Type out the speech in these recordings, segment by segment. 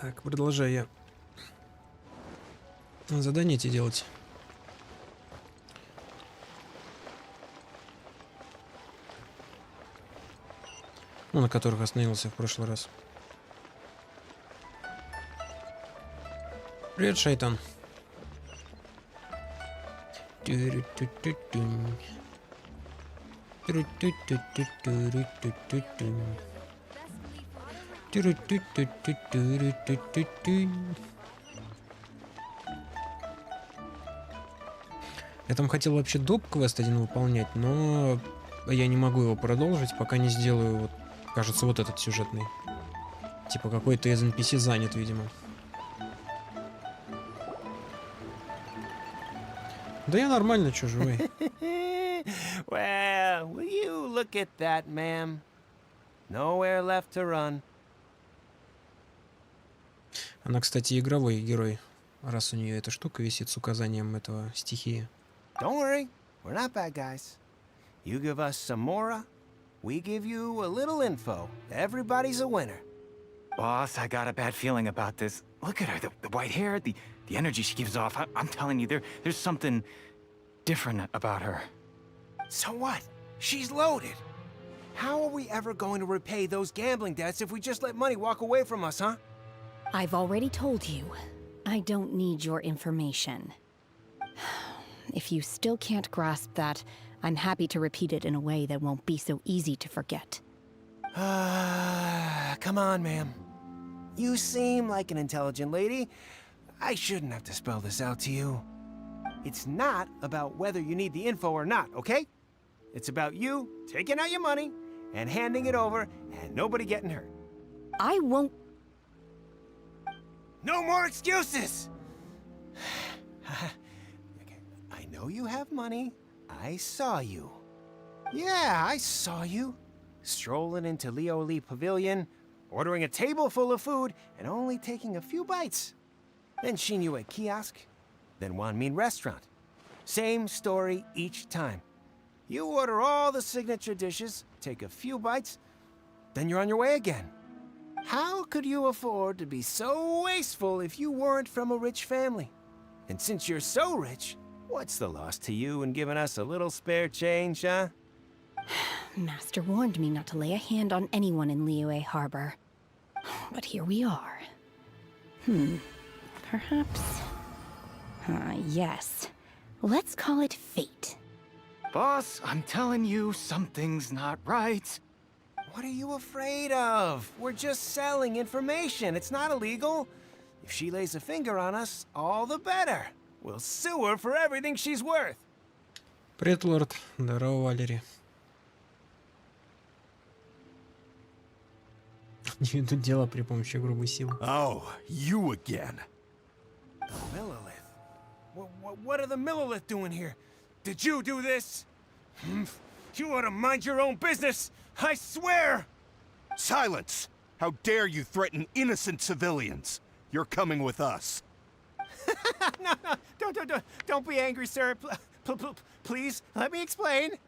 Так, продолжаю я задания эти делать. Ну, на которых остановился в прошлый раз. Привет, шайтан. Я там хотел вообще доп. Квест один выполнять, но я не могу его продолжить, пока не сделаю, вот, кажется, вот этот сюжетный. Типа какой-то из NPC занят, видимо. Да я нормально, чё, живой. Well, will you look at that, ma'am? Nowhere left to run. Она, кстати, игровой герой, раз у нее эта штука висит с указанием этого стихии. Don't worry, we're not bad guys. You give us some mora, we give you a little info. Everybody's a winner. Boss, I got a bad feeling about this. Look at her, the white hair, the energy she gives off. I'm telling you, there's something different about her. So what? She's loaded. How are we ever going to repay those gambling debts if we just let money walk away from us, huh? I've already told you, I don't need your information. If you still can't grasp that, I'm happy to repeat it in a way that won't be so easy to forget. Come on, ma'am. You seem like an intelligent lady. I shouldn't have to spell this out to you. It's not about whether you need the info or not, okay? It's about you taking out your money and handing it over and nobody getting hurt. I won't... No more excuses! Okay, I know you have money. I saw you. Yeah, I saw you. Strolling into Leo Lee Pavilion, ordering a table full of food, and only taking a few bites. Then seen you at kiosk, then Wanmin restaurant. Same story each time. You order all the signature dishes, take a few bites, then you're on your way again. How could you afford to be so wasteful if you weren't from a rich family? And since you're so rich, what's the loss to you in giving us a little spare change, huh? Master warned me not to lay a hand on anyone in Liyue Harbor. But here we are. Perhaps... yes. Let's call it fate. Boss, I'm telling you, something's not right. What are you afraid of? We're just selling information. It's not illegal. If she lays a finger on us, all the better. We'll sue her for everything she's worth. Привет, лорд. Здорово, Валерий. Не ведут дело при помощи грубой силы. Oh, you again. The Millilith. What are the Millilith doing here? Did you do this? You ought to mind your own business. I swear! Silence! How dare you threaten innocent civilians? You're coming with us. No, don't be angry, sir. Please, let me explain.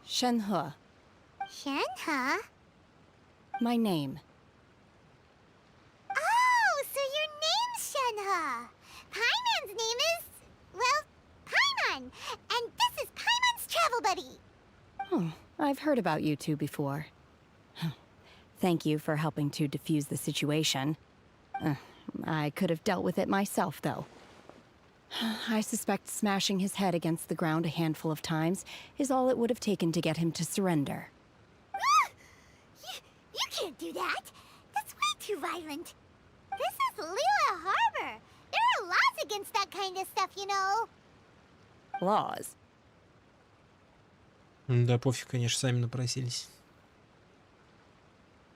Shenhe, Shenhe? my name. Oh, so your name's Shenhe. Paimon's name is, well, Paimon. And this is Paimon's travel buddy. Oh, I've heard about you two before. Thank you for helping to defuse the situation. I could have dealt with it myself, though. I suspect smashing his head against the ground a handful of times is all it would have taken to get him to surrender. You can't do that. That's way too violent. This is Liyue Harbor. There are laws against that kind of stuff, you know. Laws? Да пофиг, конечно, сами напросились.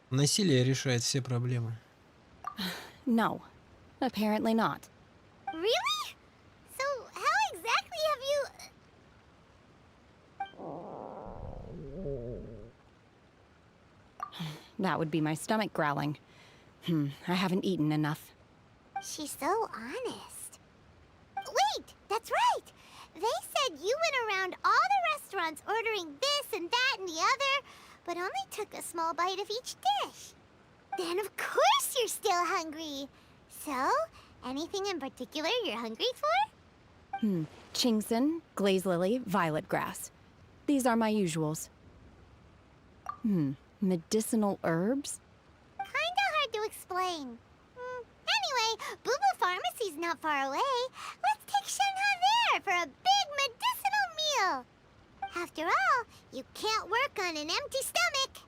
Насилие решает все проблемы. No. Apparently not. Really? So how exactly have you... That would be my stomach growling. I haven't eaten enough. She's so honest. Wait, that's right. They said you went around all the restaurants ordering this and that and the other, but only took a small bite of each dish. Then of course you're still hungry. So, anything in particular you're hungry for? Chingson, glaze lily, violet grass. These are my usuals. Medicinal herbs? Kinda hard to explain. Anyway, Boo Boo Pharmacy's not far away. Let's take Shenhe there for a big medicinal meal. After all, you can't work on an empty stomach.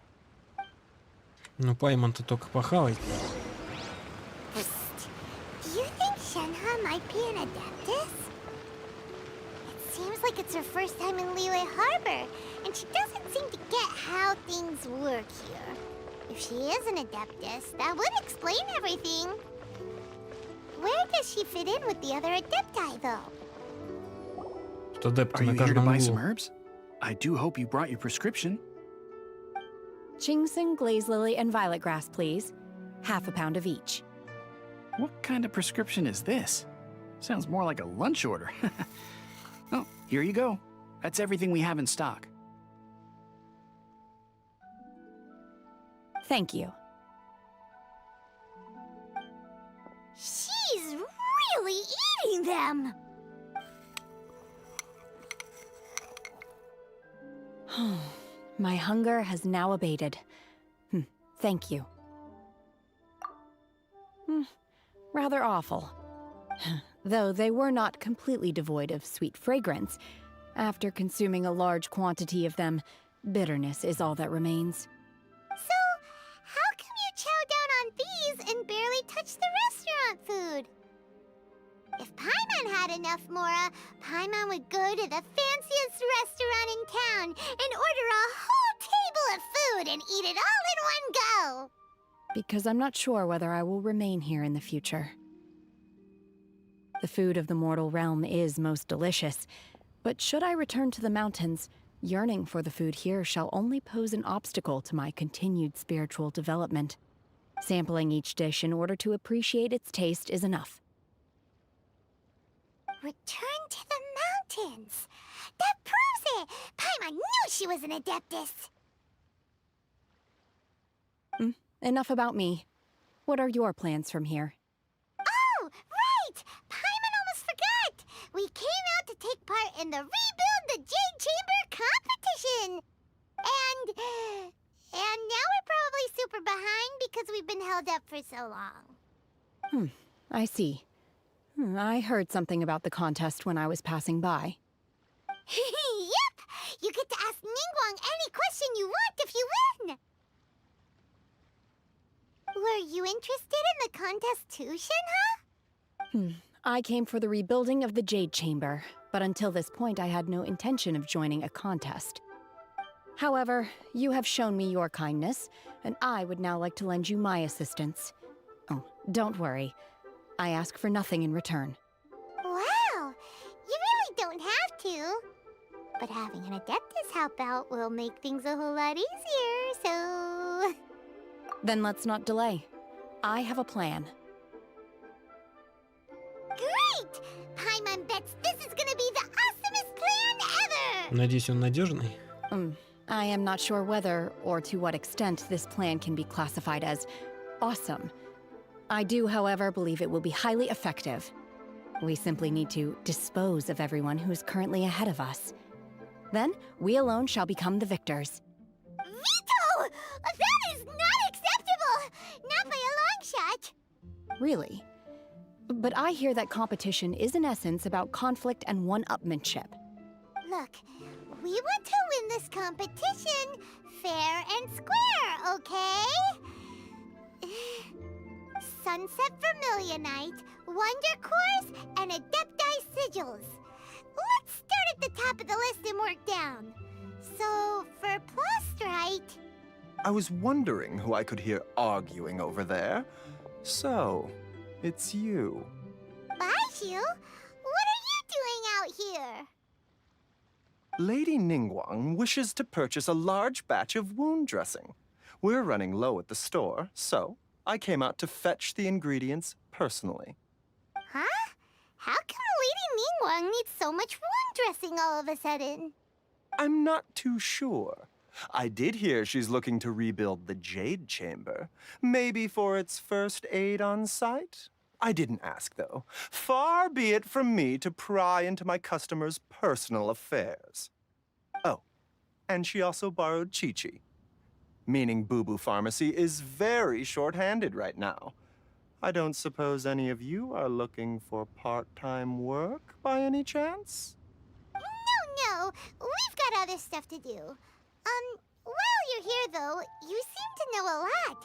Ну, Пайман-то только похавать. Do you think Shenhe might be an adeptus? It seems like it's her first time in Liyue Harbor, and she doesn't seem to get how things work here. If she is an adeptus, that would explain everything. Where does she fit in with the other adepti, though? Что адепты Are на you here to каждом buy some углу. herbs? I do hope you brought your prescription. Chingson, glaze lily, and violet grass, please. Half a pound of each. What kind of prescription is this? Sounds more like a lunch order. Oh, here you go. That's everything we have in stock. Thank you. She's really eating them! My hunger has now abated. Thank you. Rather awful. Though they were not completely devoid of sweet fragrance. After consuming a large quantity of them, bitterness is all that remains. So, how come you chow down on these and barely touch the restaurant food? If Paimon had enough Mora, Paimon would go to the fanciest restaurant in town and order a whole table of food and eat it all in one go. Because I'm not sure whether I will remain here in the future. The food of the mortal realm is most delicious, but should I return to the mountains, yearning for the food here shall only pose an obstacle to my continued spiritual development. Sampling each dish in order to appreciate its taste is enough. Return to the mountains. That proves it. Paimon knew she was an adeptus. Enough about me. What are your plans from here? Oh, right! Paimon almost forgot! We came out to take part in the Rebuild the Jade Chamber competition! And now we're probably super behind because we've been held up for so long. I see. I heard something about the contest when I was passing by. Yep! You get to ask Ningguang any question you want if you win! Were you interested in the contest too, Shenhe? I came for the rebuilding of the Jade Chamber, but until this point I had no intention of joining a contest. However, you have shown me your kindness, and I would now like to lend you my assistance. Oh, don't worry. I ask for nothing in return. Wow! You really don't have to. But having an Adeptus help out will make things a whole lot easier, so... Then let's not delay. I have a plan. Great! Paimon bets this is gonna be the awesomest plan ever! Надеюсь, он надежный. I am not sure whether or to what extent this plan can be classified as awesome. I do, however, believe it will be highly effective. We simply need to dispose of everyone who is currently ahead of us. Then, we alone shall become the victors. Veto! That is not acceptable! Not by a long shot! Really? But I hear that competition is in essence about conflict and one-upmanship. Look, we want to win this competition fair and square, okay? Sunset Vermilionite, Wonder Cores, and Adepti Sigils. Let's start at the top of the list and work down. So, for Plustrite... I was wondering who I could hear arguing over there. So, it's you. Baishu, what are you doing out here? Lady Ningguang wishes to purchase a large batch of wound dressing. We're running low at the store, so I came out to fetch the ingredients personally. Huh? How come Lady Ningguang needs so much wound dressing all of a sudden? I'm not too sure. I did hear she's looking to rebuild the Jade Chamber. Maybe for its first aid on site? I didn't ask, though. Far be it from me to pry into my customers' personal affairs. Oh, and she also borrowed Chi-Chi. Meaning Boo Boo Pharmacy is very short-handed right now. I don't suppose any of you are looking for part-time work by any chance? No, we've got other stuff to do. While you're here, though, you seem to know a lot.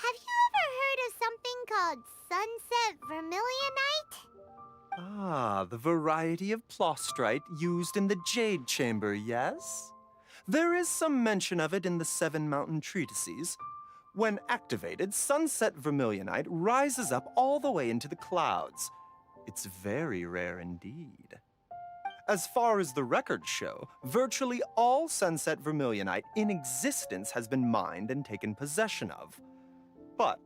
Have you ever heard of something called Sunset Vermilionite? Ah, the variety of plostrite used in the Jade Chamber, yes? There is some mention of it in the Seven Mountain Treatises. When activated, Sunset Vermilionite rises up all the way into the clouds. It's very rare indeed. As far as the records show, virtually all Sunset Vermilionite in existence has been mined and taken possession of. But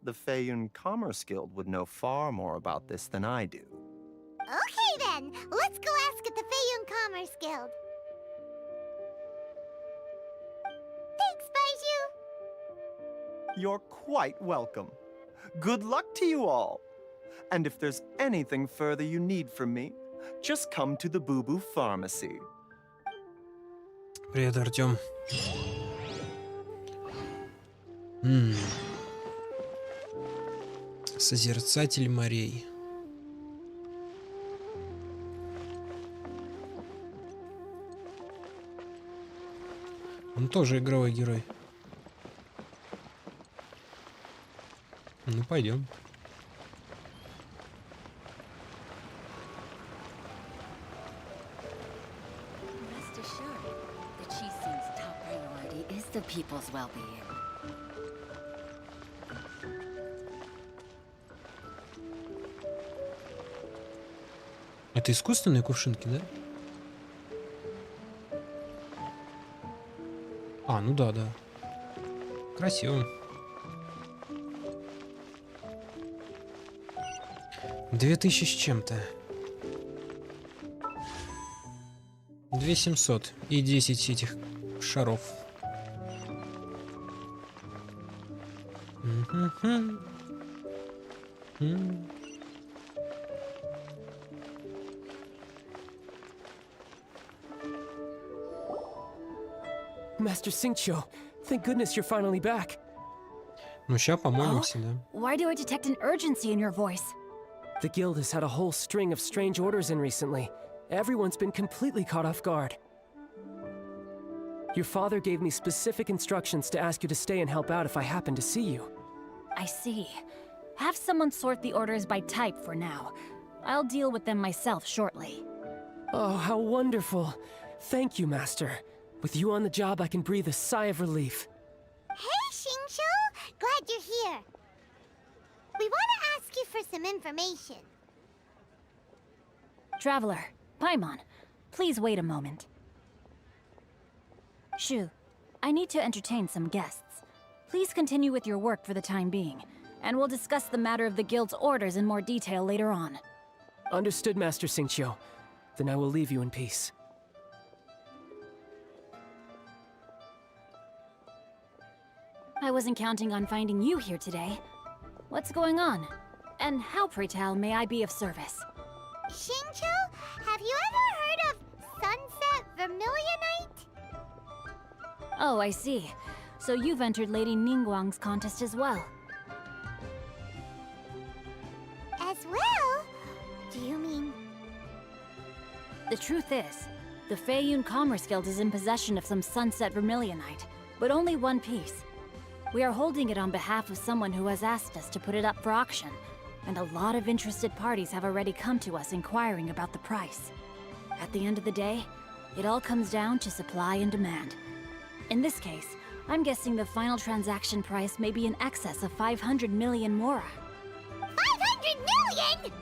the Feiyun Commerce Guild would know far more about this than I do. Okay then, let's go ask at the Feiyun Commerce Guild. Thanks, Baiju. You're quite welcome. Good luck to you all. And if there's anything further you need from me, just come to the Boo Boo Pharmacy. Привет, Артём. Созерцатель морей. Он тоже игровой герой. Ну, пойдем. Rest assured, the Chieftain's top priority is the people's well-being. Это искусственные кувшинки, да? А, ну да, да. Красиво. 2000 с чем-то. 2700 и 10 этих шаров. Master Xingqiu, thank goodness you're finally back. Ну, ща помолимся, да. Why do I detect an urgency in your voice? The guild has had a whole string of strange orders in recently. Everyone's been completely caught off guard. Your father gave me specific instructions to ask you to stay and help out if I happen to see you. I see. Have someone sort the orders by type for now. I'll deal with them myself shortly. Oh, how wonderful. Thank you, Master. With you on the job, I can breathe a sigh of relief. Hey, Xingqiu! Glad you're here. We want to ask you for some information. Traveler, Paimon, please wait a moment. Shu, I need to entertain some guests. Please continue with your work for the time being, and we'll discuss the matter of the guild's orders in more detail later on. Understood, Master Xingqiu. Then I will leave you in peace. I wasn't counting on finding you here today. What's going on? And how, pray tell, may I be of service? Xingqiu, have you ever heard of Sunset Vermilionite? Oh, I see. So you've entered Lady Ningguang's contest as well. As well? Do you mean... The truth is, the Feiyun Commerce Guild is in possession of some Sunset Vermilionite, but only one piece. We are holding it on behalf of someone who has asked us to put it up for auction, and a lot of interested parties have already come to us inquiring about the price. At the end of the day, it all comes down to supply and demand. In this case, I'm guessing the final transaction price may be in excess of 500 million mora. 500 million?!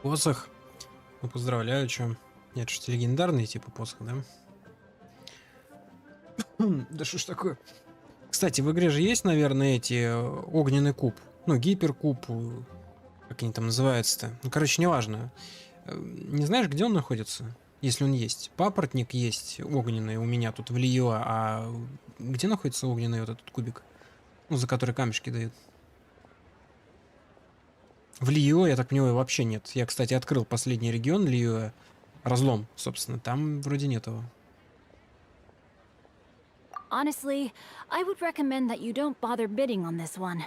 Посох. Ну, поздравляю, чё. Это что, легендарный типа посох, да? Да что ж такое? Кстати, в игре же есть, наверное, эти огненный куб. Ну, гиперкуб. Как они там называются-то? Ну, короче, неважно. Не знаешь, где он находится? Если он есть. Папоротник есть огненный у меня тут в Лио, а где находится огненный вот этот кубик? Ну, за который камешки дают. В Лио, я так понимаю, вообще нет. Я, кстати, открыл последний регион Лио, разлом, собственно. Там вроде нет его. Honestly, I would recommend that you don't bother bidding on this one.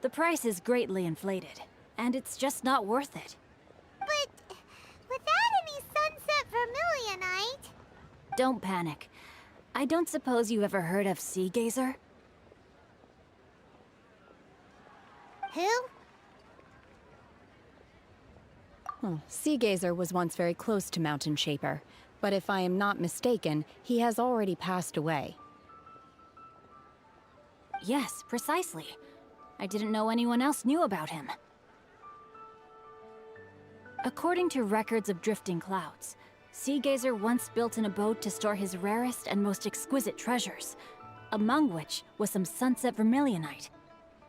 The price is greatly inflated, and it's just not worth it. But without any sunset vermilionite... Don't panic. I don't suppose you ever heard of Sea Gazer? Who? Sea Gazer was once very close to Mountain Shaper, but if I am not mistaken, he has already passed away. Yes, precisely. I didn't know anyone else knew about him. According to records of drifting clouds, Sea Gazer once built an abode to store his rarest and most exquisite treasures, among which was some sunset vermilionite.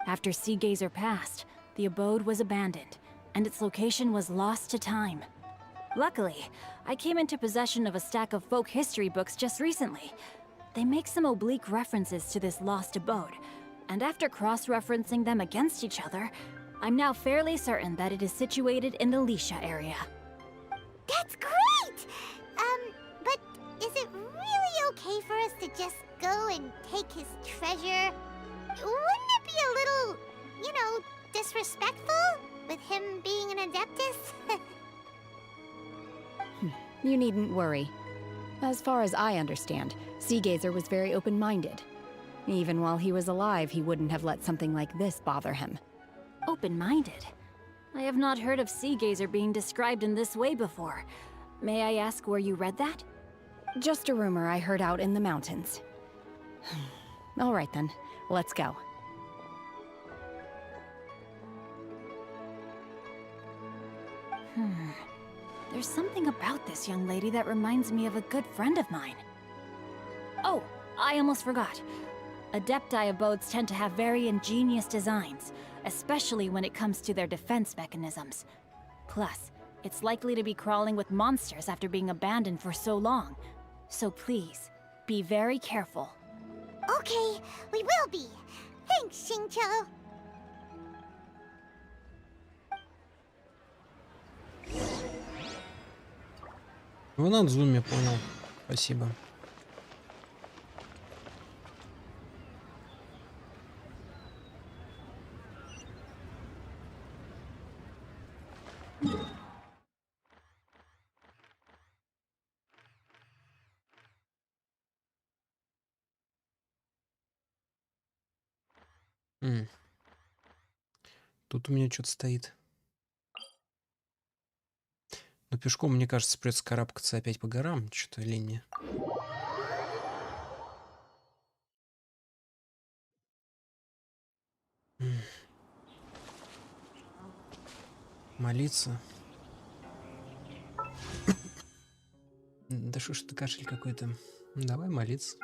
After Sea Gazer passed, the abode was abandoned, and its location was lost to time. Luckily, I came into possession of a stack of folk history books just recently. They make some oblique references to this lost abode, and after cross-referencing them against each other, I'm now fairly certain that it is situated in the Lisha area. That's great! But is it really okay for us to just go and take his treasure? Wouldn't it be a little, you know, disrespectful? With him being an Adeptus? You needn't worry. As far as I understand, Sea Gazer was very open-minded. Even while he was alive, he wouldn't have let something like this bother him. Open-minded? I have not heard of Sea Gazer being described in this way before. May I ask where you read that? Just a rumor I heard out in the mountains. All right then, let's go. There's something about this young lady that reminds me of a good friend of mine. Oh, I almost forgot. Adepti abodes tend to have very ingenious designs, especially when it comes to their defense mechanisms. Plus, it's likely to be crawling with monsters after being abandoned for so long. So please, be very careful. Okay, we will be. Thanks, Xingqiu. В Надзуме, понял. Спасибо. Тут у меня что-то стоит. Но пешком, мне кажется, придется карабкаться опять по горам. Что-то лень мне. Молиться. Да что ж ты кашель какой-то. Давай молиться.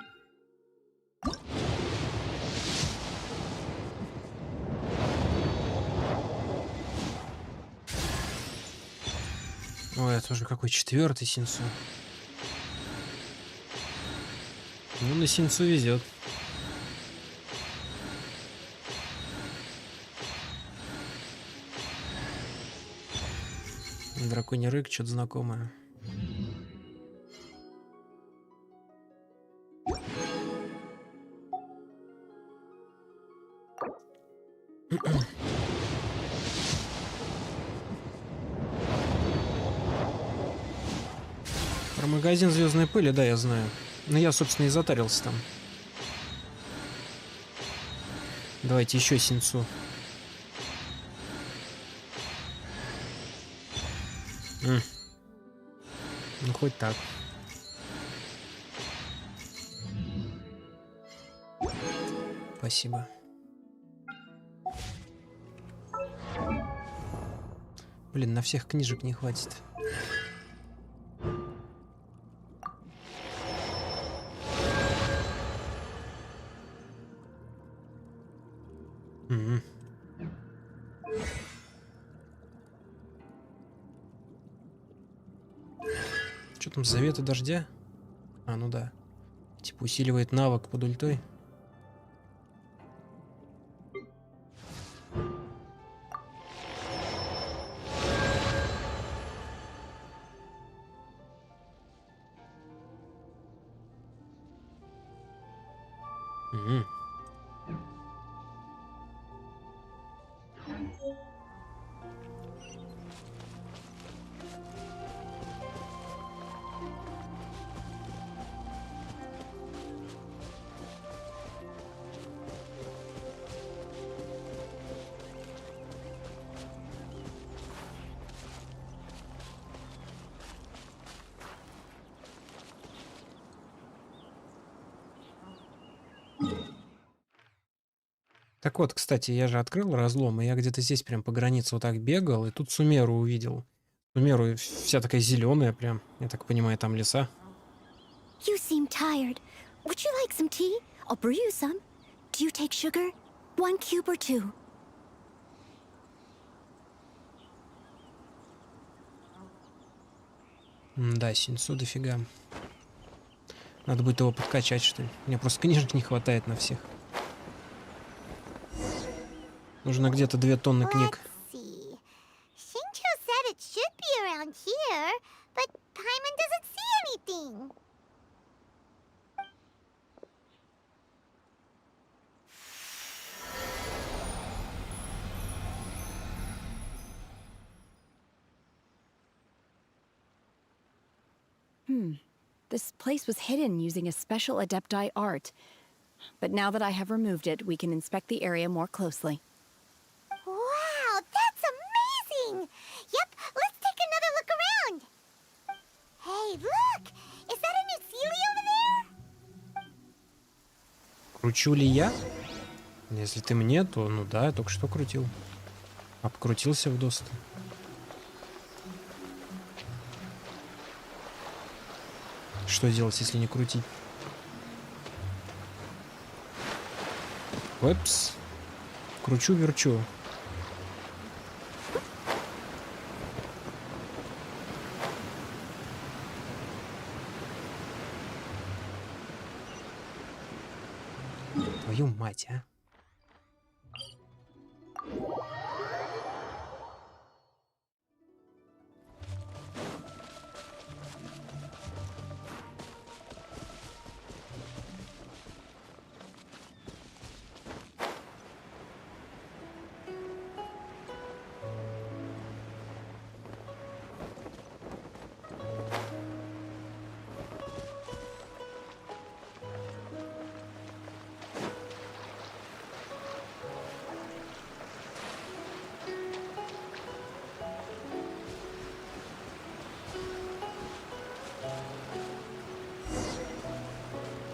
Ой, это уже какой четвертый синсу. Ну, на синсу везет. Драконий рык, что-то знакомое. Про магазин звездной пыли, да, я знаю. Но я, собственно, и затарился там. Давайте еще синцу. Ну, хоть так. Спасибо. Блин, на всех книжек не хватит. Что там, заветы дождя? А, ну да. Типа усиливает навык под ультой. Мгм. Так вот, кстати, я же открыл разлом, и я где-то здесь прям по границе вот так бегал, и тут Сумеру увидел. Сумеру вся такая зеленая прям. Я так понимаю, там леса. You seem tired. Would you like some tea? I'll brew you some. Do you take sugar? 1 cube or 2? Да, синцу дофига. Надо будет его подкачать, что ли. Мне просто книжек не хватает на всех. Нужно где-то 2 тонны книг. Let's see. Shincho said it should be around here, but Paimon doesn't see anything. This place was hidden using a special Adepti art. But now that I have removed it, we can inspect the area more closely. Wow, that's amazing! Yep, let's take another look around. Hey, look! Is that a new Sealy over there? Кручу ли я? Если ты мне, то ну да, я только что крутил. Обкрутился вдосталь. Что делать, если не крутить? Опс. Кручу-верчу. Твою мать, а.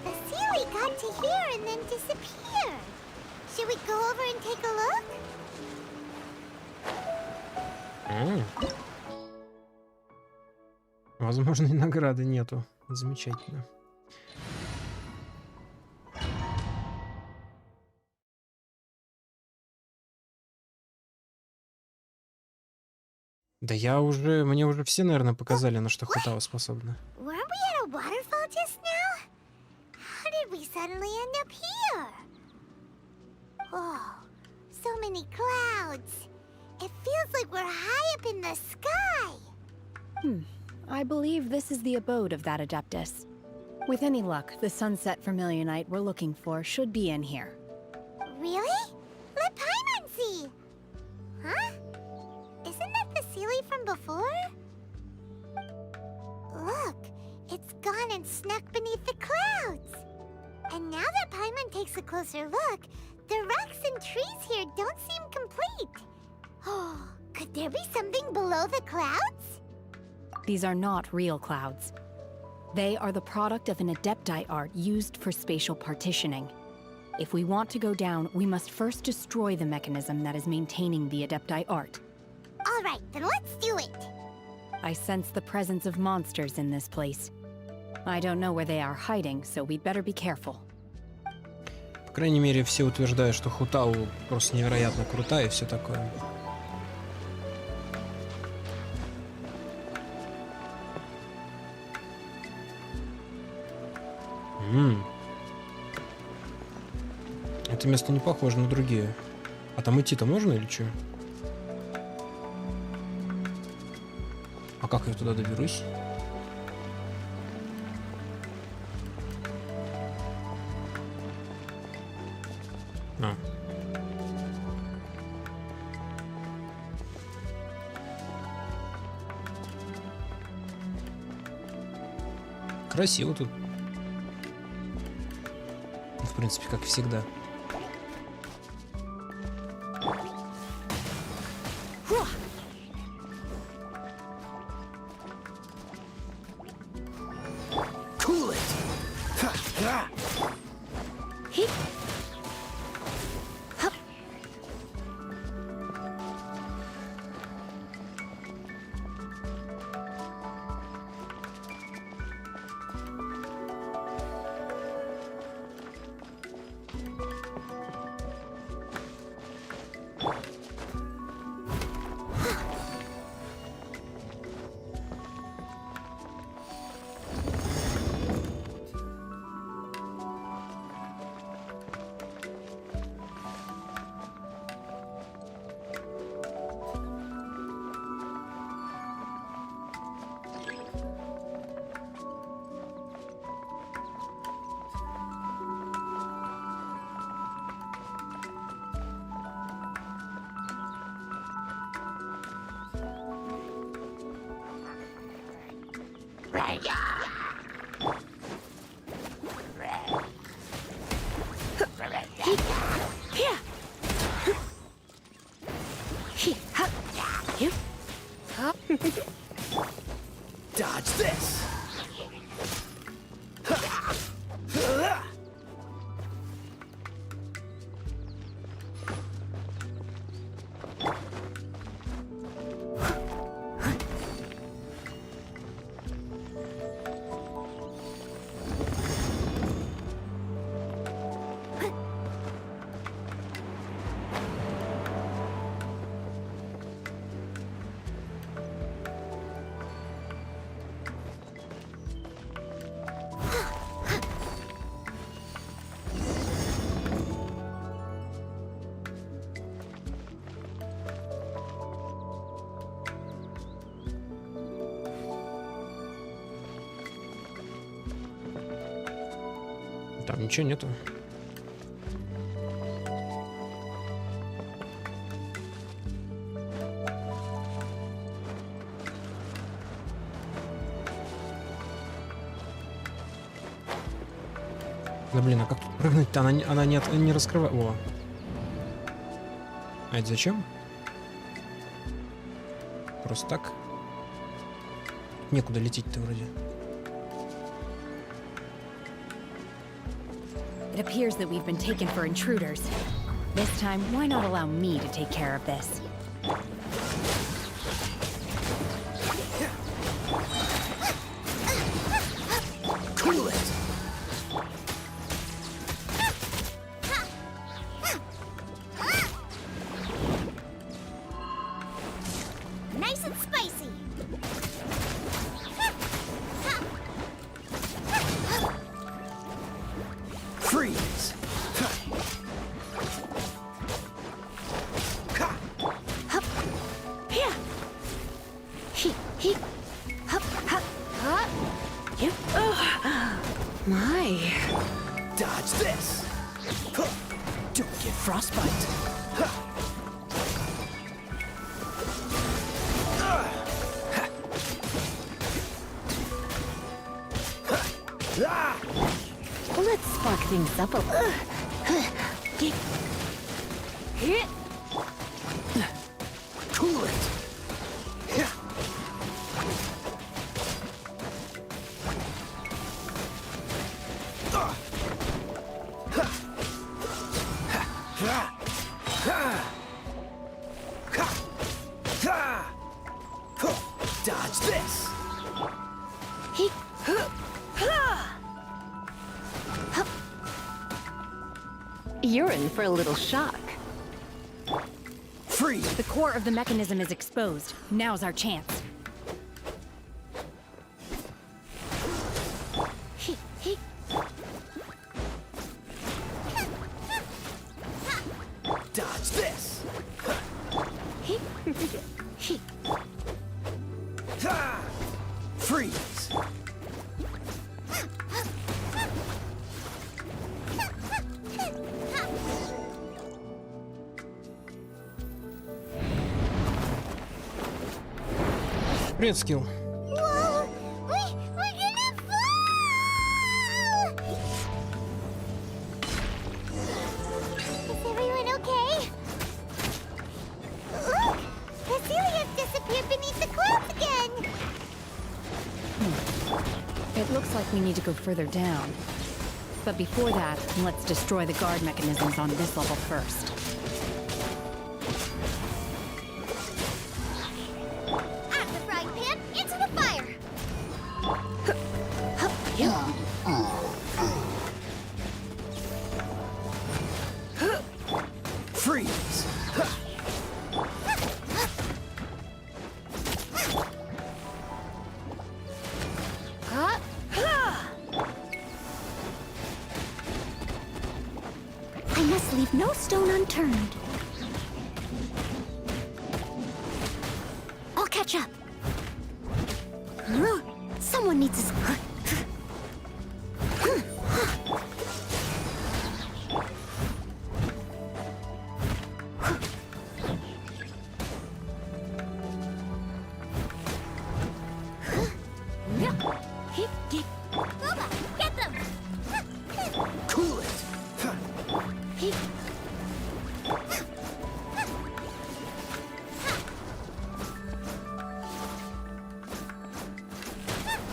The Sealy got to here and then disappeared. Should we go over and take a look? Возможно, и награды нету. Замечательно. Да мне уже все, наверное, показали, на что Хутао способна. Weren't we at a waterfall just now? How did we suddenly end up here? Oh, so many clouds. It feels like we're high up in the sky. I believe this is the abode of that Adeptus. With any luck, the sunset Vermilionite we're looking for should be in here. Really? Let Paimon see. Huh? Isn't that the Sealy from before? Look, it's gone and snuck beneath the clouds. And now that Paimon takes a closer look, the rocks and trees here don't seem complete. Oh, could there be something below the clouds? These are not real clouds. They are the product of an Adepti art used for spatial partitioning. If we want to go down, we must first destroy the mechanism that is maintaining the Adepti art. All right, then let's do it. I sense the presence of monsters in this place. I don't know where they are hiding, so we'd better be careful. По крайней мере, все утверждают, что Хутао просто невероятно крутая и все такое. Это место не похоже на другие. А там идти-то можно или что? А как я туда доберусь? А. Красиво тут. В принципе, как и всегда. Dodge this. Там ничего нету. Да блин, а как тут прыгнуть-то? Она не раскрывает. О. А это зачем? Просто так? Некуда лететь-то вроде. It appears that we've been taken for intruders. This time, why not allow me to take care of this? Cool it. Nice and spicy. Freeze. My. Dodge this. Don't get frostbite. Let's spark things up a little. Cool it. Dodge this. You're in for a little shock. Freeze. The core of the mechanism is exposed. Now's our chance. Привет, Скилл. Whoa! We're gonna fall! Is everyone okay? Look! Cecilia's disappeared beneath the clouds again! It looks like we need to go further down. But before that, let's destroy the guard mechanisms on this level first. Out of the frying pan, into the fire! Freeze! I must leave no stone unturned. I'll catch up. Someone needs to... Boba, get them! Cool it!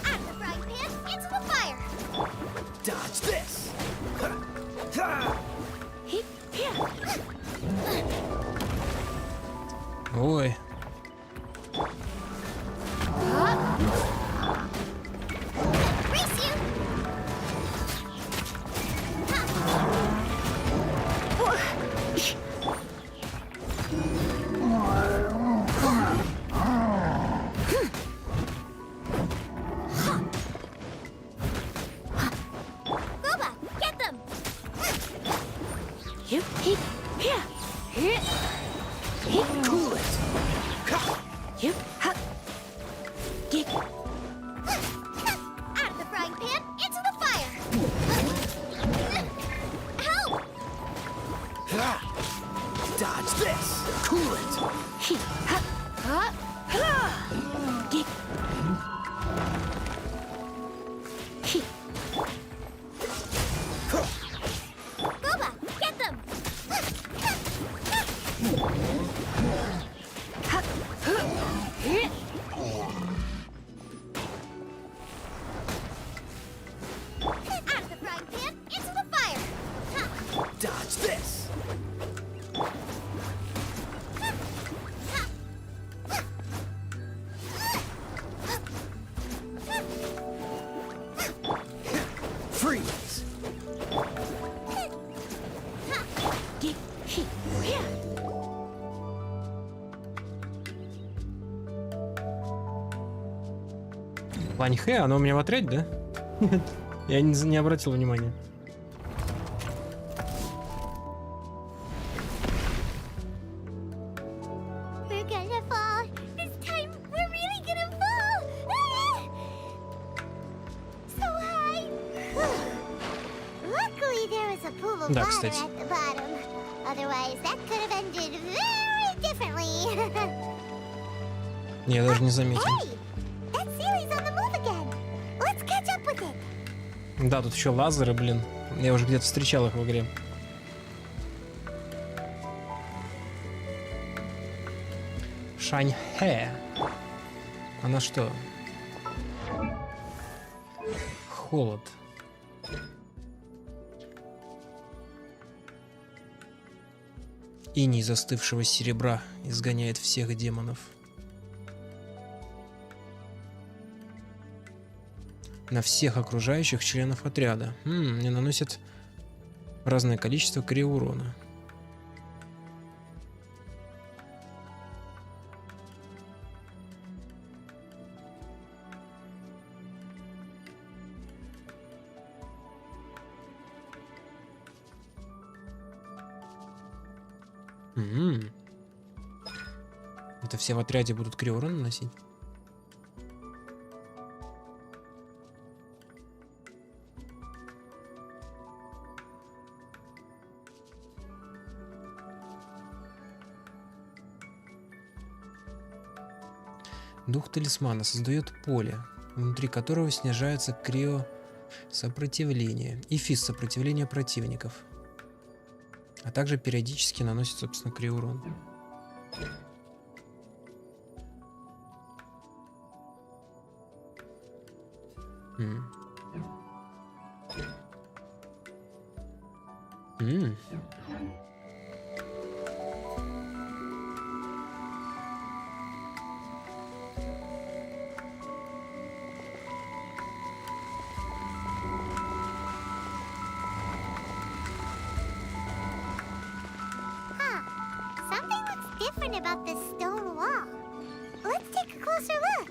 Out of the frying pan, into the fire! Dodge this! Ой. Race you! Boba, get them! Cool it! Out of the frying pan, into the fire! Help! Dodge this! Cool it! Boba, get them! Out of the frying pan, into the fire! Dodge this! Freeze! Ваньхэ, оно у меня в отряде, да? Я не обратил внимания. We're gonna fall. This time, we're really gonna fall. Ah! So high. Luckily, there was a pool of Да, water кстати. at the bottom. Otherwise, that could have ended very differently. Я даже не заметил. Hey, that series on the move again. Let's catch up with it. Да, тут еще лазеры, блин. Я уже где-то встречал их в игре. Шаньхэ. Она что? Холод. Иней застывшего серебра изгоняет всех демонов. На всех окружающих членов отряда. Мне наносит разное количество криоурона. Это все в отряде будут криорон наносить? Дух талисмана создает поле, внутри которого снижается криосопротивление и физ-сопротивление противников, а также периодически наносит, собственно, криоурон. Something looks different about this stone wall. Let's take a closer look.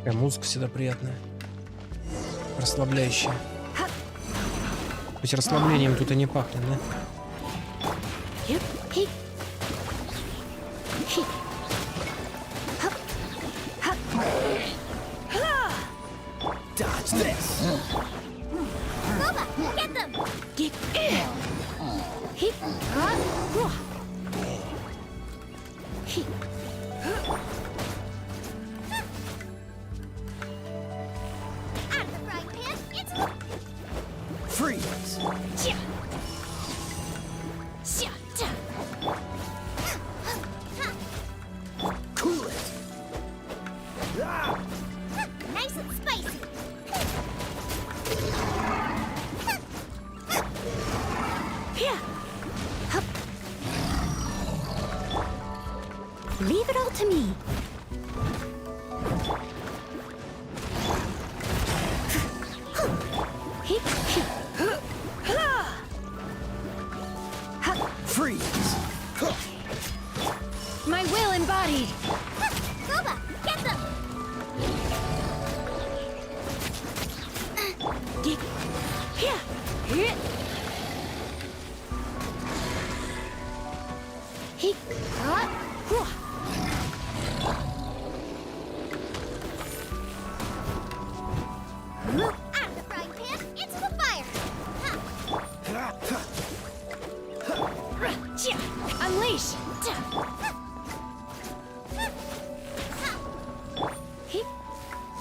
Такая музыка всегда приятная. Расслабляющая. Хоть расслаблением тут и не пахнет, да? Nice and spicy. Leave it all to me. Freeze! My will embodied. Boba, get them. Out of the frying pan, into the fire. Unleash.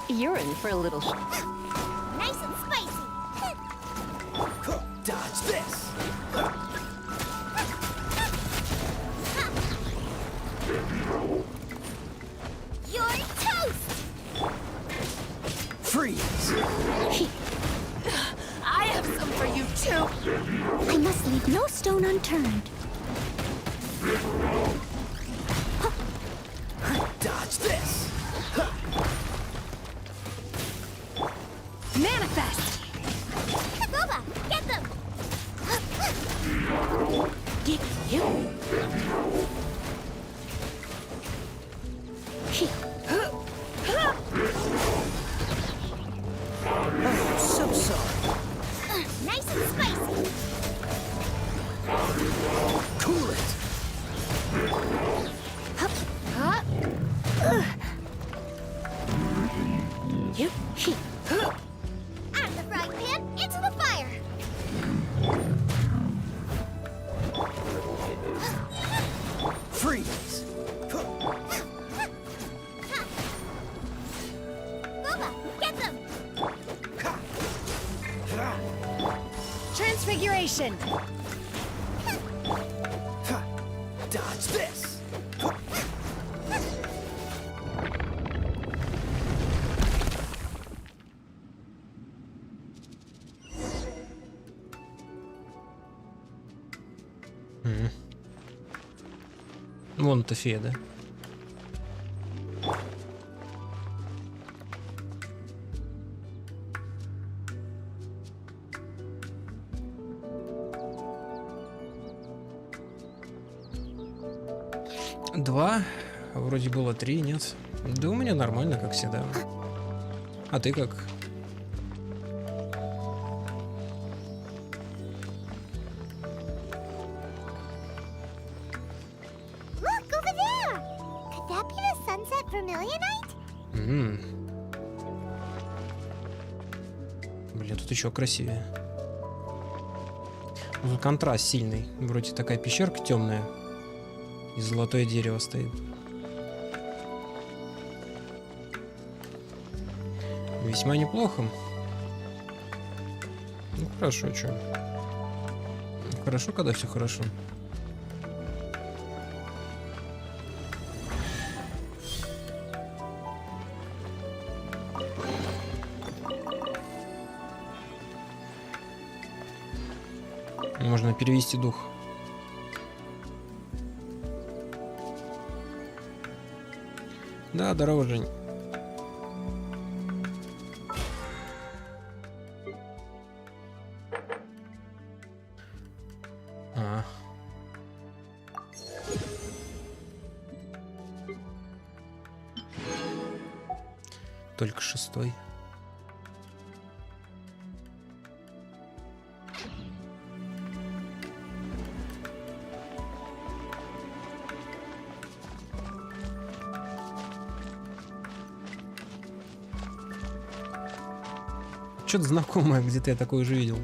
You're in for a little. Nice and spicy. Dodge this! You're toast. Freeze! I have some for you too. I must leave no stone unturned. Dodge this! Manifest. Boba, get them. Get you. So sorry. Nice and spicy. Cool it! Out of the frying pan, into the fire. Freeze! Boba, get them. transfiguration. Dodge this! Вон-то фея, да? Два. Вроде было 3, нет? Да у меня нормально, как всегда. А ты как? Look, over there! Could that be the sunset vermilionite? Блин, тут еще красивее. Тут контраст сильный. Вроде такая пещерка темная. И золотое дерево стоит. Весьма неплохо. Ну хорошо, что? Хорошо, когда все хорошо. Можно перевести дух. Да, здорово, Жень. Только 6-й. Что-то знакомое, где-то я такое уже видел.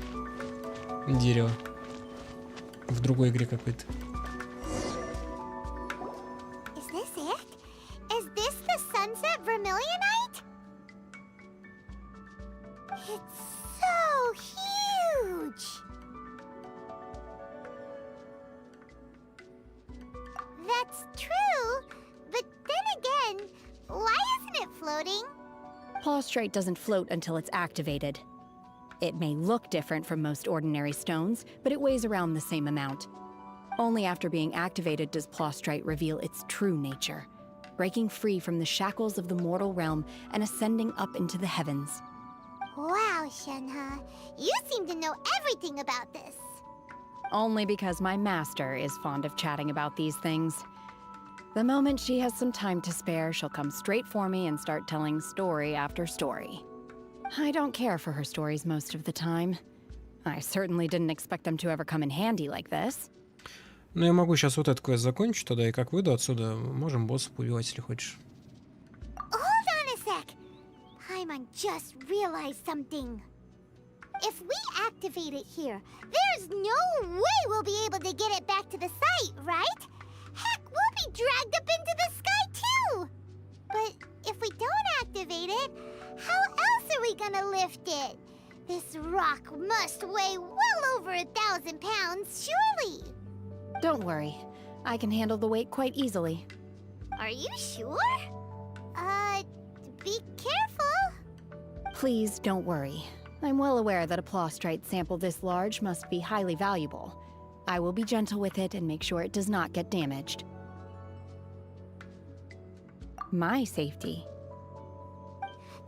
Дерево. В другой игре какой-то. Is this it? Is this the sunset vermilionite? It's so huge! That's true, but then again, why isn't it floating? Prostrate doesn't float until it's activated. It may look different from most ordinary stones, but it weighs around the same amount. Only after being activated does Prostrate reveal its true nature, breaking free from the shackles of the mortal realm and ascending up into the heavens. Wow, Shenhe, you seem to know everything about this. Only because my master is fond of chatting about these things. The moment she has some time to spare, she'll come straight for me and start telling story after story. I don't care for her stories most of the time. I certainly didn't expect them to ever come in handy like this. Ну, я могу сейчас вот этот квест закончить тогда, и как выйду отсюда, можем боссов убивать, если хочешь. Hold on a sec. Paimon just realized something. If we activate it here, there's no way we'll be able to get it back to the site, right? Heck, we'll be dragged up into the sky too! But if we don't activate it, how else are we gonna lift it? This rock must weigh well over 1,000 pounds, surely! Don't worry. I can handle the weight quite easily. Are you sure? Be careful! Please don't worry. I'm well aware that a Prostrate sample this large must be highly valuable. I will be gentle with it and make sure it does not get damaged. My safety.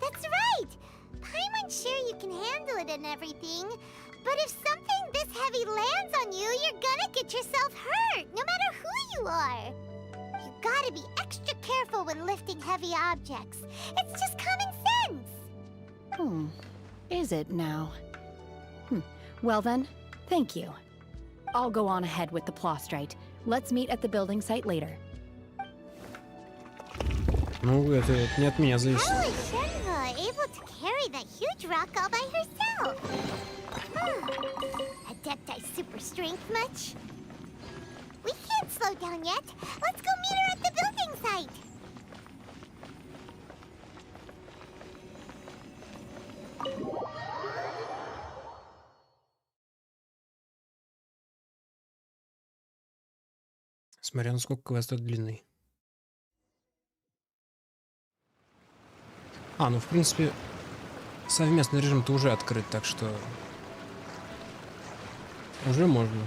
That's right! Paimon's sure you can handle it and everything, but if something this heavy lands on you, you're gonna get yourself hurt, no matter who you are. You gotta be extra careful when lifting heavy objects. It's just common sense. Is it now? Well then, thank you. I'll go on ahead with the Prostrate. Let's meet at the building site later. Ну, это не от меня зависит. How is Shenhe able to carry that huge rock all by herself? Adepti super strength much? We can't slow down yet. Let's go meet her at the building site. Смотря насколько квест длинный. Ну в принципе, совместный режим-то уже открыт, так что уже можно.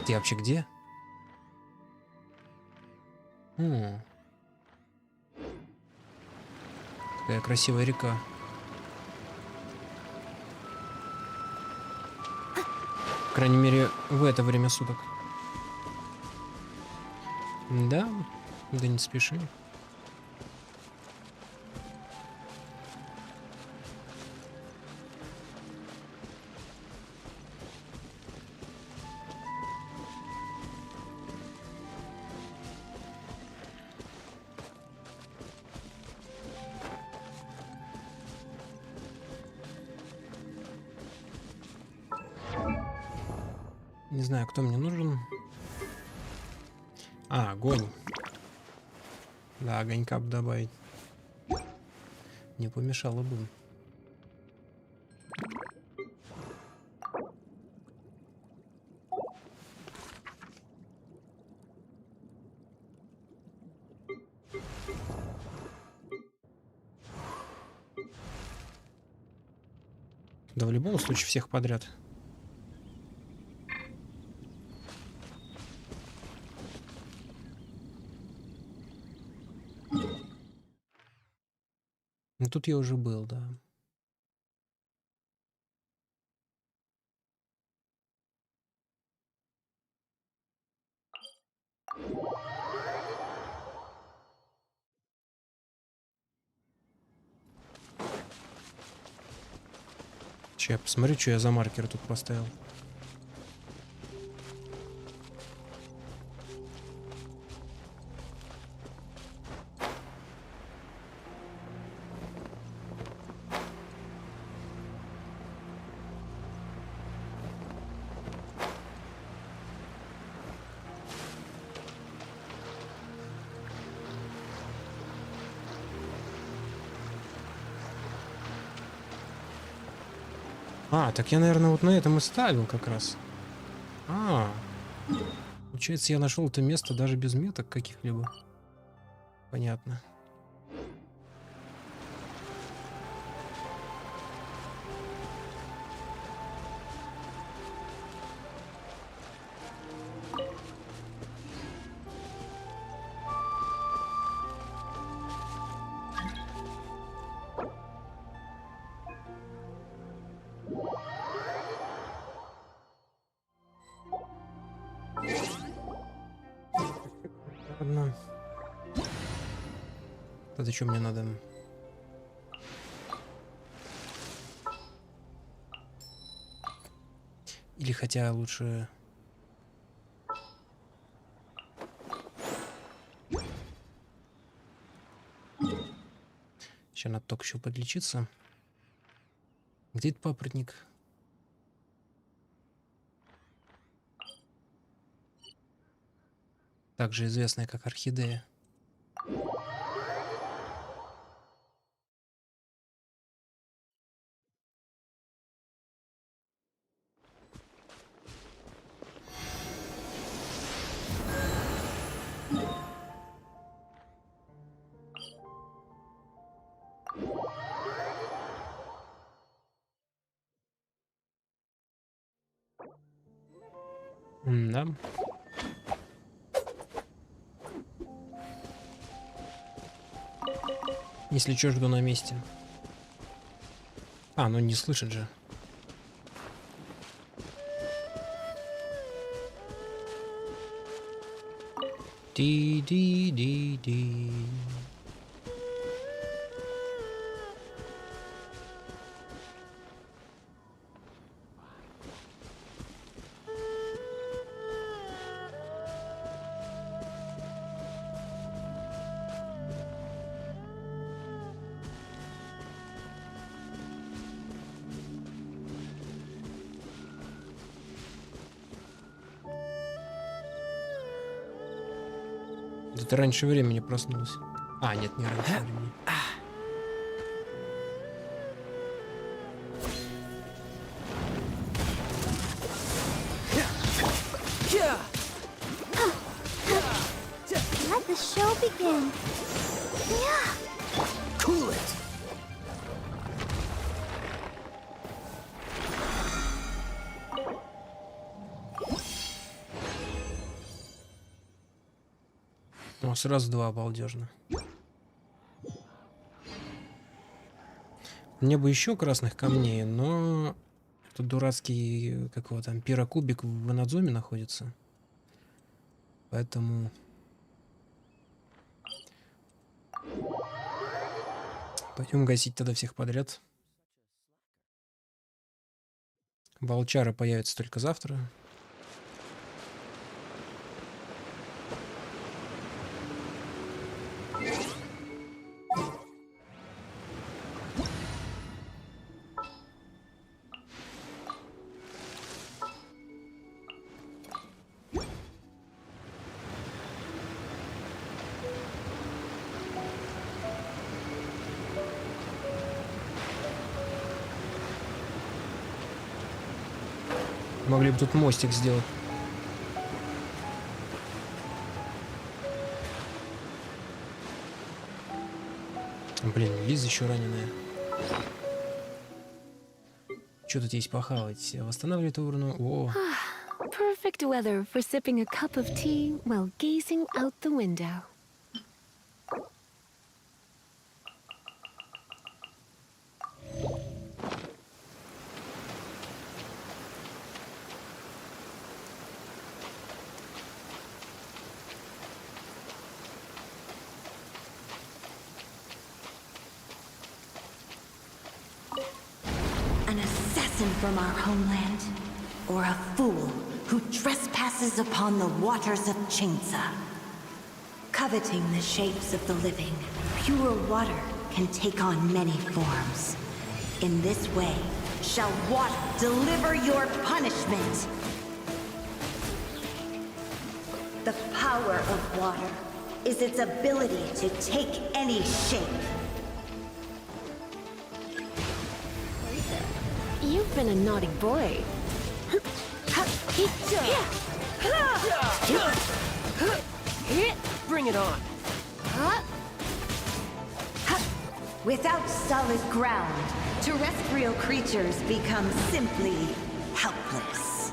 Ты вообще где? Какая красивая река. По крайней мере, в это время суток. Да, да не спеши. Не знаю, кто мне нужен. Огонь. Да, огонька бы добавить. Не помешало бы. Да в любом случае всех подряд. Ну тут я уже был, да. Сейчас я посмотрю, что я за маркер тут поставил. Так я, наверное, вот на этом и ставил как раз. Получается, я нашел это место даже без меток каких-либо. Понятно. Ладно. Тогда что мне надо? Или хотя лучше... Сейчас надо только еще подлечиться. Где этот папоротник? Также известная как орхидея. Да. Если чё, жду на месте. Ну не слышит же. Ди-ди-ди-ди. Да ты раньше времени проснулась. Нет, не раньше времени. Cool it. О, сразу два, обалдежно. Мне бы еще красных камней, но тут дурацкий, как его там, пирокубик в Инадзуме находится. Поэтому... Пойдем гасить тогда всех подряд. Волчара появится только завтра. Могли бы тут мостик сделать. Блин, Лиза еще раненая. Что тут есть похавать? Восстанавливает урну. О, Perfect weather for sipping a cup of tea while gazing out the window. An assassin from our homeland, or a fool who trespasses upon the waters of Chainsa. Coveting the shapes of the living, pure water can take on many forms. In this way, shall water deliver your punishment. The power of water is its ability to take any shape. You've been a naughty boy. Bring it on. Without solid ground, terrestrial creatures become simply helpless.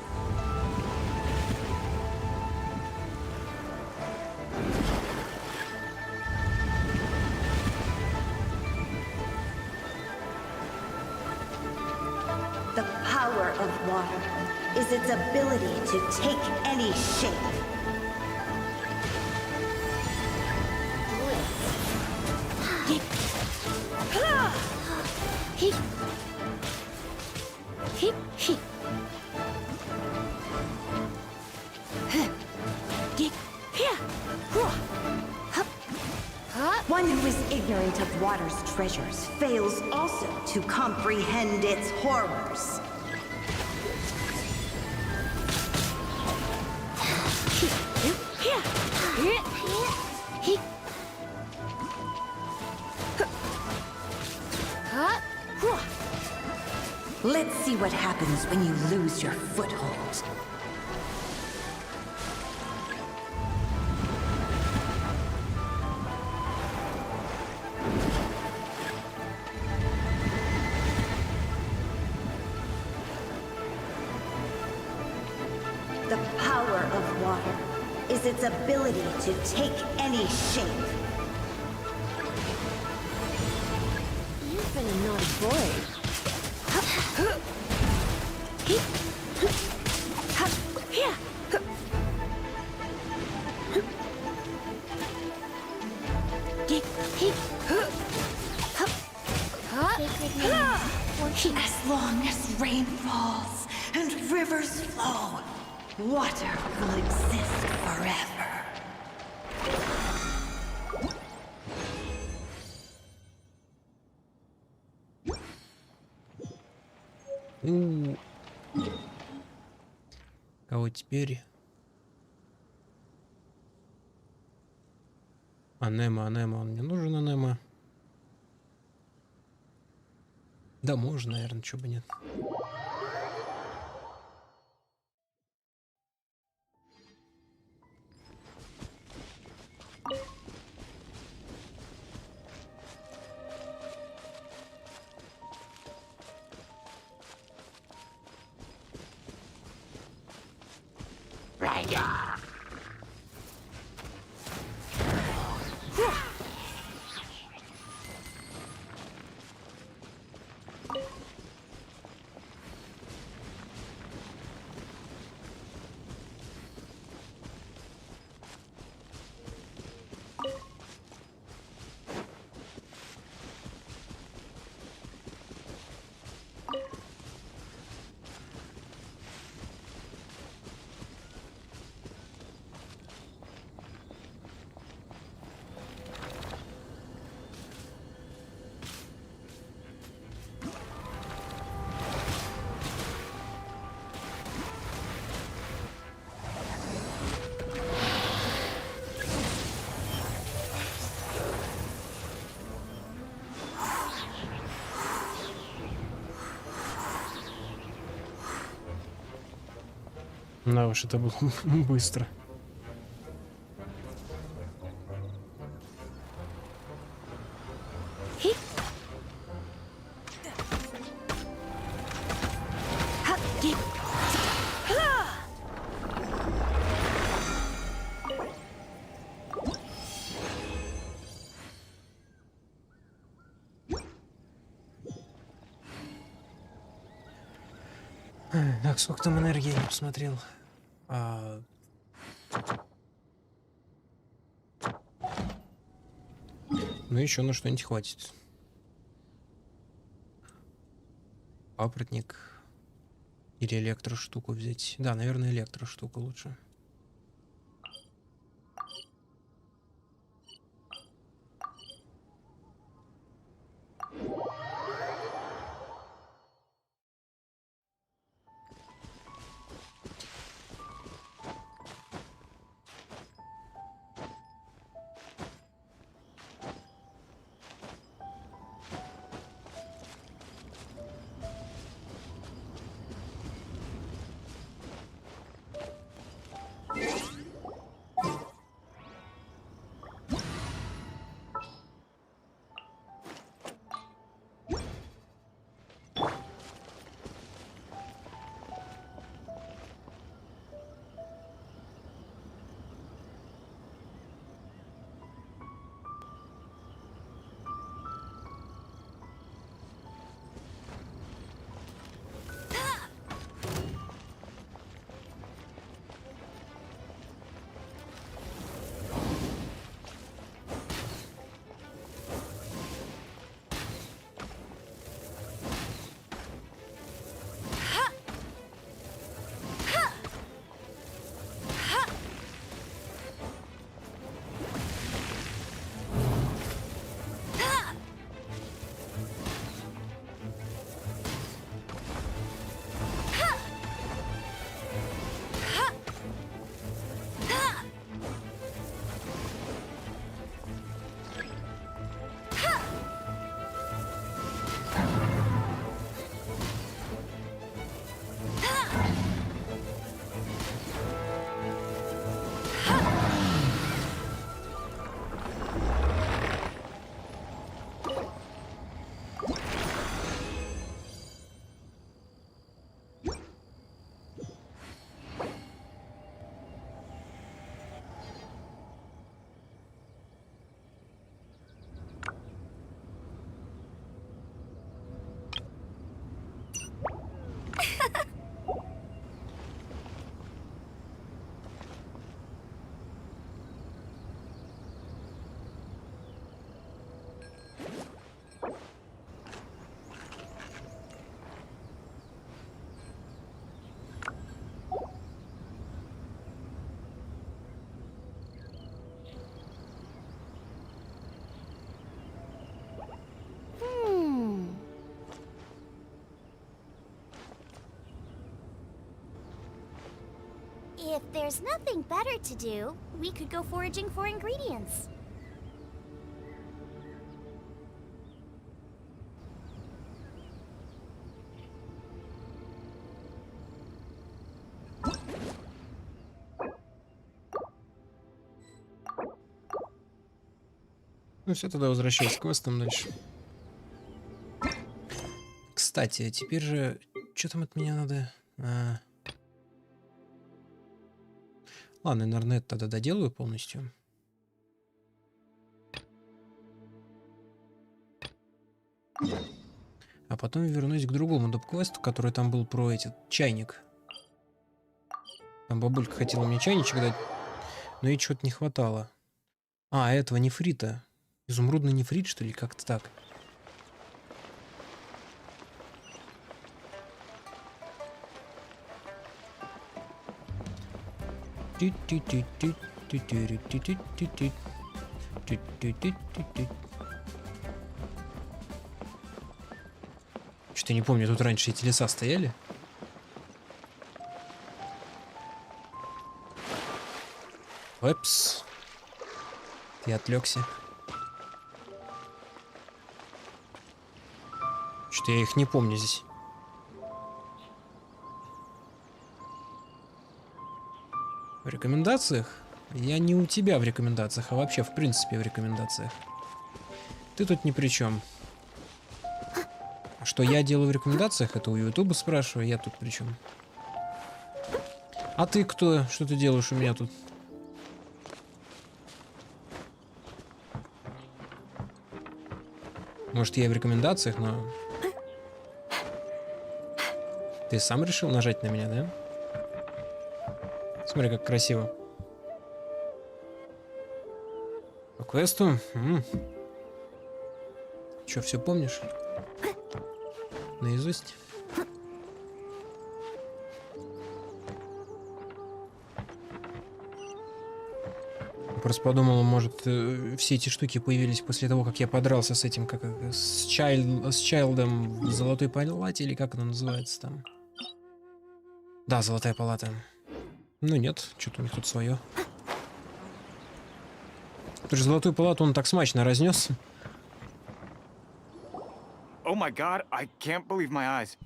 The power of water is its ability to take any shape. One who is ignorant of water's treasures fails also to comprehend its horrors. Let's see what happens when you lose your foothold. The power of water is its ability to take any shape. You've been a naughty boy. As long as rain falls and rivers flow, water will exist forever. А вот теперь... Анема, он мне нужен, Анема. Да, можно, наверное, чего бы нет. Да уж, это было быстро. Так, сколько там энергии я не посмотрел. Ну, еще на что-нибудь хватит. Папоротник. Или электроштуку взять. Да, наверное, электроштуку лучше. If there's nothing better to do, we could go foraging for ingredients. Ну все, тогда возвращаюсь к квестам дальше. Кстати, теперь же... Что там от меня надо? Ладно, наверное, это тогда доделаю полностью. А потом вернусь к другому доп-квесту, который там был про этот чайник. Там бабулька хотела мне чайничек дать, но ей чего-то не хватало. А, этого нефрита. Изумрудный нефрит, что ли? Как-то так. Что-то не помню, тут раньше эти леса стояли. Опс. Я отвлекся. Что-то я их не помню здесь. В рекомендациях? Я не у тебя в рекомендациях, а вообще в принципе в рекомендациях. Ты тут ни при чем. Что я делаю в рекомендациях, это у Ютуба спрашиваю, я тут при чем. А ты кто? Что ты делаешь у меня тут? Может, я и в рекомендациях, но... Ты сам решил нажать на меня, да? Смотри, как красиво. По квесту? Че, все помнишь? Наизусть? Просто подумал, может, все эти штуки появились после того, как я подрался с этим, с Чайлдом в Золотой Палате, или как она называется там. Да, Золотая Палата. Ну нет, что-то у них тут свое. Потому что Золотую Палату он так смачно разнес. Oh my god, I can't believe my eyes.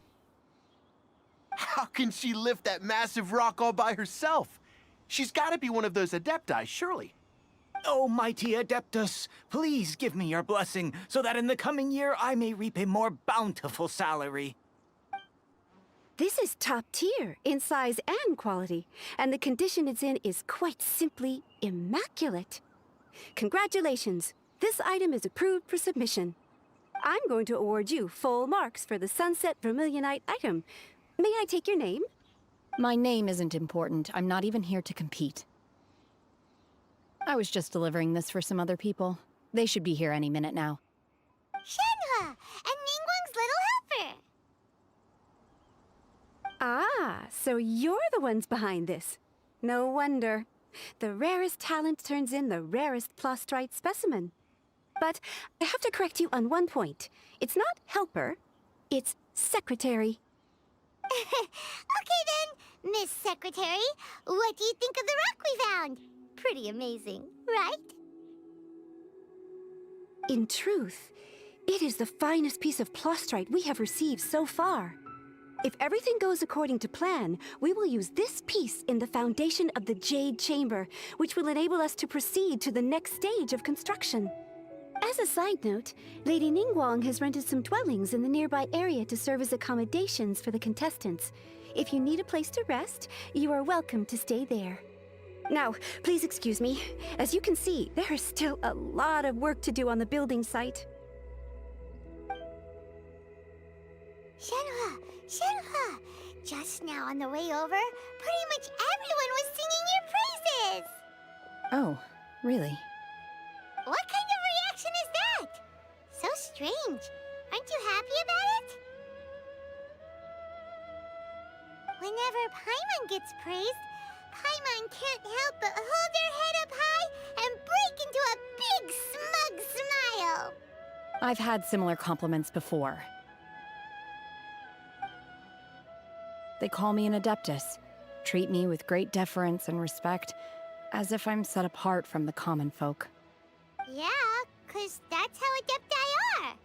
How can she lift that massive rock all by herself? She's got to be one of those adepti, surely. Oh, mighty Adeptus, please give me your blessing, so that in the coming year I may reap a more bountiful salary. This is top tier in size and quality, and the condition it's in is quite simply immaculate. Congratulations, this item is approved for submission. I'm going to award you full marks for the Sunset Vermilionite item. May I take your name? My name isn't important. I'm not even here to compete. I was just delivering this for some other people. They should be here any minute now. Shenhe, and Ningguang's little helper. Ah, so you're the ones behind this. No wonder. The rarest talent turns in the rarest Plostrite specimen. But I have to correct you on one point. It's not helper, it's secretary. Okay then, Miss Secretary, what do you think of the rock we found? Pretty amazing, right? In truth, it is the finest piece of Plostrite we have received so far. If everything goes according to plan, we will use this piece in the foundation of the Jade Chamber, which will enable us to proceed to the next stage of construction. As a side note, Lady Ningguang has rented some dwellings in the nearby area to serve as accommodations for the contestants. If you need a place to rest, you are welcome to stay there. Now, please excuse me. As you can see, there is still a lot of work to do on the building site. Shenhe, just now on the way over, pretty much everyone was singing your praises. Oh, really? What kind of reaction is that? So strange. Aren't you happy about it? Whenever Paimon gets praised, Paimon can't help but hold their head up high and break into a big smug smile. I've had similar compliments before. They call me an Adeptus, treat me with great deference and respect, as if I'm set apart from the common folk. Yeah, 'cause that's how Adepti are.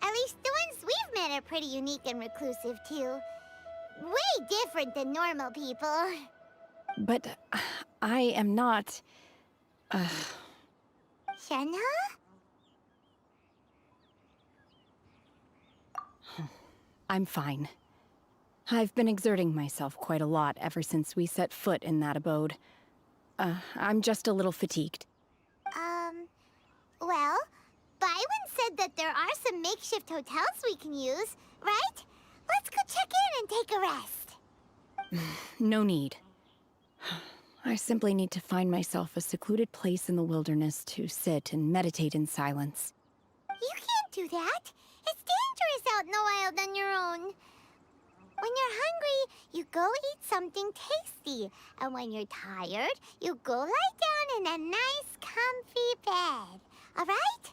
At least the ones we've met are pretty unique and reclusive, too. Way different than normal people. But I am not... Shenhe? I'm fine. I've been exerting myself quite a lot ever since we set foot in that abode. I'm just a little fatigued. Well, Byron said that there are some makeshift hotels we can use, right? Let's go check in and take a rest. No need. I simply need to find myself a secluded place in the wilderness to sit and meditate in silence. You can't do that. It's dangerous out in the wild on your own. When you're hungry, you go eat something tasty. And when you're tired, you go lie down in a nice, comfy bed. All right?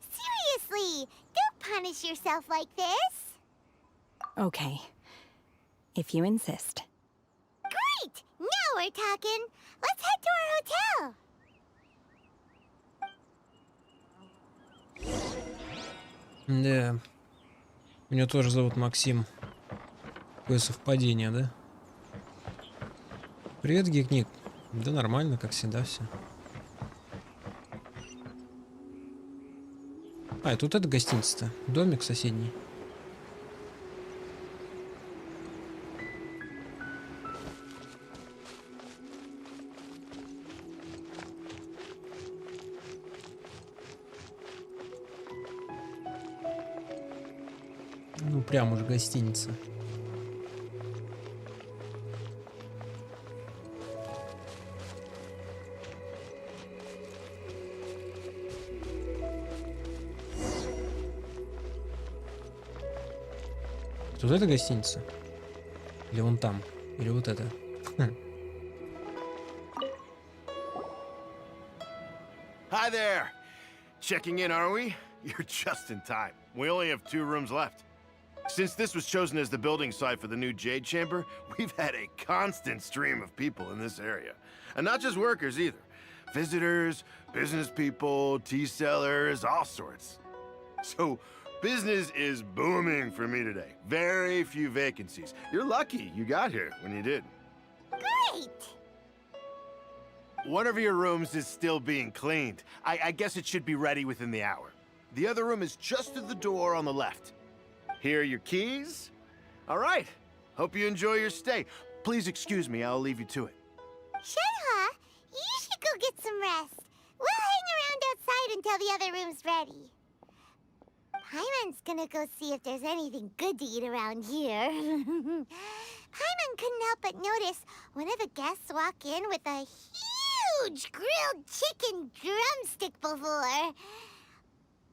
Seriously, don't punish yourself like this. Okay. If you insist. Great! Now we're talking. Let's head to our hotel. Да. Меня тоже зовут Максим. Какое совпадение, да? Привет, Гик-Ник. Да нормально, как всегда все. А, и тут это гостиница-то. Домик соседний. Ну, прям уж гостиница. Тут это гостиница? Или вон там? Или вот это? Hi there! Checking in, are we? You're just in time. We only have 2 rooms left. Since this was chosen as the building site for the new Jade Chamber, we've had a constant stream of people in this area. And not just workers either. Visitors, business people, tea sellers, all sorts. So, business is booming for me today. Very few vacancies. You're lucky you got here when you did. Great! One of your rooms is still being cleaned. I guess it should be ready within the hour. The other room is just to the door on the left. Here are your keys. All right. Hope you enjoy your stay. Please excuse me, I'll leave you to it. Shenhe, you should go get some rest. We'll hang around outside until the other room's ready. Paimon's gonna go see if there's anything good to eat around here. Paimon couldn't help but notice one of the guests walk in with a huge grilled chicken drumstick before.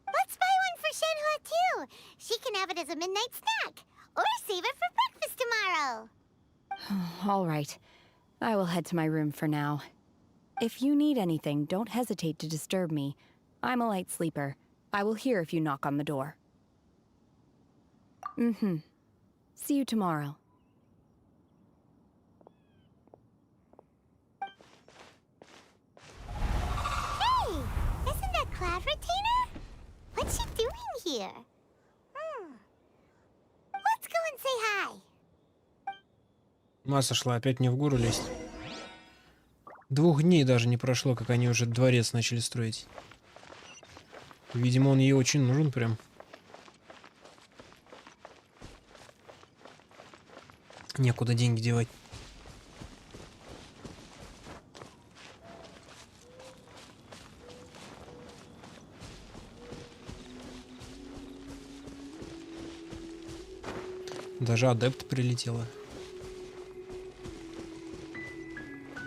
Let's buy one for Shenhe too. She can have it as a midnight snack. Or save it for breakfast tomorrow. All right. I will head to my room for now. If you need anything, don't hesitate to disturb me. I'm a light sleeper. I will hear if you knock on the door. See you tomorrow. Hey! Isn't that Cloud Retainer? What's she doing here? Let's go and say hi. Масса шла, опять мне в гору лезть. 2 дней даже не прошло, как они уже дворец начали строить. Видимо, он ей очень нужен прям. Некуда деньги девать. Даже адепт прилетела.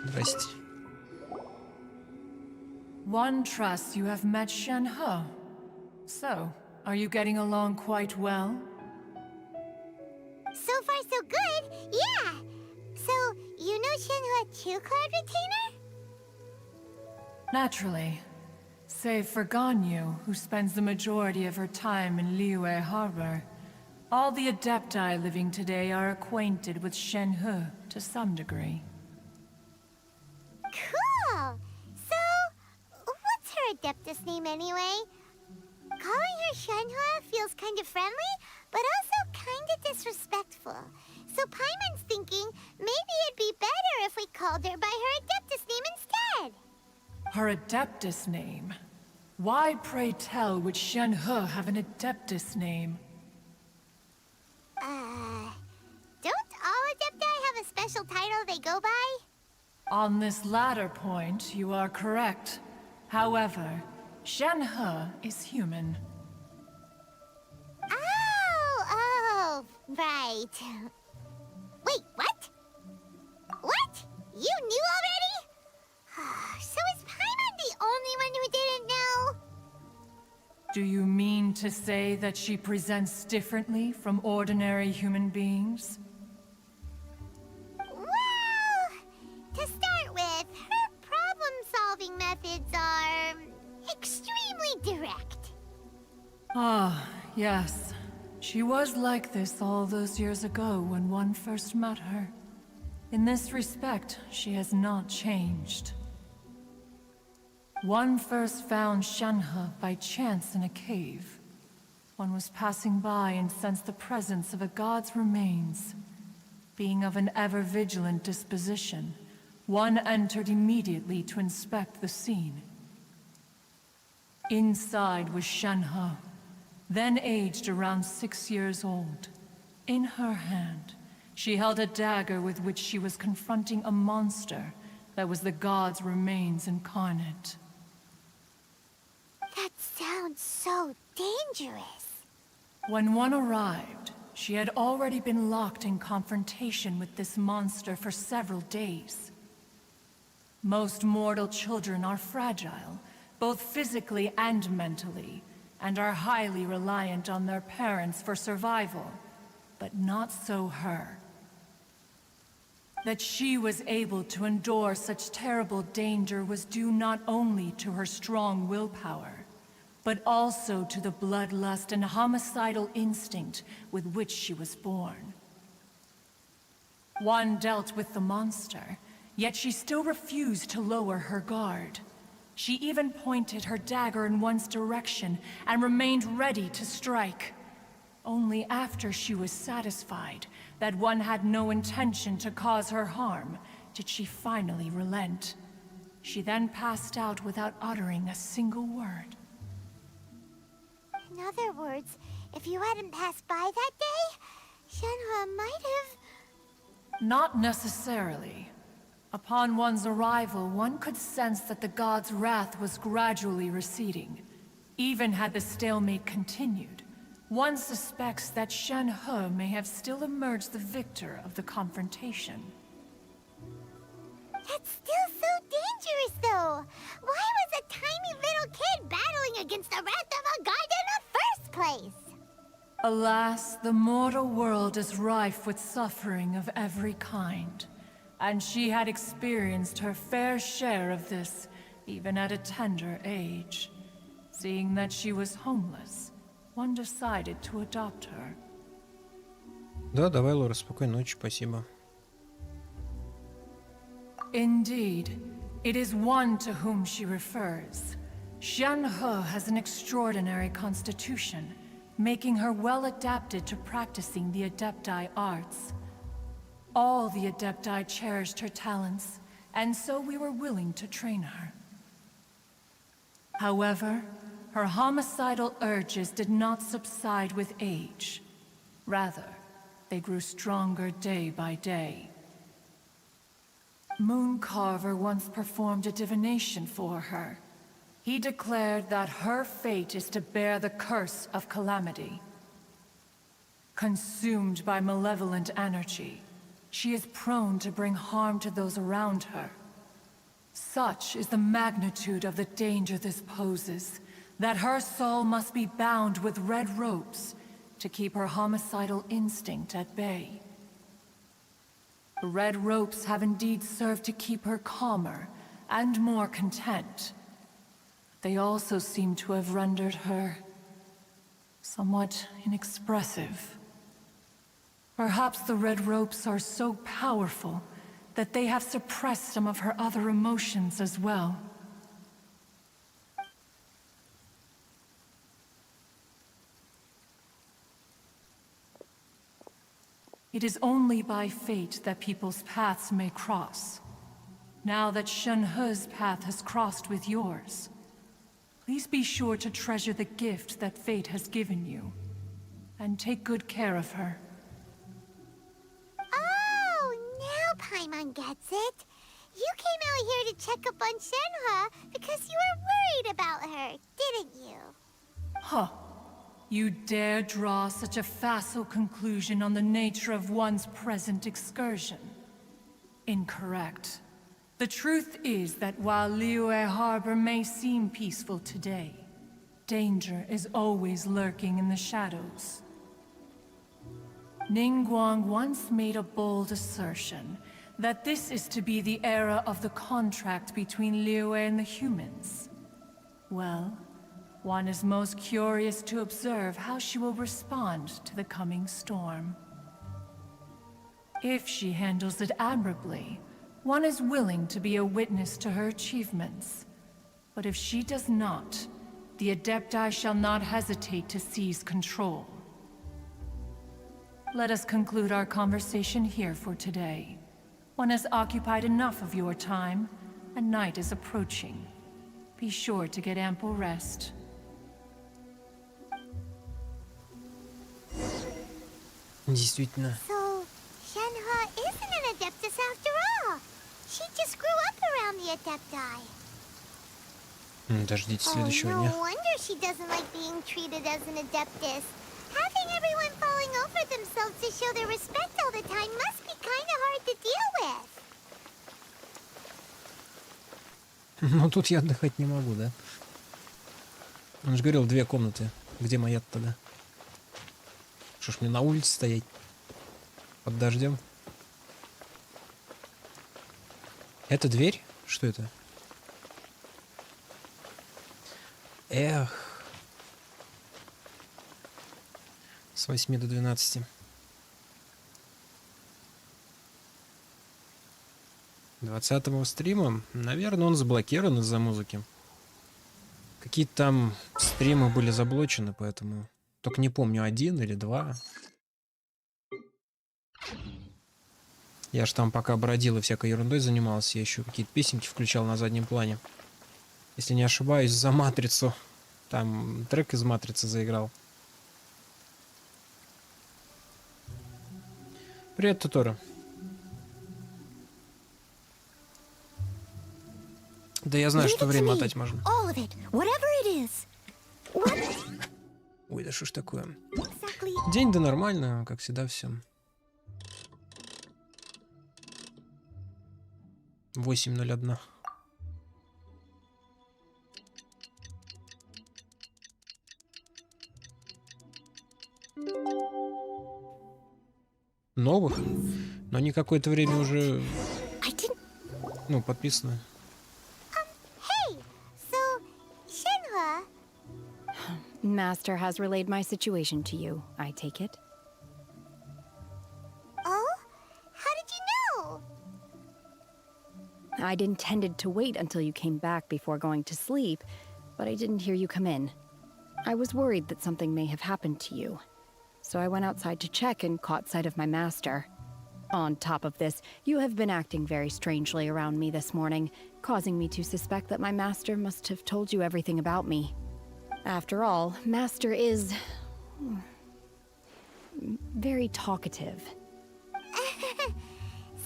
Здрасте. One trusts you have met Shenhe. So, are you getting along quite well? So far, so good. Yeah. So, you know Shenhe too, Cloud Retainer? Naturally. Save for Ganyu, who spends the majority of her time in Liyue Harbor. All the Adepti living today are acquainted with Shenhe to some degree. Cool. So, what's her Adeptus name anyway? Calling her Shenhe feels kind of friendly, but also kind of disrespectful. So Paimon's thinking maybe it'd be better if we called her by her Adeptus name instead. Her Adeptus name? Why, pray tell, would Shenhe have an Adeptus name? Don't all Adepti have a special title they go by? On this latter point, you are correct. However, Shenhe is human. Oh, right. Wait, what? What? You knew already? So is Paimon the only one who didn't know? Do you mean to say that she presents differently from ordinary human beings? Well, to start with, her problem-solving methods are extremely direct. Ah, yes. She was like this all those years ago when one first met her. In this respect, she has not changed. One first found Shenhe by chance in a cave. One was passing by and sensed the presence of a god's remains. Being of an ever-vigilant disposition, one entered immediately to inspect the scene. Inside was Shenhe, then aged around 6 years old. In her hand, she held a dagger with which she was confronting a monster that was the god's remains incarnate. That sounds so dangerous. When one arrived, she had already been locked in confrontation with this monster for several days. Most mortal children are fragile, both physically and mentally, and are highly reliant on their parents for survival. But not so her. That she was able to endure such terrible danger was due not only to her strong willpower, but also to the bloodlust and homicidal instinct with which she was born. One dealt with the monster, yet she still refused to lower her guard. She even pointed her dagger in one's direction and remained ready to strike. Only after she was satisfied that one had no intention to cause her harm did she finally relent. She then passed out without uttering a single word. In other words, if you hadn't passed by that day, Shenhe might have... Not necessarily. Upon one's arrival, one could sense that the god's wrath was gradually receding. Even had the stalemate continued, one suspects that Shenhe may have still emerged the victor of the confrontation. That's still so dangerous, though. Why was a tiny little kid battling against the wrath of a god in the first place? Alas, the mortal world is rife with suffering of every kind. And she had experienced her fair share of this, even at a tender age. Seeing that she was homeless, one decided to adopt her. Да, давай, Лора, спокойной ночи, спасибо. Indeed, it is one to whom she refers. Shenhe has an extraordinary constitution, making her well adapted to practicing the Adepti arts. All the Adepti cherished her talents, and so we were willing to train her. However, her homicidal urges did not subside with age. Rather, they grew stronger day by day. Mooncarver once performed a divination for her. He declared that her fate is to bear the curse of calamity. Consumed by malevolent energy, she is prone to bring harm to those around her. Such is the magnitude of the danger this poses, that her soul must be bound with red ropes to keep her homicidal instinct at bay. The red ropes have indeed served to keep her calmer and more content. They also seem to have rendered her somewhat inexpressive. Perhaps the red ropes are so powerful that they have suppressed some of her other emotions as well. It is only by fate that people's paths may cross. Now that Shenhe's path has crossed with yours, please be sure to treasure the gift that fate has given you, and take good care of her. Oh, now Paimon gets it. You came out here to check up on Shenhua because you were worried about her, didn't you? Huh. You dare draw such a facile conclusion on the nature of one's present excursion? Incorrect. The truth is that while Liyue Harbor may seem peaceful today, danger is always lurking in the shadows. Ningguang once made a bold assertion that this is to be the era of the contract between Liyue and the humans. Well, one is most curious to observe how she will respond to the coming storm. If she handles it admirably, one is willing to be a witness to her achievements. But if she does not, the Adepti shall not hesitate to seize control. Let us conclude our conversation here for today. One has occupied enough of your time, and night is approaching. Be sure to get ample rest. Действительно. So, Shenhua isn't an Adeptus after all. She just grew up around the Adepti. Дождитесь следующего no дня. wonder she doesn't like being treated as an Adeptus. Having everyone falling over themselves to show their respect all the time must be kind of hard to deal with. Ну тут я отдыхать не могу, да? Он же говорил, 2 комнаты. Где моя тогда? Что ж мне на улице стоять? Под дождем? Это дверь? Что это? Эх. С 8 до 12. 20-го стрима, наверное, он заблокирован из-за музыки. Какие-то там стримы были заблочены, поэтому... Только не помню, 1 или 2. Я ж там пока бродил и всякой ерундой занимался, я еще какие-то песенки включал на заднем плане. Если не ошибаюсь, за Матрицу. Там трек из Матрицы заиграл. Привет, Тоторо. Да я знаю, что время мотать можно. Ой, да что ж такое? День да нормально, как всегда все. 8:01. Новых? Но они какое-то время уже... Ну, подписаны. Hey, so, Shenhua... Master has relayed my situation to you, I take it. Oh? How did you know? I'd intended to wait until you came back before going to sleep, but I didn't hear you come in. I was worried that something may have happened to you, so I went outside to check and caught sight of my master. On top of this, you have been acting very strangely around me this morning, causing me to suspect that my master must have told you everything about me. After all, Master is... very talkative.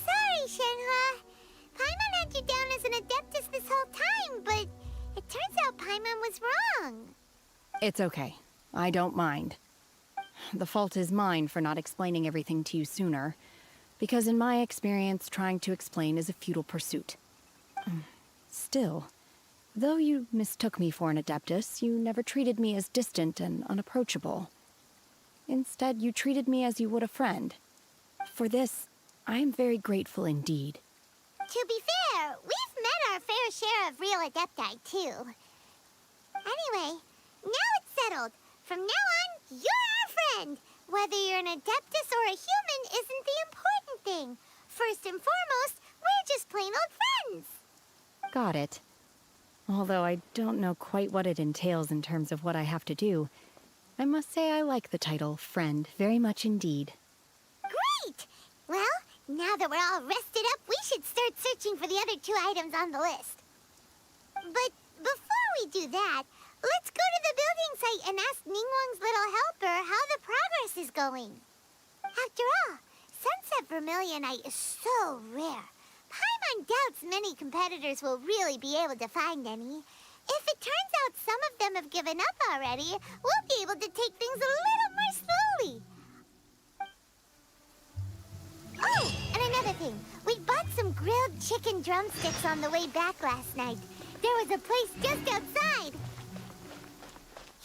Sorry, Shenhua. Paimon had you down as an Adeptus this whole time, but it turns out Paimon was wrong. It's okay. I don't mind. The fault is mine for not explaining everything to you sooner, because in my experience, trying to explain is a futile pursuit. Still, though you mistook me for an Adeptus, you never treated me as distant and unapproachable. Instead, you treated me as you would a friend. For this, I am very grateful indeed. To be fair, we've met our fair share of real Adepti, too. Anyway, now it's settled. From now on, you're our friend. Whether you're an Adeptus or a human isn't the important thing. First and foremost, we're just plain old friends. Got it. Although I don't know quite what it entails in terms of what I have to do, I must say I like the title friend very much indeed. Great! Well, now that we're all rested up, we should start searching for the other 2 items on the list. But before we do that, let's go to the building site and ask Ningguang's little helper how the progress is going. After all, Sunset Vermilionite is so rare. Paimon Ningguang doubts many competitors will really be able to find any. If it turns out some of them have given up already, we'll be able to take things a little more slowly. Oh, and another thing. We bought some grilled chicken drumsticks on the way back last night. There was a place just outside.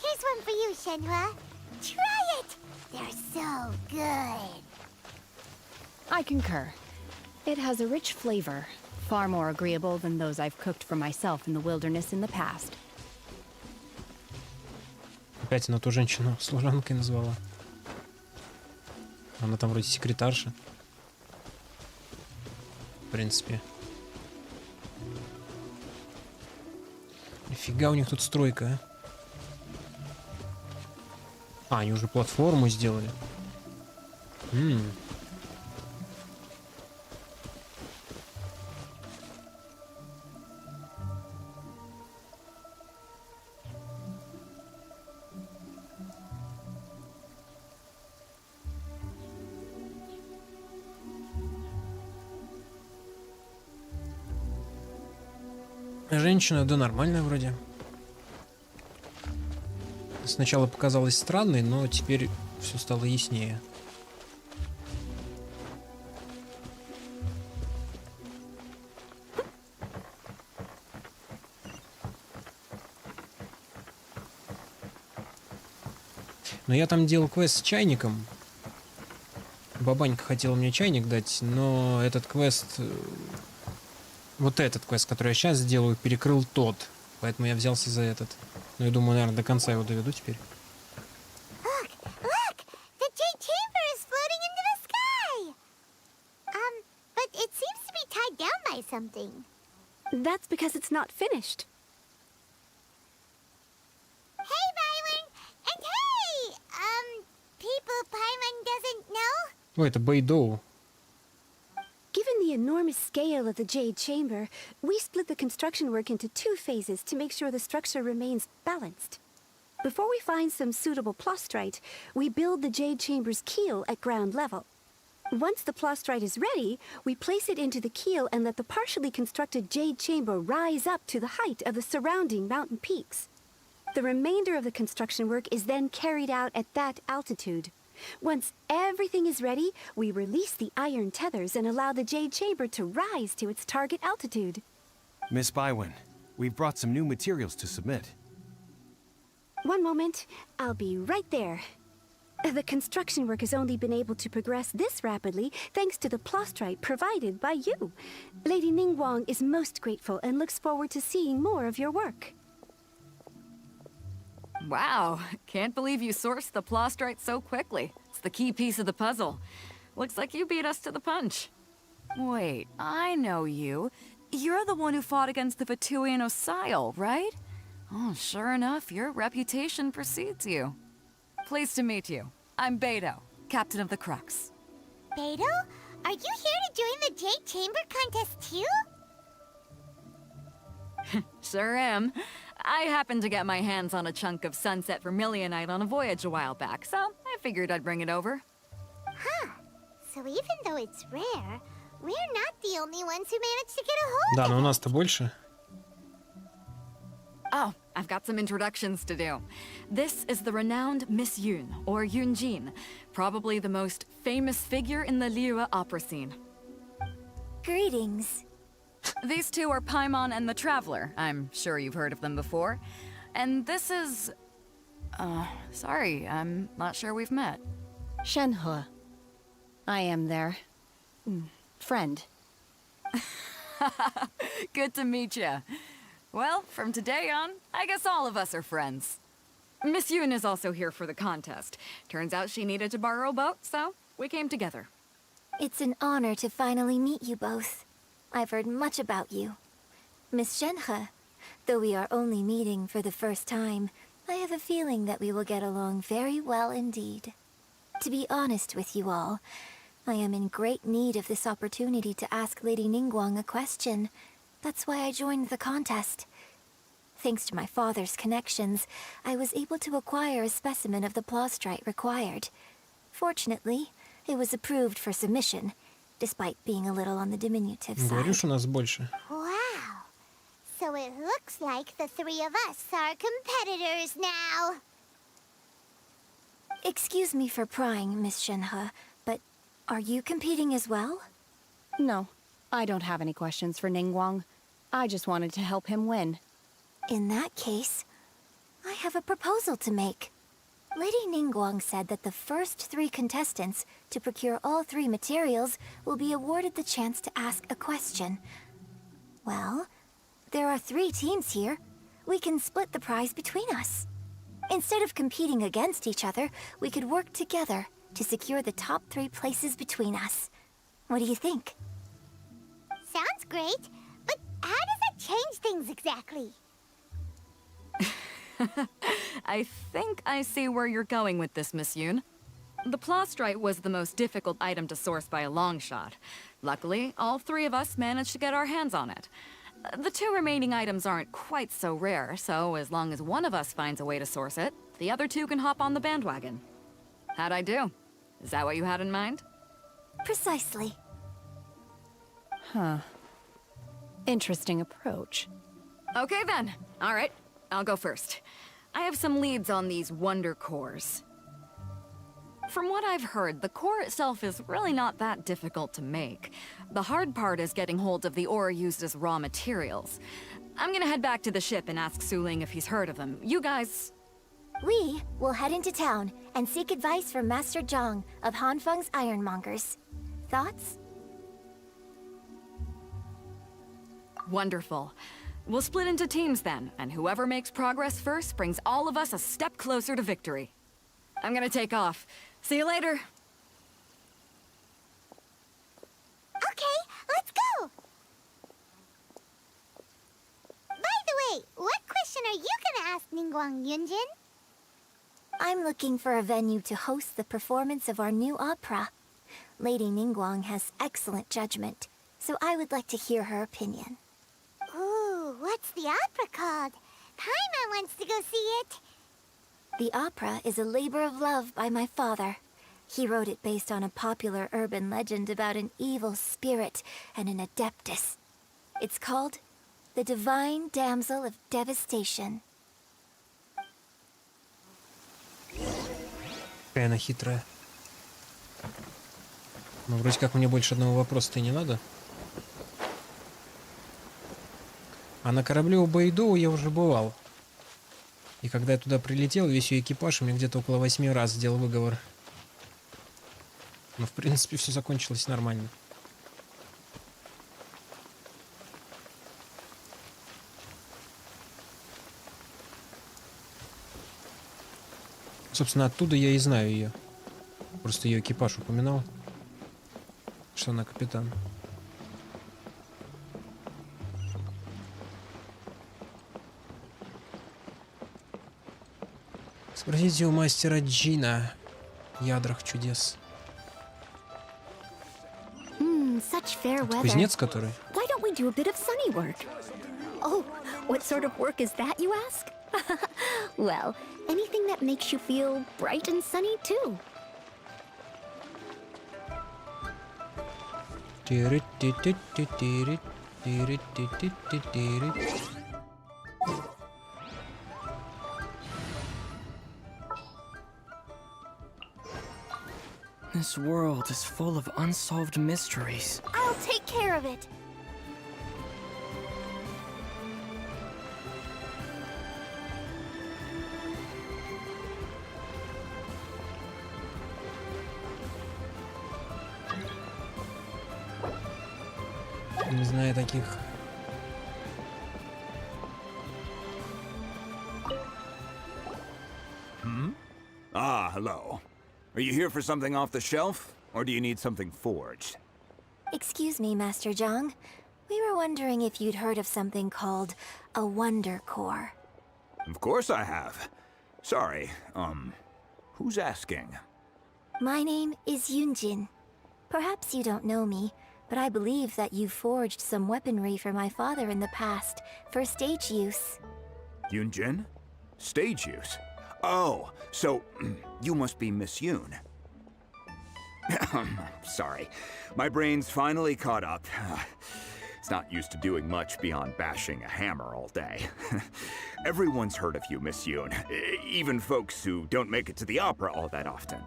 Here's one for you, Shenhua. Try it! They're so good. I concur. It has a rich flavor, far more agreeable than those I've cooked for myself in the wilderness in the past. Опять она ту женщину служанкой назвала. Она там вроде секретарша. В принципе. Нифига у них тут стройка, а? Они уже платформу сделали. Женщина, да, нормальная вроде. Сначала показалось странной, но теперь все стало яснее. Но я там делал квест с чайником. Бабанька хотела мне чайник дать, но этот квест... Вот этот квест, который я сейчас сделаю, перекрыл тот. Поэтому я взялся за этот. Ну, я думаю, наверное, до конца его доведу теперь. Look! Look! The Jade Chamber is floating into the sky! But it seems to be tied down by something. That's because it's not finished. Hey, Byron! And hey! People Paimon doesn't know? Ой, это Бэйдоу. Given the enormous scale of the Jade Chamber, we split the construction work into 2 phases to make sure the structure remains balanced. Before we find some suitable plastrite, we build the Jade Chamber's keel at ground level. Once the plastrite is ready, we place it into the keel and let the partially constructed Jade Chamber rise up to the height of the surrounding mountain peaks. The remainder of the construction work is then carried out at that altitude. Once everything is ready, we release the iron tethers and allow the Jade Chamber to rise to its target altitude. Miss Bywin, we've brought some new materials to submit. One moment, I'll be right there. The construction work has only been able to progress this rapidly thanks to the plastrite provided by you. Lady Ningguang is most grateful and looks forward to seeing more of your work. Wow, can't believe you sourced the plastrite so quickly. It's the key piece of the puzzle. Looks like you beat us to the punch. Wait, I know you. You're the one who fought against the Vatuian Osile, right? Oh, sure enough, your reputation precedes you. Pleased to meet you. I'm Beidou, captain of the Crux. Beidou? Are you here to join the Jade Chamber contest too? Sure am. I happened to get my hands on a chunk of sunset vermilionite on a voyage a while back, so I figured I'd bring it over. Huh. So even though it's rare, we're not the only ones who managed to get a hold Да, of но it. у нас-то больше. Oh, I've got some introductions to do. This is the renowned Miss Yun, or Yunjin, probably the most famous figure in the Liyue opera scene. Greetings. These two are Paimon and the Traveler. I'm sure you've heard of them before. And this is... sorry, I'm not sure we've met. Shenhua. I am their... friend. Good to meet ya. Well, from today on, I guess all of us are friends. Miss Yun is also here for the contest. Turns out she needed to borrow a boat, so we came together. It's an honor to finally meet you both. I've heard much about you. Miss Shenhe, though we are only meeting for the first time, I have a feeling that we will get along very well indeed. To be honest with you all, I am in great need of this opportunity to ask Lady Ningguang a question. That's why I joined the contest. Thanks to my father's connections, I was able to acquire a specimen of the plastrite required. Fortunately, it was approved for submission. despite being a little on the diminutive side. Говоришь, у нас больше. Wow. So it looks like the three of us are competitors now. Excuse me for prying, Miss Shenhe, but are you competing as well? No, I don't have any questions for Ningguang. I just wanted to help him win. In that case, I have a proposal to make. Lady Ningguang said that the first 3 contestants to procure all 3 materials will be awarded the chance to ask a question. Well, there are 3 teams here. We can split the prize between us. Instead of competing against each other, we could work together to secure the top 3 places between us. What do you think? Sounds great, but how does it change things exactly? I think I see where you're going with this, Miss Yoon. The plastrite was the most difficult item to source by a long shot. Luckily, all 3 of us managed to get our hands on it. The 2 remaining items aren't quite so rare, so as long as one of us finds a way to source it, the other 2 can hop on the bandwagon. How'd I do? Is that what you had in mind? Precisely. Huh. Interesting approach. Okay then. All right, I'll go first. I have some leads on these wonder cores. From what I've heard, the core itself is really not that difficult to make. The hard part is getting hold of the ore used as raw materials. I'm gonna head back to the ship and ask Suling if he's heard of them. You guys... We will head into town and seek advice from Master Zhang of Hanfeng's Ironmongers. Thoughts? Wonderful. We'll split into teams then, and whoever makes progress first brings all of us a step closer to victory. I'm gonna take off. See you later. Okay, let's go! By the way, what question are you gonna ask Ningguang, Yunjin? I'm looking for a venue to host the performance of our new opera. Lady Ningguang has excellent judgment, so I would like to hear her opinion. Ooh, what's the opera called? Paimon wants to go see it. The opera is a labor of love by my father. He wrote it based on a popular urban legend about an evil spirit and an adeptus. It's called The Divine Damsel of Devastation. Какая она хитрая. Ну, вроде как мне больше одного вопроса-то и не надо. А на корабле у Бэйдоу я уже бывал. И когда я туда прилетел, весь ее экипаж, у меня где-то около 8 раз сделал выговор. Но, в принципе, все закончилось нормально. Собственно, оттуда я и знаю ее. Просто ее экипаж упоминал, что она капитан. Спросите у мастера Джина. Ядрах чудес. Such fair weather. Кузнец, который? Why don't we do a bit of sunny work? Oh, what sort of work is that, you ask? Well, anything that makes you feel bright and sunny, too. This world is full of unsolved mysteries. I'll take care of it. Не знаю таких. Ah, hello. Are you here for something off the shelf, or do you need something forged? Excuse me, Master Zhang. We were wondering if you'd heard of something called a Wonder Core. Of course I have. Sorry, who's asking? My name is Yunjin. Perhaps you don't know me, but I believe that you forged some weaponry for my father in the past, for stage use. Yunjin? Stage use? Oh, so you must be Miss Yoon. Sorry. My brain's finally caught up. It's not used to doing much beyond bashing a hammer all day. Everyone's heard of you, Miss Yoon. Even folks who don't make it to the opera all that often.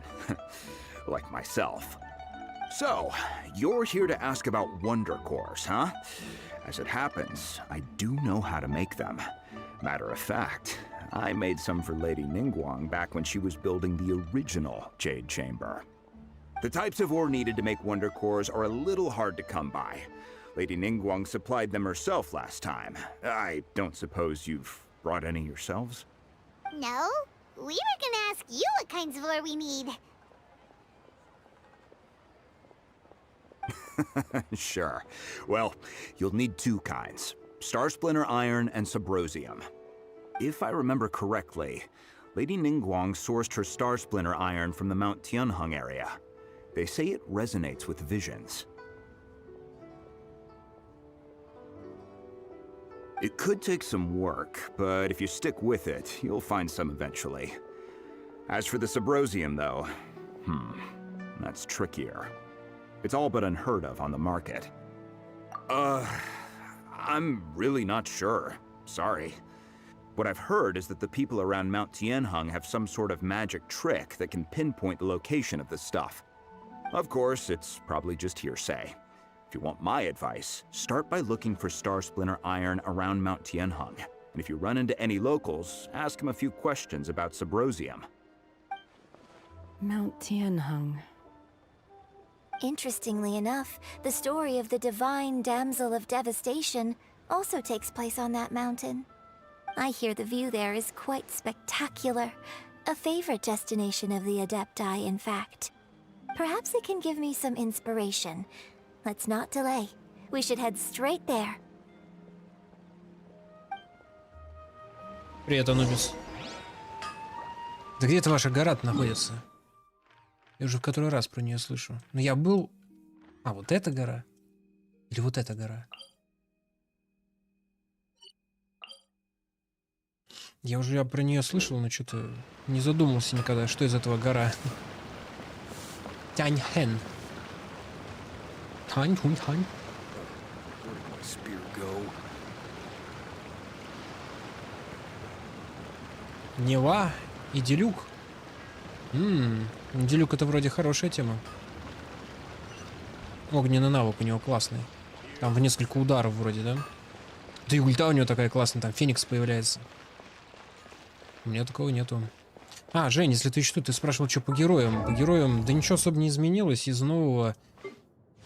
Like myself. So, you're here to ask about wonder cores, huh? As it happens, I do know how to make them. Matter of fact, I made some for Lady Ningguang back when she was building the original Jade Chamber. The types of ore needed to make wonder cores are a little hard to come by. Lady Ningguang supplied them herself last time. I don't suppose you've brought any yourselves? No, we were gonna ask you what kinds of ore we need. Sure. Well, you'll need two kinds. Star Splinter Iron and Subrosium. If I remember correctly, Lady Ningguang sourced her Star Splinter Iron from the Mount Tianheng area. They say it resonates with visions. It could take some work, but if you stick with it, you'll find some eventually. As for the Subrosium, though, that's trickier. It's all but unheard of on the market. I'm really not sure. Sorry. What I've heard is that the people around Mount Tianheng have some sort of magic trick that can pinpoint the location of the stuff. Of course, it's probably just hearsay. If you want my advice, start by looking for Star Splinter Iron around Mount Tianheng. And if you run into any locals, ask them a few questions about Subrosium. Mount Tianheng. Interestingly enough, the story of the divine damsel of devastation also takes place on that mountain. I hear the view there is quite spectacular. A favorite destination of the Adepti, in fact. Perhaps it can give me some inspiration. Let's not delay. We should head straight there. Привет, Анубис. Да где эта ваша гора находится? Я уже в который раз про нее слышу. Но я был... А, вот эта гора? Или вот эта гора? Я уже про нее слышал, но что-то не задумался никогда, что из этого гора. Тяньхэн. Тань. Нева и Делюк. Делюк это вроде хорошая тема. Огненный навык у него классный. Там в несколько ударов вроде, да? Да и ульта у него такая классная, там Феникс появляется. У меня такого нету. А, Жень, если ты что, ты спрашивал, что по героям. По героям, да ничего особо не изменилось. Из нового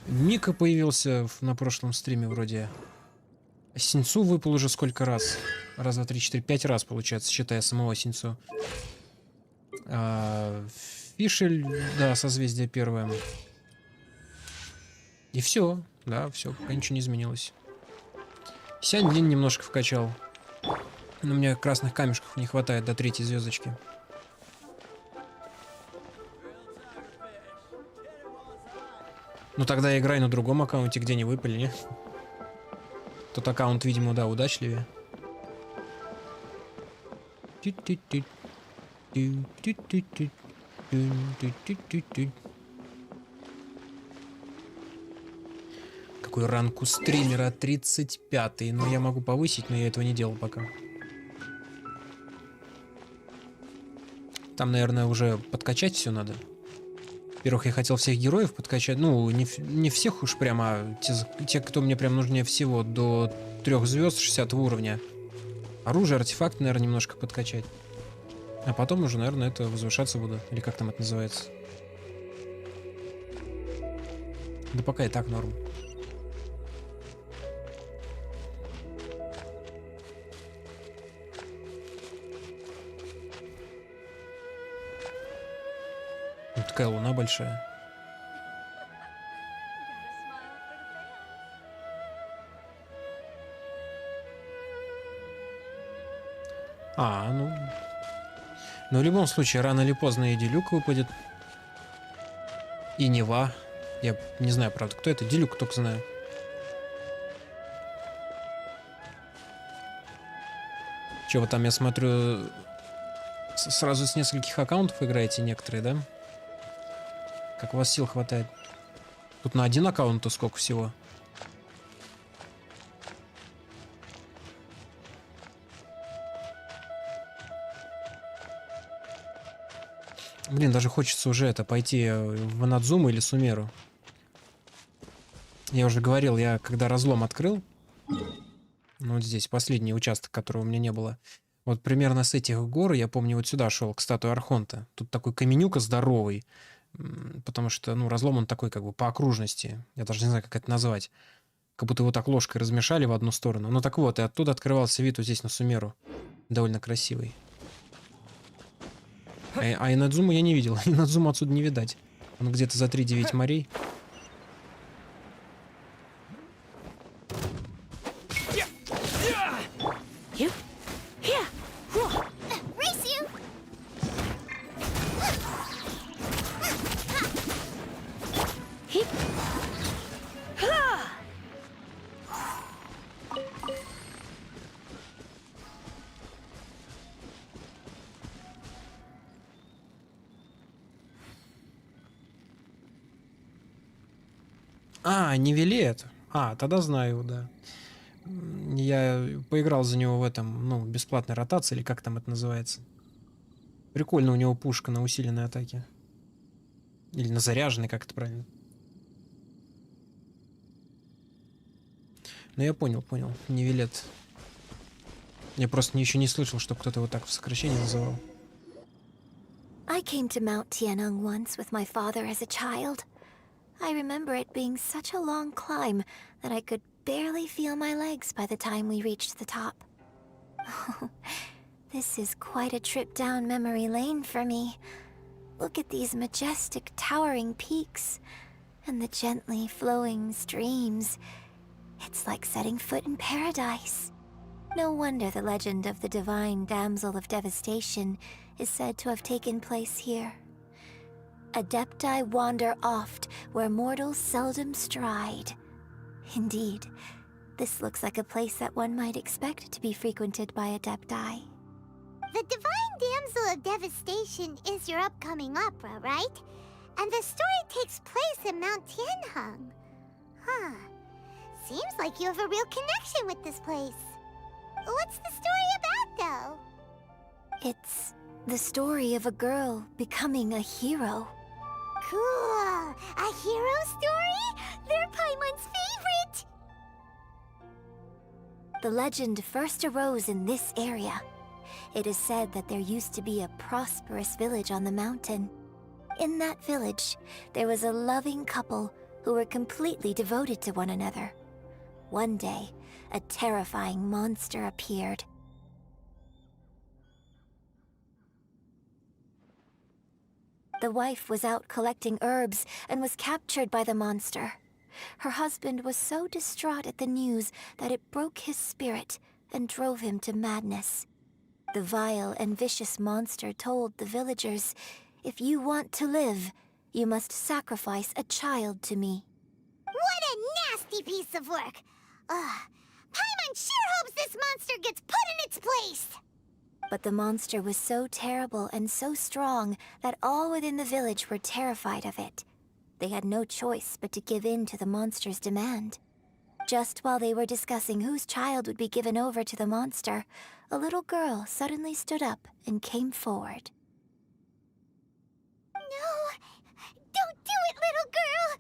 Мика появился на прошлом стриме вроде. Синцу выпал уже сколько раз? Раз, два, три, четыре, 5 раз, получается, считая самого Синцу. Фишель, да, созвездие первое. И все, да, все, пока ничего не изменилось. Сянь-Лин немножко вкачал. Но мне красных камешков не хватает до 3-й звездочки. Ну тогда играй на другом аккаунте, где не выпали, не? Тот аккаунт, видимо, да, удачливее. Какой ранг у стримера? 35-й. Но я могу повысить, но я этого не делал пока. Там, наверное, уже подкачать все надо. Во-первых, я хотел всех героев подкачать. Ну, не всех уж прямо, а те, кто мне прям нужнее всего, до 3 звезд 60 уровня. Оружие, артефакты, наверное, немножко подкачать. А потом уже, наверное, это возвышаться буду. Или как там это называется. Да пока и так норм. Вот такая луна большая. Ну... Но в любом случае, рано или поздно и Делюк выпадет. И Нева. Я не знаю, правда, кто это. Делюк только знаю. Че, вы там, я смотрю, сразу с нескольких аккаунтов играете некоторые, да? Как у вас сил хватает? Тут на один аккаунт-то сколько всего? Блин, даже хочется уже это пойти в Анадзуму или Сумеру. Я уже говорил, я когда разлом открыл, ну вот здесь последний участок, которого у меня не было, вот примерно с этих гор, я помню, вот сюда шел, к статуе Архонта. Тут такой каменюка здоровый, потому что, ну, разлом он такой как бы по окружности. Я даже не знаю, как это назвать. Как будто его так ложкой размешали в одну сторону. Ну так вот, и оттуда открывался вид вот здесь на Сумеру. Довольно красивый. А Инадзуму я не видел. Инадзуму отсюда не видать. Он где-то за 3-9 морей. А, Нивелет. А, тогда знаю его, да. Я поиграл за него в этом, ну, бесплатной ротации, или как там это называется. Прикольно, у него пушка на усиленной атаке. Или на заряженной, как это правильно. Ну, я понял. Нивелет. Я просто еще не слышал, чтобы кто-то его так в сокращении называл. I came to Mount Tianeng once with my father as a child. I remember it being such a long climb that I could barely feel my legs by the time we reached the top. This is quite a trip down memory lane for me. Look at these majestic towering peaks and the gently flowing streams. It's like setting foot in paradise. No wonder the legend of the divine damsel of devastation is said to have taken place here. Adepti wander oft where mortals seldom stride. Indeed, this looks like a place that one might expect to be frequented by Adepti. The Divine Damsel of Devastation is your upcoming opera, right? And the story takes place in Mount Tianheng. Huh. Seems like you have a real connection with this place. What's the story about, though? It's the story of a girl becoming a hero. Cool! A hero story? They're Paimon's favorite! The legend first arose in this area. It is said that there used to be a prosperous village on the mountain. In that village, there was a loving couple who were completely devoted to one another. One day, a terrifying monster appeared. The wife was out collecting herbs and was captured by the monster. Her husband was so distraught at the news that it broke his spirit and drove him to madness. The vile and vicious monster told the villagers, "If you want to live, you must sacrifice a child to me." What a nasty piece of work! Paimon sure hopes this monster gets put in its place! But the monster was so terrible and so strong that all within the village were terrified of it. They had no choice but to give in to the monster's demand. Just while they were discussing whose child would be given over to the monster, a little girl suddenly stood up and came forward. No! Don't do it, little girl!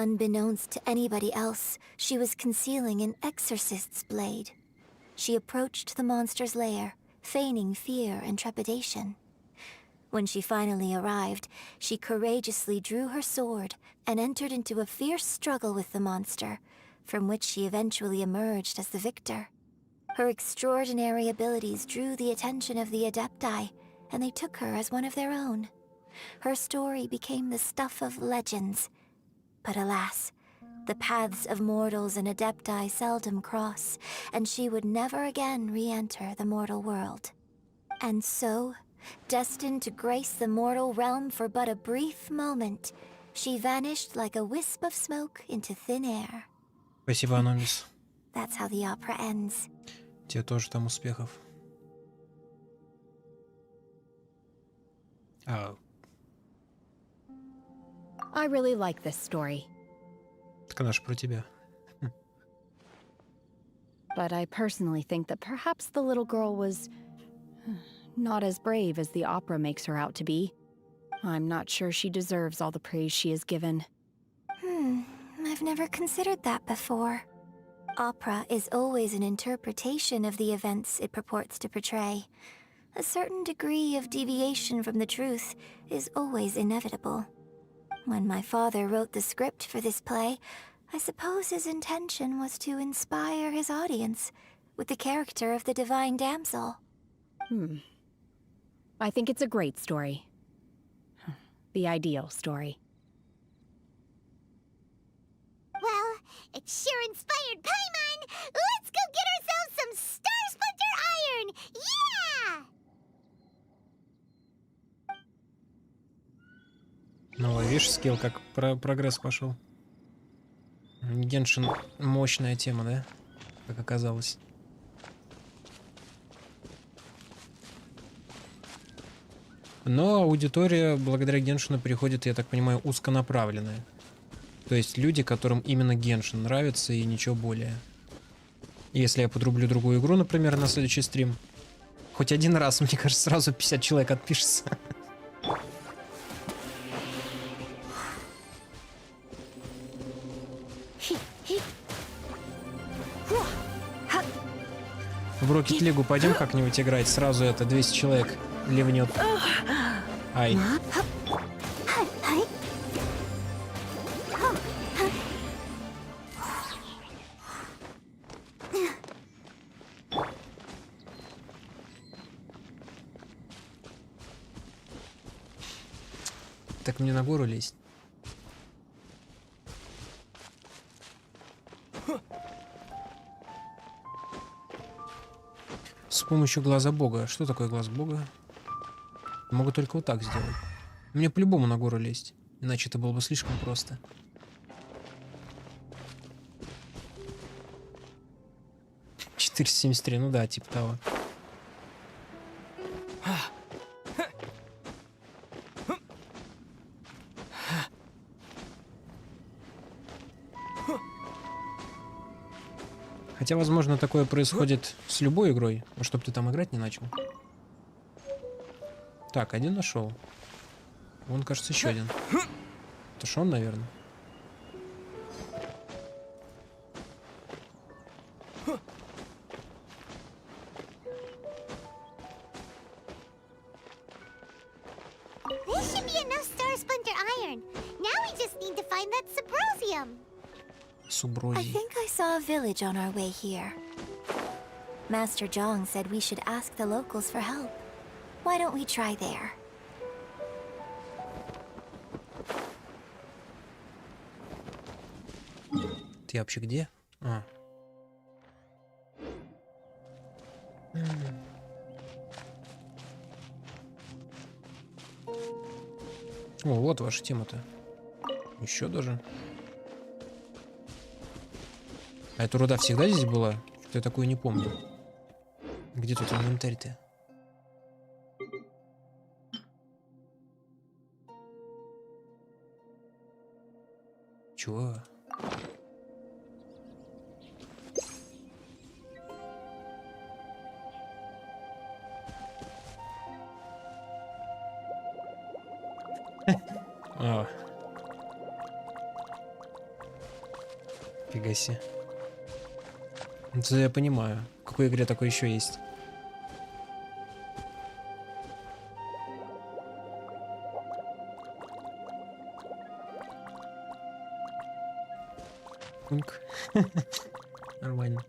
Unbeknownst to anybody else, she was concealing an exorcist's blade. She approached the monster's lair, feigning fear and trepidation. When she finally arrived, she courageously drew her sword and entered into a fierce struggle with the monster, from which she eventually emerged as the victor. Her extraordinary abilities drew the attention of the Adepti, and they took her as one of their own. Her story became the stuff of legends. But alas, the paths of mortals and Adepti seldom cross, and she would never again re-enter the mortal world. And so, destined to grace the mortal realm for but a brief moment, she vanished like a wisp of smoke into thin air. Спасибо, Аномис. That's how the opera ends. Тебе тоже там успехов. I really like this story. Так она ж про тебя. But I personally think that perhaps the little girl was not as brave as the opera makes her out to be. I'm not sure she deserves all the praise she is given. I've never considered that before. Opera is always an interpretation of the events it purports to portray. A certain degree of deviation from the truth is always inevitable. When my father wrote the script for this play, I suppose his intention was to inspire his audience with the character of the divine damsel. I think it's a great story. The ideal story. Well, it sure inspired Paimon! Let's go get ourselves some Star Splinter Iron! Yeah! Ну, видишь, скилл, как прогресс пошел. Геншин мощная тема, да? Как оказалось. Но аудитория благодаря Геншину приходит, я так понимаю, узконаправленная. То есть люди, которым именно Геншин нравится и ничего более. Если я подрублю другую игру, например, на следующий стрим, хоть один раз, мне кажется, сразу 50 человек отпишется. В Rocket League пойдем как-нибудь играть, сразу это 200 человек ливнет. Ай. Так мне на гору лезть. С помощью глаза бога. Что такое глаз бога? Могу только вот так сделать. Мне по-любому на гору лезть. Иначе это было бы слишком просто. — 473, ну да, типа того. Хотя, возможно, такое происходит с любой игрой, ну, чтоб ты там играть не начал. Так, один нашел. Вон, кажется, еще один. Это ж он, наверное. There should be enough Star Splinter Iron. Now we just need to find that Subrosium. I think I saw a village on our way here. Master Zhong said we should ask the locals for help. Why don't we try there? Ты вообще где? А. О, вот ваша тема-то. Еще даже. А эта руда всегда здесь была? Что-то я такое не помню. Где тут инвентарь-то? Чего? А. Фига себе. Это я понимаю. В какой игре такое еще есть? Куньк. Нормально.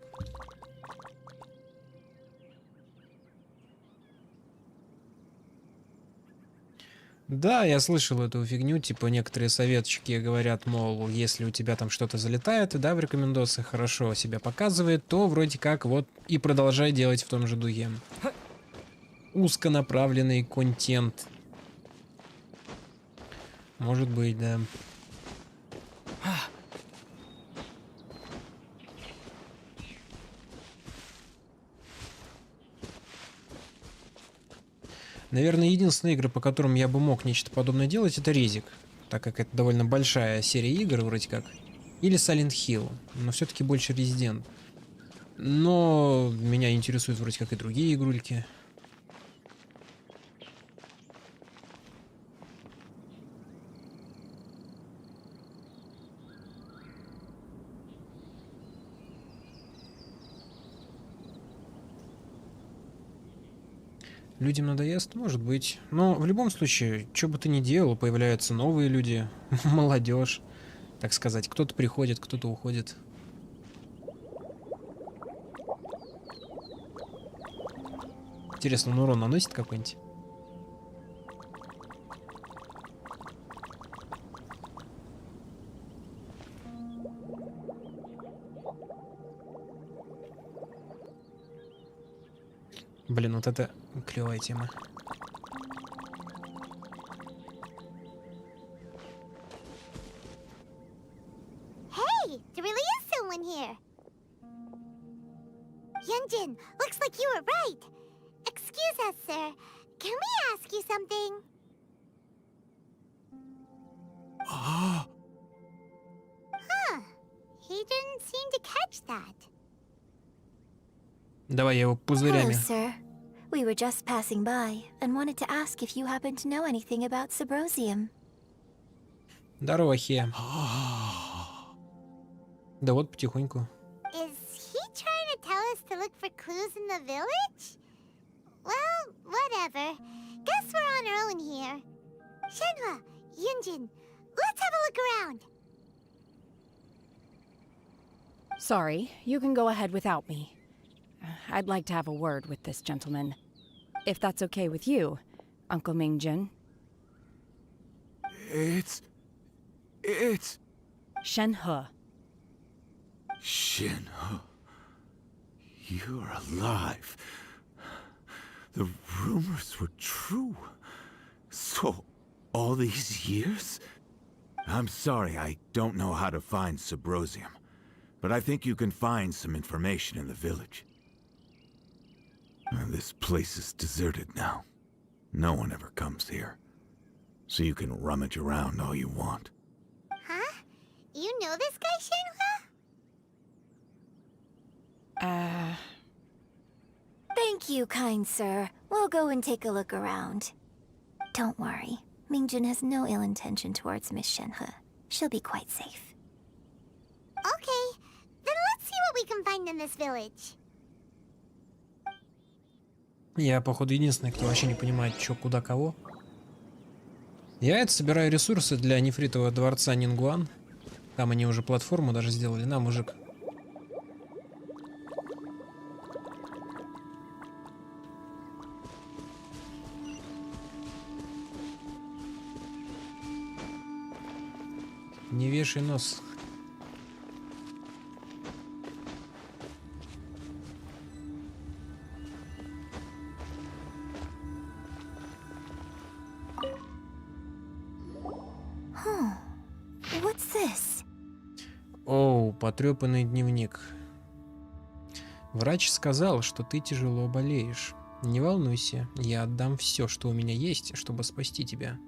Да, я слышал эту фигню, типа некоторые советчики говорят, мол, если у тебя там что-то залетает, да, в рекомендациях хорошо себя показывает, то вроде как вот и продолжай делать в том же духе. Узконаправленный контент. Может быть, да. Наверное, единственные игры, по которым я бы мог нечто подобное делать, это Резик. так как это довольно большая серия игр вроде как. Или Silent Hill, но все-таки больше Resident. Но меня интересуют вроде как и другие игрульки. Людям надоест? Может быть. Но в любом случае, что бы ты ни делал, появляются новые люди, молодежь, так сказать. Кто-то приходит, кто-то уходит. Интересно, он урон наносит какой-нибудь? Блин, вот это клевая тема. Hey, there really is someone here. Yunjin, looks like you were right. Excuse us, sir. Can we ask you something? Huh. He didn't seem to catch that. Давай я его пузырями. Hello, sir. We were just passing by and wanted to ask if you happen to know anything about Subrosium. Здорово, Хе. Да вот, потихоньку. Is he trying to tell us to look for clues in the village? Well, whatever. Guess we're on our own here. Shenhua, Yunjin, let's have a look around. Sorry, you can go ahead without me. I'd like to have a word with this gentleman. If that's okay with you, Uncle Mingjin. It's... Shenhe. Shenhe. You're alive. The rumors were true. So, all these years? I'm sorry, I don't know how to find Subrosium. But I think you can find some information in the village. This place is deserted now. No one ever comes here. So you can rummage around all you want. Huh? You know this guy, Shenhua? Thank you, kind sir. We'll go and take a look around. Don't worry. Mingjin has no ill intention towards Miss Shenhe. She'll be quite safe. Okay, then let's see what we can find in this village. Я, походу, единственный, кто вообще не понимает, что, куда, кого. Я это собираю ресурсы для нефритового дворца Нингуан. Там они уже платформу даже сделали. На, мужик. Не вешай нос. What's this? Оу, потрепанный дневник. Врач сказал, что ты тяжело болеешь. Не волнуйся, я отдам все, что у меня есть, чтобы спасти тебя.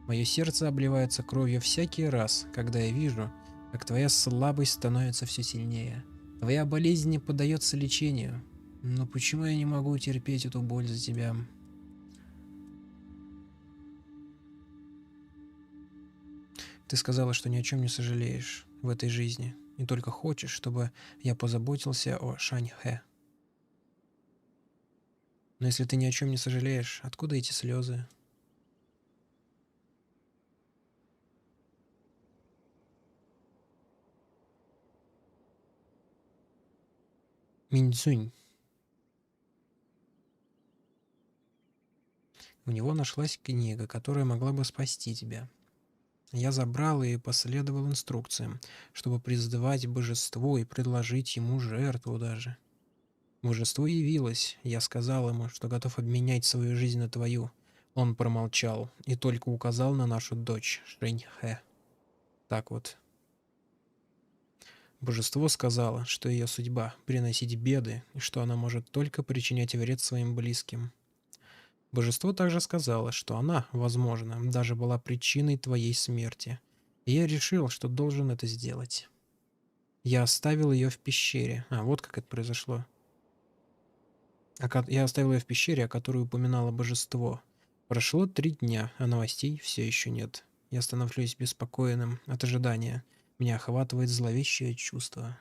Мое сердце обливается кровью всякий раз, когда я вижу, как твоя слабость становится все сильнее. Твоя болезнь не поддается лечению. Но почему я не могу терпеть эту боль за тебя? Ты сказала, что ни о чем не сожалеешь в этой жизни, и только хочешь, чтобы я позаботился о Шаньхэ. Но если ты ни о чем не сожалеешь, откуда эти слезы? Миньцзунь. У него нашлась книга, которая могла бы спасти тебя. Я забрал и последовал инструкциям, чтобы призывать божество и предложить ему жертву даже. Божество явилось, я сказал ему, что готов обменять свою жизнь на твою. Он промолчал и только указал на нашу дочь, Шэньхэ. Так вот. Божество сказало, что ее судьба — приносить беды, и что она может только причинять вред своим близким. Божество также сказало, что она, возможно, даже была причиной твоей смерти. И я решил, что должен это сделать. Я оставил ее в пещере. А, вот как это произошло. Я оставил ее в пещере, о которой упоминало божество. Прошло 3 дня, а новостей все еще нет. Я становлюсь беспокойным от ожидания. Меня охватывает зловещее чувство.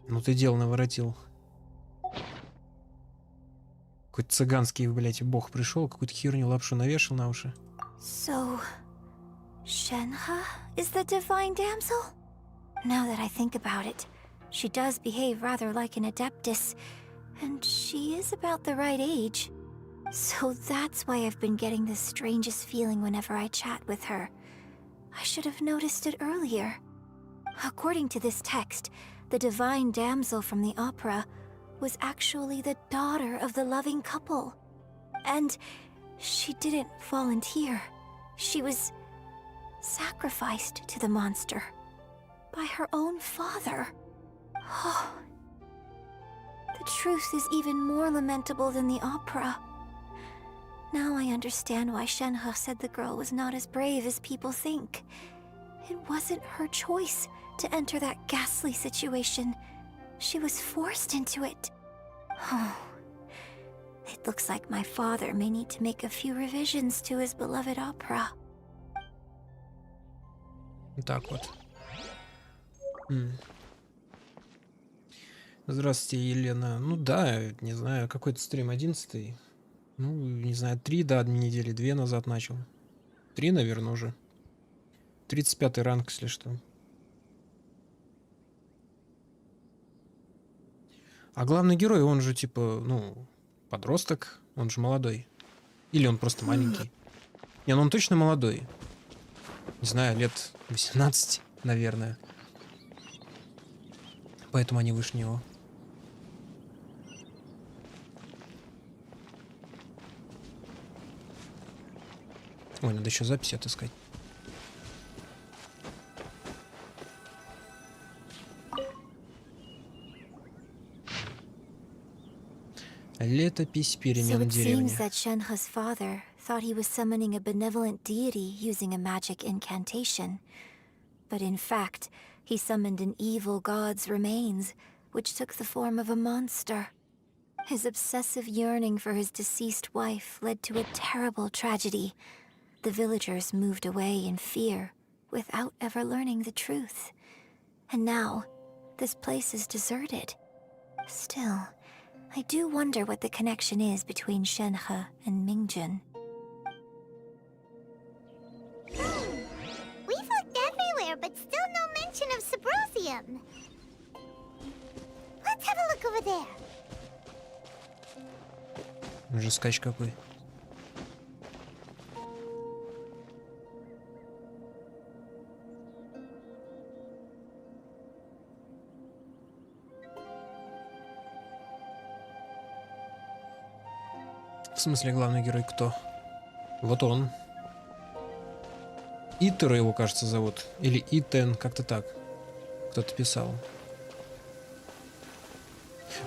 Ну ты дел наворотил. Какой-то цыганский, блядь, бог пришел, какую-то херню лапшу навешал на уши. So, Shenhe is the divine damsel? Now that I think about it, she does behave rather like an adeptus, and she is about the right age. So that's why I've been getting the strangest feeling whenever I chat with her. I should have noticed it earlier. According to this text, the divine damsel from the opera was actually the daughter of the loving couple. And she didn't volunteer. She was sacrificed to the monster by her own father. Oh, the truth is even more lamentable than the opera. Now I understand why Shenhe said the girl was not as brave as people think. It wasn't her choice to enter that ghastly situation. She was forced into it. Oh, it looks like my father may need to make a few revisions to his beloved opera. Так вот. Здравствуйте, Елена. Ну да, не знаю, какой-то стрим 11-й. Ну, не знаю, 3, да, недели 2 назад начал. 3, наверное, уже. 35-й ранг, если что. А главный герой, он же типа, ну, подросток, он же молодой. Или он просто маленький. Не, ну он точно молодой. Не знаю, лет 18, наверное. Поэтому они выше него. Ой, надо еще записи отыскать. Летопись перемен деревни. So it seems that Shenhe's father thought he was summoning a benevolent deity using a magic incantation. But in fact, he summoned an evil god's remains, which took the form of a monster. His obsessive yearning for his deceased wife led to a terrible tragedy. The villagers moved away in fear, without ever learning the truth. And now, this place is deserted. Still, I do wonder what the connection is between Shenhe and Mingjun. We've looked everywhere, but still no mention of Sabrosium. Let's have a look over there. Жескач какой. В смысле, главный герой кто? Вот он. Итера его, кажется, зовут. Или Итен, как-то так. Кто-то писал.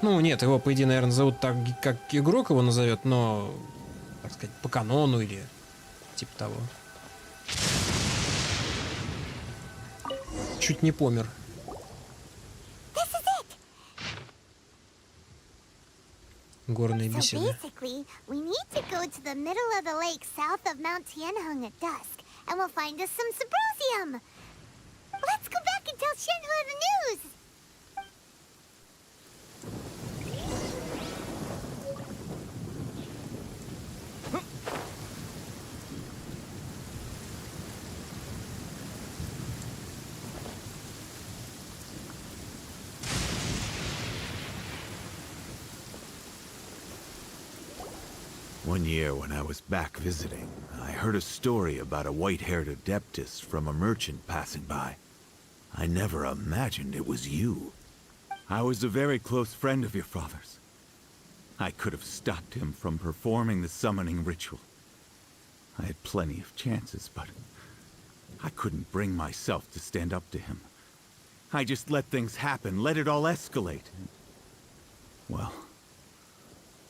Ну, нет, его, по идее, наверное, зовут так, как игрок его назовет, но, так сказать, по канону или типа того. Чуть не помер. Горные беседы. So basically, we need to go to the middle of the lake south of Mount Tianheng at dusk, and we'll find us some Sabrosium. Let's go back and tell Shenhe the news. One year when I was back visiting, I heard a story about a white-haired adeptus from a merchant passing by. I never imagined it was you. I was a very close friend of your father's. I could have stopped him from performing the summoning ritual. I had plenty of chances, but I couldn't bring myself to stand up to him. I just let things happen, let it all escalate. Well,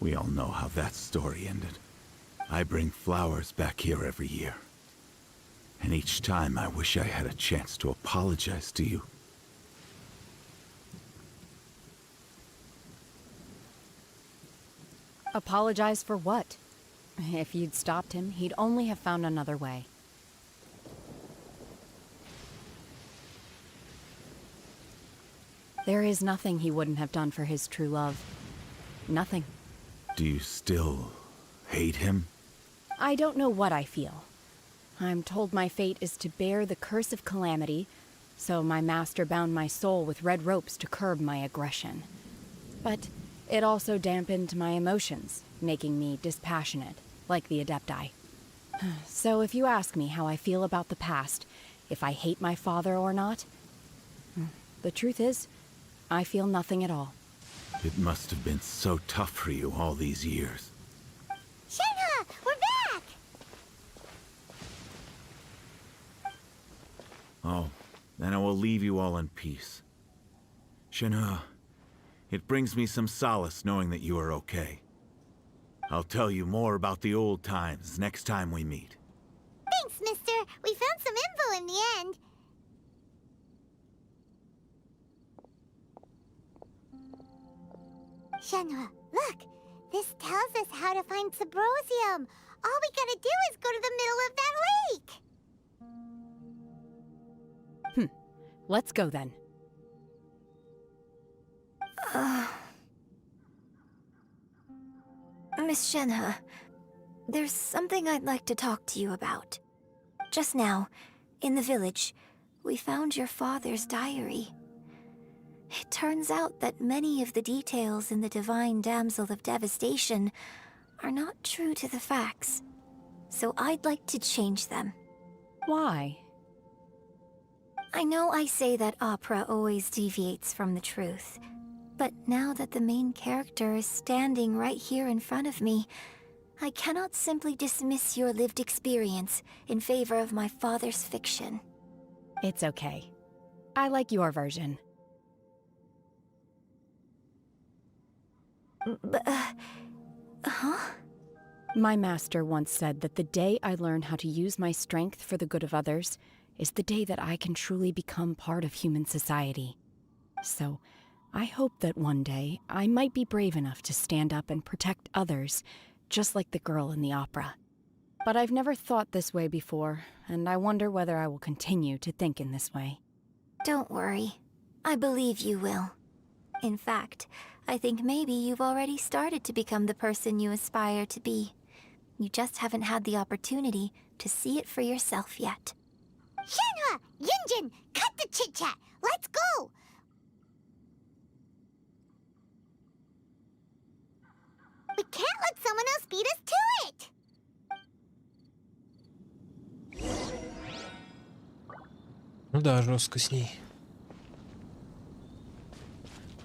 we all know how that story ended. I bring flowers back here every year. And each time I wish I had a chance to apologize to you. Apologize for what? If you'd stopped him, he'd only have found another way. There is nothing he wouldn't have done for his true love. Nothing. Do you still hate him? I don't know what I feel. I'm told my fate is to bear the curse of calamity, so my master bound my soul with red ropes to curb my aggression. But it also dampened my emotions, making me dispassionate, like the Adepti. So if you ask me how I feel about the past, if I hate my father or not, the truth is, I feel nothing at all. It must have been so tough for you all these years. Shenhe, we're back! Oh, then I will leave you all in peace. Shenhe, it brings me some solace knowing that you are okay. I'll tell you more about the old times next time we meet. Thanks, mister. We found some info in the end. Shenhe, look! This tells us how to find Subrosium. All we gotta do is go to the middle of that lake! Let's go then. Miss Shenhe, there's something I'd like to talk to you about. Just now, in the village, we found your father's diary. It turns out that many of the details in the Divine Damsel of Devastation are not true to the facts. So I'd like to change them. Why? I know I say that opera always deviates from the truth, but now that the main character is standing right here in front of me, I cannot simply dismiss your lived experience in favor of my father's fiction. It's okay. I like your version. Huh? My master once said that the day I learn how to use my strength for the good of others is the day that I can truly become part of human society. So, I hope that one day I might be brave enough to stand up and protect others, just like the girl in the opera. But I've never thought this way before, and I wonder whether I will continue to think in this way. Don't worry. I believe you will. In fact, I think maybe you've already started to become the person you aspire to be. You just haven't had the opportunity to see it for yourself yet. Shenhe! Yunjin! Cut the chit-chat! Let's go! We can't let someone else beat us to it! Ну да, жестко с ней.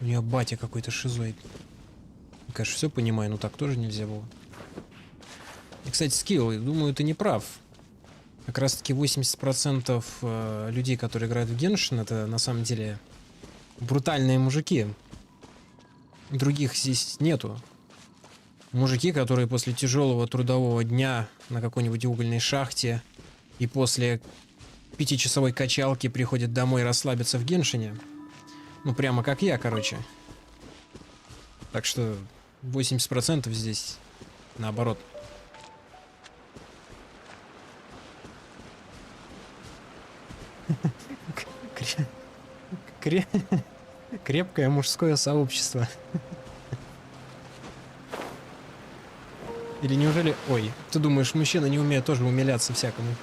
У нее батя какой-то шизоид. Я, конечно, все понимаю, но так тоже нельзя было. И, кстати, скилл, думаю, ты не прав. Как раз таки 80% людей, которые играют в Genshin, это на самом деле брутальные мужики. Других здесь нету. Мужики, которые после тяжелого трудового дня на какой-нибудь угольной шахте и после 5-часовой качалки приходят домой расслабиться в Геншине. Ну, прямо как я, короче. Так что 80% здесь наоборот. Крепкое мужское сообщество. Или неужели... Ой, ты думаешь, мужчина не умеет тоже умиляться всякому?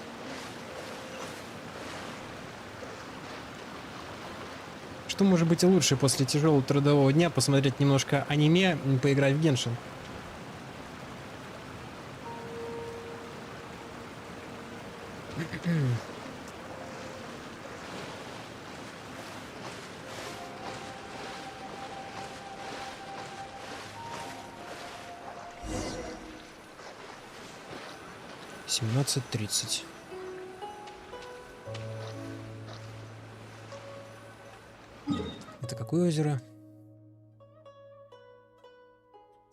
Что может быть и лучше после тяжелого трудового дня посмотреть немножко аниме и поиграть в Геншин? какое озеро?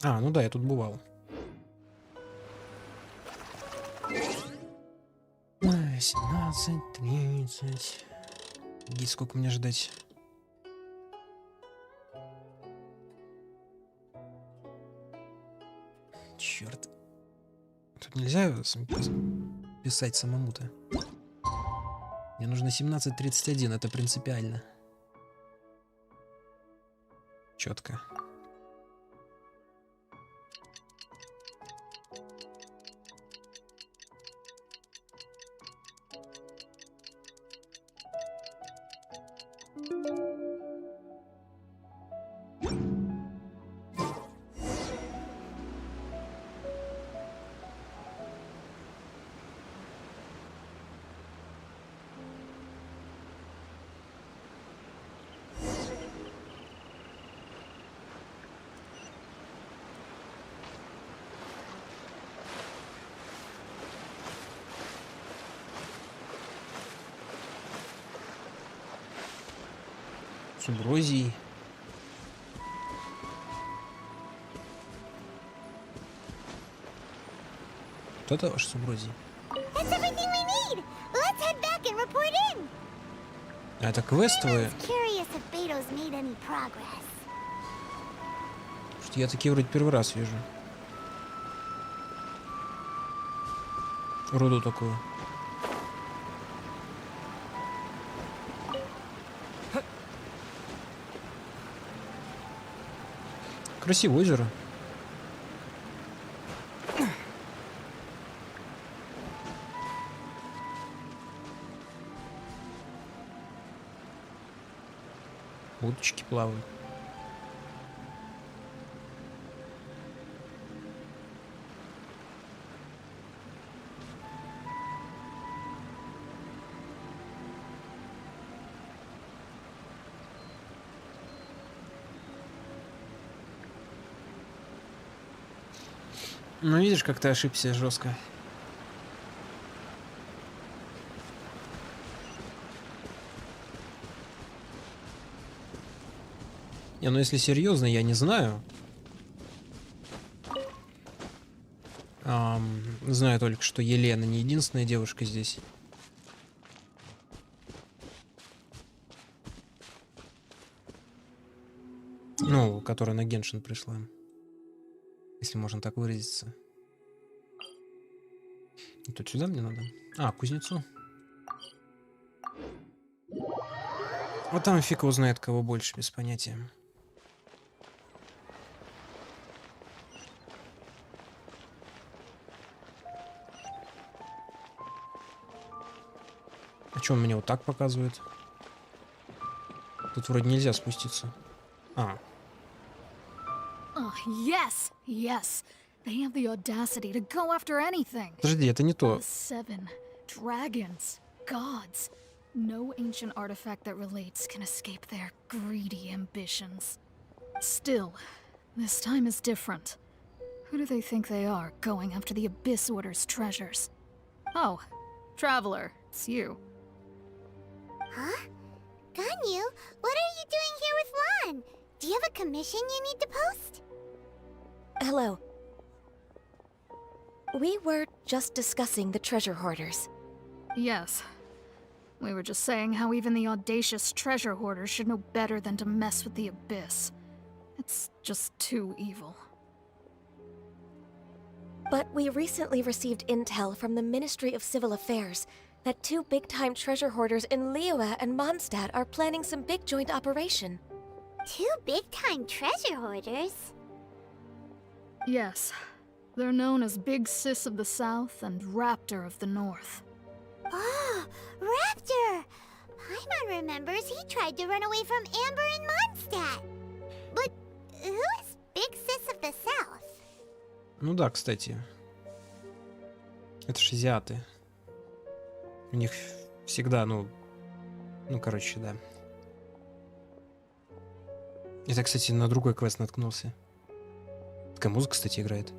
А, ну да, я тут бывал. 17:30. И сколько мне ждать? Черт. Тут нельзя писать самому-то. Мне нужно 17:31, это принципиально. Четко. Суброзий. Вот это ваш суброзий. А это квестовые? Что я такие вроде первый раз вижу. Руду такую. Красивое озеро. Уточки плавают. Ну, видишь, как ты ошибся жестко. Не, ну если серьезно, я не знаю. Знаю только, что Елена не единственная девушка здесь. Ну, которая на Геншин пришла. Если можно так выразиться. Тут сюда мне надо. А, к кузнецу. Вот там фиг его знает, кого больше, без понятия. А что он мне вот так показывает? Тут вроде нельзя спуститься. А. Oh, yes, yes. They have the audacity to go after anything. Подожди, это не то. The 7 dragons, gods. No ancient artifact that relates can escape their greedy ambitions. Still, this time is different. Who do they think they are, going after the Abyss Order's treasures? Oh, Traveler, it's you. Huh? Ganyu, what are you doing here with Lan? Do you have a commission you need to post? Hello. We were just discussing the treasure hoarders. Yes. We were just saying how even the audacious treasure hoarders should know better than to mess with the Abyss. It's just too evil. But we recently received intel from the Ministry of Civil Affairs that 2 big-time treasure hoarders in Liyue and Mondstadt are planning some big joint operation. 2 big-time treasure hoarders? Yes. They're known as Big Sis of the South and Raptor of the North. Oh, Raptor! Paimon remembers he tried to run away from Amber in Mondstadt. But who is Big Sis of the South? Ну да, кстати. Это ж азиаты. У них всегда, ну, короче, да. Это, кстати, на другой квест наткнулся. Такая музыка, кстати, играет.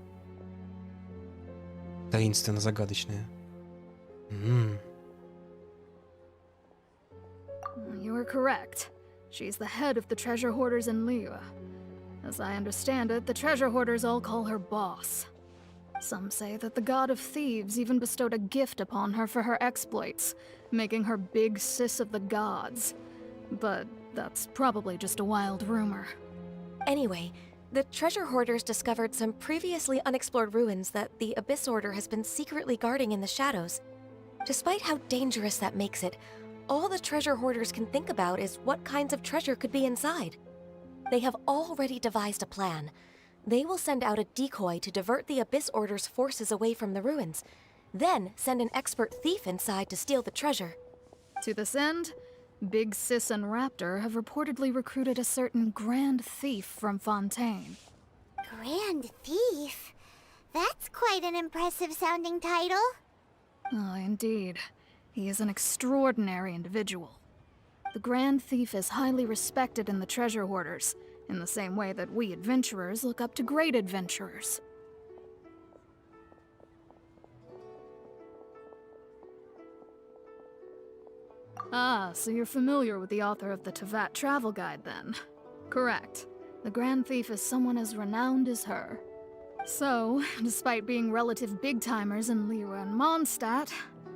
Таинственно загадочная. You were correct. She's the head of the treasure hoarders in Liyue. As I understand it, the treasure hoarders all call her boss. Some say that the god of thieves even bestowed a gift upon her for her exploits, making her big sis of the gods. But that's probably just a wild rumor. Anyway, the treasure hoarders discovered some previously unexplored ruins that the Abyss Order has been secretly guarding in the shadows. Despite how dangerous that makes it, all the treasure hoarders can think about is what kinds of treasure could be inside. They have already devised a plan. They will send out a decoy to divert the Abyss Order's forces away from the ruins, then send an expert thief inside to steal the treasure. To this end, Big Sis and Raptor have reportedly recruited a certain Grand Thief from Fontaine. Grand Thief? That's quite an impressive sounding title. Oh, indeed. He is an extraordinary individual. The Grand Thief is highly respected in the treasure hoarders, in the same way that we adventurers look up to great adventurers. Ah, so you're familiar with the author of the Tevat Travel Guide, then? Correct. The Grand Thief is someone as renowned as her. So, despite being relative big-timers in Liyue and Mondstadt,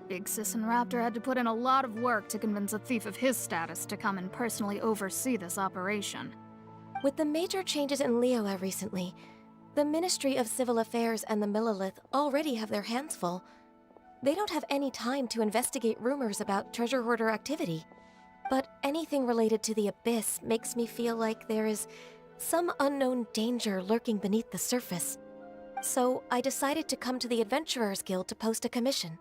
Big Sis and Raptor had to put in a lot of work to convince a thief of his status to come and personally oversee this operation. With the major changes in Liyue recently, the Ministry of Civil Affairs and the Millelith already have their hands full. They don't have any time to investigate rumors about treasure hoarder activity. But anything related to the Abyss makes me feel like there is some unknown danger lurking beneath the surface. So I decided to come to the Adventurers Guild to post a commission.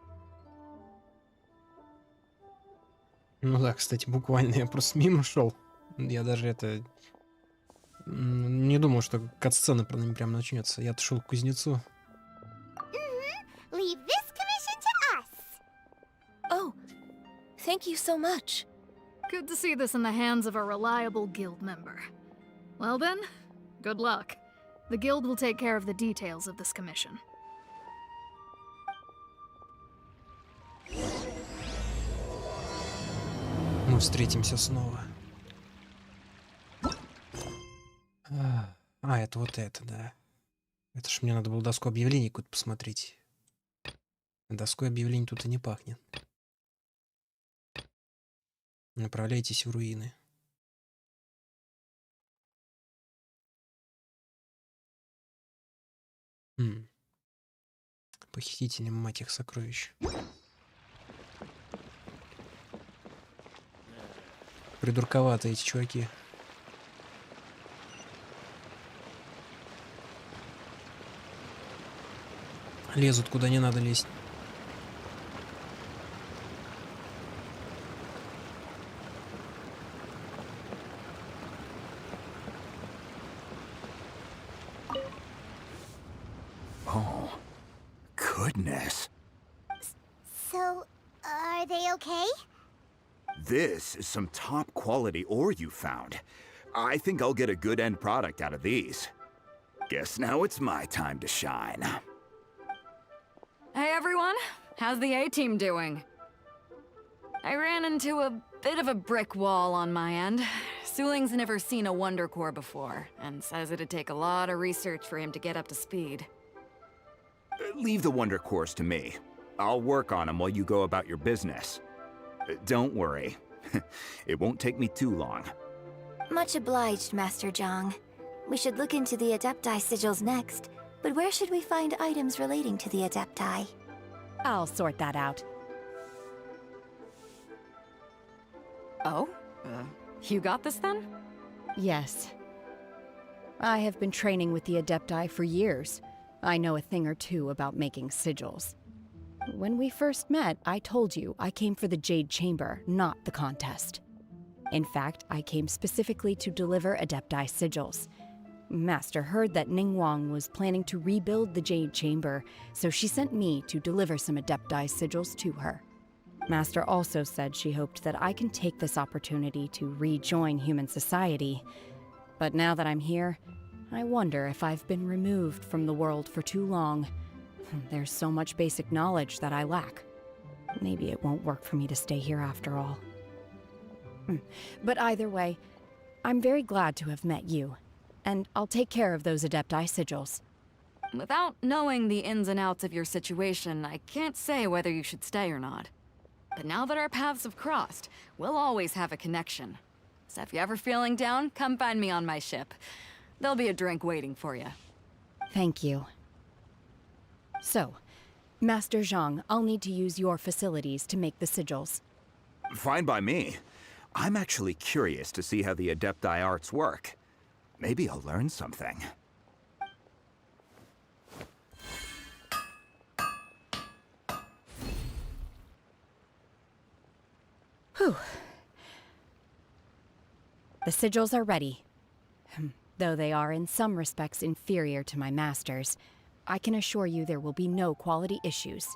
Ну да, кстати, буквально я просто мимо шел. Я даже это... Не думал, что кат-сцена про ним прям начнется. Я шел к кузнецу. Leave this commission to us. Oh, thank you so much. Good to see this in the hands of a reliable guild member. Well then, good luck. The guild will take care of the details of this commission. Мы встретимся снова. Это вот это, да. Это ж мне надо было доску объявлений какую-то посмотреть. Доской объявлений тут и не пахнет. Направляйтесь в руины. Похитителям, мать их, сокровищ. Придурковатые эти чуваки. Лезут куда не надо лезть. Oh, goodness. So, are they okay? This is some top quality ore you found. I think I'll get a good end product out of these. Guess now it's my time to shine. Hey everyone, how's the A-team doing? I ran into a bit of a brick wall on my end. Suling's never seen a Wonder Core before, and says it'd take a lot of research for him to get up to speed. Leave the Wonder Cores to me. I'll work on them while you go about your business. Don't worry. It won't take me too long. Much obliged, Master Zhang. We should look into the Adepti sigils next. But where should we find items relating to the Adepti? I'll sort that out. Oh? You got this then? Yes. I have been training with the Adepti for years. I know a thing or two about making sigils. When we first met, I told you I came for the Jade Chamber, not the contest. In fact, I came specifically to deliver Adepti sigils. Master heard that Ningguang was planning to rebuild the Jade Chamber, so she sent me to deliver some Adepti sigils to her. Master also said she hoped that I can take this opportunity to rejoin human society. But now that I'm here, I wonder if I've been removed from the world for too long. There's so much basic knowledge that I lack. Maybe it won't work for me to stay here after all. But either way, I'm very glad to have met you, and I'll take care of those Adepti sigils. Without knowing the ins and outs of your situation, I can't say whether you should stay or not. But now that our paths have crossed, we'll always have a connection. So if you're ever feeling down, come find me on my ship. There'll be a drink waiting for you. Thank you. So, Master Zhang, I'll need to use your facilities to make the sigils. Fine by me. I'm actually curious to see how the Adepti arts work. Maybe I'll learn something. Whew. The sigils are ready. Though they are in some respects inferior to my master's, I can assure you there will be no quality issues.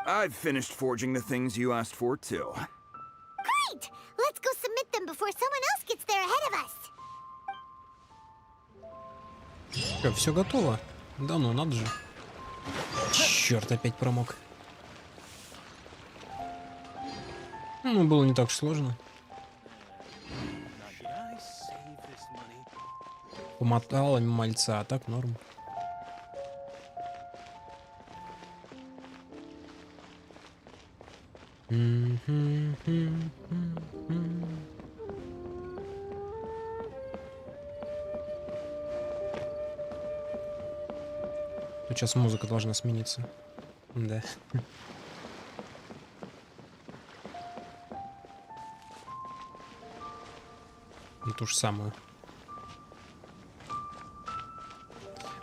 I've finished forging the things you asked for, too. Great! Let's go submit them before someone else gets there ahead of us. Что, все готово? Да ну, надо же. Черт, опять промок. Ну, было не так уж сложно. Помотала мальца, а так норм. Тут сейчас музыка должна смениться. Да. Ну, ту же самую.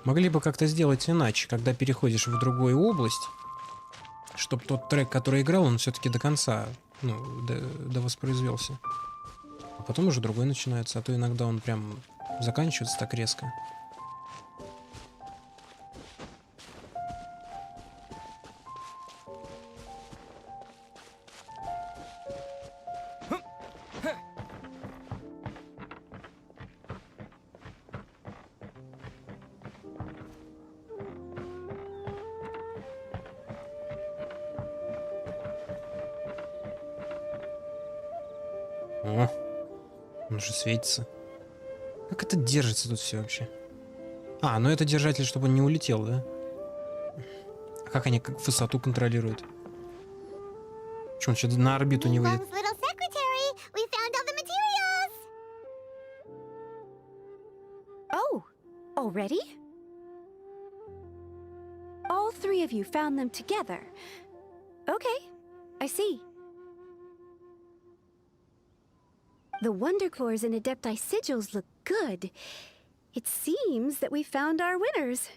Могли бы как-то сделать иначе, когда переходишь в другую область, чтобы тот трек, который играл, он все-таки до конца, ну, воспроизвелся. А потом уже другой начинается, а то иногда он прям заканчивается так резко. О, он же светится. Как это держится тут все вообще? А, ну это держатель, чтобы он не улетел, да? А как они высоту контролируют? Что, он что-то на орбиту не выйдет? Oh, already? All three of you found them together. Okay, I see. The Wonderclaws and Adepti sigils look good. It seems that we found our winners.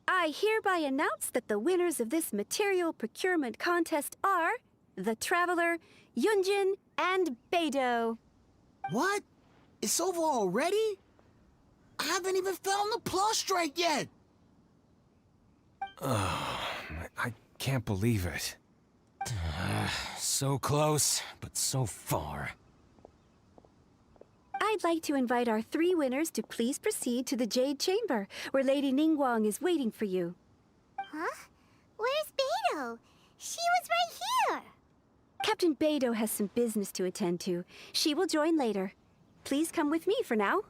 I hereby announce that the winners of this material procurement contest are the Traveler, Yunjin, and Beidou. What? It's over already? I haven't even found the Prostrate yet! I can't believe it. So close, but so far. I'd like to invite our three winners to please proceed to the Jade Chamber, where Lady Ningguang is waiting for you. Huh? Where's Beidou? She was right here! Captain Beidou has some business to attend to. She will join later. Please come with me for now.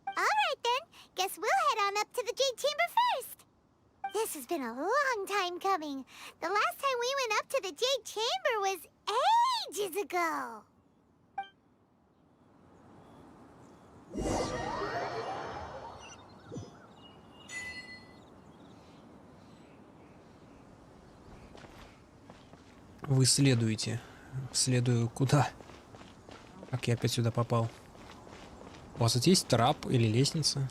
Alright then, guess we'll head on up to the Jade Chamber first. This has been a long time coming. The last time we went up to the Jade Chamber was ages ago. Вы следуете. Следую куда? Как я опять сюда попал? У вас тут есть трап или лестница?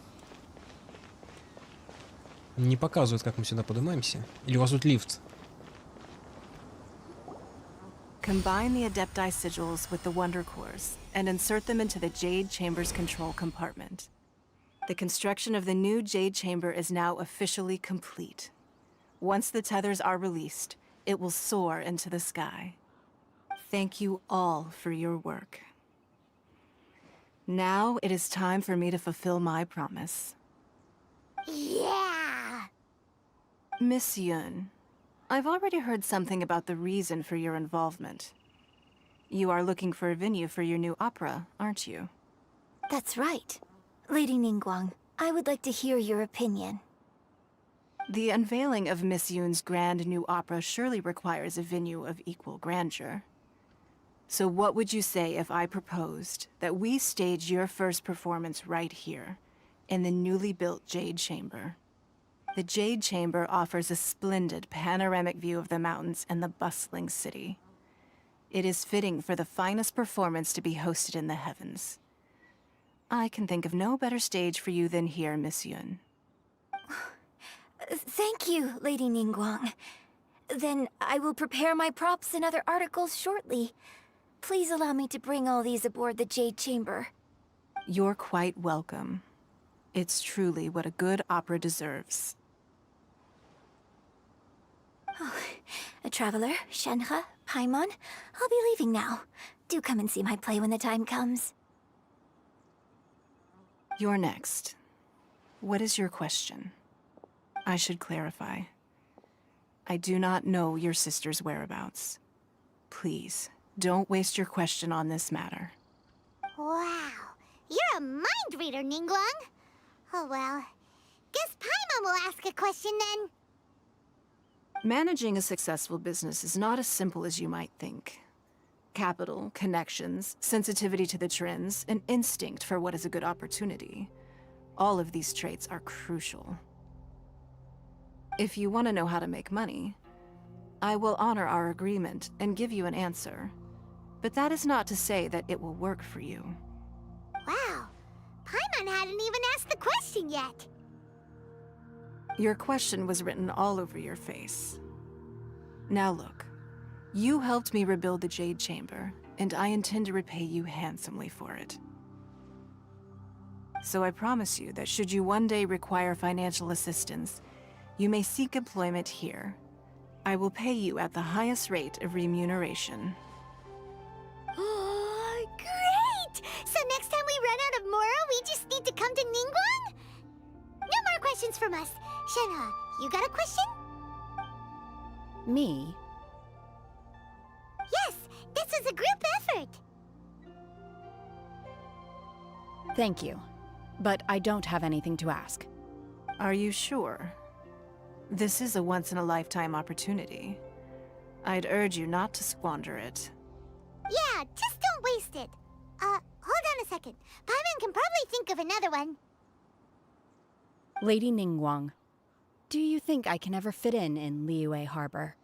Не показывают, как мы сюда поднимаемся. Или у вас тут лифт? Combine the Adepti sigils with the Wonder Cores and insert them into the Jade Chamber's control compartment. The construction of the new Jade Chamber is now officially complete. Once the tethers are released, it will soar into the sky. Thank you all for your work. Now it is time for me to fulfill my promise. Yeah! Miss Yun, I've already heard something about the reason for your involvement. You are looking for a venue for your new opera, aren't you? That's right. Lady Ningguang, I would like to hear your opinion. The unveiling of Miss Yoon's grand new opera surely requires a venue of equal grandeur. So what would you say if I proposed that we stage your first performance right here, in the newly built Jade Chamber? The Jade Chamber offers a splendid panoramic view of the mountains and the bustling city. It is fitting for the finest performance to be hosted in the heavens. I can think of no better stage for you than here, Miss Yun. Thank you, Lady Ningguang. Then I will prepare my props and other articles shortly. Please allow me to bring all these aboard the Jade Chamber. You're quite welcome. It's truly what a good opera deserves. Oh, a traveler, Shenhe, Paimon, I'll be leaving now. Do come and see my play when the time comes. You're next. What is your question? I should clarify. I do not know your sister's whereabouts. Please, don't waste your question on this matter. Wow, you're a mind reader, Ningguang. Oh well, guess Paimon will ask a question then. Managing a successful business is not as simple as you might think. Capital, connections, sensitivity to the trends, and instinct for what is a good opportunity. All of these traits are crucial. If you want to know how to make money, I will honor our agreement and give you an answer. But that is not to say that it will work for you. Wow, Paimon hadn't even asked the question yet. Your question was written all over your face. Now look, you helped me rebuild the Jade Chamber, and I intend to repay you handsomely for it. So I promise you that should you one day require financial assistance, you may seek employment here. I will pay you at the highest rate of remuneration. Oh, great! So next time we run out of Moro, we just need to come to Ningguang? No more questions from us. Shenhe, you got a question? Me? Yes, this is a group effort. Thank you. But I don't have anything to ask. Are you sure? This is a once-in-a-lifetime opportunity. I'd urge you not to squander it. Yeah, just don't waste it. Hold on a second. Paimon can probably think of another one. Lady Ningguang, do you think I can ever fit in Liyue Harbor?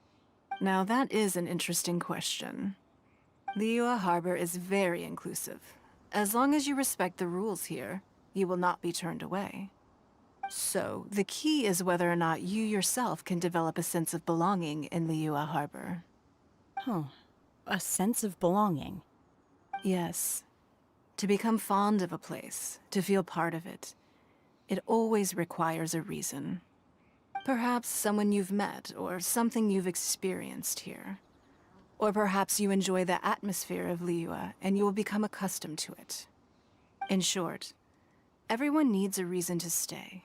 Now that is an interesting question. Liyue Harbor is very inclusive. As long as you respect the rules here, you will not be turned away. So, the key is whether or not you yourself can develop a sense of belonging in Liyue Harbor. Oh, a sense of belonging? Yes. To become fond of a place, to feel part of it, it always requires a reason. Perhaps someone you've met, or something you've experienced here. Or perhaps you enjoy the atmosphere of Liyue, and you will become accustomed to it. In short, everyone needs a reason to stay.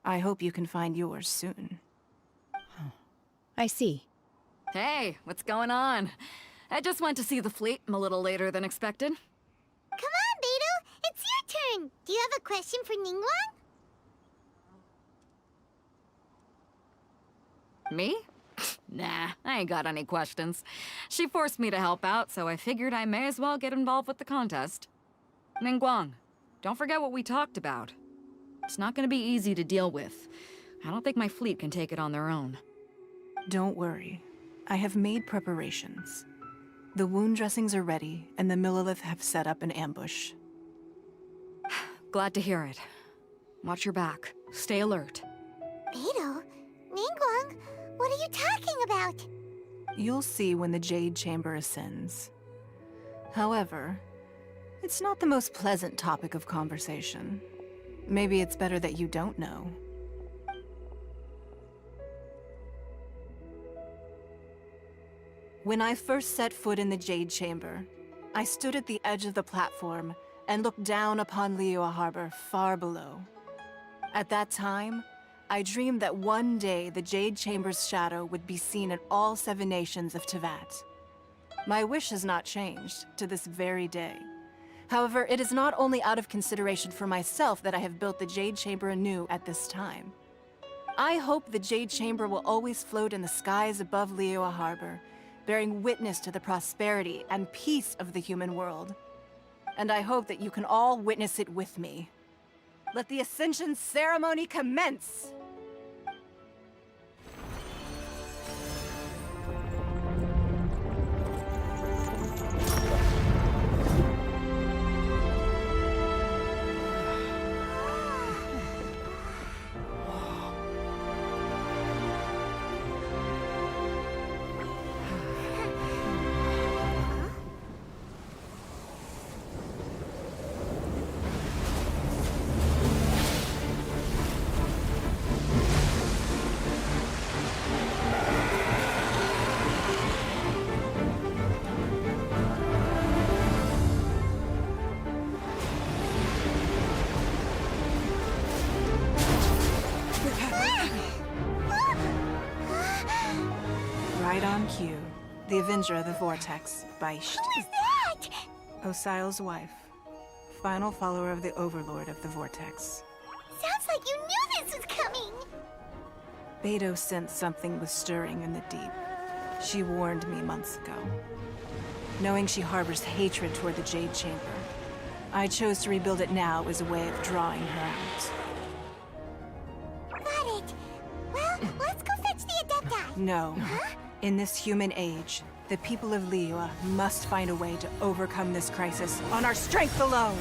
I hope you can find yours soon. I see. Hey, what's going on? I just went to see the fleet a little later than expected. Come on, Beidou, it's your turn. Do you have a question for Ningguang? Me? Nah, I ain't got any questions. She forced me to help out, so I figured I may as well get involved with the contest. Ningguang, don't forget what we talked about. It's not gonna be easy to deal with. I don't think my fleet can take it on their own. Don't worry. I have made preparations. The wound dressings are ready, and the Millilith have set up an ambush. Glad to hear it. Watch your back. Stay alert. Beidou, Ningguang, what are you talking about? You'll see when the Jade Chamber ascends. However, it's not the most pleasant topic of conversation. Maybe it's better that you don't know. When I first set foot in the Jade Chamber, I stood at the edge of the platform and looked down upon Liyue Harbor far below. At that time, I dreamed that one day the Jade Chamber's shadow would be seen in all 7 nations of Teyvat. My wish has not changed to this very day. However, it is not only out of consideration for myself that I have built the Jade Chamber anew at this time. I hope the Jade Chamber will always float in the skies above Liyue Harbor, bearing witness to the prosperity and peace of the human world. And I hope that you can all witness it with me. Let the Ascension ceremony commence! Right on cue. The Avenger of the Vortex, Beisht. Who is that? Osial's wife. Final follower of the Overlord of the Vortex. Sounds like you knew this was coming. Beidou sensed something was stirring in the deep. She warned me months ago. Knowing she harbors hatred toward the Jade Chamber, I chose to rebuild it now as a way of drawing her out. Got it. Well, let's go fetch the Adepti. No. Huh? In this human age, the people of Liyue must find a way to overcome this crisis on our strength alone!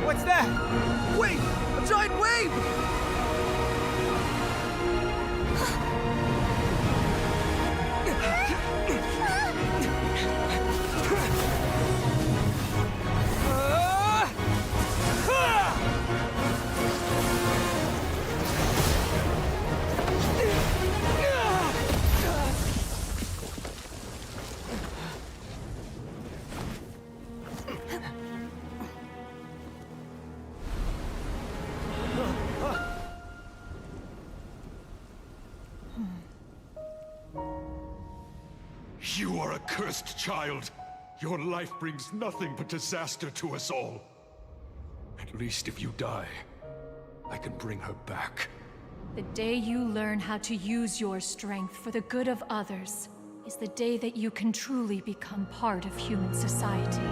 What's that? Wait! A giant wave! You are a cursed child. Your life brings nothing but disaster to us all. At least if you die, I can bring her back. The day you learn how to use your strength for the good of others is the day that you can truly become part of human society.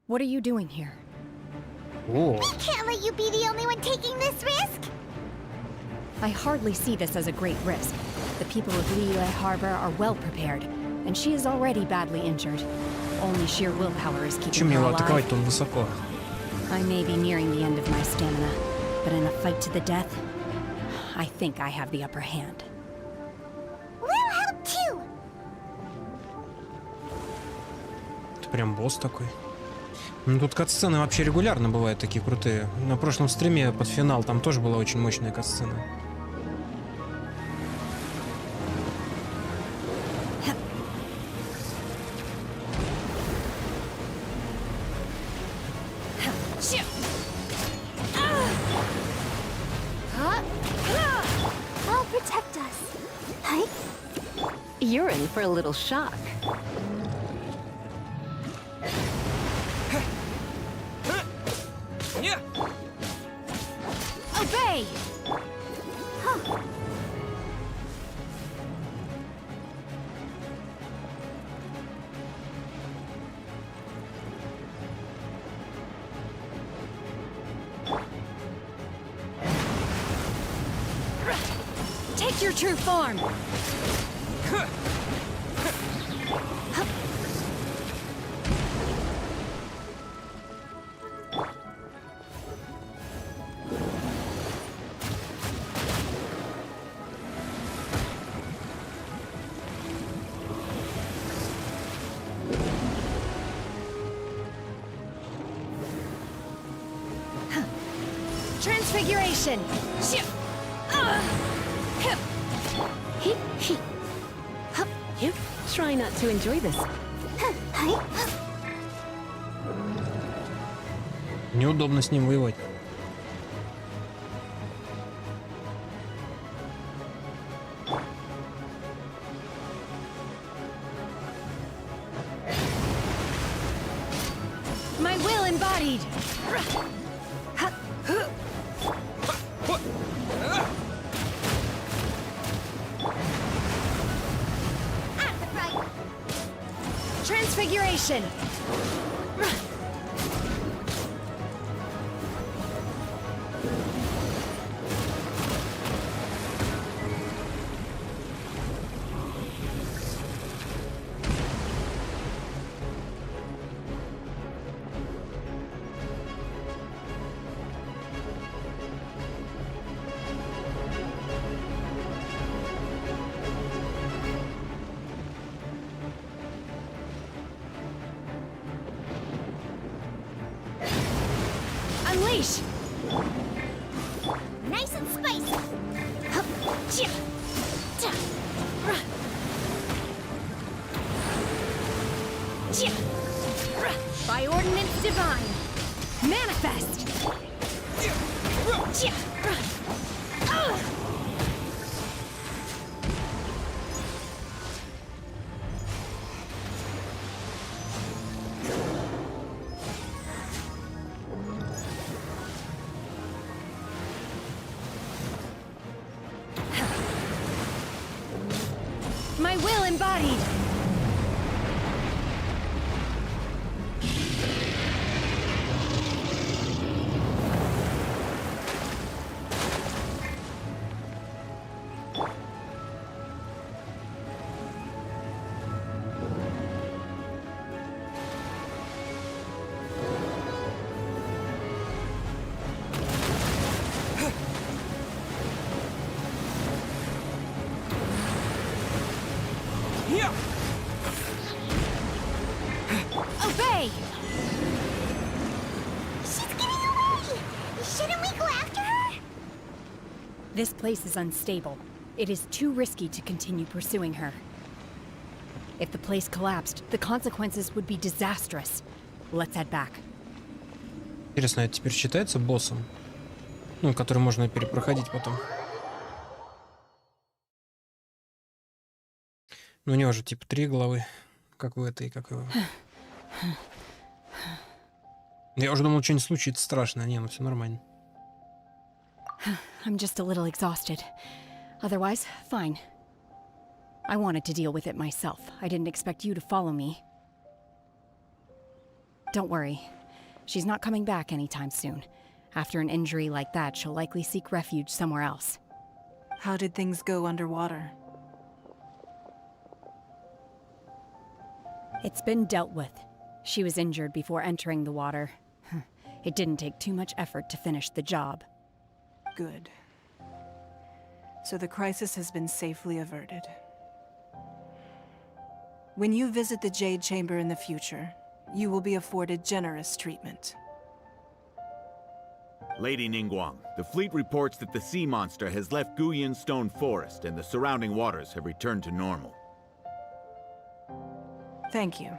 What are you doing here? О. I can't let you be the only one taking this risk. I hardly see this as a great risk. The people of Liyue Harbor are well prepared, and she is already badly injured. Only sheer willpower is keeping Чем her его alive. атаковать-то он высоко? I may be nearing the end of my stamina, but in a fight to the death, I think I have the upper hand. We'll help too. Это прям босс такой. Ну тут катсцены вообще регулярно бывают такие крутые. На прошлом стриме под финал там тоже была очень мощная катсцена. I'll protect us. Hi. You're in for a little shock. Obey! Take your true form! Transfiguration! You try not to enjoy this. Неудобно с ним воевать. My will embodied! Transfiguration! Unleash! Nice and spicy. By ordinance divine, manifest! My will embodied! Obey! She's getting away! Shouldn't we go after her? This place is unstable. It is too risky to continue pursuing her. If the place collapsed, the consequences would be disastrous. Let's head back. Интересно, это теперь считается боссом? Ну, который можно перепроходить потом. Ну, у него же типа 3 головы. Как у этой, как его. Я уже думал, что-нибудь случится страшное. Не, ну все нормально. I'm just a little exhausted. Otherwise, fine. I wanted to deal with it myself. I didn't expect you to follow me. Don't worry. She's not coming back anytime soon. After an injury like that, she'll likely seek refuge somewhere else. How did things go underwater? It's been dealt with. She was injured before entering the water. It didn't take too much effort to finish the job. Good. So the crisis has been safely averted. When you visit the Jade Chamber in the future, you will be afforded generous treatment. Lady Ningguang, the fleet reports that the sea monster has left Guyan Stone Forest and the surrounding waters have returned to normal. Thank you.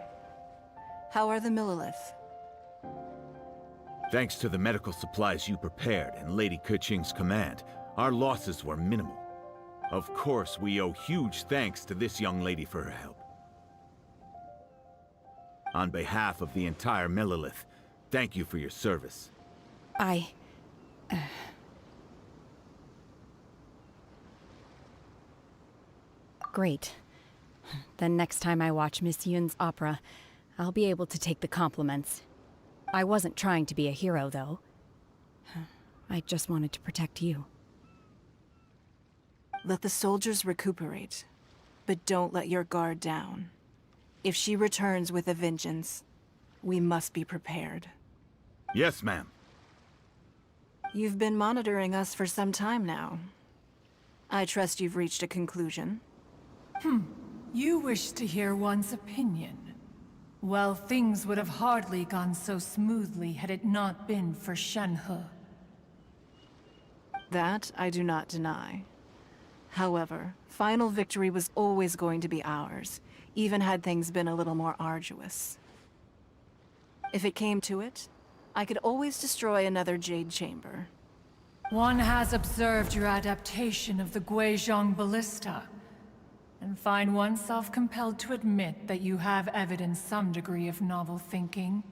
How are the Millilith? Thanks to the medical supplies you prepared and Lady Keqing's command, our losses were minimal. Of course, we owe huge thanks to this young lady for her help. On behalf of the entire Millilith, thank you for your service. Great. Then next time I watch Miss Yun's opera, I'll be able to take the compliments. I wasn't trying to be a hero, though. I just wanted to protect you. Let the soldiers recuperate, but don't let your guard down. If she returns with a vengeance, we must be prepared. Yes, ma'am. You've been monitoring us for some time now. I trust you've reached a conclusion. You wish to hear one's opinion. Well, things would have hardly gone so smoothly had it not been for Shenhe. That I do not deny. However, final victory was always going to be ours, even had things been a little more arduous. If it came to it, I could always destroy another Jade Chamber. One has observed your adaptation of the Guizhong Ballista, and find oneself compelled to admit that you have evidenced some degree of novel thinking.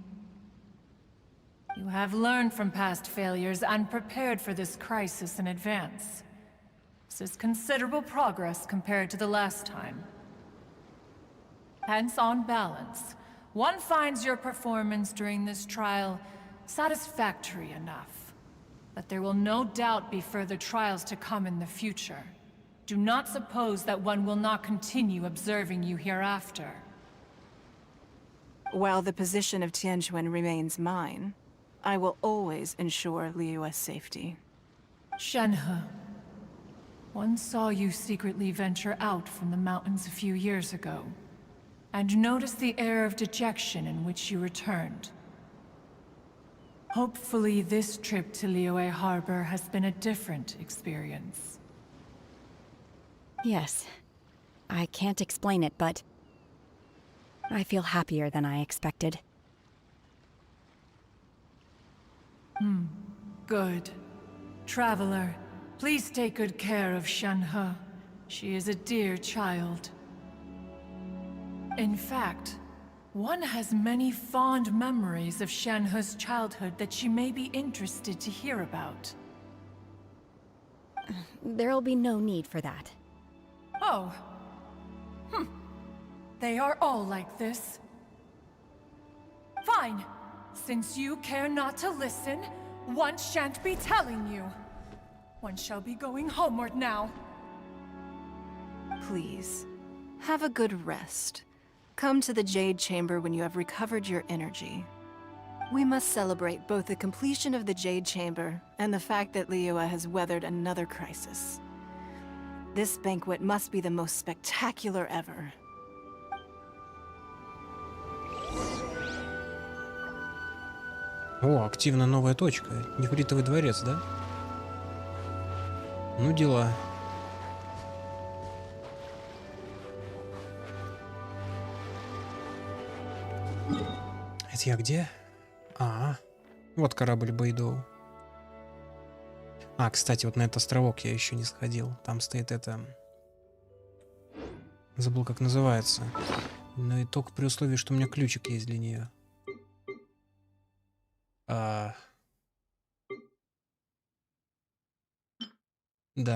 You have learned from past failures and prepared for this crisis in advance. This is considerable progress compared to the last time. Hence, on balance, one finds your performance during this trial satisfactory enough. But there will no doubt be further trials to come in the future. Do not suppose that one will not continue observing you hereafter. While the position of Tianquan remains mine, I will always ensure Liyue's safety. Shenhe, one saw you secretly venture out from the mountains a few years ago, and noticed the air of dejection in which you returned. Hopefully this trip to Liyue Harbor has been a different experience. Yes. I can't explain it, but I feel happier than I expected. Good. Traveler, please take good care of Shenhe. She is a dear child. In fact, one has many fond memories of Shenhe's childhood that she may be interested to hear about. There'll be no need for that. Oh. They are all like this. Fine. Since you care not to listen, one shan't be telling you. One shall be going homeward now. Please, have a good rest. Come to the Jade Chamber when you have recovered your energy. We must celebrate both the completion of the Jade Chamber and the fact that Liyue has weathered another crisis. This banquet must be the most spectacular ever. О, активна новая точка. Нефритовый дворец, да? Ну дела. Это я где? Вот корабль Бэйдоу. Кстати, вот на этот островок я еще не сходил. Там стоит это... Забыл, как называется. Но и только при условии, что у меня ключик есть для нее. Да,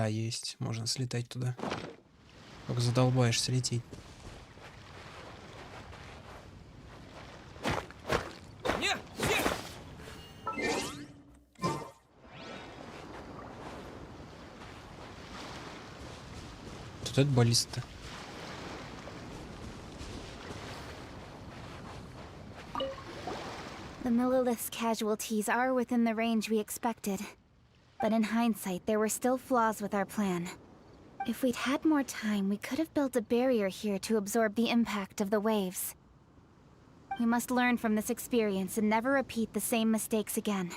есть. Можно слетать туда. Только задолбаешься лететь. Что это баллиста? The Millilith's casualties are within the range we expected. But in hindsight, there were still flaws with our plan. If we'd had more time, we could have built a barrier here to absorb the impact of the waves. We must learn from this experience and never repeat the same mistakes again.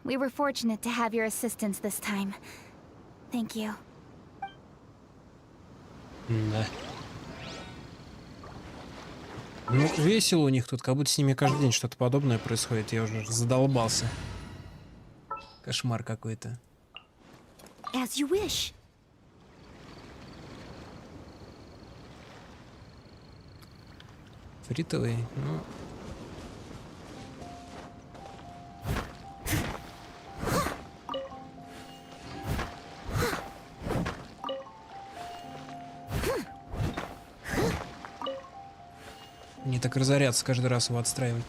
We were fortunate to have your assistance this time. Thank you. Да. Ну, весело у них тут, как будто с ними каждый день что-то подобное происходит. Я уже задолбался. Кошмар какой-то. As you wish. Фритовый, ну... Не так разоряться каждый раз его отстраивать.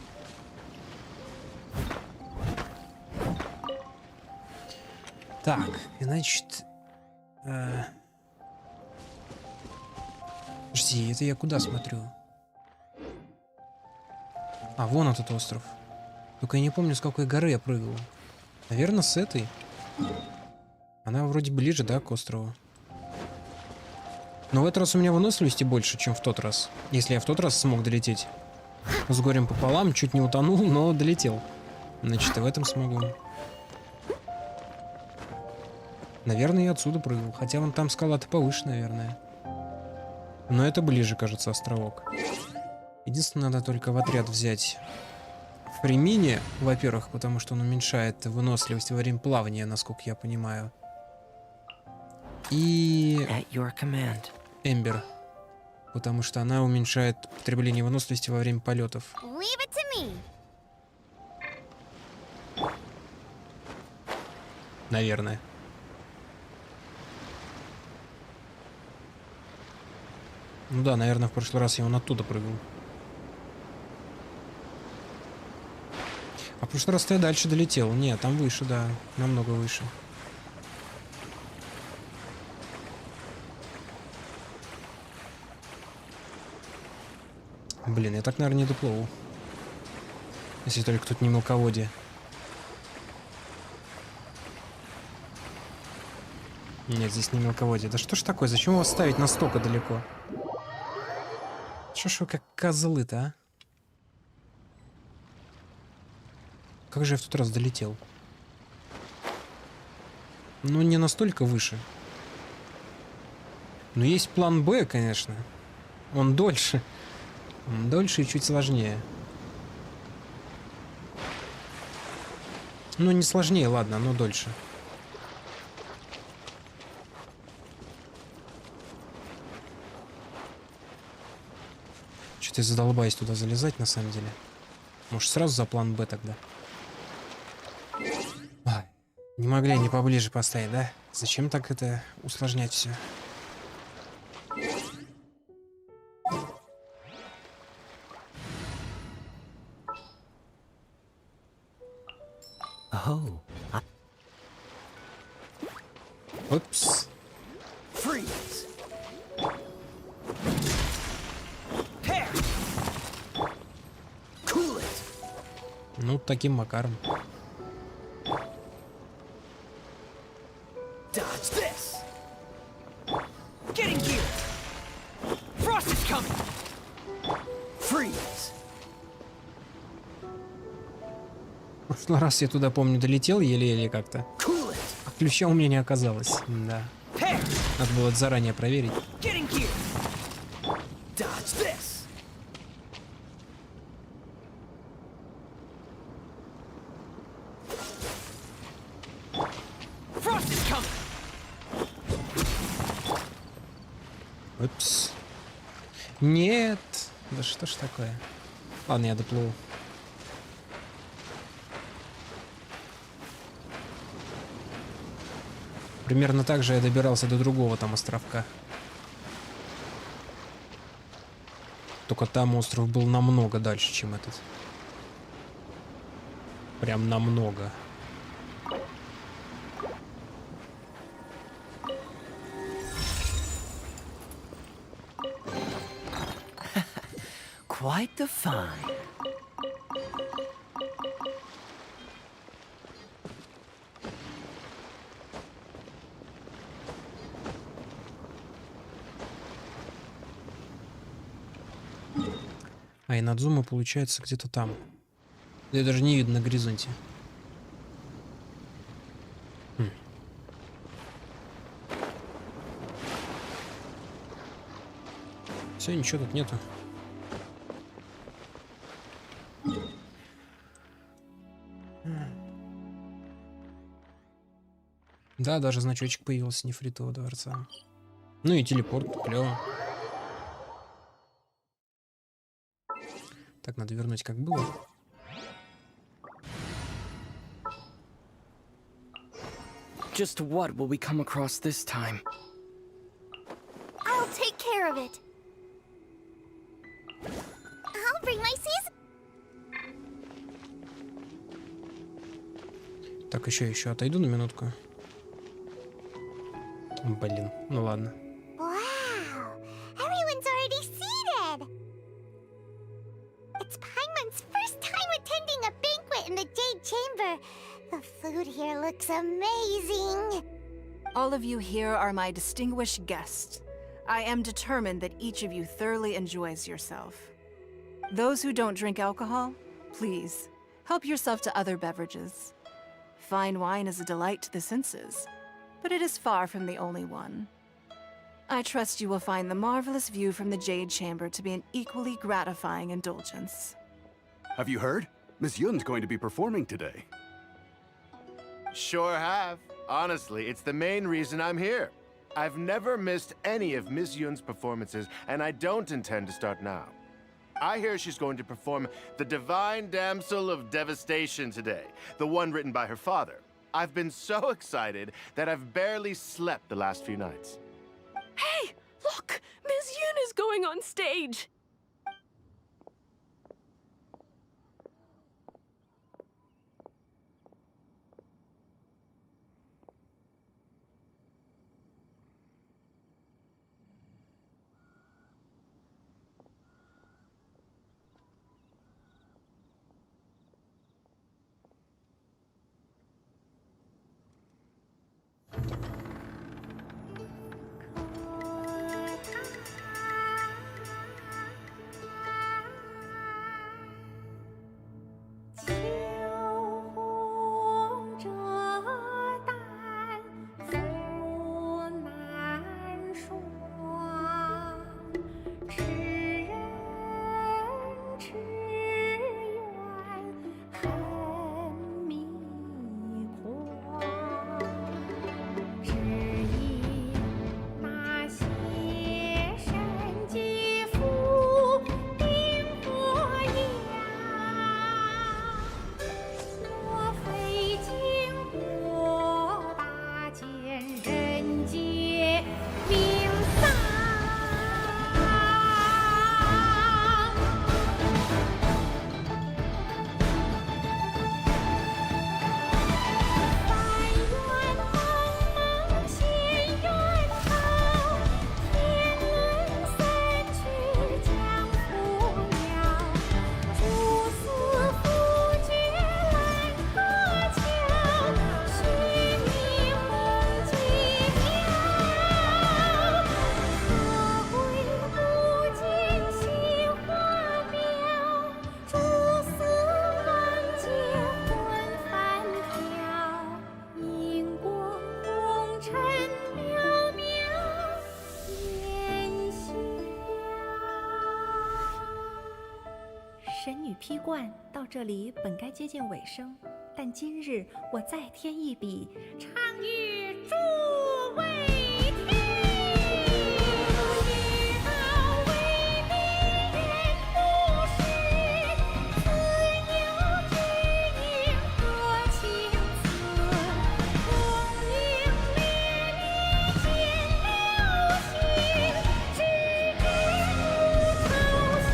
Так, значит... Подожди, это я куда смотрю? А, вон этот остров. Только я не помню, с какой горы я прыгал. Наверное, с этой. Она вроде ближе, да, к острову. Но в этот раз у меня выносливости больше, чем в тот раз. Если я в тот раз смог долететь с горем пополам, чуть не утонул, но долетел. Значит, и в этом смогу. Наверное, я отсюда прыгал. Хотя вон там скала-то повыше, наверное. Но это ближе, кажется, островок. Единственное, надо только в отряд взять Фремини, во-первых, потому что он уменьшает выносливость во время плавания, насколько я понимаю. И Эмбер, потому что она уменьшает потребление выносливости во время полетов. Наверное. Ну да, наверное, в прошлый раз я вон оттуда прыгал. А в прошлый раз я дальше долетел. Нет, там выше, да. Намного выше. Блин, я так, наверное, не доплыву. Если только тут не мелководье. Нет, здесь не мелководье. Да что ж такое? Зачем его ставить настолько далеко? Что ж вы как козлы-то, а? Как же я в тот раз долетел? Ну, не настолько выше. Но есть план Б, конечно. Он дольше. Он дольше и чуть сложнее. Ну, не сложнее, ладно, но дольше. Что-то я задолбаюсь туда залезать, на самом деле. Может, сразу за план Б тогда? А, не могли они поближе поставить, да? Зачем так это усложнять все? Упс. Ну, таким макаром. В прошлый раз я туда, помню, долетел еле-еле как-то. А ключа у меня не оказалось. Да. Надо было это заранее проверить. Упс. Нет. Да что ж такое? Ладно, я доплыву. Примерно так же я добирался до другого там островка. Только там остров был намного дальше, чем этот. Прям намного. quite the find. А и Надзума получается где-то там. Ее даже не видно на горизонте. Все, ничего тут нету. Да, даже значочек появился нефритового дворца. Ну и телепорт, клево. Так, надо вернуть как было. Just what will we come across this time? I'll take care of it. I'll bring my season. Так, еще отойду на минутку. Блин, ну ладно. Wow, everyone's already seated. It's Paimon's first time attending a banquet in the Jade Chamber. The food here looks amazing. All of you here are my distinguished guests. I am determined that each of you thoroughly enjoys yourself. Those who don't drink alcohol, please, help yourself to other beverages. Fine wine is a delight to the senses, but it is far from the only one. I trust you will find the marvelous view from the Jade Chamber to be an equally gratifying indulgence. Have you heard? Miss Yun's going to be performing today. Sure have. Honestly, it's the main reason I'm here. I've never missed any of Miss Yun's performances, and I don't intend to start now. I hear she's going to perform The Divine Damsel of Devastation today, the one written by her father. I've been so excited that I've barely slept the last few nights. Hey, look! Miss Yun is going on stage!神女劈冠到这里本该接近尾声，但今日我再添一笔，唱与诸位听。知道为民人不是，自有知音多情词，红缨烈烈见流星，知知不操心。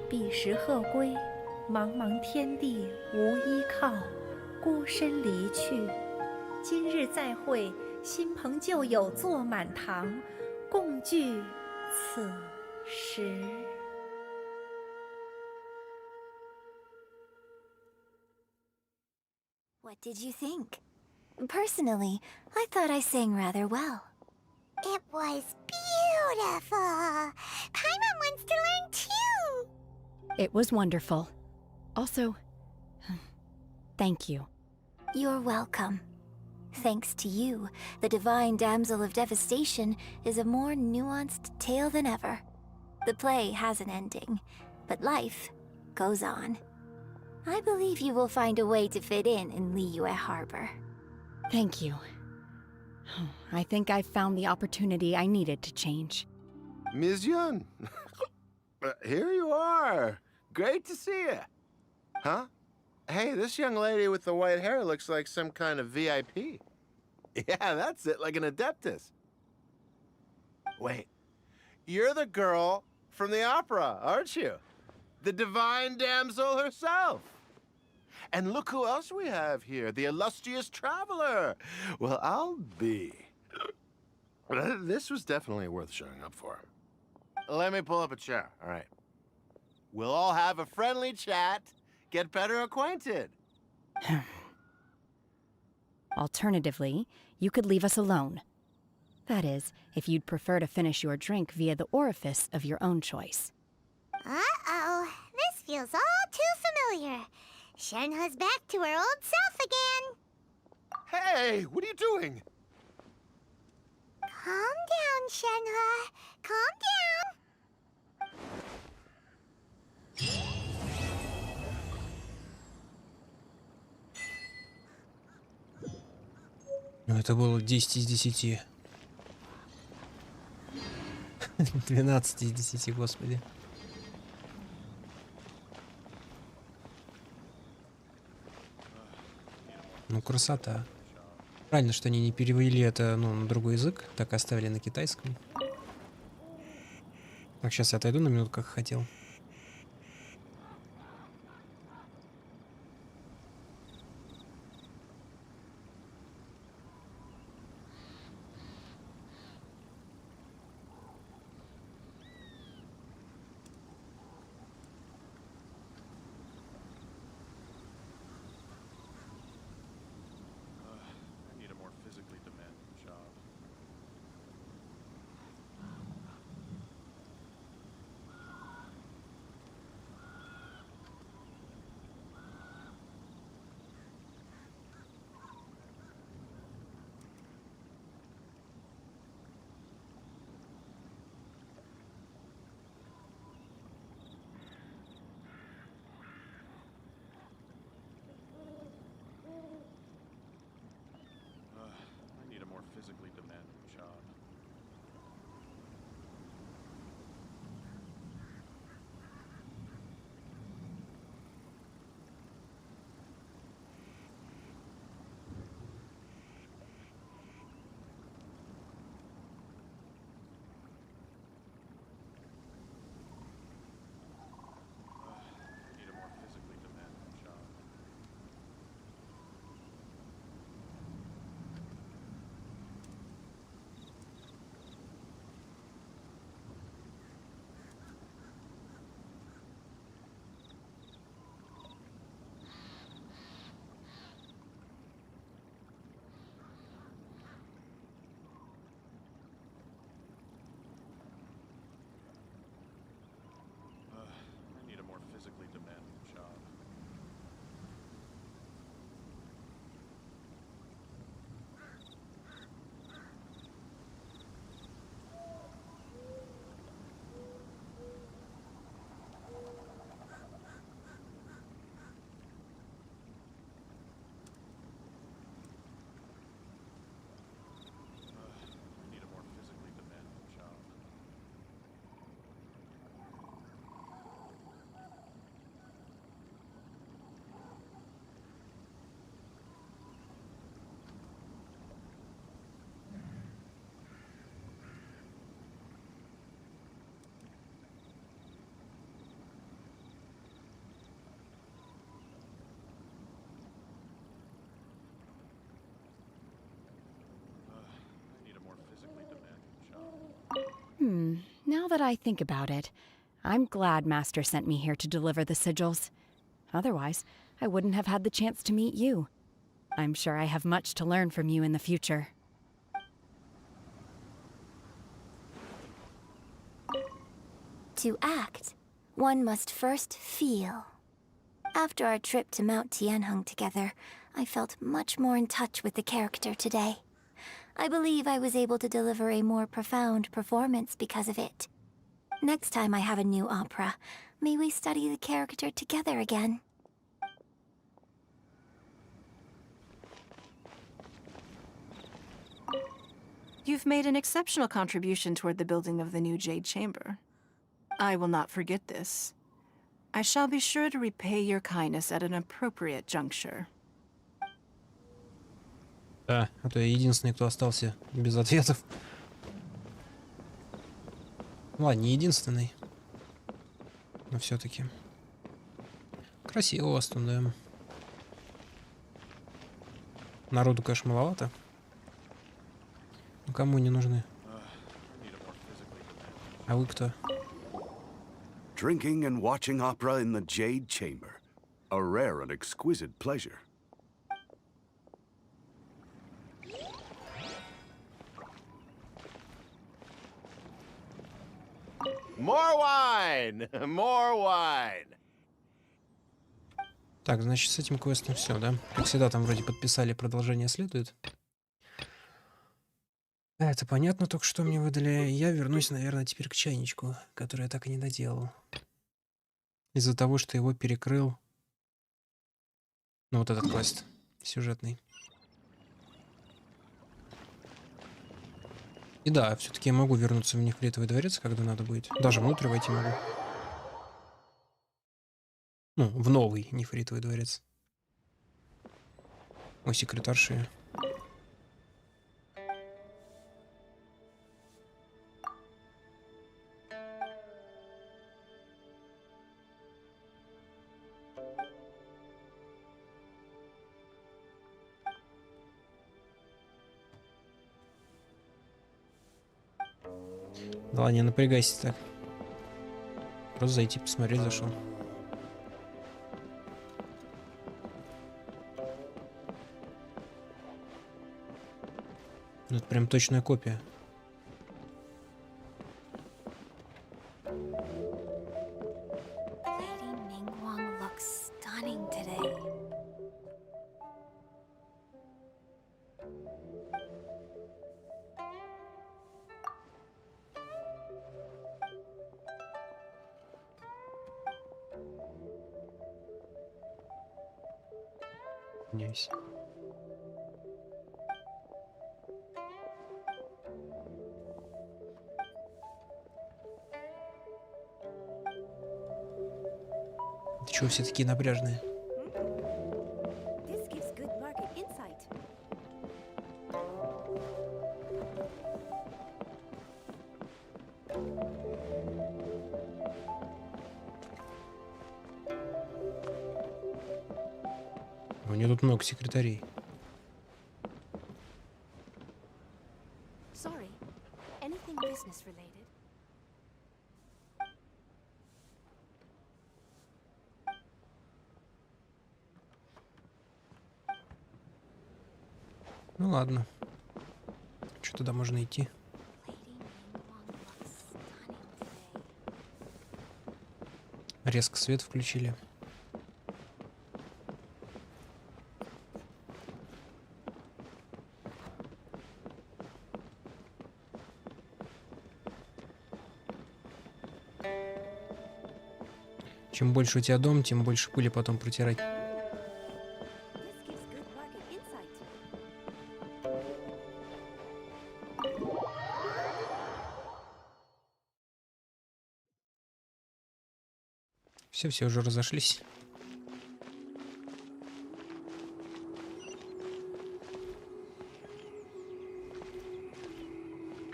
彼时鹤归，茫茫天地无依靠，孤身离去。今日再会，新朋旧友坐满堂，共聚此时。What did you think? Personally, I thought I sang rather well. It was beautiful. Paimon wants to learn too. It was wonderful. Also, thank you. You're welcome. Thanks to you, the Divine Damsel of Devastation is a more nuanced tale than ever. The play has an ending, but life goes on. I believe you will find a way to fit in Liyue Harbor. Thank you. I think I've found the opportunity I needed to change. Ms. Yun, here you are. Great to see you. Huh? Hey, this young lady with the white hair looks like some kind of VIP. Yeah, that's it, like an Adeptus. Wait, you're the girl from the opera, aren't you? The Divine Damsel herself. And look who else we have here, the illustrious traveler. Well, I'll be. This was definitely worth showing up for. Let me pull up a chair, all right? We'll all have a friendly chat, get better acquainted. Alternatively, you could leave us alone. That is, if you'd prefer to finish your drink via the orifice of your own choice. Uh-oh, this feels all too familiar. Shenhe's back to her old self again. Hey, what are you doing? Calm down, Shenhe. Calm Ну, это было 10 из 10. 12 из 10, господи. Ну, красота. Правильно, что они не перевели это, ну, на другой язык, так и оставили на китайском. Так, сейчас я отойду на минутку, как хотел. Now that I think about it, I'm glad Master sent me here to deliver the sigils. Otherwise, I wouldn't have had the chance to meet you. I'm sure I have much to learn from you in the future. To act, one must first feel. After our trip to Mount Tianheng together, I felt much more in touch with the character today. I believe I was able to deliver a more profound performance because of it. Next time I have a new opera, may we study the character together again. You've made an exceptional contribution toward the building of the new Jade Chamber. I will not forget this. I shall be sure to repay your kindness at an appropriate juncture. Да, а то я единственный, кто остался без ответов. Ладно, не единственный. Но все-таки. Красиво у вас тут, да. Народу, конечно, маловато. Ну, кому не нужны? А вы кто? Drinking and watching opera in the Jade Chamber. A rare and exquisite pleasure. More wine! More wine! Так, значит, с этим квестом все, да? Как всегда, там вроде подписали, продолжение следует. Да, это понятно, только что мне выдали. Я вернусь, наверное, теперь к чайничку, который я так и не доделал. Из-за того, что его перекрыл... Ну, вот этот квест сюжетный. И да, все-таки я могу вернуться в Нефритовый дворец, когда надо будет. Даже внутрь войти могу. Ну, в новый Нефритовый дворец. Ой, секретарши. Да ладно, не напрягайся так. Просто зайти посмотреть зашел. Ну, это прям точная копия. Извиняюсь. Ты чего все такие напряженные? У нее тут много секретарей. Ну ладно. Что туда можно идти? Резко свет включили. Чем больше у тебя дом, тем больше пыли потом протирать. Все уже разошлись.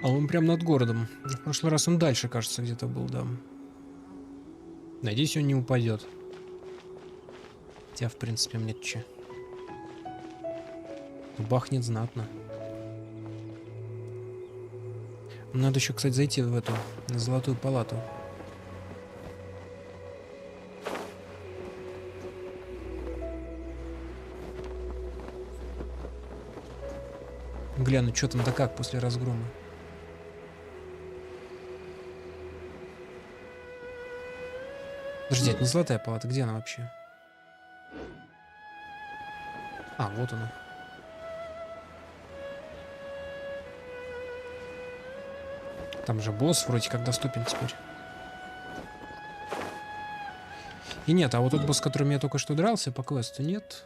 А он прям над городом. В прошлый раз он дальше, кажется, где-то был, да. Надеюсь, он не упадет. Хотя, в принципе, мне че. Бахнет знатно. Надо еще, кстати, зайти в эту золотую палату. Гляну, что там да как после разгрома. Подожди, это не золотая палата, где она вообще? А, вот она. Там же босс вроде как доступен теперь. И нет, а вот тот босс, с которым я только что дрался по квесту, нет.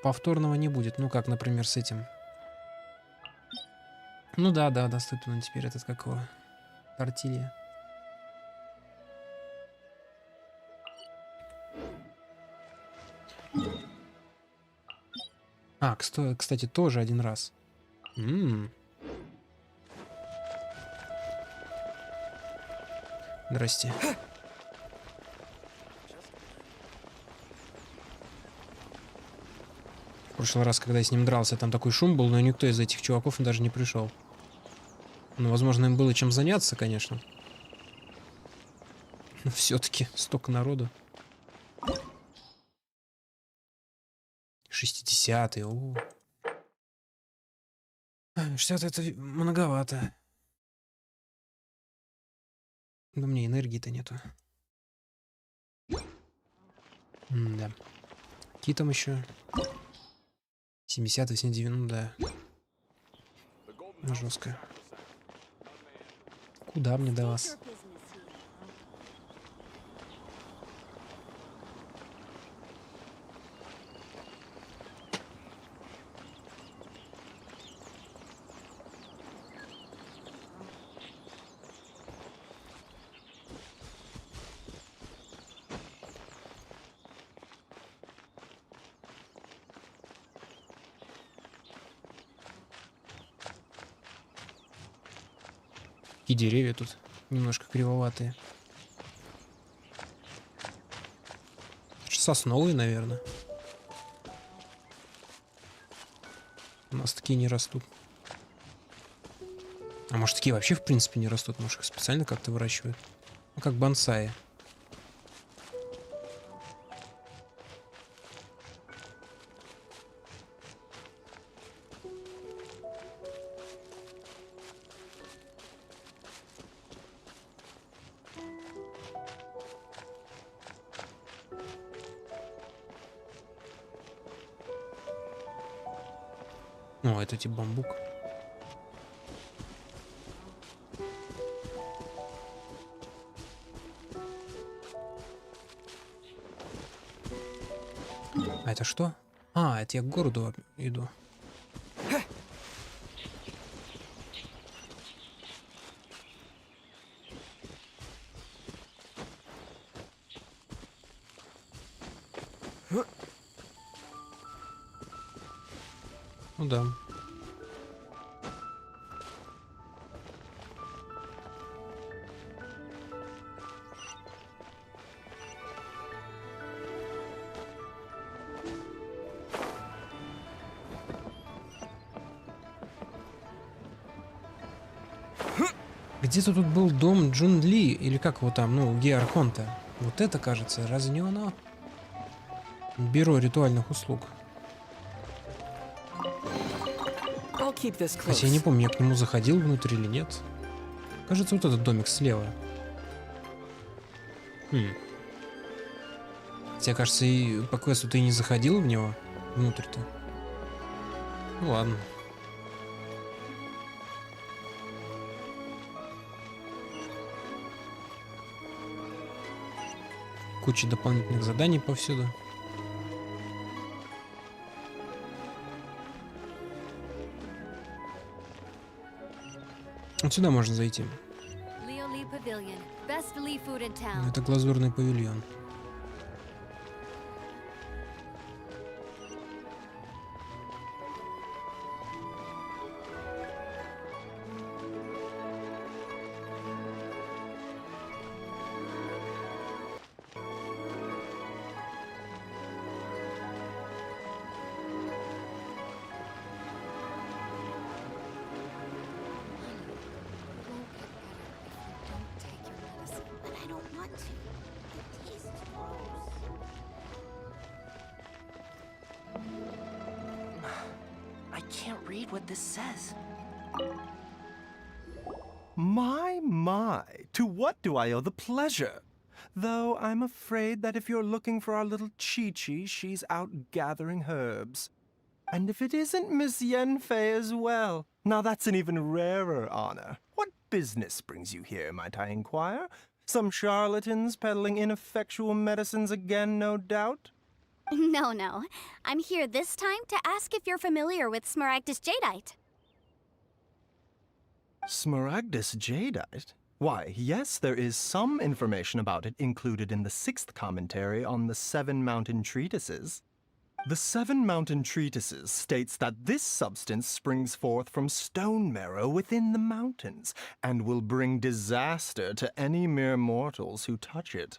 Повторного не будет. Ну, как, например, с этим. Ну да, доступен он теперь, этот как его. Тортилья. А, кстати, тоже один раз. Здрасте. В прошлый раз, когда я с ним дрался, там такой шум был, но никто из этих чуваков даже не пришел. Ну, возможно, им было чем заняться, конечно. Но все-таки столько народу. 60-е, о. 60 это многовато. Да мне энергии-то нету. Да. Какие там еще? 70-е, 79-е, ну да. Жестко. Куда мне до вас? И деревья тут немножко кривоватые. Сосновые, наверное. У нас такие не растут. А может, такие вообще в принципе не растут? Может, их специально как-то выращивают? Ну, как бонсаи. О, это типа бамбук. А это что? А, это я к городу иду. Ну да. Где-то тут был дом Джун Ли, или как его там, ну, Геархонта. Вот это, кажется, разве не оно? Бюро ритуальных услуг. Хотя я не помню, я к нему заходил внутрь или нет. Кажется, вот этот домик слева. Хотя, кажется, и по квесту ты и не заходил в него внутрь-то. Ну ладно. Куча дополнительных заданий повсюду. Вот сюда можно зайти. Это глазурный павильон. want to. It tastes gross. I can't read what this says. My, to what do I owe the pleasure? Though I'm afraid that if you're looking for our little Chi-Chi, she's out gathering herbs. And if it isn't Miss Yanfei as well, now that's an even rarer honor. What business brings you here, might I inquire? Some charlatans peddling ineffectual medicines again, no doubt? No. I'm here this time to ask if you're familiar with Smaragdus Jadeite. Smaragdus Jadeite? Why, yes, there is some information about it included in the 6th commentary on the 7 Mountain Treatises. The 7 Mountain Treatises states that this substance springs forth from stone marrow within the mountains, and will bring disaster to any mere mortals who touch it.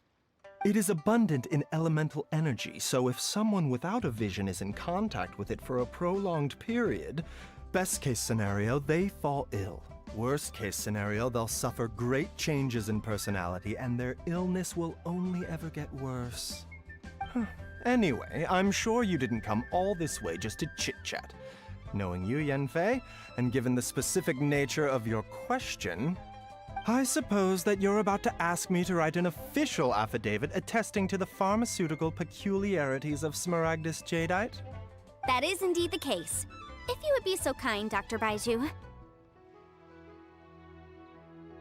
It is abundant in elemental energy, so if someone without a vision is in contact with it for a prolonged period, best case scenario, they fall ill. Worst case scenario, they'll suffer great changes in personality and their illness will only ever get worse. Anyway, I'm sure you didn't come all this way just to chit-chat. Knowing you, Yanfei, and given the specific nature of your question, I suppose that you're about to ask me to write an official affidavit attesting to the pharmaceutical peculiarities of Smaragdus Jadeite? That is indeed the case. If you would be so kind, Dr. Baiju.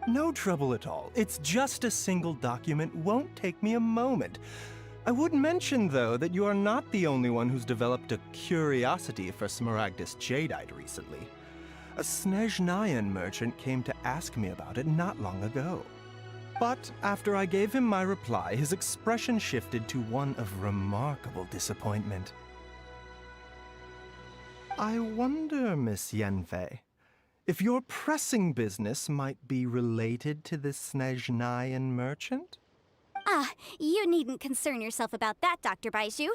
No trouble at all. It's just a single document. Won't take me a moment. I would mention, though, that you are not the only one who's developed a curiosity for Smaragdus Jadeite recently. A Snezhnayan merchant came to ask me about it not long ago. But after I gave him my reply, his expression shifted to one of remarkable disappointment. I wonder, Miss Yanfei, if your pressing business might be related to this Snezhnayan merchant? Ah, you needn't concern yourself about that, Dr. Baiju.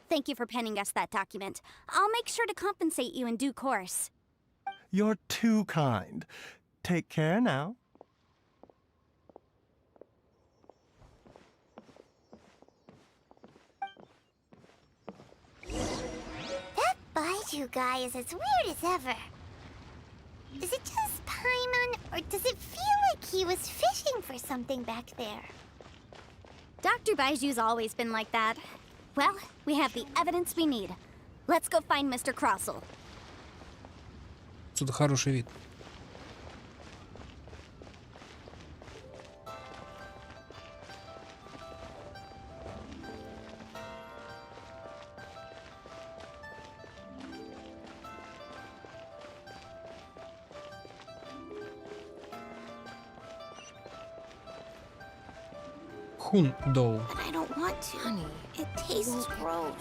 Thank you for penning us that document. I'll make sure to compensate you in due course. You're too kind. Take care now. That Baiju guy is as weird as ever. Is it just Paimon, or does it feel like he was fishing for something back there? Dr. Baiju's always been like that. Well, we have the evidence we need. Let's go find Mr. Crossell. Отсюда хороший вид. Хундоу. But I don't want to. Honey, it tastes gross.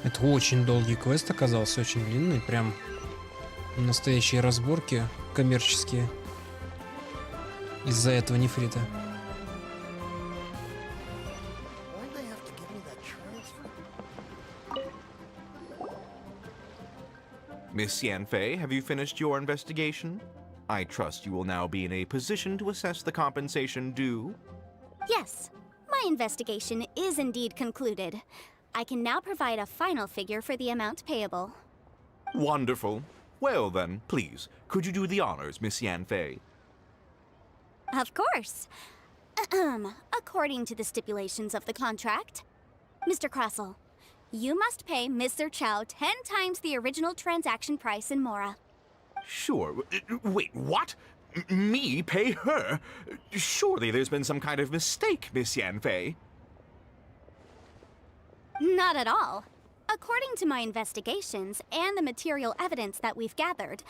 Это очень долгий квест оказался, очень длинный, прям настоящие разборки коммерческие из-за этого нефрита. Miss Yanfei, have you finished your investigation? I trust you will now be in a position to assess the compensation due. Yes, my investigation is indeed concluded. I can now provide a final figure for the amount payable. Wonderful. Well then, please, could you do the honors, Miss Yanfei? Of course. According to the stipulations of the contract, Mr. Crossell, you must pay Mr. Chow 10 times the original transaction price in Mora. Sure. Wait, what? Me pay her? Surely there's been some kind of mistake, Miss Yanfei. Not at all. According to my investigations and the material evidence that we've gathered,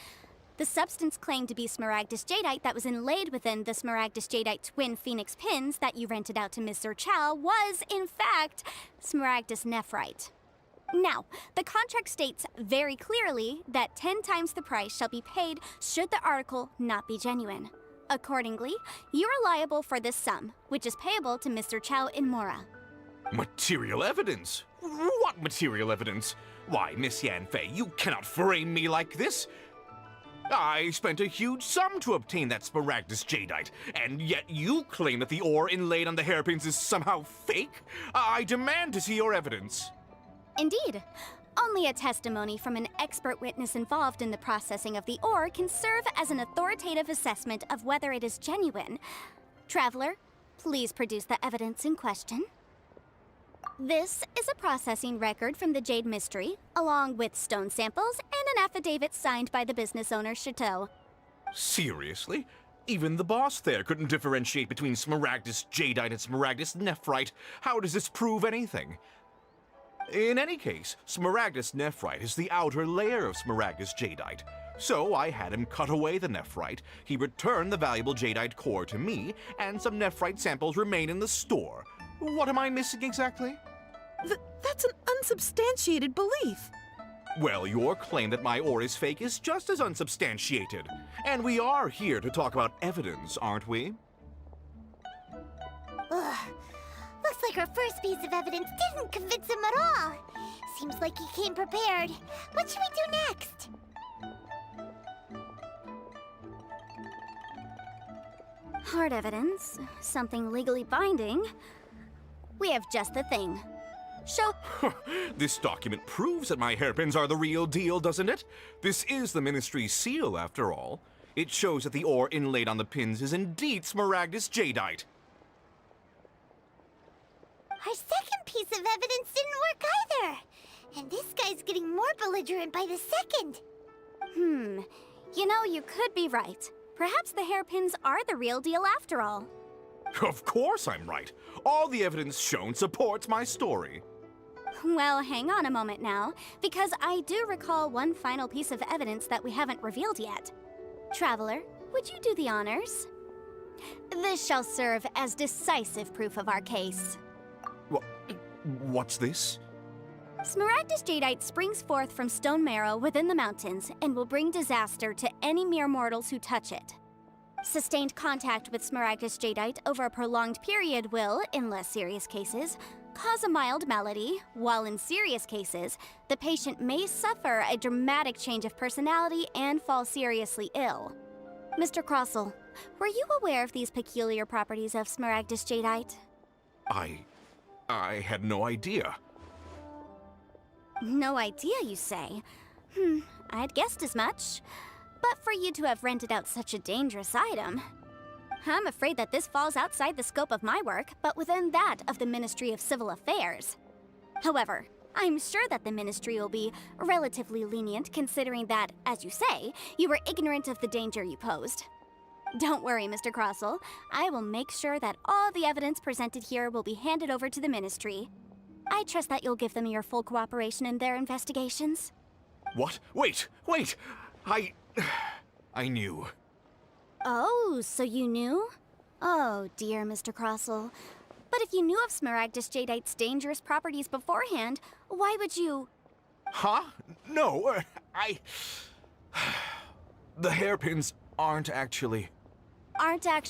The substance claimed to be smaragdus jadeite that was inlaid within the smaragdus jadeite twin phoenix pins that you rented out to Mr. Chow was, in fact, smaragdus nephrite. Now, the contract states very clearly that 10 times the price shall be paid should the article not be genuine. Accordingly, you are liable for this sum, which is payable to Mr. Chow in Mora. Material evidence? What material evidence? Why, Miss Yanfei, you cannot frame me like this. I spent a huge sum to obtain that smaragdus jadeite, and yet you claim that the ore inlaid on the hairpins is somehow fake? I demand to see your evidence. Indeed. Only a testimony from an expert witness involved in the processing of the ore can serve as an authoritative assessment of whether it is genuine. Traveler, please produce the evidence in question. This is a processing record from the Jade Mystery, along with stone samples and an affidavit signed by the business owner, Chateau. Seriously? Even the boss there couldn't differentiate between smaragdus jadeite and smaragdus nephrite. How does this prove anything? In any case, smaragdus nephrite is the outer layer of smaragdus jadeite. So I had him cut away the nephrite, he returned the valuable jadeite core to me, and some nephrite samples remain in the store. What am I missing exactly? That's an unsubstantiated belief. Well, your claim that my ore is fake is just as unsubstantiated. And we are here to talk about evidence, aren't we? Ugh. Looks like our first piece of evidence didn't convince him at all. Seems like he came prepared. What should we do next? Hard evidence, something legally binding. We have just the thing. Show. This document proves that my hairpins are the real deal, doesn't it? This is the Ministry's seal, after all. It shows that the ore inlaid on the pins is indeed smaragdus jadeite. Our second piece of evidence didn't work either. And this guy's getting more belligerent by the second. You know, you could be right. Perhaps the hairpins are the real deal after all. Of course I'm right. All the evidence shown supports my story. Well, hang on a moment now, because I do recall one final piece of evidence that we haven't revealed yet. Traveler, would you do the honors? This shall serve as decisive proof of our case. What's this? Smaragdus jadeite springs forth from stone marrow within the mountains and will bring disaster to any mere mortals who touch it. Sustained contact with smaragdus jadeite over a prolonged period will, in less serious cases, cause a mild malady, while in serious cases, the patient may suffer a dramatic change of personality and fall seriously ill. Mr. Crossell, were you aware of these peculiar properties of smaragdus jadeite? I had no idea. No idea, you say? I'd guessed as much. But for you to have rented out such a dangerous item, I'm afraid that this falls outside the scope of my work, but within that of the Ministry of Civil Affairs. However, I'm sure that the Ministry will be relatively lenient considering that, as you say, you were ignorant of the danger you posed. Don't worry, Mr. Crossell. I will make sure that all the evidence presented here will be handed over to the Ministry. I trust that you'll give them your full cooperation in their investigations. What? Wait! I knew. Oh, so you knew? Oh, dear, Mr. Crossell. But if you knew of smaragdus jadeite's dangerous properties beforehand, why would you... Huh? No, The hairpins aren't actually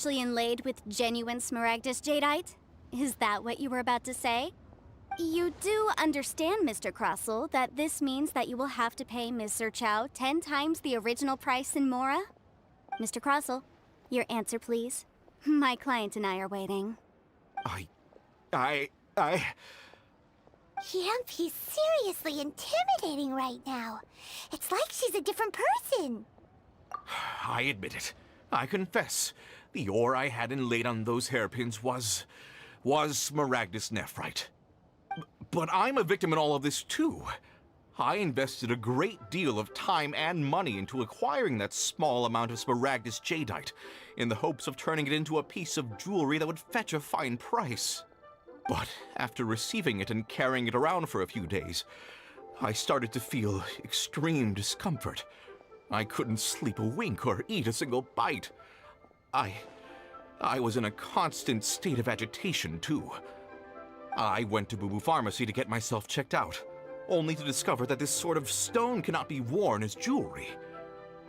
inlaid with genuine smaragdus jadeite? Is that what you were about to say? You do understand, Mr. Crossell, that this means that you will have to pay Mr. Chow 10 times the original price in Mora? Mr. Crossell, your answer, please. My client and I are waiting. He's seriously intimidating right now. It's like she's a different person. I admit it. I confess. The ore I had inlaid on those hairpins was smaragdus nephrite. But I'm a victim in all of this, too. I invested a great deal of time and money into acquiring that small amount of smaragdus jadeite, in the hopes of turning it into a piece of jewelry that would fetch a fine price. But after receiving it and carrying it around for a few days, I started to feel extreme discomfort. I couldn't sleep a wink or eat a single bite. I was in a constant state of agitation, too. I went to Boo Boo Pharmacy to get myself checked out, only to discover that this sort of stone cannot be worn as jewelry.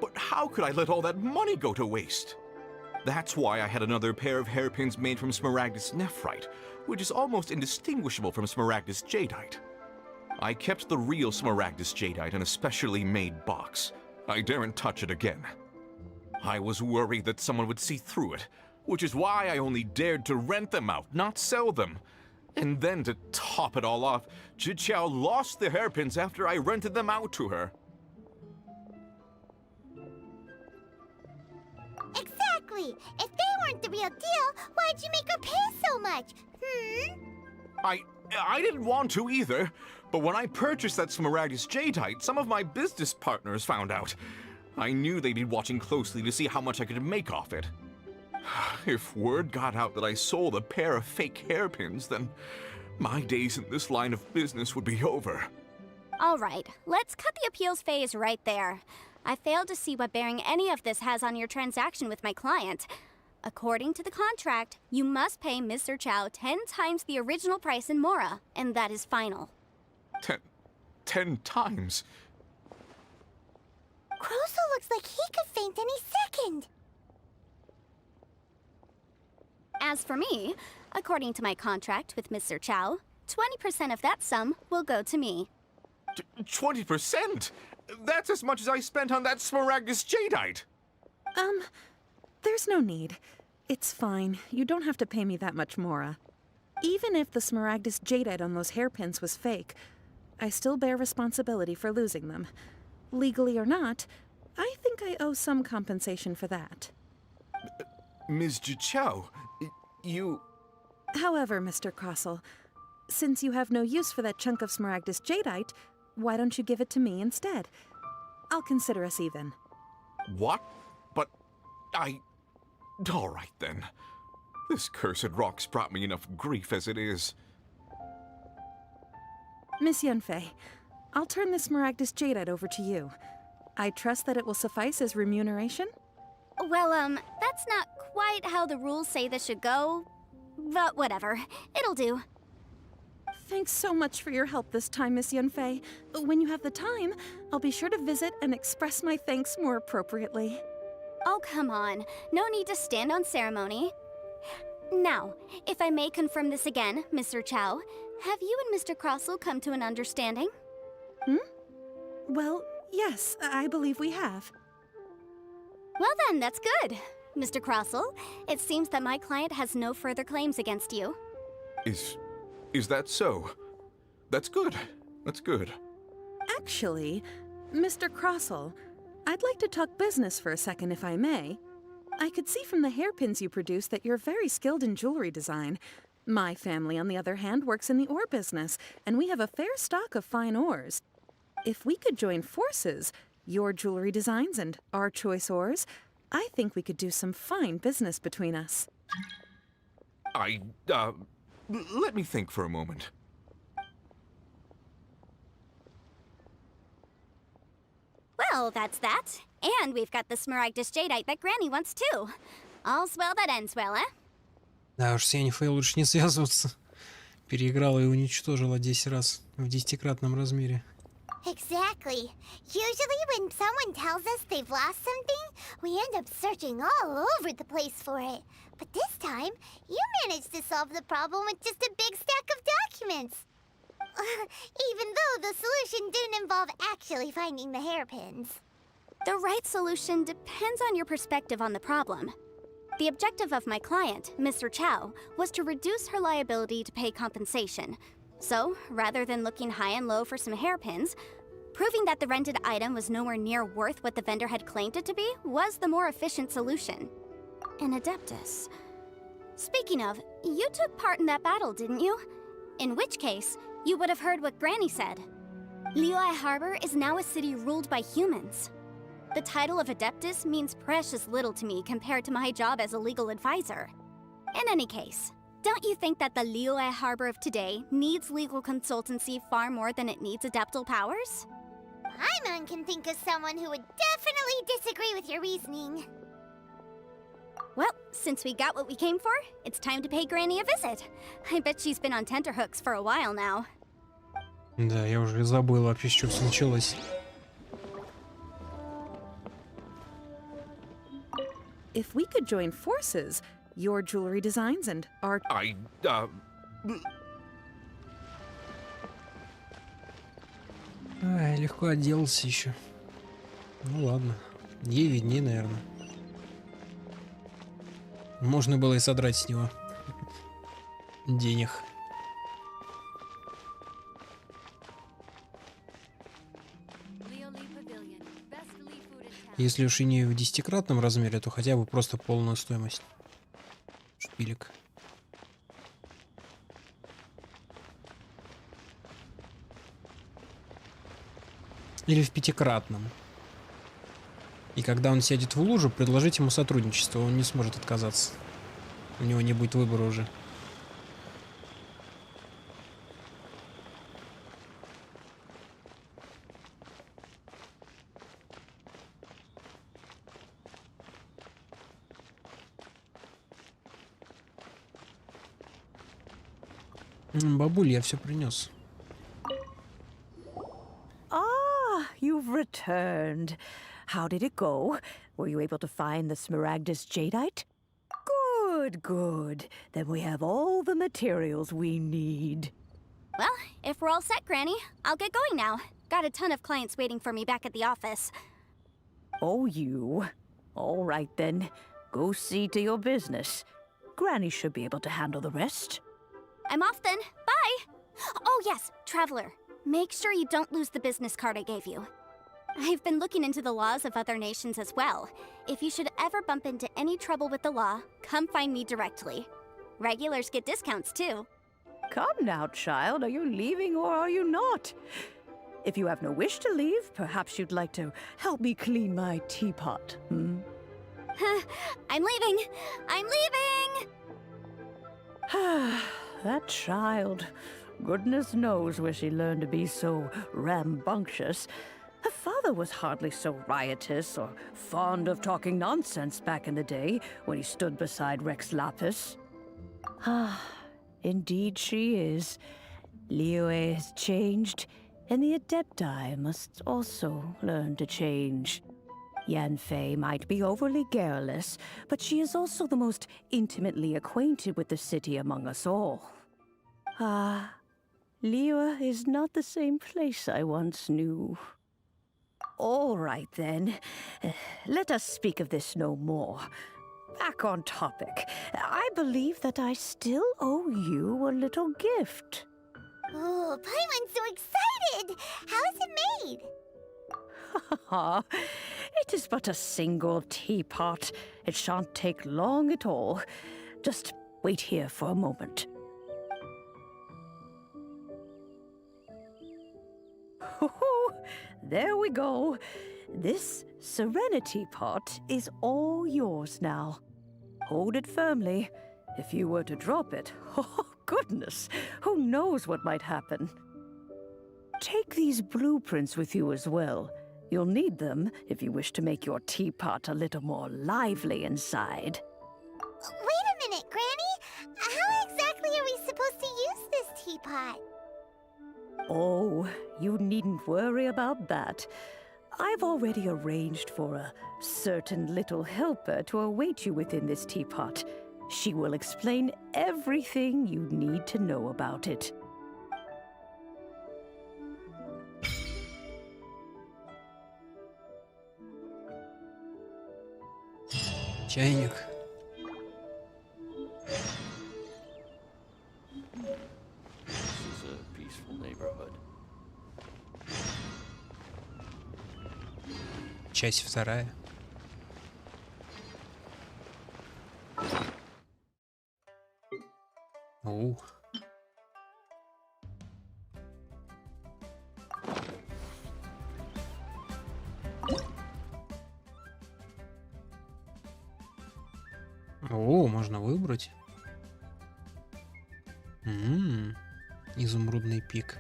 But how could I let all that money go to waste? That's why I had another pair of hairpins made from Smaragdus Nephrite, which is almost indistinguishable from Smaragdus Jadeite. I kept the real Smaragdus Jadeite in a specially made box. I daren't touch it again. I was worried that someone would see through it, which is why I only dared to rent them out, not sell them. And then to top it all off, Jiqiao lost the hairpins after I rented them out to her. Exactly! If they weren't the real deal, why'd you make her pay so much? I didn't want to either, but when I purchased that Smaragdus Jadeite, some of my business partners found out. I knew they'd be watching closely to see how much I could make off it. If word got out that I sold a pair of fake hairpins, then my days in this line of business would be over. All right, let's cut the appeals phase right there. I failed to see what bearing any of this has on your transaction with my client. According to the contract, you must pay Mr. Chow 10 times the original price in Mora, and that is final. 10 times? Croso looks like he could faint any second. As for me, according to my contract with Mr. Chow, 20% of that sum will go to me. 20%? That's as much as I spent on that Smaragdus Jadeite! There's no need. It's fine. You don't have to pay me that much, Mora. Even if the Smaragdus Jadeite on those hairpins was fake, I still bear responsibility for losing them. Legally or not, I think I owe some compensation for that. Ms. Jiqiao, you... However, Mr. Crossell, since you have no use for that chunk of Smaragdus Jadeite, why don't you give it to me instead? I'll consider us even. What? But all right then. This cursed rock's brought me enough grief as it is. Miss Yunfei, I'll turn this Smaragdus Jadeite over to you. I trust that it will suffice as remuneration? Well, that's not quite how the rules say this should go. But whatever. It'll do. Thanks so much for your help this time, Miss Yunfei. When you have the time, I'll be sure to visit and express my thanks more appropriately. Oh, come on. No need to stand on ceremony. Now, if I may confirm this again, Mr. Chow, have you and Mr. Crossell come to an understanding? Well, yes, I believe we have. Well then, that's good. Mr. Crossell, it seems that my client has no further claims against you. Is that so? That's good. That's good. Actually, Mr. Crossell, I'd like to talk business for a second if I may. I could see from the hairpins you produce that you're very skilled in jewelry design. My family, on the other hand, works in the ore business, and we have a fair stock of fine ores. If we could join forces, your jewelry designs and our choice ores, I think we could do some fine business between us. Let me think for a moment. Well, that's that. And we've got the Smaragdus Jadeite that Granny wants too. All's well that ends well, eh? Да уж, с Йеннифей лучше не связываться. Переиграла и уничтожила 10 раз в 10-кратном размере. Exactly. Usually when someone tells us they've lost something, we end up searching all over the place for it. But this time, you managed to solve the problem with just a big stack of documents. Even though the solution didn't involve actually finding the hairpins. The right solution depends on your perspective on the problem. The objective of my client, Mr. Chow, was to reduce her liability to pay compensation. So, rather than looking high and low for some hairpins, proving that the rented item was nowhere near worth what the vendor had claimed it to be was the more efficient solution. An Adeptus. Speaking of, you took part in that battle, didn't you? In which case, you would have heard what Granny said. Liyue Harbor is now a city ruled by humans. The title of Adeptus means precious little to me compared to my job as a legal advisor. In any case, don't you think that the Liyue Harbor of today needs legal consultancy far more than it needs adeptal powers? Paimon can think of someone who would definitely disagree with your reasoning. Well, since we got what we came for, it's time to pay Granny a visit. I bet she's been on tenterhooks for a while now. Да, я уже забыл вообще, с чего все началось. If we could join forces, your jewelry designs and art... Ай, легко отделался еще. Ну ладно, ей видней, наверное. Можно было и содрать с него денег. Если уж и не в 10-кратном размере, то хотя бы просто полную стоимость шпилек. Или в 5-кратном. И когда он сядет в лужу, предложить ему сотрудничество, он не сможет отказаться. У него не будет выбора уже. Бабуль, я все принес. Ah, you've returned. How did it go? Were you able to find the Smaragdus jadeite? Good, good. Then we have all the materials we need. Well, if we're all set, Granny, I'll get going now. Got a ton of clients waiting for me back at the office. Oh, you. All right, then. Go see to your business. Granny should be able to handle the rest. I'm off then. Bye! Oh yes, Traveler. Make sure you don't lose the business card I gave you. I've been looking into the laws of other nations as well. If you should ever bump into any trouble with the law, come find me directly. Regulars get discounts too. Come now, child. Are you leaving or are you not? If you have no wish to leave, perhaps you'd like to help me clean my teapot, hmm? I'm leaving! I'm leaving! That child. Goodness knows where she learned to be so rambunctious. Her father was hardly so riotous or fond of talking nonsense back in the day when he stood beside Rex Lapis. Ah, indeed she is. Liyue has changed, and the Adepti must also learn to change. Yanfei might be overly garrulous, but she is also the most intimately acquainted with the city among us all. Ah, Liyue is not the same place I once knew. All right, then. Let us speak of this no more. Back on topic. I believe that I still owe you a little gift. Oh, Paimon's so excited! How is it made? It is but a single teapot. It shan't take long at all. Just wait here for a moment. There we go. This Serenity pot is all yours now. Hold it firmly. If you were to drop it, oh goodness, who knows what might happen. Take these blueprints with you as well. You'll need them if you wish to make your teapot a little more lively inside. Wait a minute, Granny! How exactly are we supposed to use this teapot? Oh, you needn't worry about that. I've already arranged for a certain little helper to await you within this teapot. She will explain everything you need to know about it. Чайник. This is a peaceful neighborhood. Часть вторая. Ух. О, можно выбрать. Изумрудный пик.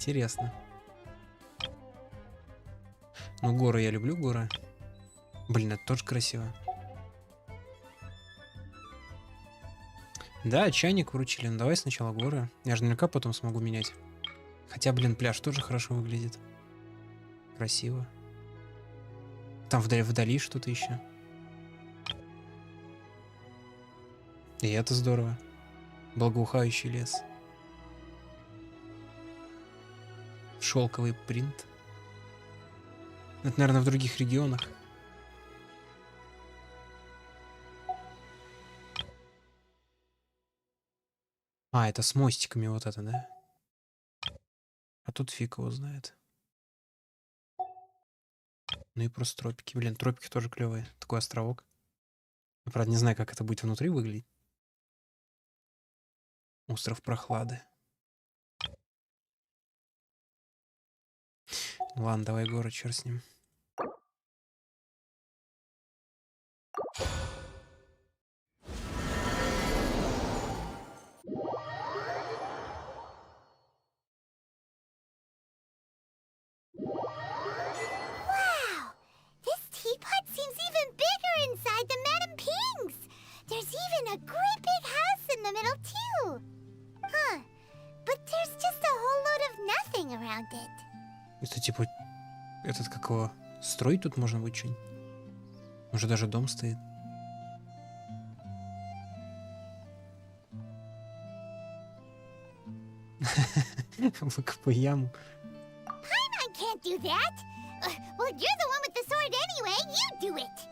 Интересно. Ну, горы, я люблю горы. Блин, это тоже красиво. Да, чайник вручили. Ну, давай сначала горы. Я же наверняка потом смогу менять. Хотя, блин, пляж тоже хорошо выглядит. Красиво. Там вдали что-то еще. И это здорово. Благоухающий лес. Шелковый принт. Это, наверное, в других регионах. А, это с мостиками вот это, да? А тут фиг его знает. Ну и просто тропики. Блин, тропики тоже клевые. Такой островок. Я, правда, не знаю, как это будет внутри выглядеть. Остров прохлады. Ладно, давай город, черт с ним. Wow! This teapot seems even bigger inside than Madame Ping's! There's even a great big house in the middle, too! Huh. But there's just a whole load of nothing around it. Это типа... Этот как его... Строить тут можно будет что-нибудь? Уже даже дом стоит. Выкопай яму. Paimon can't do that! Well, you're the one with the sword anyway, you do it!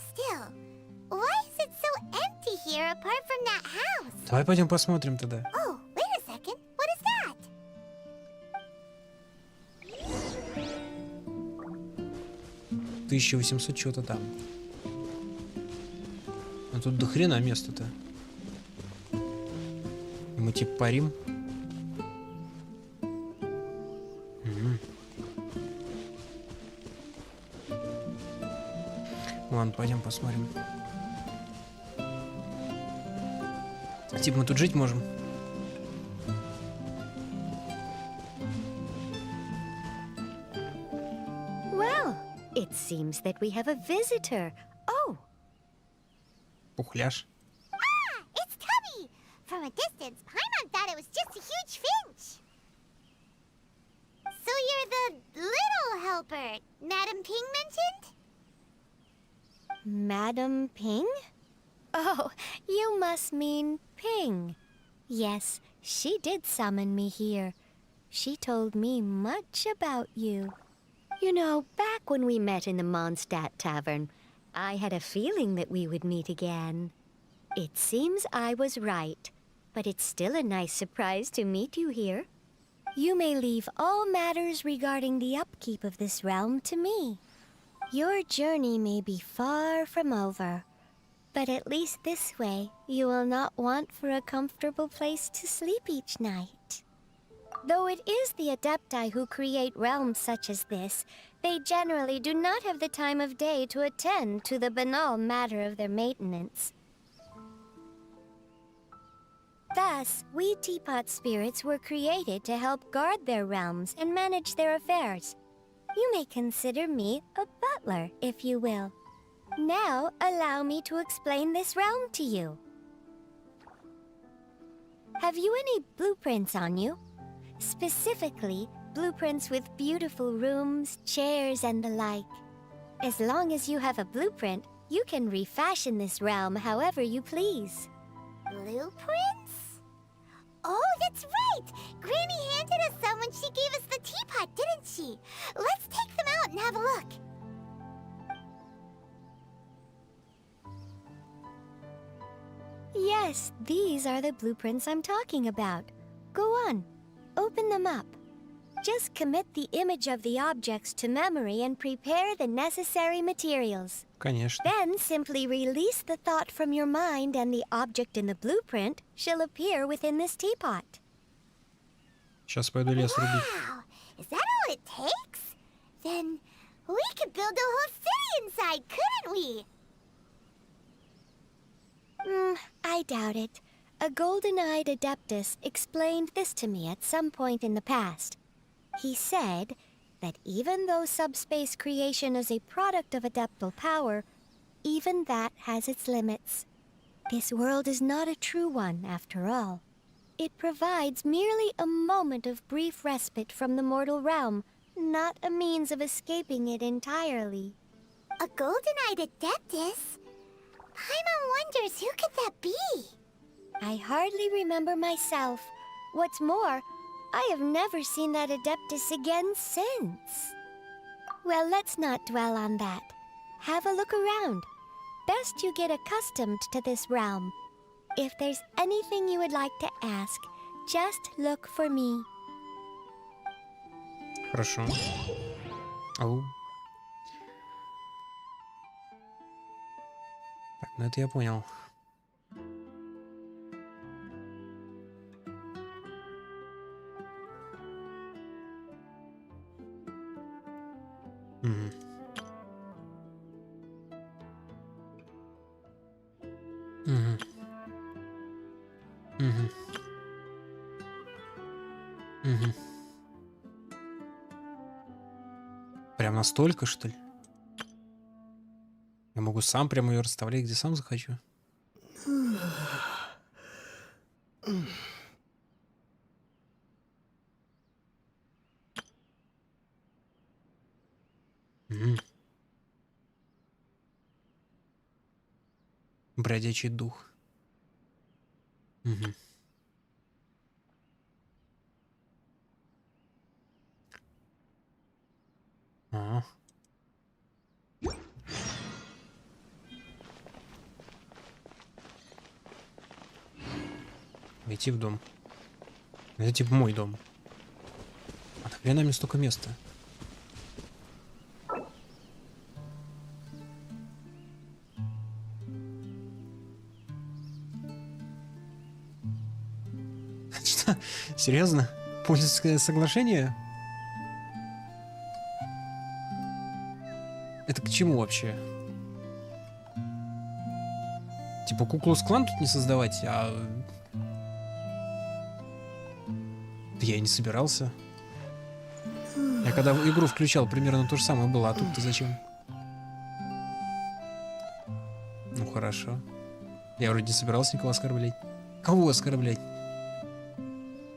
Still, why is it so empty here apart from that house? Давай пойдем посмотрим тогда. Oh, wait a second, what is that? 1800 чего-то там. А тут до хрена места-то. Мы типа парим. Ладно, пойдем посмотрим. Типа мы тут жить можем. Well, it seems that we have a visitor. Oh. Пухляш. Ah, it's Tubby! From a distance, Paimon thought it was just a huge finch. So you're the little helper Madame Ping mentioned? Madam Ping? Oh, you must mean Ping. Yes, she did summon me here. She told me much about you. You know, back when we met in the Mondstadt Tavern, I had a feeling that we would meet again. It seems I was right, but it's still a nice surprise to meet you here. You may leave all matters regarding the upkeep of this realm to me. Your journey may be far from over, but at least this way you will not want for a comfortable place to sleep each night. Though it is the Adepti who create realms such as this, they generally do not have the time of day to attend to the banal matter of their maintenance. Thus, we teapot spirits were created to help guard their realms and manage their affairs. You may consider me a butler, if you will. Now, allow me to explain this realm to you. Have you any blueprints on you? Specifically, blueprints with beautiful rooms, chairs, and the like. As long as you have a blueprint, you can refashion this realm however you please. Blueprints? Oh, that's right! Granny handed us some when she gave us the teapot, didn't she? Let's take them out and have a look. Yes, these are the blueprints I'm talking about. Go on, open them up. Just commit the image of the objects to memory and prepare the necessary materials. Конечно. Then simply release the thought from your mind and the object in the blueprint shall appear within this teapot. Сейчас пойду лес рубить. Wow! Is that all it takes? Then we could build a whole city inside, couldn't we? I doubt it. A golden-eyed adeptus explained this to me at some point in the past. He said that even though subspace creation is a product of adeptal power, even that has its limits. This world is not a true one, after all. It provides merely a moment of brief respite from the mortal realm, not a means of escaping it entirely. A golden-eyed adeptus? Paimon wonders who could that be? I hardly remember myself. What's more, I have never seen that adeptus again since. Well, let's not dwell on that. Have a look around. Best you get accustomed to this realm. If there's anything you would like to ask, just look for me. Хорошо. Ау. Так, ну это я понял. Мгм. Мгм. Мгм. Мгм. Прям настолько, что ли? Я могу сам прямо ее расставлять, где сам захочу. Мгм. Бродячий дух. Мгм. Ага. Войти в дом. Это типа мой дом. А нахрена мне столько места? Что? Серьезно? Пользовательское соглашение? Это к чему вообще? Типа куклу-клан тут не создавать, а... Да я и не собирался. Я когда игру включал, примерно то же самое было, а тут-то зачем? Ну хорошо. Я вроде не собирался никого оскорблять. Кого оскорблять?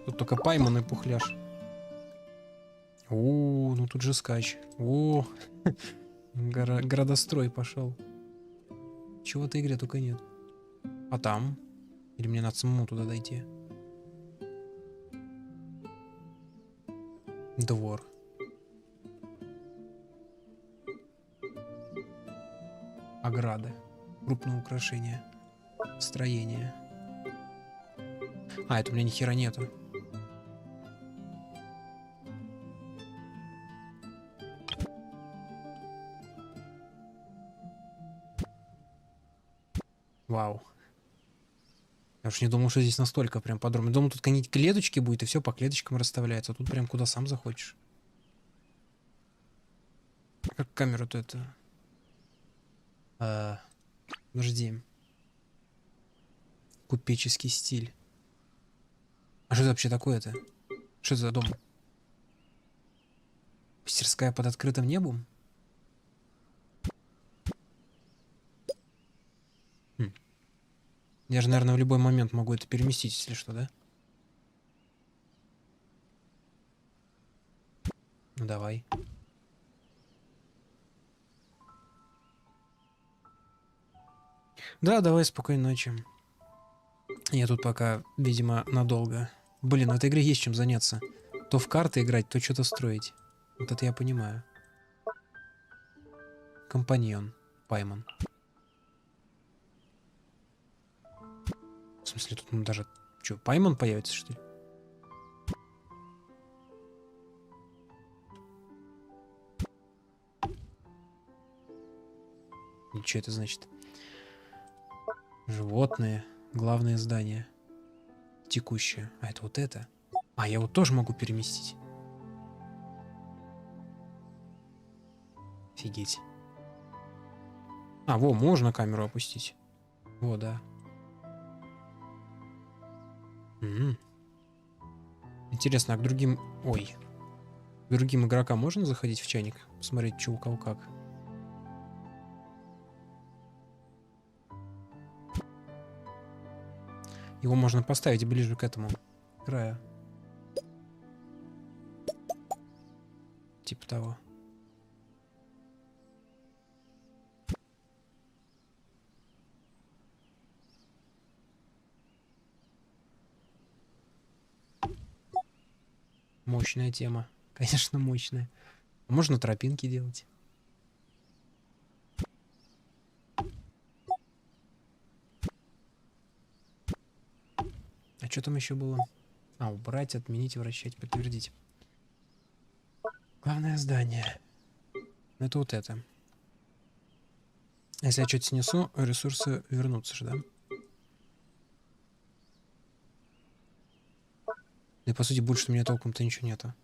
Тут только Паймон и Пухляш. О, ну тут же скач. О, городострой пошел. Чего в этой игре только нет. А там? Или мне надо самому туда дойти? Двор. Ограды. Крупные украшения. Строение. А, это у меня ни хера нету. Вау. Я уж не думал, что здесь настолько прям подробно. Думал, тут какие-нибудь клеточки будет, и все по клеточкам расставляется. А тут прям куда сам захочешь. Как камеру-то это... Подожди. Купеческий стиль. А что это вообще такое-то? Что это за дом? Мастерская под открытым небом? Я же, наверное, в любой момент могу это переместить, если что, да? Ну давай. Да, давай, спокойной ночи. Я тут пока, видимо, надолго. Блин, в этой игре есть чем заняться. То в карты играть, то что-то строить. Вот это я понимаю. Компаньон. Паймон. В смысле, тут даже... Что, Паймон появится, что ли? И что это значит? Животные. Главное здание. Текущее. А это вот это? А, я вот тоже могу переместить. Офигеть. А, во, можно камеру опустить. Во, да. Интересно, а к другим... Ой. Другим игрокам можно заходить в чайник? Смотреть, что у кого как. Его можно поставить ближе к этому краю. Типа того. Мощная тема. Конечно, мощная. Можно тропинки делать. А что там еще было? А, убрать, отменить, вращать, подтвердить. Главное здание. Это вот это. Если я что-то снесу, ресурсы вернутся же, да? Да и по сути больше у меня толком-то ничего нету.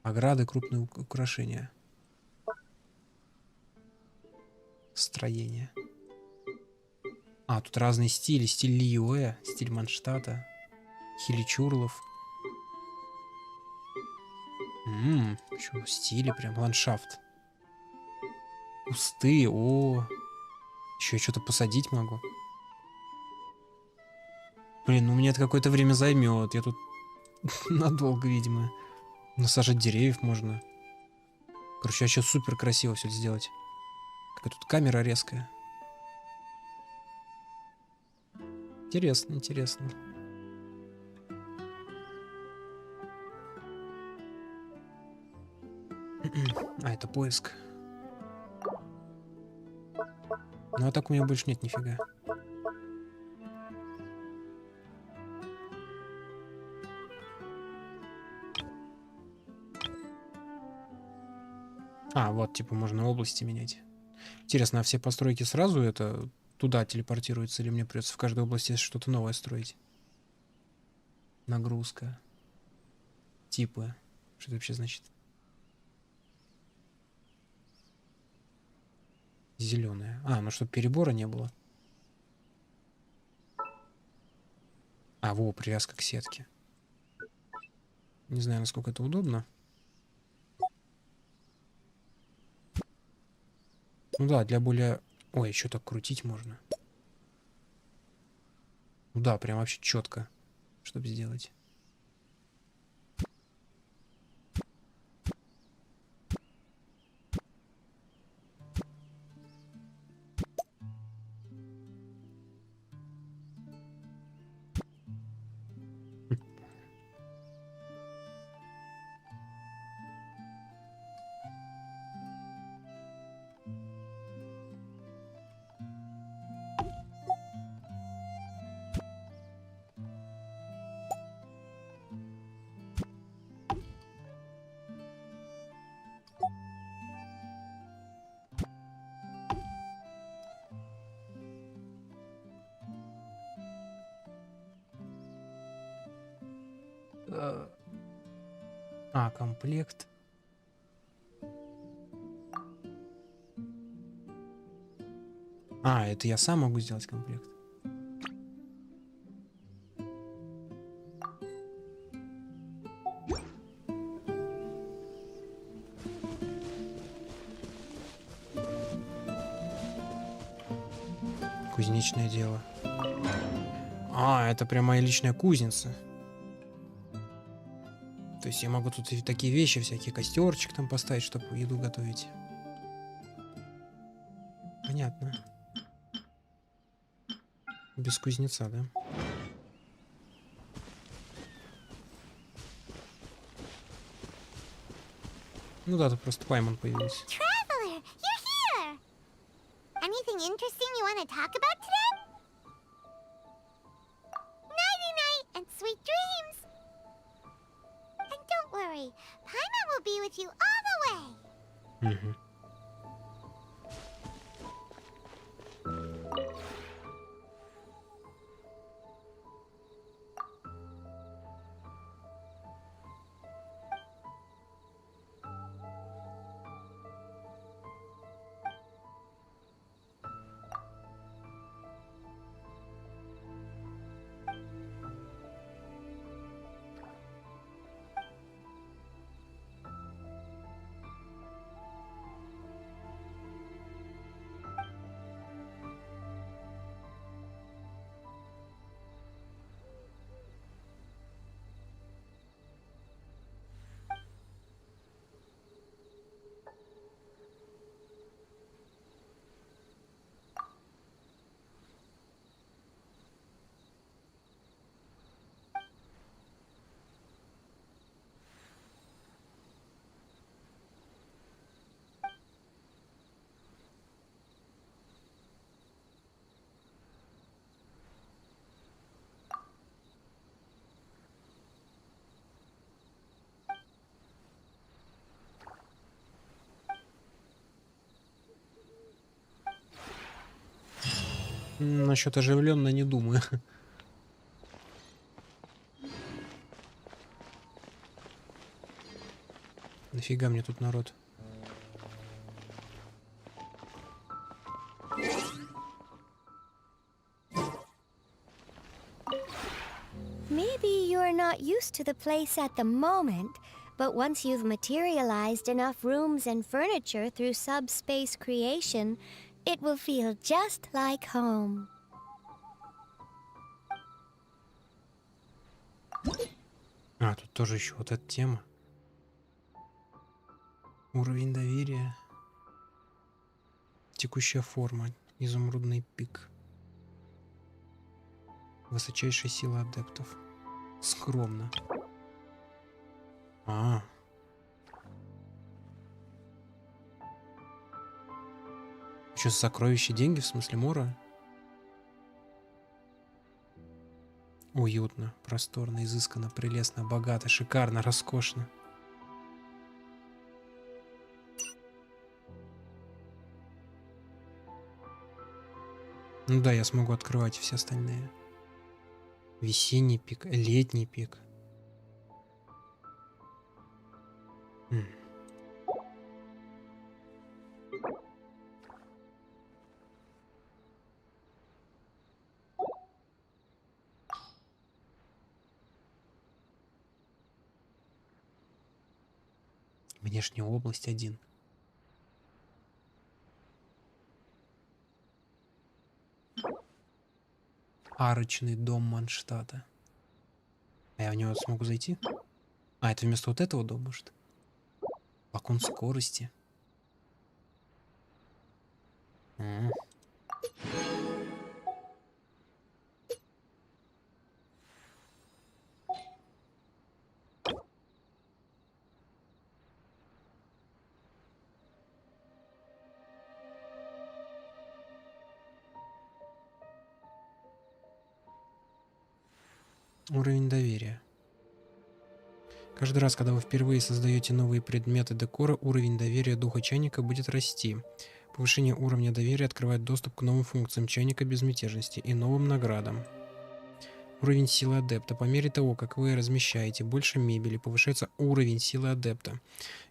Ограды, крупные украшения. Строение. А, тут разные стили. Стиль Лиюэ, стиль Манштата, Хиличурлов. Что, стили прям, ландшафт. Кусты, о. Еще что-то посадить могу. Блин, ну мне это какое-то время займет. Я тут надолго, видимо. Насажать деревьев можно. Короче, сейчас супер красиво все сделать. Какая тут камера резкая. Интересно, интересно. А, это поиск. Ну а так у меня больше нет нифига. А, вот, типа, можно области менять. Интересно, а все постройки сразу это туда телепортируются, или мне придется в каждой области что-то новое строить? Нагрузка. Типы. Что это вообще значит? Зеленая. А, ну чтобы перебора не было. А, во, привязка к сетке. Не знаю, насколько это удобно. Ну да, для более... Ой, еще так крутить можно. Ну да, прям вообще четко, чтобы сделать. А, комплект. А, это я сам могу сделать комплект. Кузнечное дело. А, это прям моя личная кузница. То есть я могу тут и такие вещи, всякие, костерчик там поставить, чтобы еду готовить. Понятно. Без кузнеца, да? Ну да, тут просто Паймон появился. Traveler, you're here! Anything interesting you want to talk about today? Nighty-night and sweet dreams! And don't worry, Paimon will be with you all the way! Угу. Насчет оживленно не думаю. Нафига мне тут народ? Maybe you're not used to the place at the moment, but once you've materialized enough rooms and furniture through subspace creation, it will feel just like home. А, тут тоже еще вот эта тема. Уровень доверия. Текущая форма. Изумрудный пик. Высочайшая сила адептов. Скромно. А. Что, сокровища деньги, в смысле мора? Уютно, просторно, изысканно, прелестно, богато, шикарно, роскошно. Ну да, я смогу открывать все остальные. Весенний пик, летний пик. Внешняя область 1. Арочный дом Манштата. А я в него смогу зайти? А, это вместо вот этого дома, что ли? Балкон скорости. Уровень доверия. Каждый раз, когда вы впервые создаете новые предметы декора, уровень доверия духа чайника будет расти. Повышение уровня доверия открывает доступ к новым функциям чайника безмятежности и новым наградам. Уровень силы адепта. По мере того, как вы размещаете больше мебели, повышается уровень силы адепта.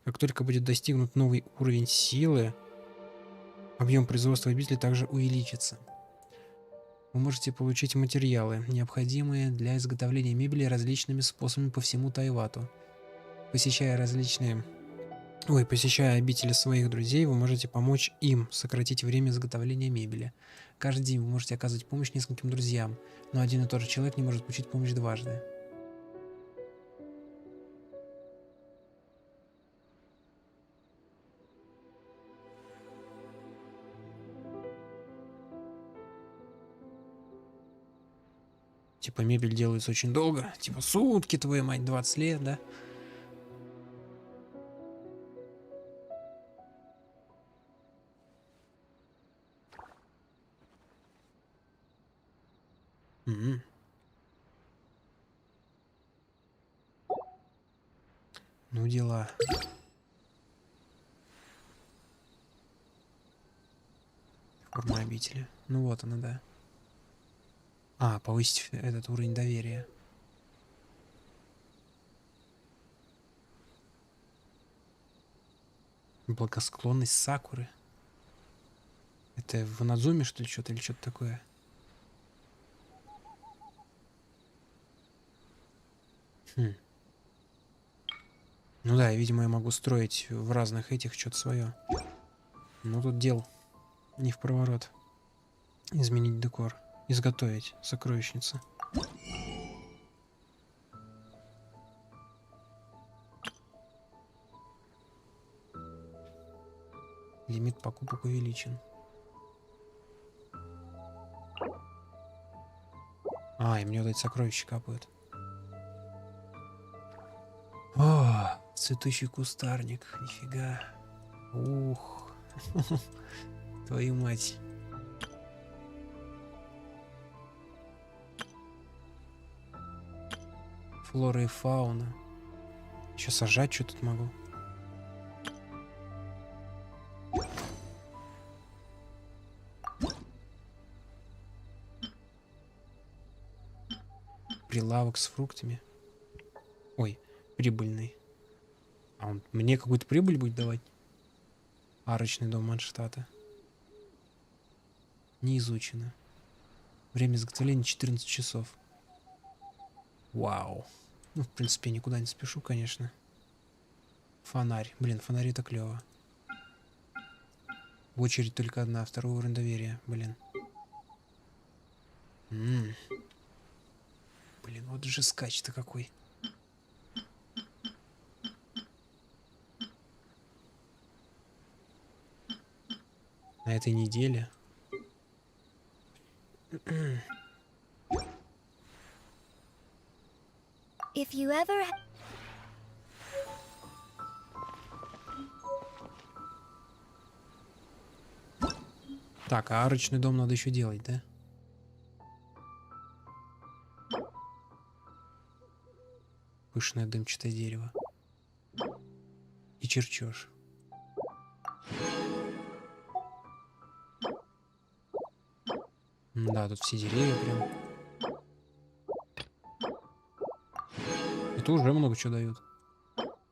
Как только будет достигнут новый уровень силы, объем производства обители также увеличится. Вы можете получить материалы, необходимые для изготовления мебели различными способами по всему Тайвату. Посещая обители своих друзей, вы можете помочь им сократить время изготовления мебели. Каждый день вы можете оказывать помощь нескольким друзьям, но один и тот же человек не может получить помощь дважды. Типа мебель делается очень долго. Типа сутки, твою мать, 20 лет, да? Ну дела. Форма обители. Ну вот она, да. А, повысить этот уровень доверия. Благосклонность Сакуры. Это в Надзуме, что ли, что-то или что-то такое? Ну да, видимо, я могу строить в разных этих что-то свое. Ну тут дел не в проворот. Изменить декор. Изготовить сокровищницу. Лимит покупок увеличен. А, и мне вот эти сокровища капают. О, цветущий кустарник. Нифига. Ух. Твою мать. Флора и фауна. Еще сажать что тут могу. Прилавок с фруктами. Ой, прибыльный. А он мне какую-то прибыль будет давать? Арочный дом Манштата. Не изучено. Время изготовления 14 часов. Вау. Ну, в принципе, я никуда не спешу, конечно. Фонарь. Блин, фонарь это клево. В очередь только одна, второй уровень доверия. Блин. Блин, вот же скач-то какой. На этой неделе. If you ever... Так, а арочный дом надо еще делать, да? Пышное дымчатое дерево. И чертеж. Да, тут все деревья прям. Это уже много чего дают.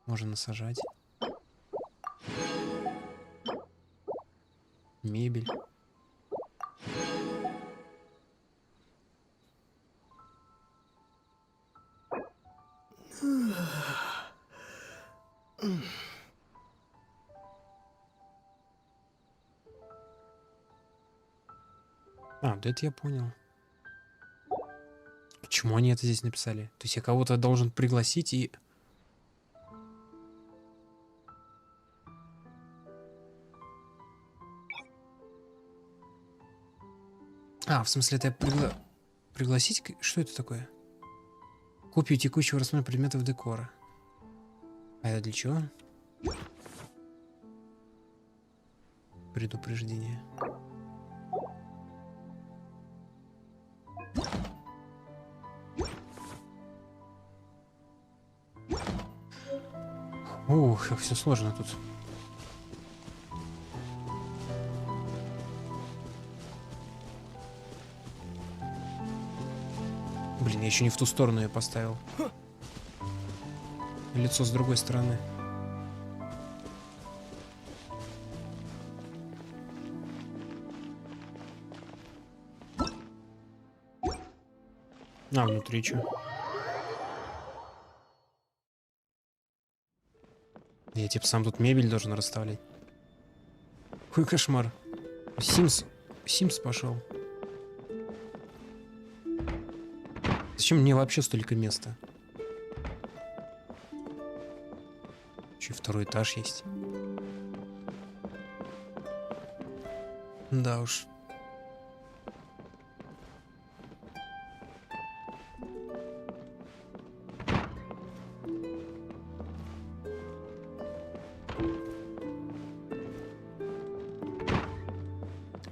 Можно насажать. Мебель. А, да это я понял. Почему они это здесь написали? То есть я кого-то должен пригласить и... А, в смысле, это пригласить? Что это такое? Копию текущего рассмотрения предметов декора. А это для чего? Предупреждение. Ух, как все сложно тут. Блин, я еще не в ту сторону ее поставил. Лицо с другой стороны. А, внутри что? Я типа сам тут мебель должен расставлять. Какой кошмар. Симс пошел. Зачем мне вообще столько места? Еще и второй этаж есть. Да уж.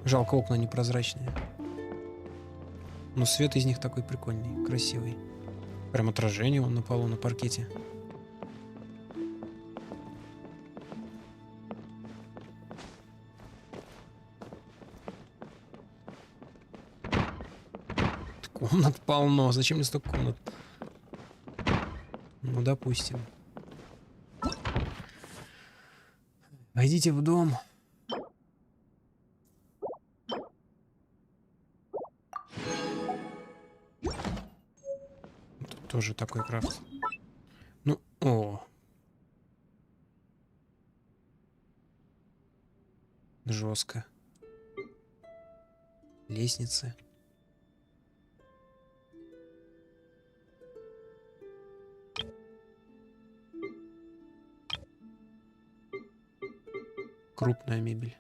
Жалко, окна непрозрачные. Но свет из них такой прикольный, красивый. Прям отражение вон на полу, на паркете. Комнат полно. Зачем мне столько комнат? Ну, допустим. Войдите в дом. Тут тоже такой крафт. Ну, о. Жестко. Лестницы. Крупная мебель.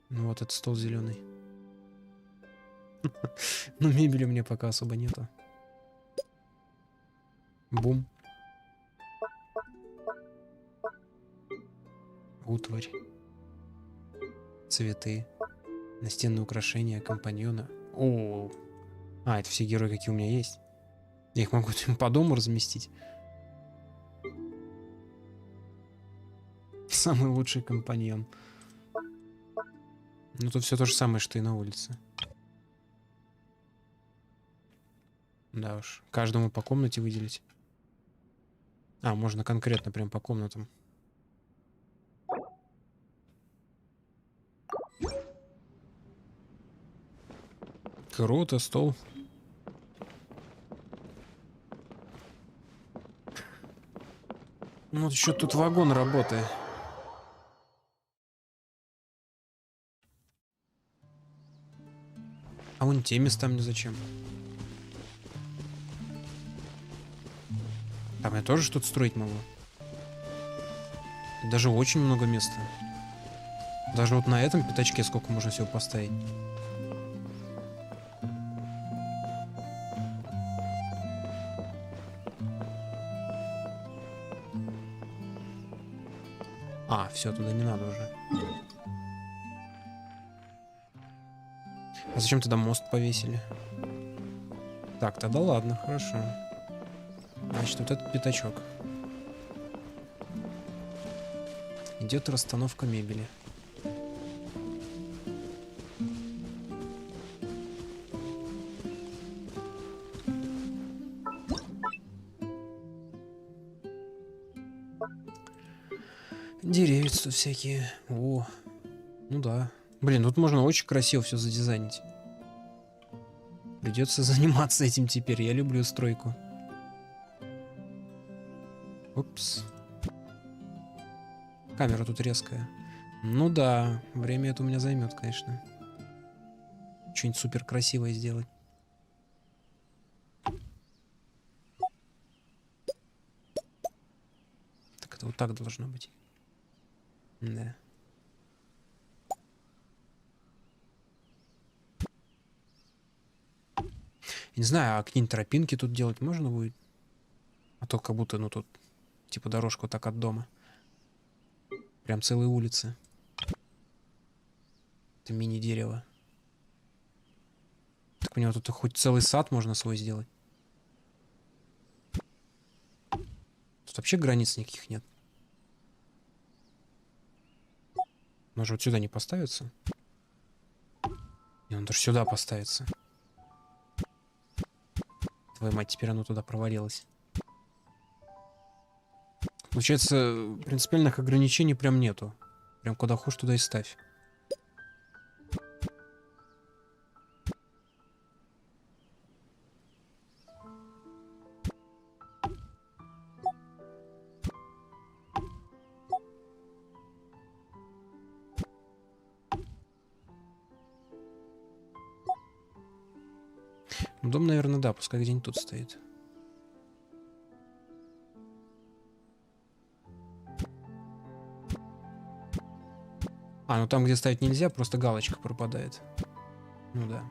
Ну вот этот стол зеленый. Ну мебели у меня пока особо нету. Бум. Утварь. Цветы. Настенные украшения, компаньоны. О, а, это все герои, какие у меня есть. Я их могу по дому разместить. Самый лучший компаньон. Ну тут все то же самое, что и на улице. Да уж. Каждому по комнате выделить. А, можно конкретно прям по комнатам. Круто, стол. Ну, вот еще тут вагон работает. А вон те места мне зачем? Там я тоже что-то строить могу. Даже очень много места. Даже вот на этом пятачке сколько можно всего поставить. А, все, туда не надо уже. А зачем тогда мост повесили? Так, тогда ладно, хорошо. Значит, вот этот пятачок. Идет расстановка мебели. Деревья тут всякие. О, ну да. Блин, тут можно очень красиво все задизайнить. Придется заниматься этим теперь. Я люблю стройку. Упс. Камера тут резкая. Ну да, время это у меня займет, конечно. Что-нибудь супер красивое сделать. Так это вот так должно быть. Да. Не знаю, а какие-нибудь тропинки тут делать можно будет? А то как будто, ну тут, типа дорожку так от дома. Прям целые улицы. Это мини-дерево. Так у него тут хоть целый сад можно свой сделать. Тут вообще границ никаких нет. Может, вот сюда не поставится? И он даже сюда поставится. Твою мать, теперь оно туда провалилось. Получается, принципиальных ограничений прям нету. Прям куда хочешь, туда и ставь. Дом, наверное, да, пускай где-нибудь тут стоит. А, ну там, где ставить нельзя, просто галочка пропадает. Ну да.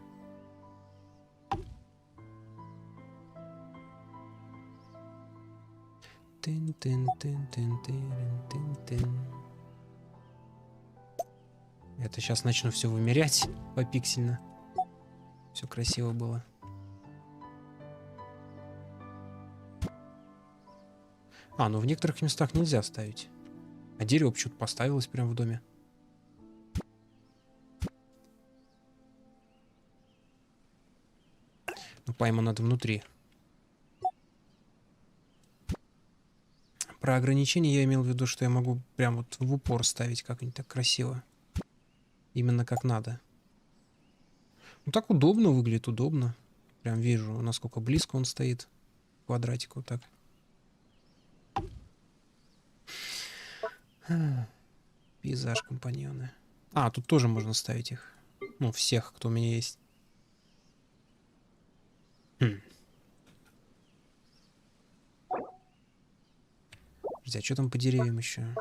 Это сейчас начну все вымерять попиксельно. Все красиво было. А, ну в некоторых местах нельзя ставить. А дерево почему-то поставилось прямо в доме. Ну, пойма надо внутри. Про ограничения я имел в виду, что я могу прям вот в упор ставить как-нибудь так красиво. Именно как надо. Ну, так удобно выглядит, удобно. Прям вижу, насколько близко он стоит. Квадратик вот так. Пейзаж, компаньоны. А, тут тоже можно ставить их. Ну, всех, кто у меня есть. Подожди, а что там по деревьям еще?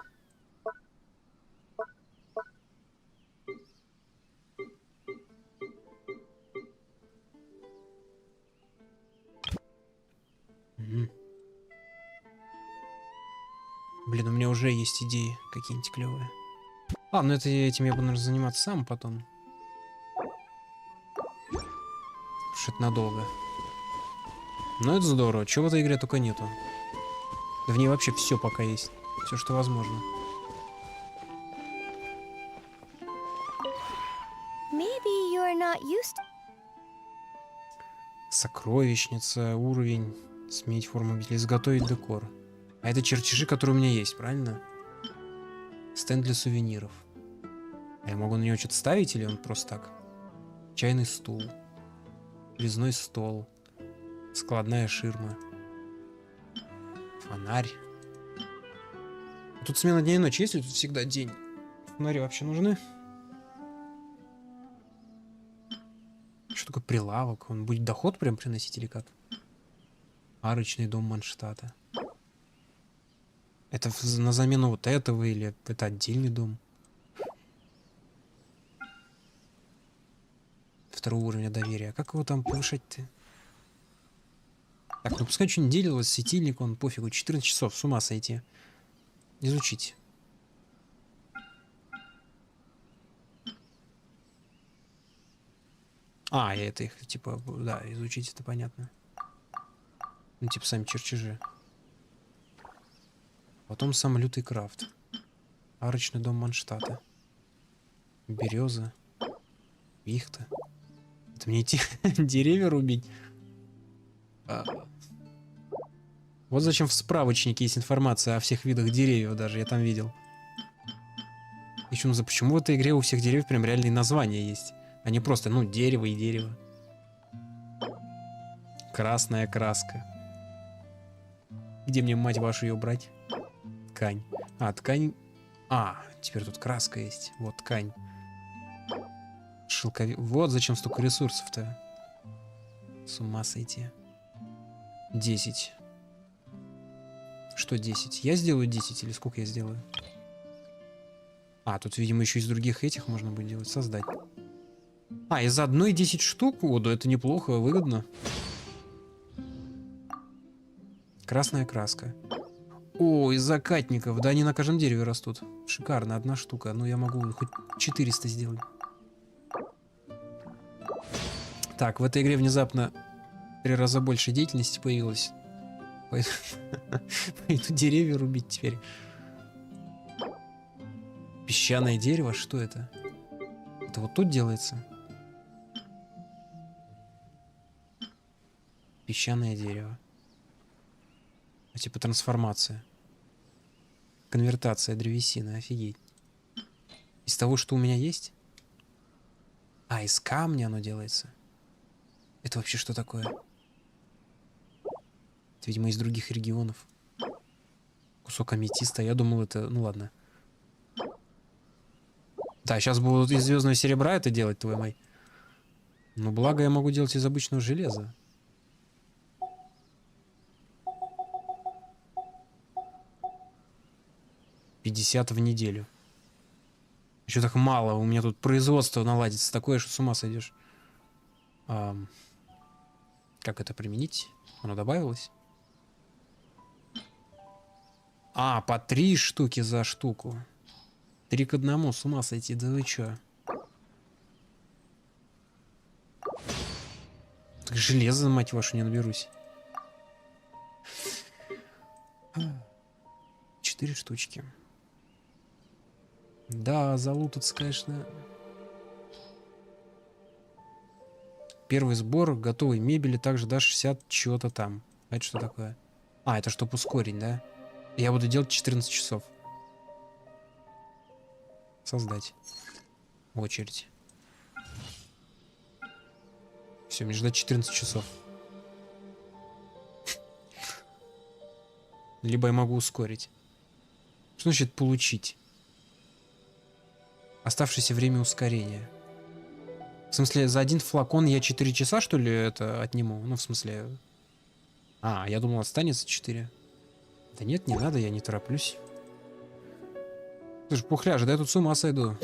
Блин, у меня уже есть идеи какие-нибудь клевые. А, ну этим я буду, наверное, заниматься сам потом. Потому что это надолго. Но это здорово. Чего в этой игре только нету. Да в ней вообще все пока есть. Все, что возможно. Сокровищница, уровень. Сменить форму обители, изготовить декор. А это чертежи, которые у меня есть, правильно? Стенд для сувениров. А я могу на него что-то ставить или он просто так? Чайный стул. Резной стол. Складная ширма. Фонарь. Тут смена дня и ночи, если тут всегда день. Фонари вообще нужны? Что такое прилавок? Он будет доход прям приносить или как? Арочный дом Манштата. Это на замену вот этого или это отдельный дом? Второго уровня доверия. Как его там повышать-то? Так, ну пускай что-нибудь делилось, светильник, он пофигу. 14 часов, с ума сойти. Изучить. А, я это их, типа, да, изучить это понятно. Ну, типа, сами чертежи. Потом сам лютый крафт. Арочный дом Манштата. Береза. Вихта. Это мне идти деревья рубить? Вот зачем в справочнике есть информация о всех видах деревьев даже, я там видел. Причем почему в этой игре у всех деревьев прям реальные названия есть, а не просто, ну, дерево и дерево. Красная краска. Где мне, мать вашу, ее брать? Ткань. А, ткань... А, теперь тут краска есть. Вот ткань. Шелковик. Вот зачем столько ресурсов-то. С ума сойти. 10. Что 10? Я сделаю 10 или сколько я сделаю? А, тут, видимо, еще из других этих можно будет делать. Создать. А, из одной 10 штук? О, да это неплохо, выгодно. Красная краска. О, из закатников. Да они на каждом дереве растут. Шикарно, одна штука. Ну, я могу хоть 400 сделать. Так, в этой игре внезапно 3 раза больше деятельности появилось. Пойду деревья рубить теперь. Песчаное дерево? Что это? Это вот тут делается? Песчаное дерево. А типа трансформация. Конвертация древесины, офигеть. Из того, что у меня есть? А, из камня оно делается. Это вообще что такое? Это, видимо, из других регионов. Кусок аметиста. Я думал, это... Ну ладно. Да, сейчас будут из звездного серебра это делать, твой мой. Но благо я могу делать из обычного железа. $50 в неделю. Еще так мало. У меня тут производство наладится такое, что с ума сойдешь. Как это применить? Оно добавилось? А, по 3 штуки за штуку. 3 к 1, с ума сойти, да вы чё? Так железо, мать вашу, не наберусь. 4 штучки. Да, залутаться, конечно. Первый сбор готовой мебели также до 60 чего-то там. А это что такое? А, это чтобы ускорить, да? Я буду делать 14 часов. Создать. Очередь. Все, мне ждать 14 часов. Либо я могу ускорить. Что значит получить? Оставшееся время ускорения. В смысле, за один флакон я 4 часа, что ли, это отниму? Ну, в смысле... А, я думал, останется 4. Да нет, не надо, я не тороплюсь. Слушай, пухляж, да я тут с ума сойду.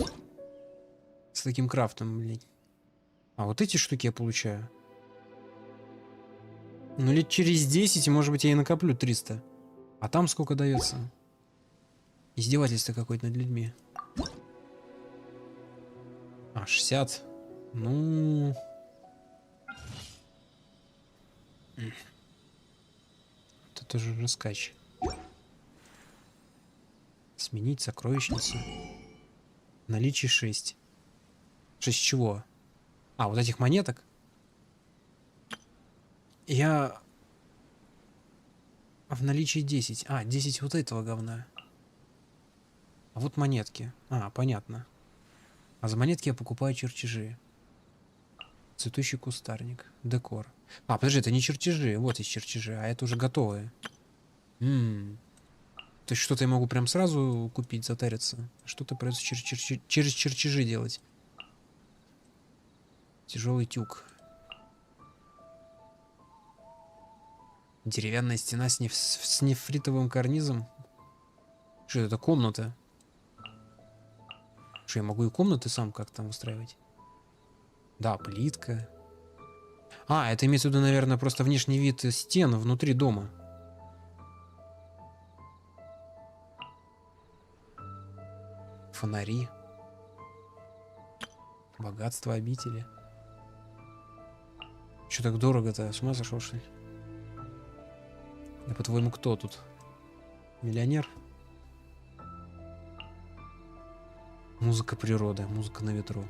С таким крафтом, блядь. А вот эти штуки я получаю. Ну, лет через 10, может быть, я и накоплю 300. А там сколько дается? Издевательство какое-то над людьми. А, 60. Ну... Это тоже раскач. Сменить сокровищницу. Наличие 6. 6 чего? А, вот этих монеток? Я... В наличии 10. А, 10 вот этого говна. А вот монетки. А, понятно. А за монетки я покупаю чертежи. Цветущий кустарник. Декор. А, подожди, это не чертежи. Вот есть чертежи, а это уже готовые. То есть что-то я могу прям сразу купить, затариться. Что-то придется через чертежи делать. Тяжелый тюк. Деревянная стена с нефритовым карнизом. Что это, комната? Что, я могу и комнаты сам как там устраивать? Да, плитка. А, это имеется в виду, наверное, просто внешний вид стен внутри дома. Фонари. Богатство обители. Что так дорого-то? С ума сошел, что ли? Я, по-твоему, кто тут? Миллионер? Музыка природы, музыка на ветру.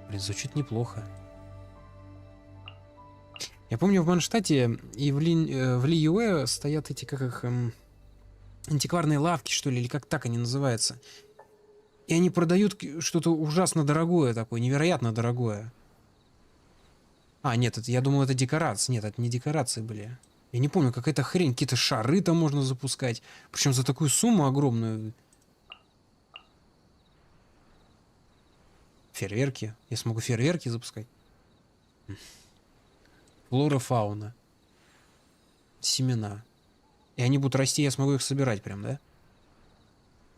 Блин, звучит неплохо. Я помню, в Манштате и в Лиюэ стоят эти, как их, антикварные лавки, что ли, или как так они называются. И они продают что-то ужасно дорогое такое, невероятно дорогое. А, нет, это, я думал, это декорации. Нет, это не декорации были. Я не помню, какая-то хрень, какие-то шары там можно запускать. Причем за такую сумму огромную. Фейерверки. Я смогу фейерверки запускать. Флора, фауна. Семена. И они будут расти, я смогу их собирать прям, да?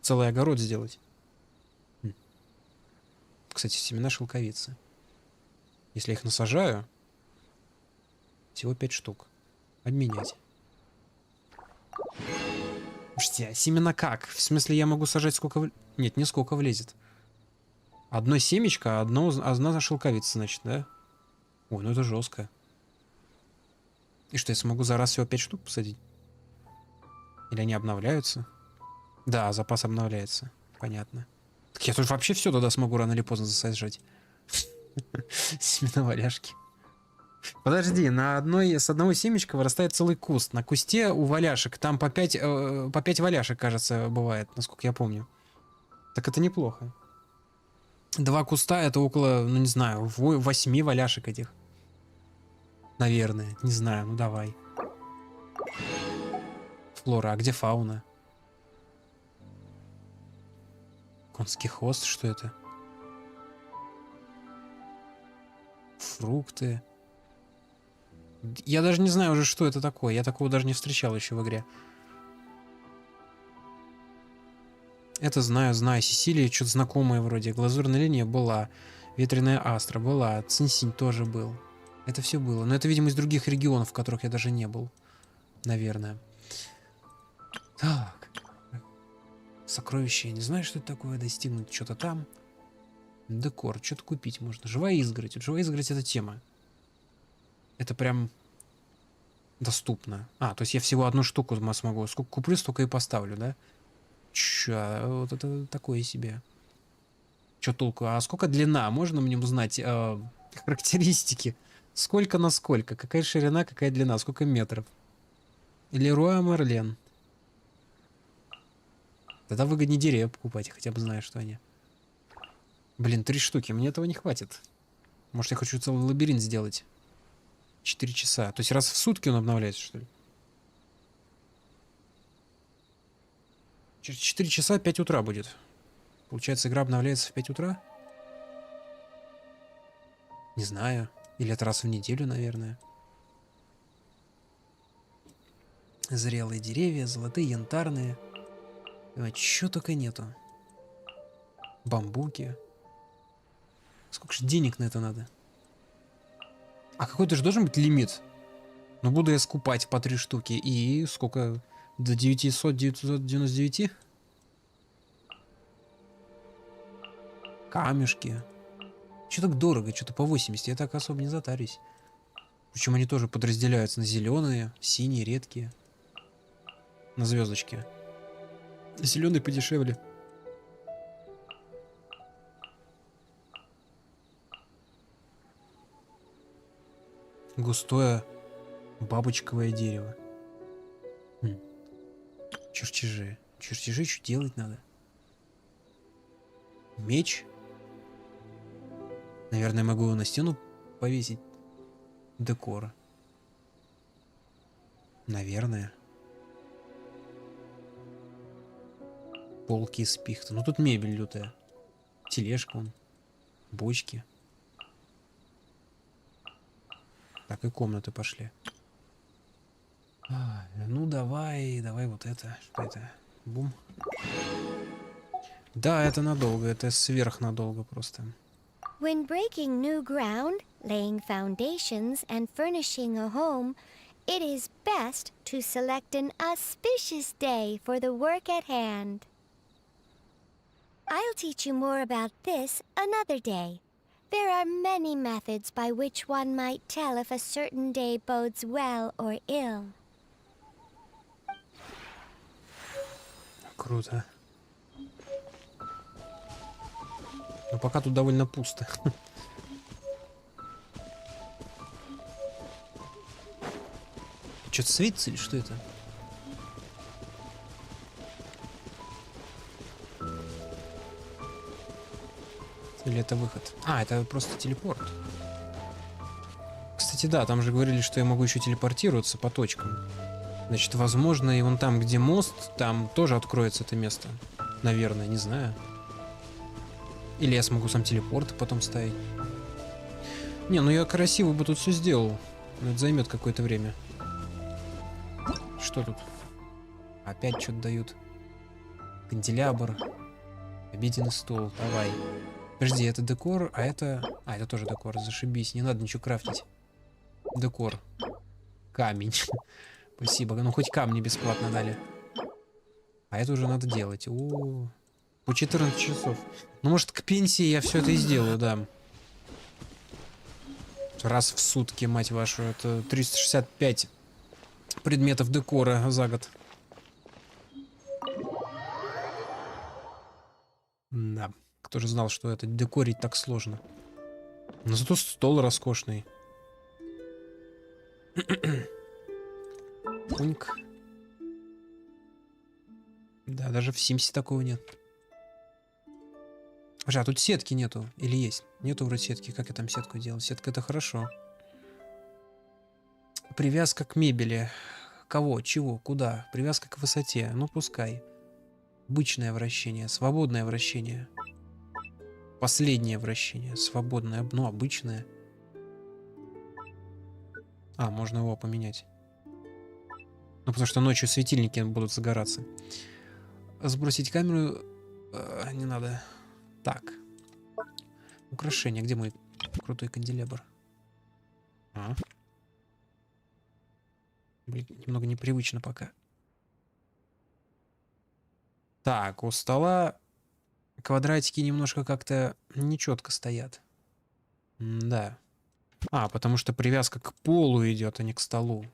Целый огород сделать. Кстати, семена шелковицы. Если я их насажаю, всего 5 штук. Обменять. Слушайте, а семена как? В смысле, я могу сажать сколько... Нет, не сколько влезет. Одно семечко, а одна шелковица, значит, да? Ой, ну это жестко. И что, я смогу за раз всего 5 штук посадить? Или они обновляются? Да, запас обновляется. Понятно. Так я тут вообще все тогда смогу рано или поздно засажать. Семена валяшки. Подожди, с одного семечка вырастает целый куст. На кусте у валяшек там по 5 валяшек, кажется, бывает, насколько я помню. Так это неплохо. 2 куста это около, ну не знаю, 8 валяшек этих. Наверное, не знаю, ну давай. Флора, а где фауна? Конский хвост, что это? Фрукты. Я даже не знаю уже, что это такое. Я такого даже не встречал еще в игре. Это знаю. Сесилия что-то знакомое вроде. Глазурная линия была. Ветреная астра была. Цинсинь тоже был. Это все было. Но это, видимо, из других регионов, в которых я даже не был. Наверное. Так. Сокровище. Я не знаю, что это такое. Достигнуть что-то там. Декор. Что-то купить можно. Живая изгородь. Вот живая изгородь — это тема. Это прям доступно. А, то есть я всего одну штуку смогу. Сколько куплю, столько и поставлю, да? Чё, вот это такое себе. Чё толку? А сколько длина? Можно мне узнать характеристики? Сколько на сколько? Какая ширина, какая длина? Сколько метров? Леруа Мерлен. Тогда выгоднее деревья покупать, я хотя бы знаю, что они. Блин, 3 штуки. Мне этого не хватит. Может, я хочу целый лабиринт сделать. 4 часа. То есть раз в сутки он обновляется, что ли? Через 4 часа 5 утра будет. Получается, игра обновляется в 5 утра? Не знаю. Или это раз в неделю, наверное. Зрелые деревья, золотые, янтарные. Чё только нету. Бамбуки. Сколько же денег на это надо? А какой-то же должен быть лимит. Ну, буду я скупать по 3 штуки. И сколько? До 999? Камешки. Чё так дорого? Что-то по 80. Я так особо не затарюсь. Причем они тоже подразделяются на зеленые, синие, редкие. На звездочки. Зеленый подешевле. Густое Бабочковое дерево. Чертежи. Чертежи, что делать надо? Меч? Наверное, могу его на стену повесить. Декор. Наверное. Полки из пихты. Ну тут мебель лютая. Тележка вон. Бочки. Так, и комнаты пошли. Ну давай вот это. Что это? Бум. Да, это надолго. Это сверхнадолго просто. When breaking new ground, laying foundations, and furnishing a home, it is best to select an auspicious day for the work at hand. I'll teach you more about this another day. There are many methods by which one might tell if a certain day bodes well or ill. Круто. Но пока тут довольно пусто. Что-то светится или что это? Или это выход? А, это просто телепорт. Кстати, да, там же говорили, что я могу еще телепортироваться по точкам. Значит, возможно, и вон там, где мост, там тоже откроется это место. Наверное, не знаю. Или я смогу сам телепорт потом ставить. Не, ну я красиво бы тут все сделал. Но это займет какое-то время. Что тут? Опять что-то дают. Канделябр. Обеденный стол. Давай. Подожди, это декор, а это... А, это тоже декор. Зашибись. Не надо ничего крафтить. Декор. Камень. Спасибо. Ну, хоть камни бесплатно дали. А это уже надо делать. О, по 14 часов. Ну, может, к пенсии я все это и сделаю, да. Раз в сутки, мать вашу. Это 365 предметов декора за год. Да. Кто же знал, что это декорить так сложно. Но зато стол роскошный. Пуньк. Да, даже в Симсе такого нет. А тут сетки нету. Или есть? Нету вроде сетки. Как я там сетку делал? Сетка — это хорошо. Привязка к мебели. Кого? Чего? Куда? Привязка к высоте. Ну, пускай. Обычное вращение. Свободное вращение. Последнее вращение. Свободное. Ну, обычное. А, можно его поменять. Ну, потому что ночью светильники будут загораться. Сбросить камеру не надо. Так. Украшение. Где мой крутой канделябр? А. Блин, немного непривычно пока. Так, у стола квадратики немножко как-то нечетко стоят. Да. А, потому что привязка к полу идет, а не к столу.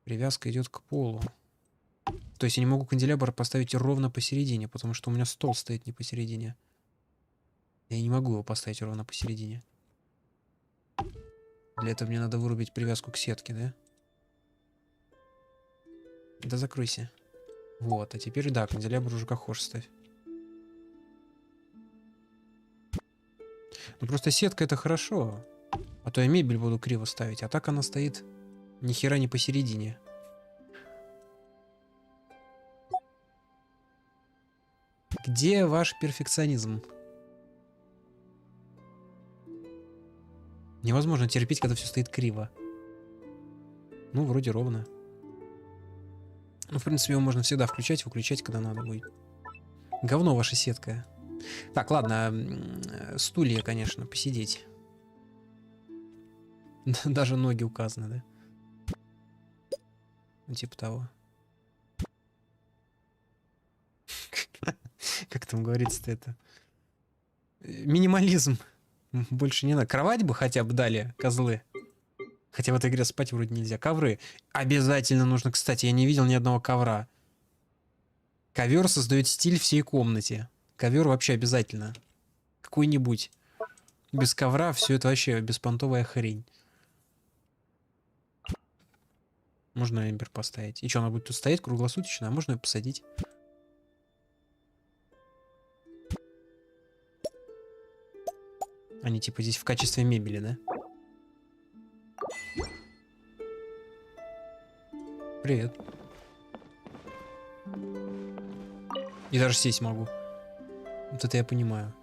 Привязка идет к полу. То есть я не могу канделябр поставить ровно посередине, потому что у меня стол стоит не посередине. Я не могу его поставить ровно посередине. Для этого мне надо вырубить привязку к сетке, да? Да закройся. Вот, а теперь, да, канделябр уже как хочешь ставь. Ну просто сетка — это хорошо. А то я мебель буду криво ставить. А так она стоит ни хера не посередине. Где ваш перфекционизм? Невозможно терпеть, когда все стоит криво. Ну, вроде ровно. Ну, в принципе, его можно всегда включать, выключать, когда надо будет. Говно ваша сетка. Так, ладно. Стулья, конечно, посидеть. Даже ноги указаны, да? Ну, типа того. Как там говорится-то это? Минимализм. Больше не надо. Кровать бы хотя бы дали, козлы. Хотя в этой игре спать вроде нельзя. Ковры. Обязательно нужно. Кстати, я не видел ни одного ковра. Ковер создает стиль всей комнате. Ковер вообще обязательно. Какой-нибудь. Без ковра все это вообще беспонтовая хрень. Можно Эмбер поставить. И что, она будет тут стоять круглосуточно, а можно ее посадить? Они типа здесь в качестве мебели, да? Привет. И даже сесть могу. Вот это я понимаю.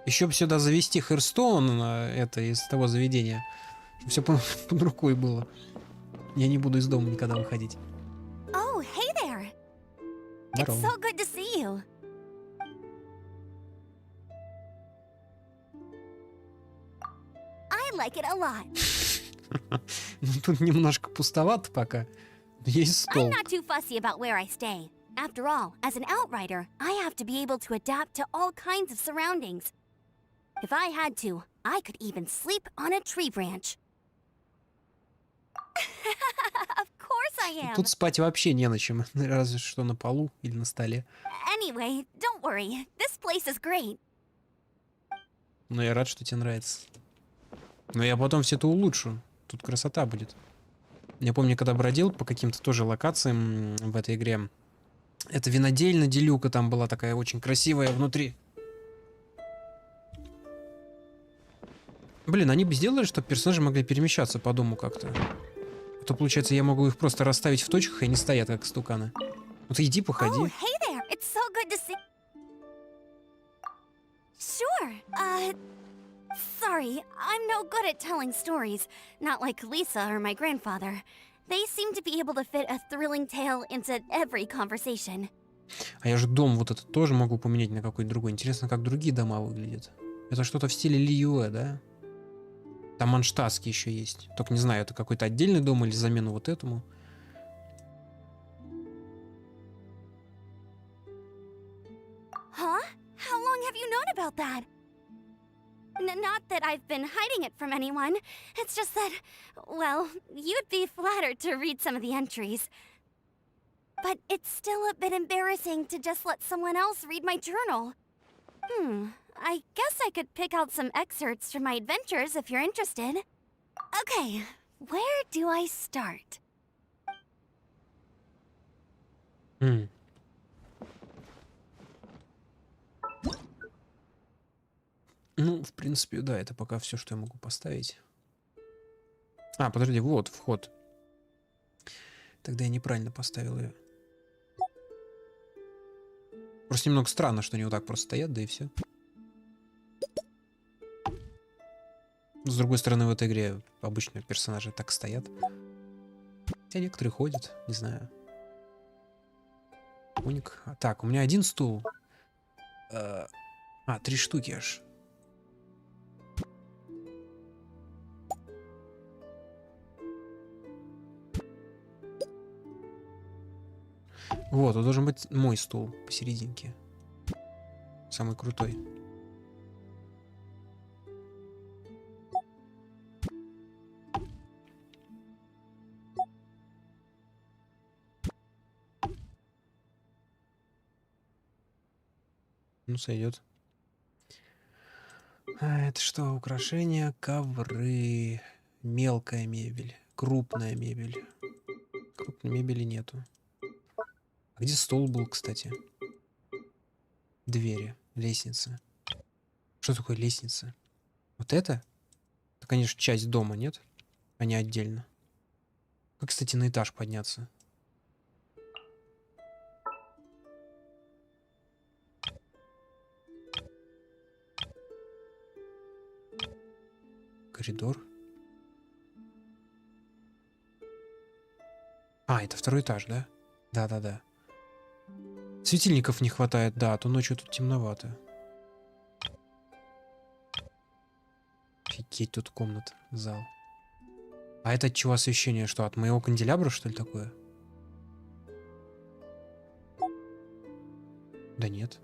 Еще бы сюда завести Херстоун, это из того заведения. Все под рукой было. Я не буду из дома никогда выходить. Oh, hey there. It's Здорово. so good to see you. I like it a lot. Ну, тут немножко пустовато пока. Есть стол. I'm not too fussy about where I stay. After all, as an outrider, I have to be able to adapt to all kinds of surroundings. If I had to, I could even sleep on a tree branch. Of course I am. Тут спать вообще не на чем. Разве что на полу или на столе. Anyway, don't worry. This place is great. Но я рад, что тебе нравится. Но я потом все это улучшу. Тут красота будет. Я помню, когда бродил по каким-то тоже локациям в этой игре. Это винодельня Делюка там была такая очень красивая внутри. Блин, они бы сделали, чтобы персонажи могли перемещаться по дому как-то. А то, получается, я могу их просто расставить в точках, и они стоят, как стуканы. Вот иди, походи. Oh, hey there. It's so good to see. Sure. Sorry, I'm no good at telling stories. Not like Lisa or my grandfather. They seem to be able to fit a thrilling tale into every conversation. А я же дом вот этот тоже могу поменять на какой-то другой. Интересно, как другие дома выглядят. Это что-то в стиле Лиюэ, да? Там Манштадтский еще есть. Только не знаю, это какой-то отдельный дом или замену вот этому. Huh? How long have you known about that? Not that I've been hiding it from anyone. It's just that, well, you'd be flattered to read some of the entries. But it's still a bit embarrassing to just let someone else read my journal. I guess I could pick out some excerpts from my adventures if you're interested. Okay, where do I start? Ну, в принципе, да, это пока все, что я могу поставить. А, подожди, вот вход. Тогда я неправильно поставил ее. Просто немного странно, что они вот так просто стоят, да и все. С другой стороны, в этой игре обычно персонажи так стоят. Хотя некоторые ходят, не знаю. Уник. Так, у меня один стул. 3 штуки аж. Вот, он должен быть мой стул посерединке. Самый крутой. Ну, сойдет. Это что? Украшения, ковры, мелкая мебель, крупная мебель. Крупной мебели нету. А где стол был, кстати? Двери, лестница. Что такое лестница? Вот это? Это, конечно, часть дома, нет? А не отдельно. Как, кстати, на этаж подняться? Коридор. А, это второй этаж, да? Да-да-да. Светильников не хватает, да, а то ночью тут темновато. Офигеть, тут комната, зал. А это от чего освещение? Что, от моего канделябра, что ли, такое? Да нет.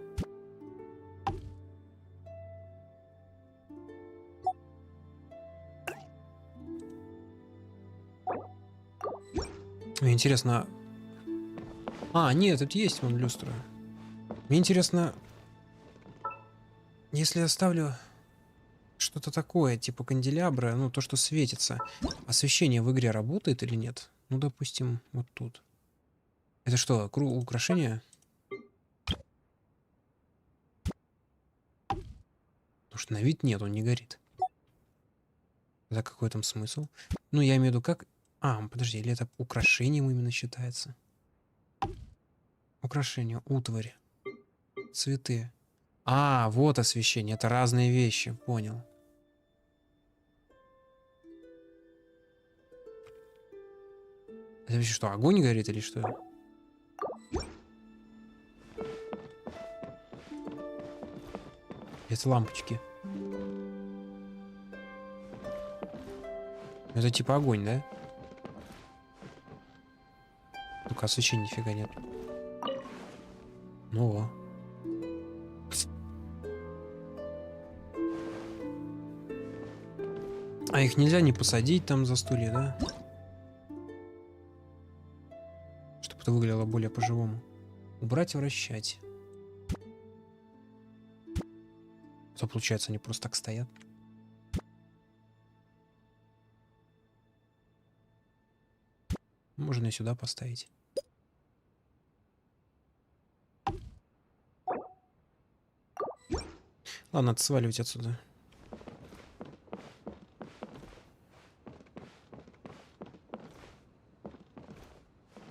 Мне интересно... А, нет, тут есть вон люстра. Мне интересно, если я ставлю что-то такое, типа канделябра, ну, то, что светится, освещение в игре работает или нет? Ну, допустим, вот тут. Это что, украшение? Потому что на вид нет, он не горит. Да какой там смысл? Ну, я имею в виду, как... А, подожди, или это украшением именно считается? Украшение, утварь, цветы. А, вот освещение, это разные вещи, понял. Это вообще что, огонь горит или что? Это лампочки. Это типа огонь, да? Только освещения нифига нет. Ну во. А их нельзя не посадить там за стулья, да? Чтобы это выглядело более по-живому. Убрать, вращать. Что получается, они просто так стоят? Можно и сюда поставить. Ладно, надо сваливать отсюда.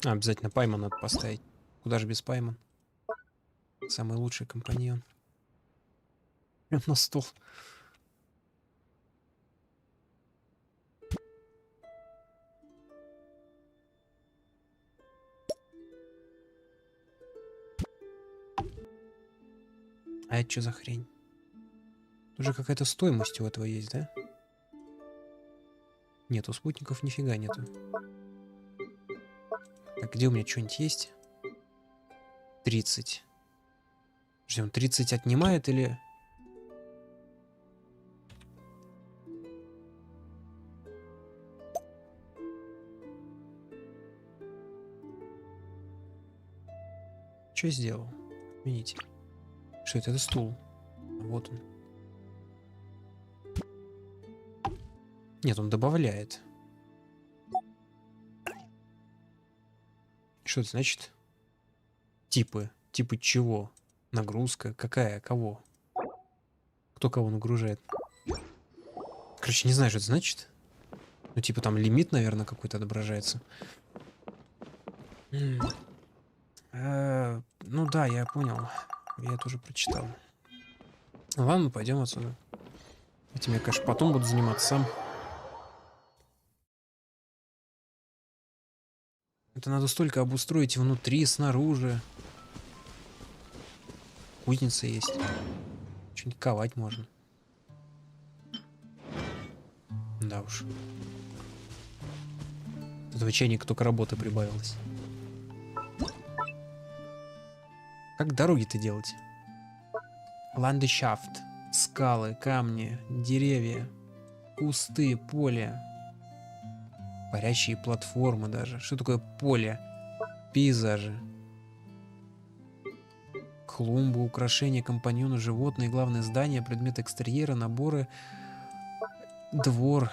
А, обязательно Пайман надо поставить. Куда же без Пайман? Самый лучший компаньон. Прям на стол. А это что за хрень? Уже какая-то стоимость у этого есть, да? Нет, у спутников нифига нету. Так, где у меня что-нибудь есть? 30. Подожди, он 30 отнимает или... Что я сделал? Отмените. Что это? Это стул. Вот он. Нет, он добавляет. Что это значит? Типы. Типы чего? Нагрузка. Какая? Кого? Кто кого нагружает? Короче, не знаю, что это значит. Ну, типа там лимит, наверное, какой-то отображается. Ну да, я понял. Я это уже прочитал. Ладно, пойдем отсюда. Этим я, конечно, потом буду заниматься сам. Это надо столько обустроить внутри, снаружи. Кузница есть. Что-нибудь ковать можно. Да уж. Этого чайника только работы прибавилось. Как дороги-то делать? Ландшафт. Скалы, камни, деревья, кусты, поле. Парящие платформы даже. Что такое поле? Пейзажи. Клумбы, украшения, компаньоны, животные, главные здания, предметы экстерьера, наборы. Двор.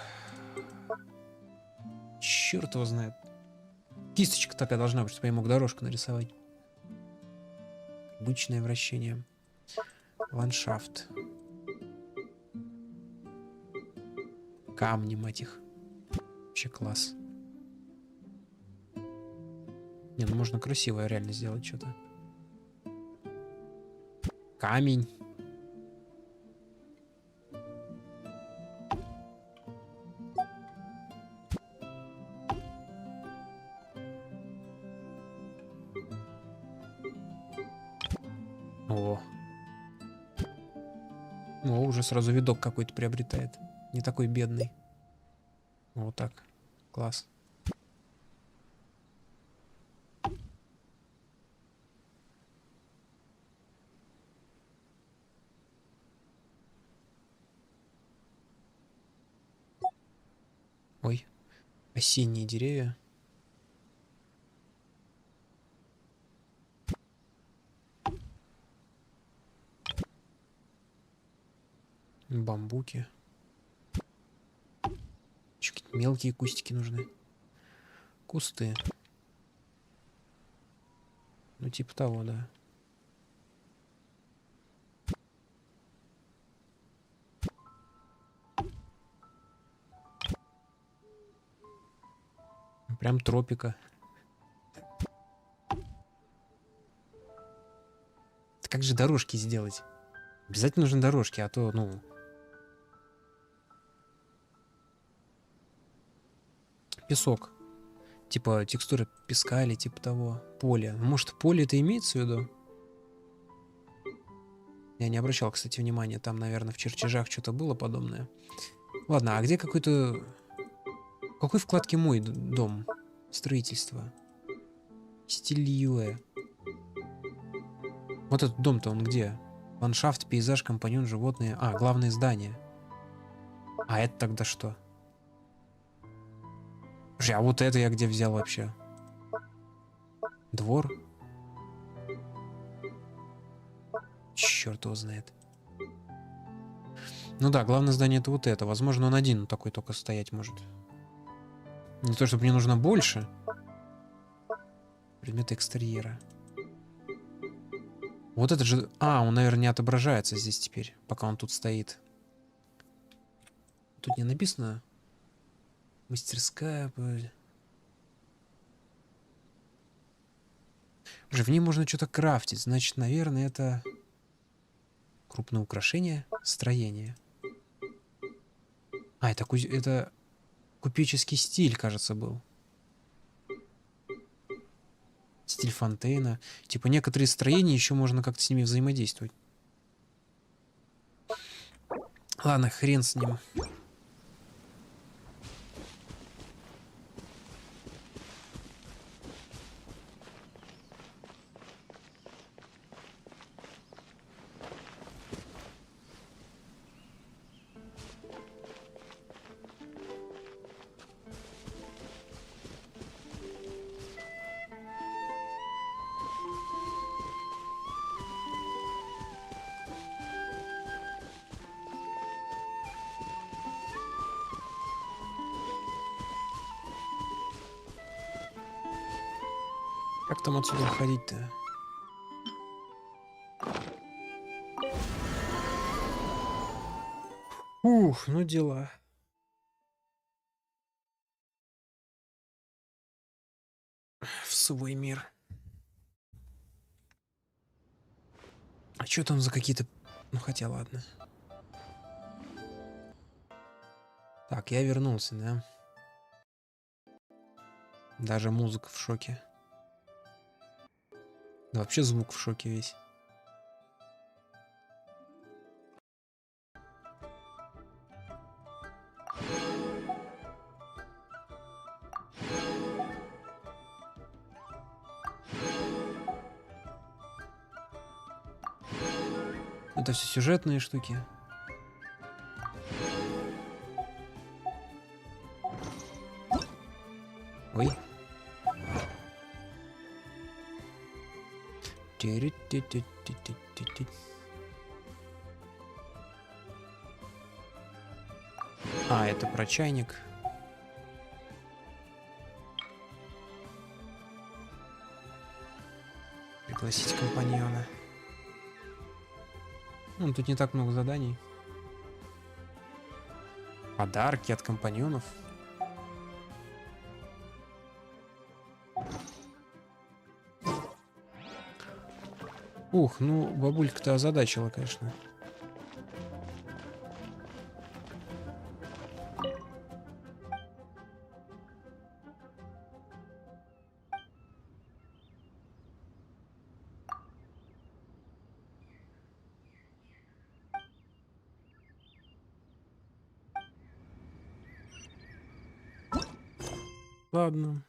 Черт его знает. Кисточка такая должна быть, чтобы я мог дорожку нарисовать. Обычное вращение. Ландшафт. Камни, мать их. Вообще класс. Не, ну можно красиво реально сделать что-то. Камень. О. О, уже сразу видок какой-то приобретает. Не такой бедный. Вот так. Класс. Ой. Осенние деревья. Бамбуки. Еще какие-то мелкие кустики нужны. Кусты. Ну, типа того, да. Прям тропика. Да как же дорожки сделать? Обязательно нужны дорожки, а то, ну... Песок. Типа текстура песка или типа того. Поле. Может, поле это имеется в виду? Я не обращал, кстати, внимания. Там, наверное, в чертежах что-то было подобное. Ладно, а где какой-то... В какой вкладке мой дом? Строительство. Стиль Льюэ. Вот этот дом-то он где? Ландшафт, пейзаж, компаньон, животные. А, главное здание. А это тогда что? Слушай, а вот это я где взял вообще? Двор? Черт его знает. Ну да, главное здание это вот это. Возможно, он один такой только стоять может. Не то, чтобы мне нужно больше. Предметы экстерьера. Вот это же... А, он, наверное, не отображается здесь теперь, пока он тут стоит. Тут не написано... Мастерская... Уже в ней можно что-то крафтить. Значит, наверное, это... Крупное украшение, строение. А, это купеческий стиль, кажется, был. Стиль фонтейна. Типа некоторые строения еще можно как-то с ними взаимодействовать. Ладно, хрен с ним. Как там отсюда уходить-то? Ух, ну дела. В свой мир. А что там за какие-то... Ну хотя ладно. Так, я вернулся, да? Даже музыка в шоке. Да вообще звук в шоке весь. Это все сюжетные штуки. Ой. А, это про чайник. Пригласить компаньона. Ну, тут не так много заданий. Подарки от компаньонов. Ух, ну, бабулька-то озадачила, конечно. Ладно.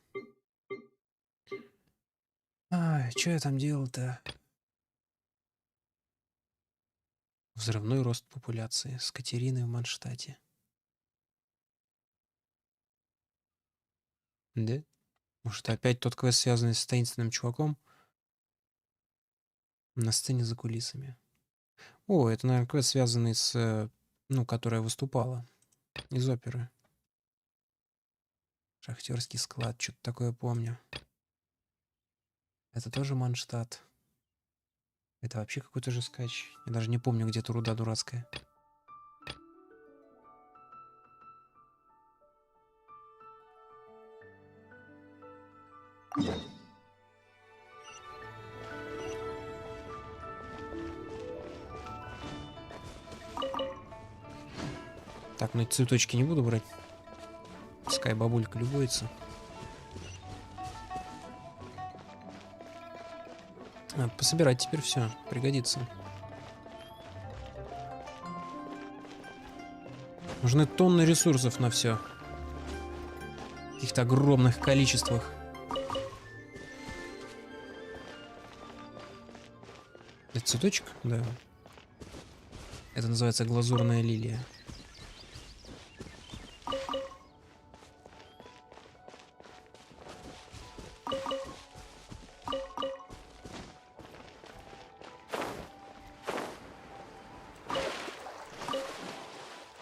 Ай, что я там делал-то? Взрывной рост популяции с Катериной в Манштате. Да? Может, опять тот квест, связанный с таинственным чуваком? На сцене за кулисами. О, это, наверное, квест, связанный с... Ну, которая выступала. Из оперы. Шахтерский склад, что-то такое помню. Это тоже Манштадт. Это вообще какой-то же скач. Я даже не помню, где-то руда дурацкая. Так, ну эти цветочки не буду брать. Пускай бабулька любуется. Надо пособирать теперь все, пригодится. Нужны тонны ресурсов на все. В каких-то огромных количествах. Это цветочек? Да. Это называется глазурная лилия.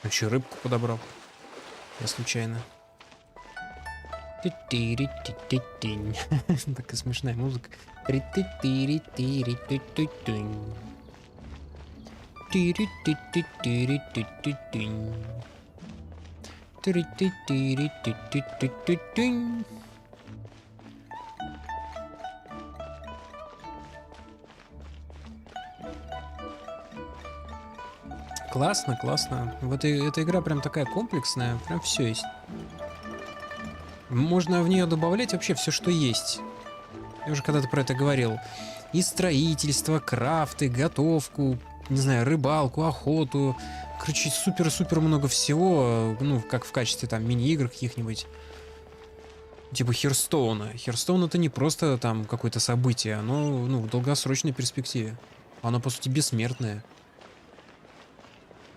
Еще рыбку подобрал. Я случайно. Такая смешная музыка. Классно, классно. Эта игра прям такая комплексная, прям все есть. Можно в нее добавлять вообще все, что есть. Я уже когда-то про это говорил. И строительство, крафты, готовку, не знаю, рыбалку, охоту. Короче, супер-супер много всего. Ну, как в качестве там мини-игр каких-нибудь. Типа Херстоуна. Херстоун — это не просто там какое-то событие, оно, ну, в долгосрочной перспективе. Оно, по сути, бессмертное.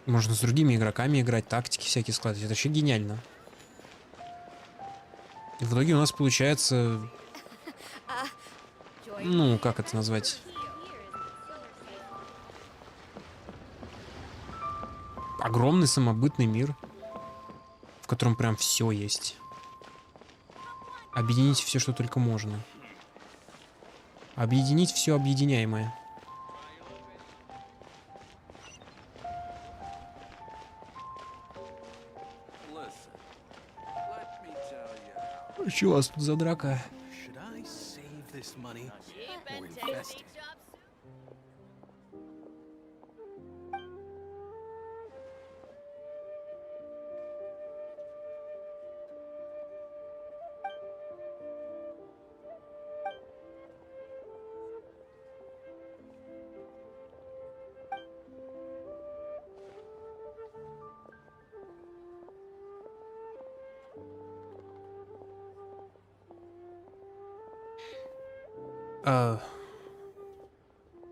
Можно с другими игроками играть, тактики всякие складывать. Это вообще гениально. И в итоге у нас получается... Ну, как это назвать? Огромный самобытный мир, в котором прям все есть. Объединить все, что только можно. Объединить все объединяемое. Что у вас тут за драка?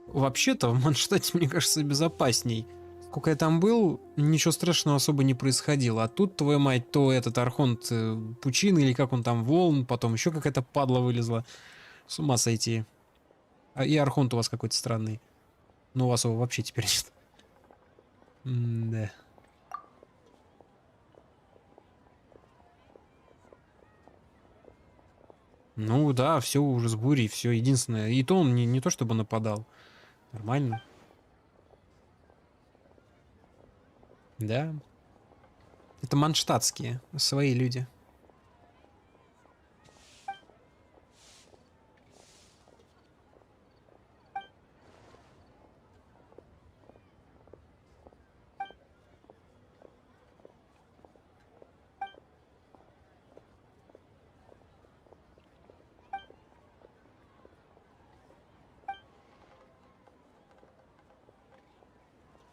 Вообще-то в Манштадте, мне кажется, безопасней. Сколько я там был, ничего страшного особо не происходило. А тут, твою мать, то этот архонт пучины, или как он там, волн, потом еще какая-то падла вылезла. С ума сойти. И архонт у вас какой-то странный. Но у вас его вообще теперь нет. Да. Ну да, все уже с бурей, все единственное. И то он не то чтобы нападал. Нормально. Да. Это манштадтские, свои люди.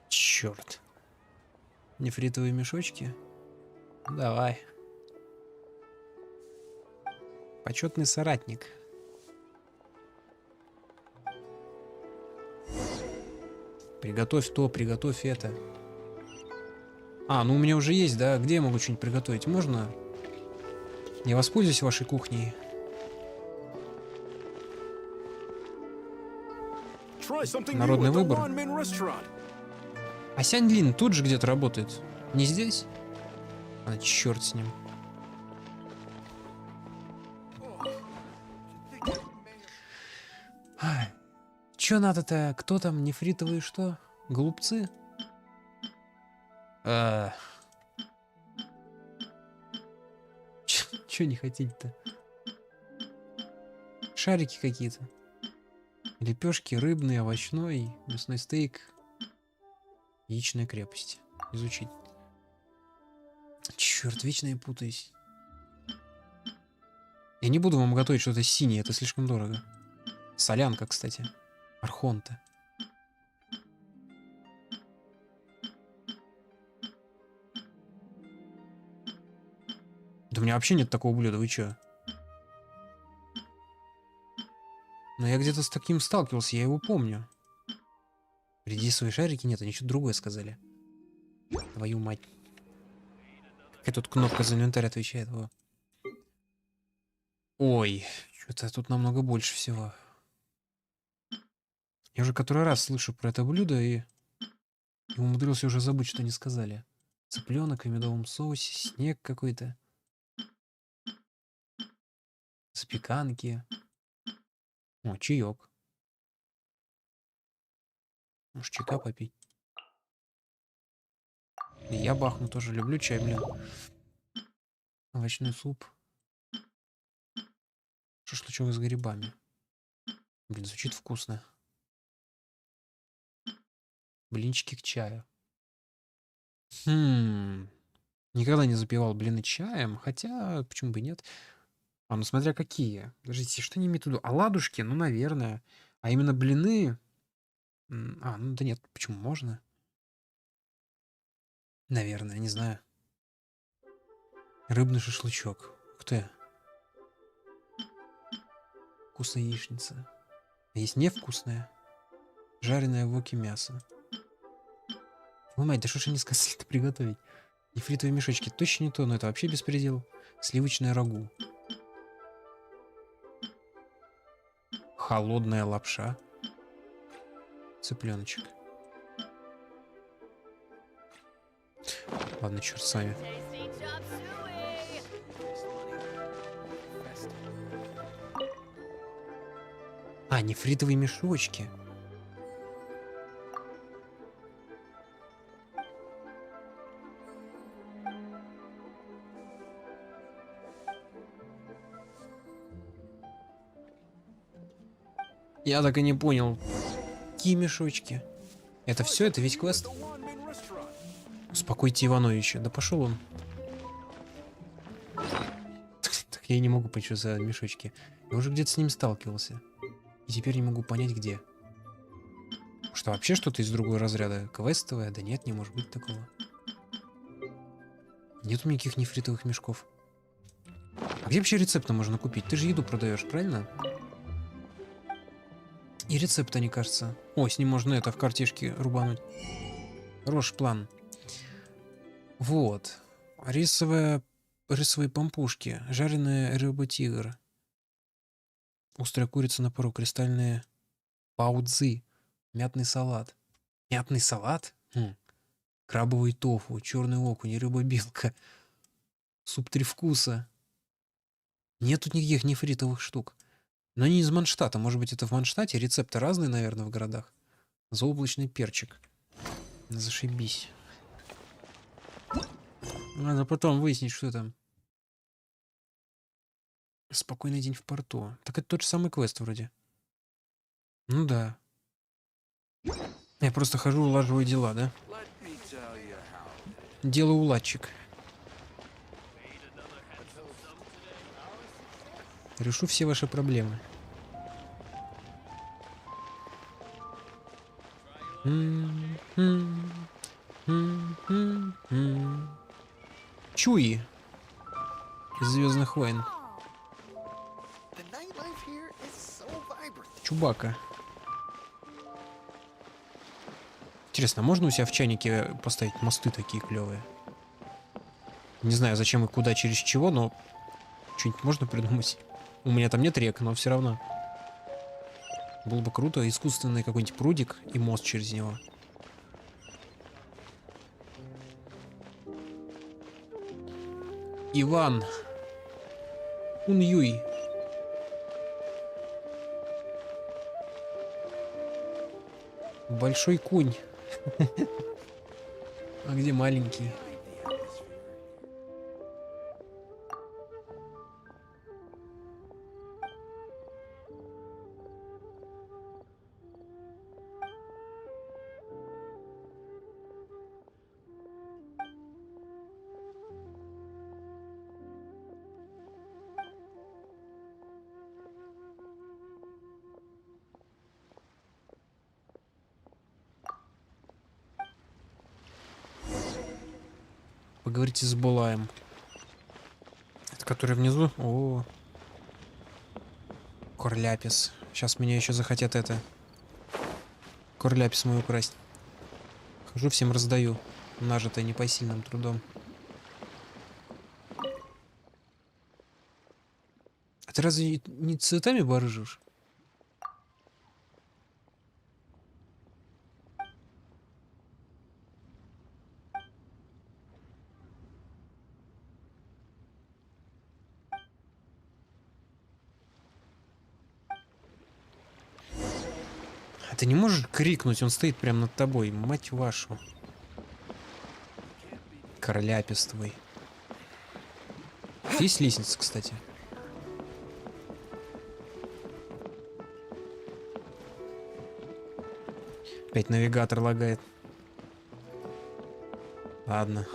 Черт. Нефритовые мешочки? Давай. Почетный соратник. Приготовь то, приготовь это. А, ну у меня уже есть, да? Где я могу что-нибудь приготовить? Можно? Я воспользуюсь вашей кухней. Народный выбор. А Сянь Лин тут же где-то работает. Не здесь? А, черт с ним. Чё надо-то? Кто там? Нефритовые что? Голубцы? Чё не хотите-то? Шарики какие-то. Лепешки, рыбный, овощной, мясной стейк. Яичная крепость. Изучить. Черт, вечно я путаюсь. Я не буду вам готовить что-то синее, это слишком дорого. Солянка, кстати. Архонта. Да у меня вообще нет такого блюда, вы чё? Но я где-то с таким сталкивался, я его помню. Редисовые шарики? Нет, они что-то другое сказали. Твою мать. Какая тут кнопка за инвентарь отвечает? Во. Ой, что-то тут намного больше всего. Я уже который раз слышу про это блюдо и умудрился уже забыть, что они сказали. Цыпленок в медовом соусе, снег какой-то. Запеканки. О, чаек. Может, чайка попить? И я бахну тоже. Люблю чай, блин. Овощной суп. Шашлычок с грибами. Блин, звучит вкусно. Блинчики к чаю. Никогда не запивал блины чаем, хотя, почему бы и нет. А, ну смотря какие. Подождите, что они имеют в виду? Оладушки? Ну, наверное. А именно блины... ну да нет, почему можно? Наверное, не знаю. Рыбный шашлычок. Ух ты. Вкусная яичница. А есть невкусная? Жареное в воке мясо. Ой, мать, да что ж они сказали-то приготовить? Нефритовые мешочки. Точно не то, но это вообще беспредел. Сливочное рагу. Холодная лапша. Цыпленочек. Ладно, черт с вами. А, нефритовые мешочки. Я так и не понял. Какие мешочки? Это все? Это весь квест? Успокойте Ивановича. Да пошел он. Так я не могу понять, что за мешочки. Я уже где-то с ним сталкивался. И теперь не могу понять, где. Что, вообще что-то из другого разряда? Квестовое? Да нет, не может быть такого. Нету никаких нефритовых мешков. А где вообще рецепты можно купить? Ты же еду продаешь, правильно? И рецепт, они, кажется. О, с ним можно это в картишке рубануть. Хороший план. Вот. Рисовые пампушки. Жареная рыба-тигр. Острая курица на пару. Кристальные паудзы. Мятный салат. Мятный салат? Крабовый тофу. Черный окунь. Рыба-белка. Суп три вкуса. Нет тут никаких нефритовых штук. Но они из Манштата. Может быть, это в Манштате? Рецепты разные, наверное, в городах. Заоблачный перчик. Зашибись. Надо потом выяснить, что там. Спокойный день в порту. Так это тот же самый квест вроде. Ну да. Я просто хожу, улаживаю дела, да? Делаю уладчик. Решу все ваши проблемы. Чуи из Звездных войн. Чубака. Интересно, можно у себя в чайнике поставить мосты такие клевые? Не знаю, зачем и куда, через чего, но что-нибудь можно придумать. У меня там нет рек, но все равно. Было бы круто. Искусственный какой-нибудь прудик и мост через него. Иван. Уньюй. Большой кунь. А где маленький? Поговорите с Булаем. Это который внизу? О, Корляпис. Сейчас меня еще захотят это. Корляпис мой украсть. Хожу, всем раздаю. Нажитое непосильным трудом. А ты разве не цветами барыжишь? А ты не можешь крикнуть? Он стоит прямо над тобой. Мать вашу. Корляпис твой. Есть лестница, кстати. Опять навигатор лагает. Ладно.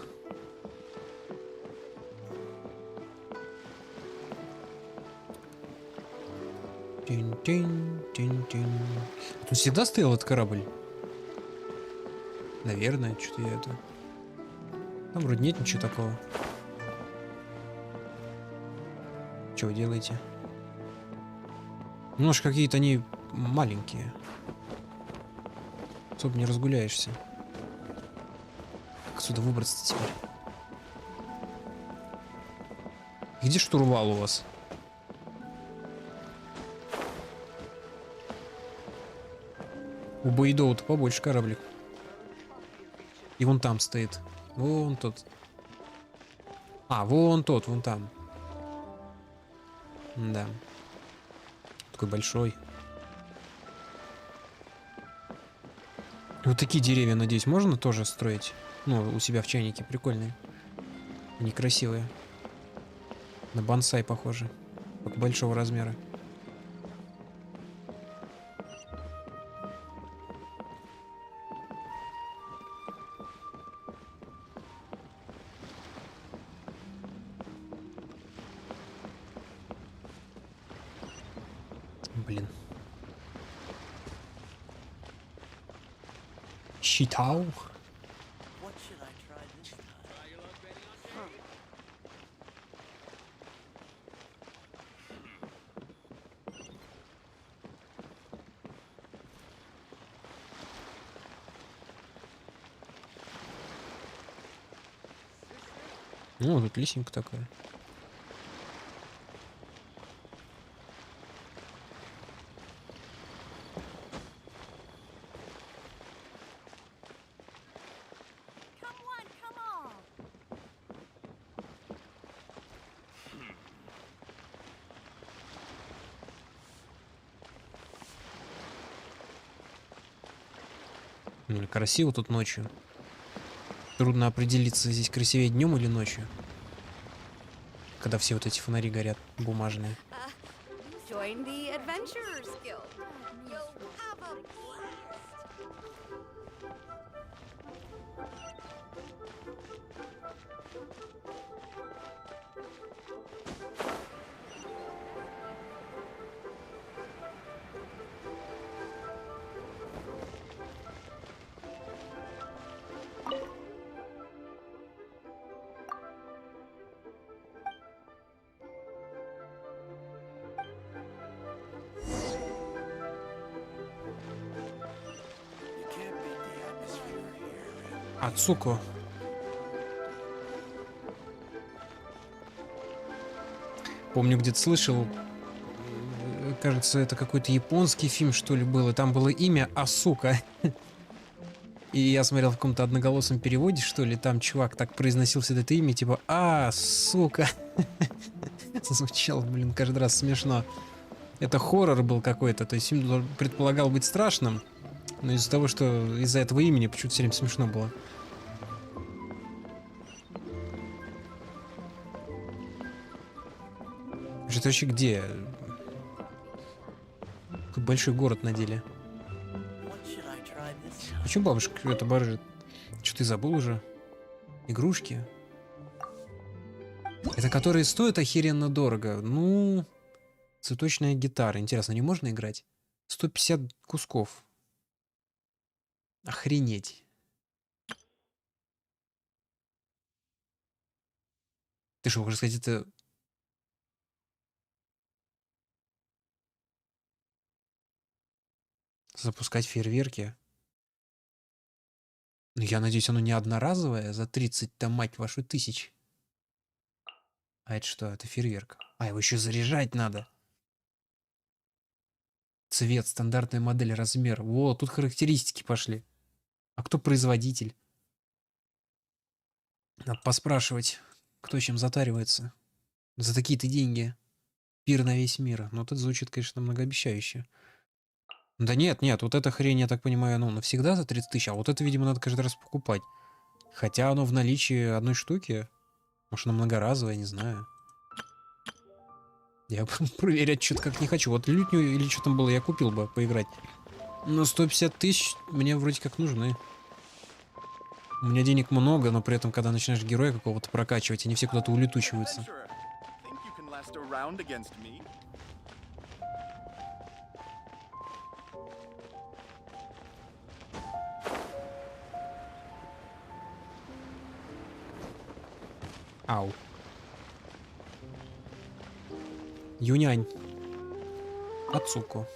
Тин-тин-тин-тин. Тут всегда стоял этот корабль? Наверное, что-то я это... Там вроде нет ничего такого. Что вы делаете? Немножко какие-то они маленькие. Особо не разгуляешься. Как отсюда выбраться теперь? Где штурвал у вас? У Бойдоу-то побольше кораблик. И вон там стоит. Вон тот. А, вон тот, вон там. Да. Такой большой. Вот такие деревья, надеюсь, можно тоже строить? Ну, у себя в чайнике. Прикольные. Они красивые. На бонсай похожи. Только большого размера. Блин. Считал. Ну, тут лисенька такая. Красиво тут ночью. Трудно определиться, здесь красивее днем или ночью. Когда все вот эти фонари горят, бумажные. Ацуко. Помню, где-то слышал, кажется, это какой-то японский фильм, что ли, был, и там было имя Асука. И я смотрел в каком-то одноголосом переводе, что ли, там чувак так произносил всегда это имя, типа сука. Звучало, блин, каждый раз смешно. Это хоррор был какой-то, то есть фильм предполагал быть страшным, Но из-за того, что из-за этого имени почему-то все время смешно было. Это вообще где? Какой большой город на деле. Почему бабушка это барыжит? Что ты забыл уже? Игрушки? Это которые стоят охеренно дорого. Ну, цветочная гитара. Интересно, не можно играть? 150 кусков. Охренеть. Ты что, хочешь сказать, это... Запускать фейерверки? Ну, я надеюсь, оно не одноразовое за 30-то, мать вашу, тысяч. А это что? Это фейерверк. А, его еще заряжать надо. Цвет, стандартная модель, размер. Во, тут характеристики пошли. А кто производитель? Надо поспрашивать, кто чем затаривается. За такие-то деньги. Пир на весь мир. Но это звучит, конечно, многообещающе. Да нет, нет, вот эта хрень, я так понимаю, ну, навсегда за 30 тысяч, а вот это, видимо, надо каждый раз покупать. Хотя оно в наличии одной штуки. Может, оно многоразовое, не знаю. Я проверять что-то как не хочу. Вот лютню или что там было, я купил бы поиграть. Но 150 тысяч мне вроде как нужны. У меня денег много, но при этом, когда начинаешь героя какого-то прокачивать, они все куда-то улетучиваются. Ау. Юнянь. Ацуко.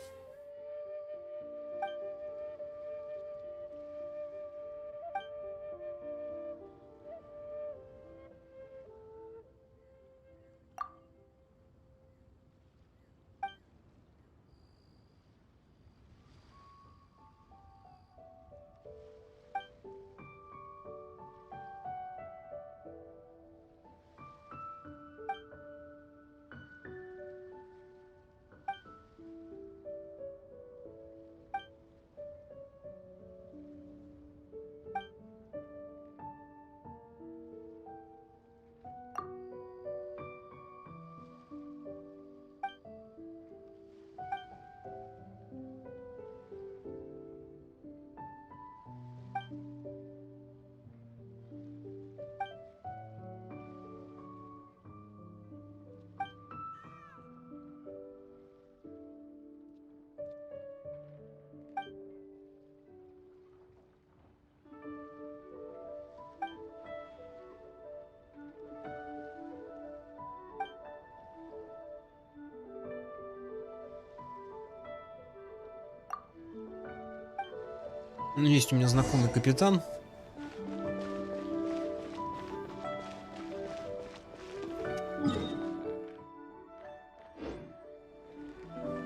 Ну, есть у меня знакомый капитан.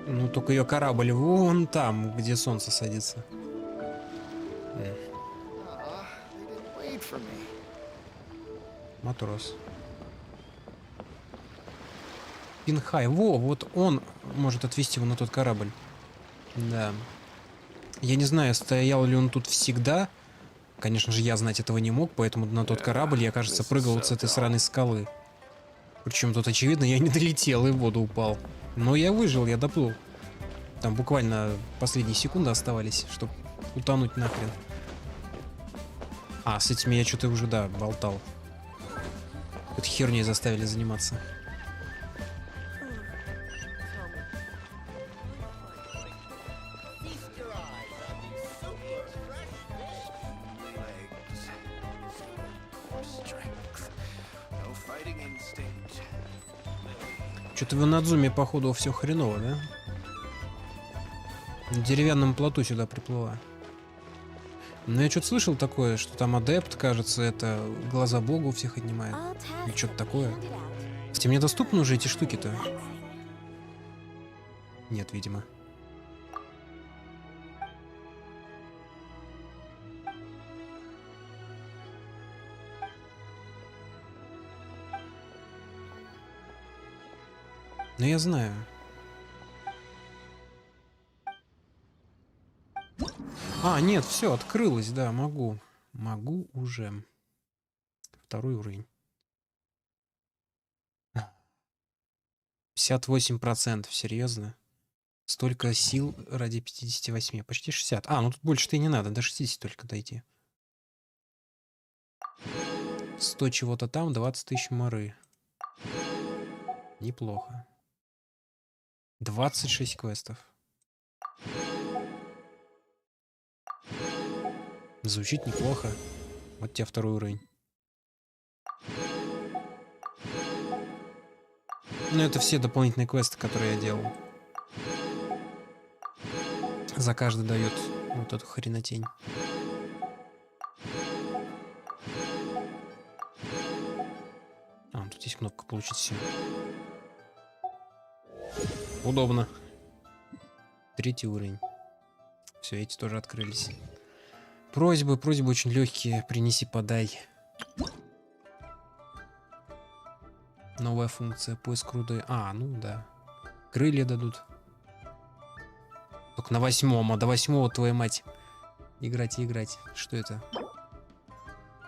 Ну, только ее корабль вон там, где солнце садится. Матрос. Пинхай. Во, вот он может отвезти его на тот корабль. Да. Я не знаю, стоял ли он тут всегда. Конечно же, я знать этого не мог, поэтому на тот корабль я, кажется, прыгал вот с этой сраной скалы. Причем тут, очевидно, я не долетел и в воду упал. Но я выжил, я доплыл. Там буквально последние секунды оставались, чтобы утонуть нахрен. А, с этими я что-то уже, да, болтал. Какой-то херней заставили заниматься. Что-то в Надзуме, походу, все хреново, да? На деревянном плоту сюда приплыла. Но я что-то слышал такое, что там адепт, кажется, это глаза бога у всех отнимает. Или что-то такое. Кстати, мне доступны уже эти штуки-то? Нет, видимо. Но я знаю. А, нет, все, открылось, да, могу. Могу уже. 2-й уровень. 58%, серьезно? Столько сил ради 58, почти 60. А, ну тут больше-то и не надо, до 60 только дойти. 100 чего-то там, 20 тысяч моры. Неплохо. 26 квестов. Звучит неплохо. Вот тебе 2-й уровень. Ну, это все дополнительные квесты, которые я делал. За каждый дает вот эту хренотень. А, тут есть кнопка «Получить все». Удобно. 3-й уровень. Все, эти тоже открылись. Просьбы очень легкие. Принеси, подай. Новая функция. Поиск руды. А, ну да. Крылья дадут. Только на 8-м, а до 8-го, твою мать. Играть и играть. Что это?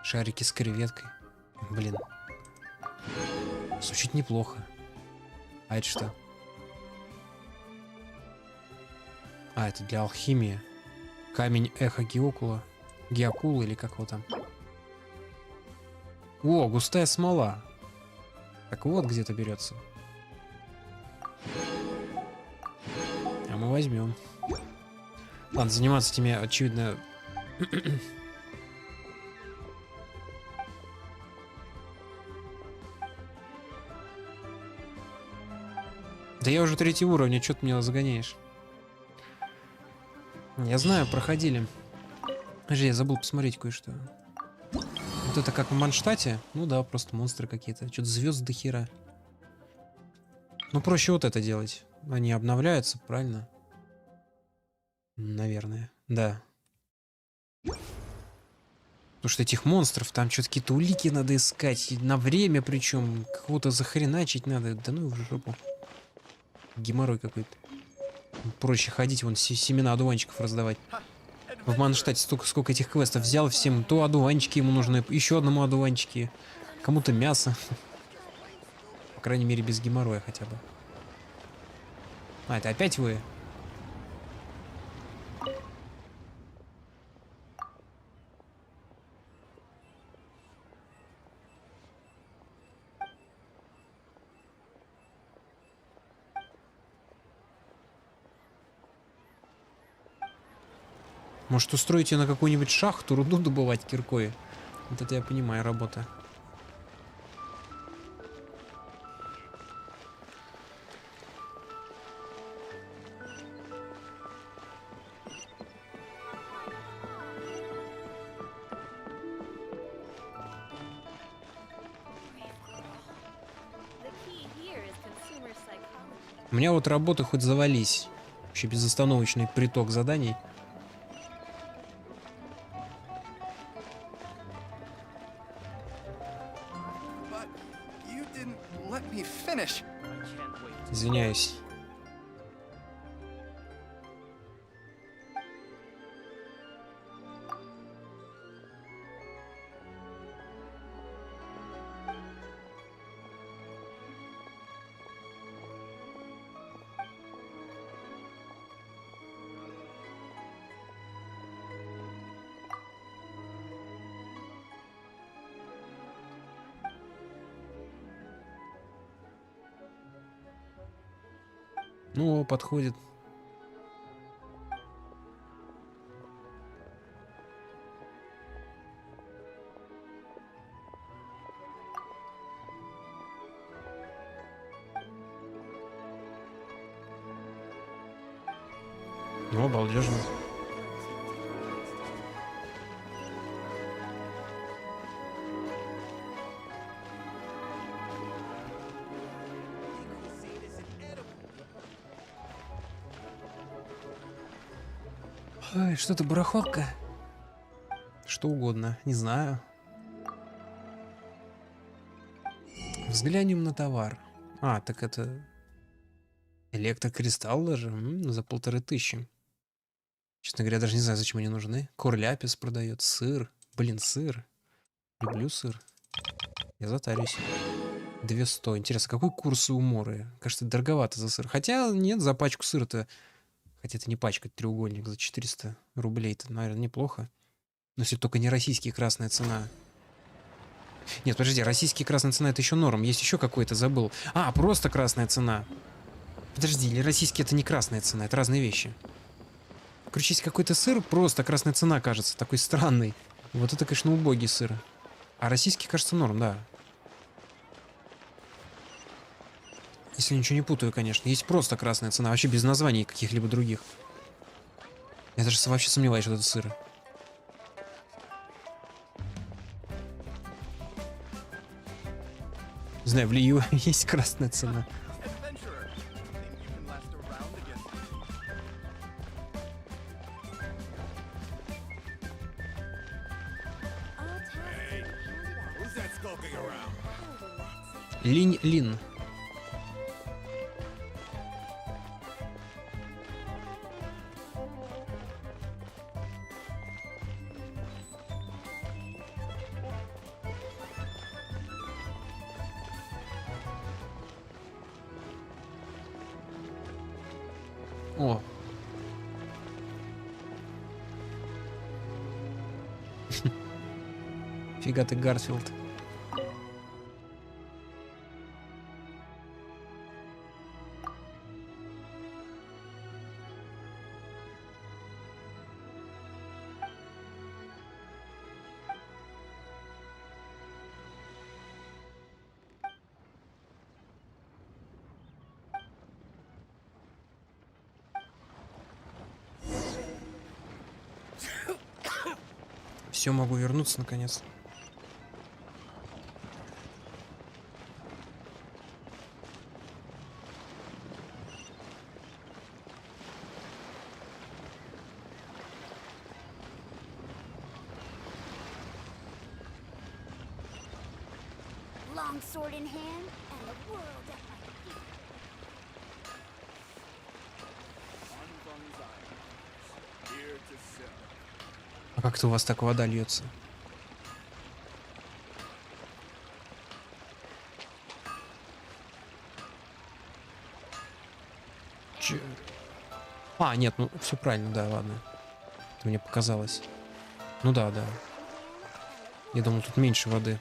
Шарики с креветкой. Блин. Звучит неплохо. А это что? А, это для алхимии. Камень эхо Геокула. Геокула или как его там? О, густая смола. Так вот где-то берется. А мы возьмем. Ладно, заниматься этими, очевидно... Да я уже 3-й уровень, что ты меня загоняешь? Я знаю, проходили. Подожди, я забыл посмотреть кое-что. Вот это как в Манштате? Ну да, просто монстры какие-то. Что-то звезд до хера. Ну проще вот это делать. Они обновляются, правильно? Наверное, да. Потому что этих монстров, там что-то какие-то улики надо искать. И на время причем. Кого-то захреначить надо. Да ну в жопу. Геморрой какой-то. Проще ходить, вон семена одуванчиков раздавать. В Манштате сколько этих квестов взял, всем то одуванчики ему нужны, еще одному одуванчики, кому-то мясо. По крайней мере, без геморроя хотя бы. А, это опять вы? Может, устроить ее на какую-нибудь шахту, руду добывать киркой? Вот это я понимаю, работа. У меня вот работы хоть завались. Вообще безостановочный приток заданий. Извиняюсь. Ну, подходит. Ну, обалдежно. Ой, что-то барахолка. Что угодно, не знаю. Взглянем на товар. А, так это... Электрокристалл даже? За 1500. Честно говоря, даже не знаю, зачем они нужны. Корляпис продает, сыр. Блин, сыр. Люблю сыр. Я затарюсь. 200. Интересно, какой курс у Моры? Кажется, дороговато за сыр. Хотя нет, за пачку сыра-то... Хотя это не пачка, это треугольник. За 400 рублей. Это, наверное, неплохо. Но если только не российские красная цена. Нет, подожди, российские красная цена это еще норм. Есть еще какой-то, забыл. А, просто красная цена. Подожди, или российский это не красная цена, это разные вещи. Короче, есть какой-то сыр, просто красная цена, кажется, такой странный. Вот это, конечно, убогий сыр. А российский, кажется, норм, да. Если ничего не путаю, конечно. Есть просто красная цена, вообще без названий каких-либо других. Я даже вообще сомневаюсь, что это сыр. Не знаю, в Лию есть красная цена. Линь-лин. О. Фига ты, Гарфилд. Все, могу вернуться наконец. Long sword in hand and the world at my feet. А как-то у вас так вода льется? Че? А, нет, ну все правильно, да, ладно. Это мне показалось. Ну да, да. Я думал, тут меньше воды.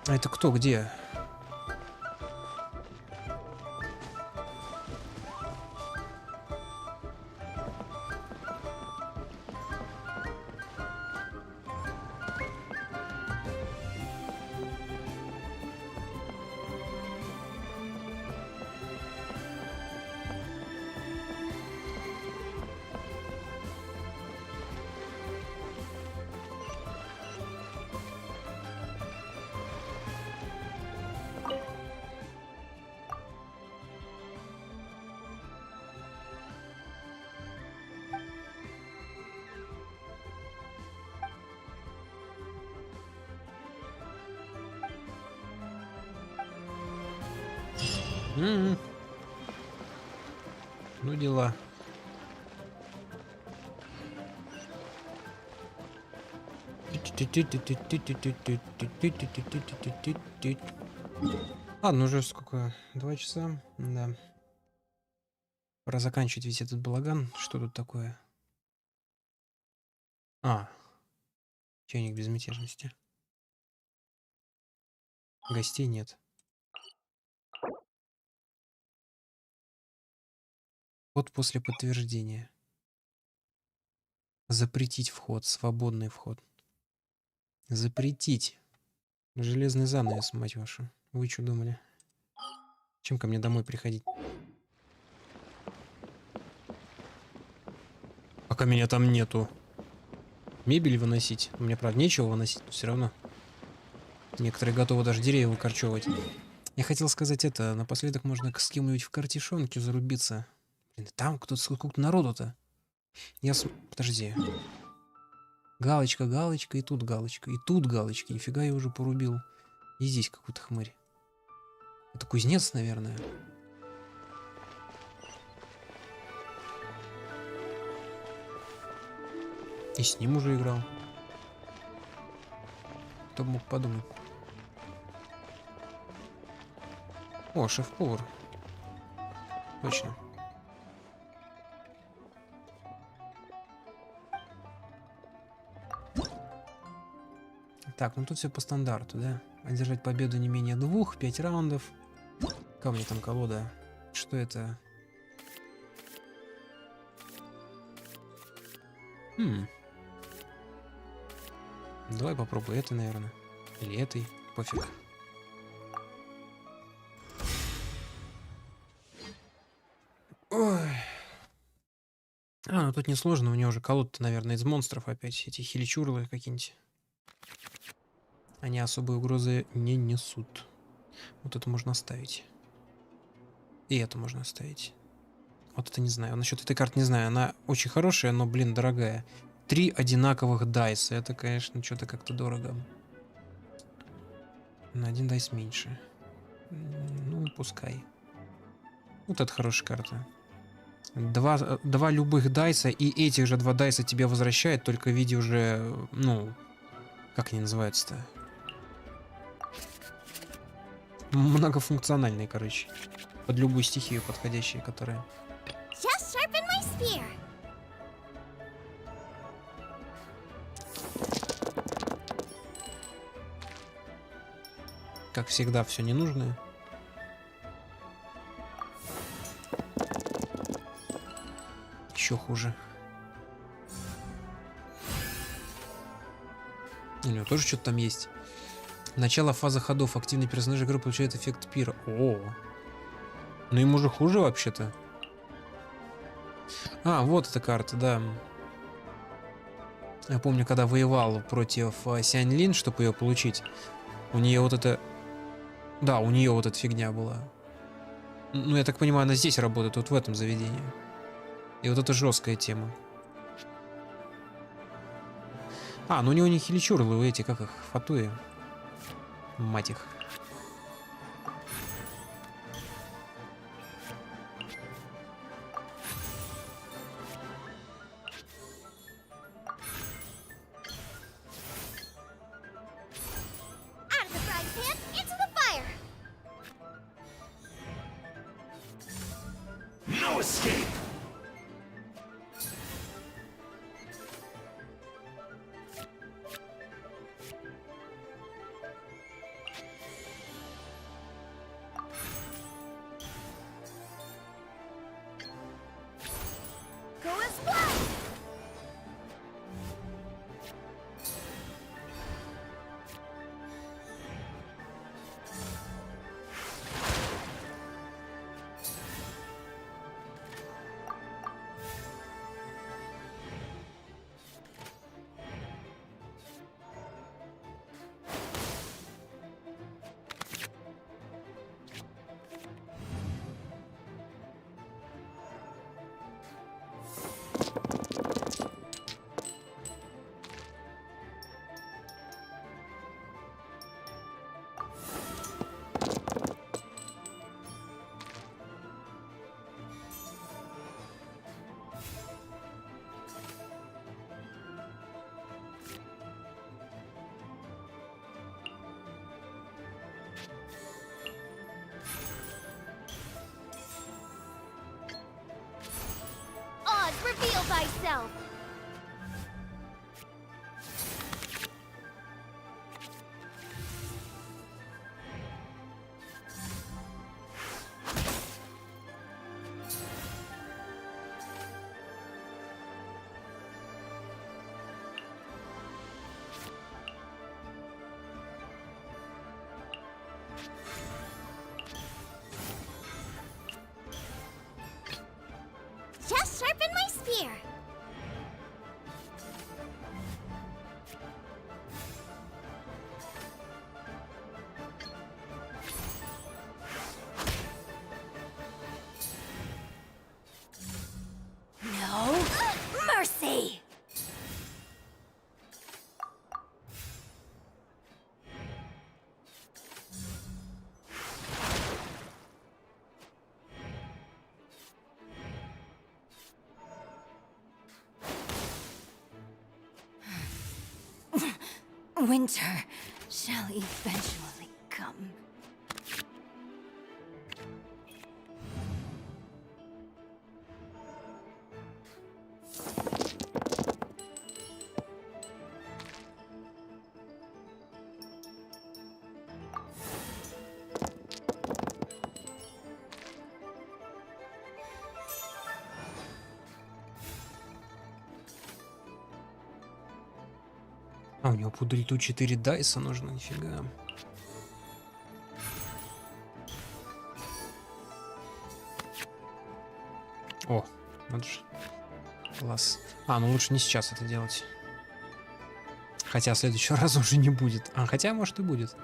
А это кто, где? Ну дела. Ладно, уже сколько? 2 часа? Да. Пора заканчивать весь этот балаган. Что тут такое? А. Чайник безмятежности. Гостей нет. Вход после подтверждения. Запретить вход. Свободный вход. Запретить. Железный занавес, мать вашу. Вы что думали? Чем ко мне домой приходить? Пока меня там нету. Мебель выносить. Мне, правда, нечего выносить, но все равно. Некоторые готовы даже деревья выкорчевывать. Я хотел сказать это. Напоследок можно с кем-нибудь в картишонке зарубиться. Блин, там кто-то, сколько народу-то. Подожди. Галочка, галочка, и тут галочка, и тут галочка. Нифига я уже порубил. И здесь какую-то хмырь. Это кузнец, наверное. И с ним уже играл. Кто бы мог подумать. О, шеф-повар. Точно. Так, ну тут все по стандарту, да? Одержать победу не менее 2, 5 раундов. Какая у меня там колода? Что это? Давай попробуй этой, наверное. Или этой. Пофиг. Ой. Ну тут несложно. У него уже колода-то, наверное, из монстров опять. Эти хиличурлы какие-нибудь. Они особой угрозы не несут. Вот это можно оставить. И это можно оставить. Вот это не знаю. Насчет этой карты не знаю. Она очень хорошая, но, блин, дорогая. 3 одинаковых дайса. Это, конечно, что-то как-то дорого. На 1 дайс меньше. Ну, пускай. Вот это хорошая карта. Два любых дайса, и этих же 2 дайса тебе возвращает, только в виде уже, ну, как они называются-то? Многофункциональные, короче. Под любую стихию подходящие, которые... Just sharpen my spear. Как всегда, все ненужное. Еще хуже. У него тоже что-то там есть. Начало фазы ходов. Активный персонаж игры получает эффект пира. О, ну ему же хуже вообще-то. А, вот эта карта, да. Я помню, когда воевал против Сянь Лин, чтобы ее получить. У нее вот это... Да, у нее вот эта фигня была. Ну, я так понимаю, она здесь работает, вот в этом заведении. И вот это жесткая тема. А, ну у него не хиличурлы, эти, как их, фатуи. Мать их. Out of the frying pan, into the fire. No escape! Go as well. Oz, reveal thyself. Just sharpen my spear. Winter shall eventually come. А, у него под ульту 4 дайса нужно, нифига. О, надо же. Класс. А, ну лучше не сейчас это делать. Хотя в следующий раз уже не будет. А, хотя, может, и будет.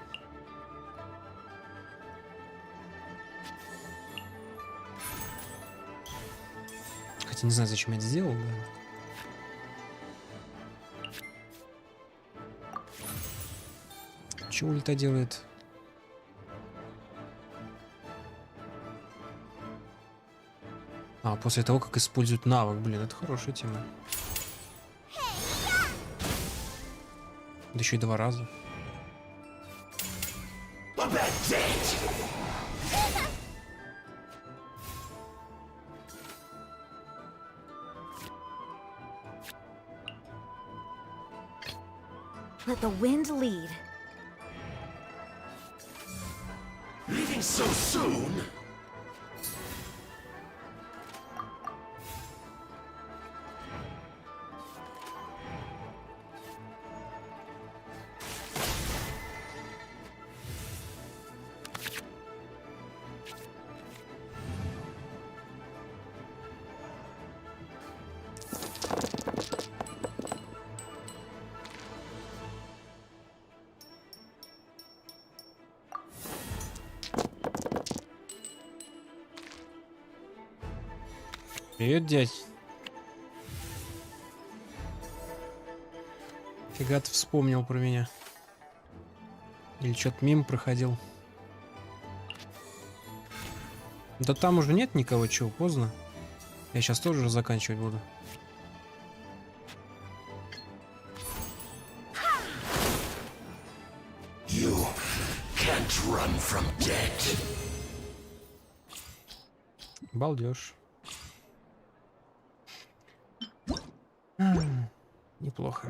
Хотя не знаю, зачем я это сделал, да. Что ульта делает? А, после того, как используют навык. Блин, это хорошая тема. Да еще и 2 раза. Let the wind lead. Leaving so soon? Привет, дядь. Фига ты вспомнил про меня. Или что-то мимо проходил. Да там уже нет никого, чего, поздно. Я сейчас тоже уже заканчивать буду. You can't run from death. Балдеж. Неплохо.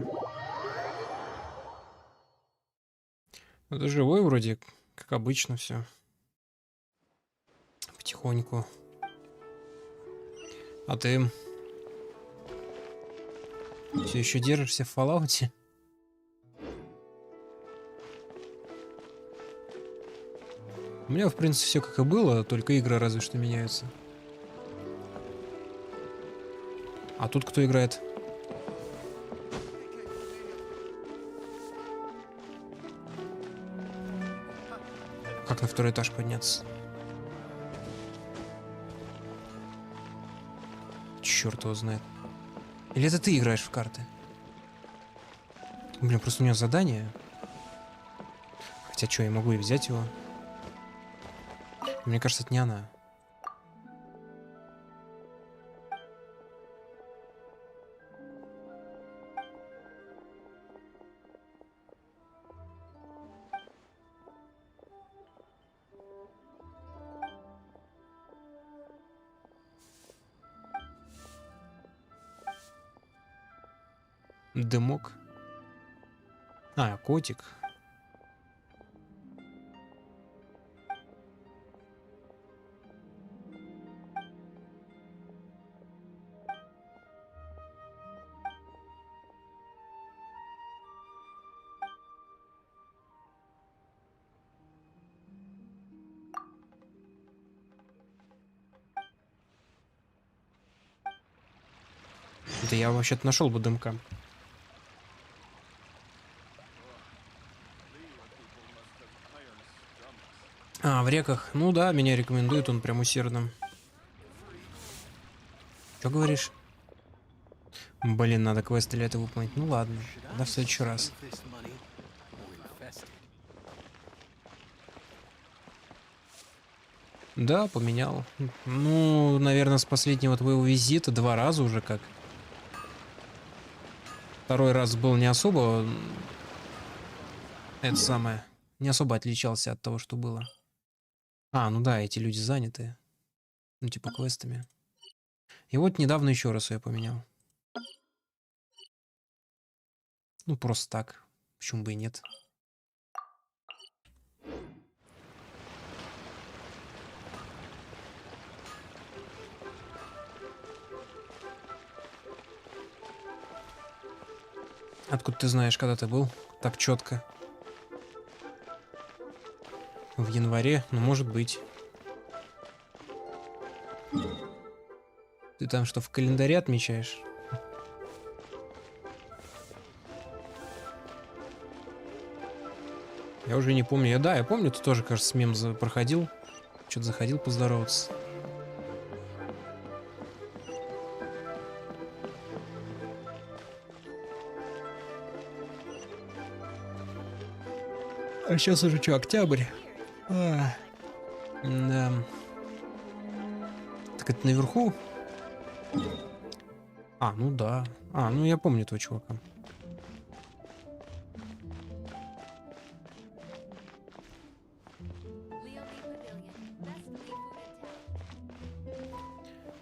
Ну, ты живой вроде, как обычно все. Потихоньку. А ты все еще держишься в Fallout? У меня, в принципе, все как и было, только игры разве что меняются. А тут кто играет? Как на 2-й этаж подняться? Черт его знает. Или это ты играешь в карты? Блин, просто у нее задание. Хотя что, я могу и взять его. Мне кажется, это не она. Дымок. А, котик. Да я вообще-то нашел бы дымка. А, в реках. Ну да, меня рекомендует, он прям усердно. Что говоришь? Блин, надо квест или это выполнить. Ну ладно, да в следующий раз. Да, поменял. Ну, наверное, с последнего твоего визита 2 раза уже как. 2-й раз был не особо это самое, не особо отличался от того, что было. А, ну да, эти люди заняты. Ну, типа квестами. И вот недавно еще раз я поменял. Ну, просто так. Почему бы и нет. Откуда ты знаешь, когда ты был так четко? В январе? Ну, может быть. Ты там что, в календаре отмечаешь? Я уже не помню. Я помню, ты тоже, кажется, мем проходил. Что-то заходил поздороваться. А сейчас уже что, октябрь? Да. Так это наверху? А, ну да. А, ну я помню этого чувака.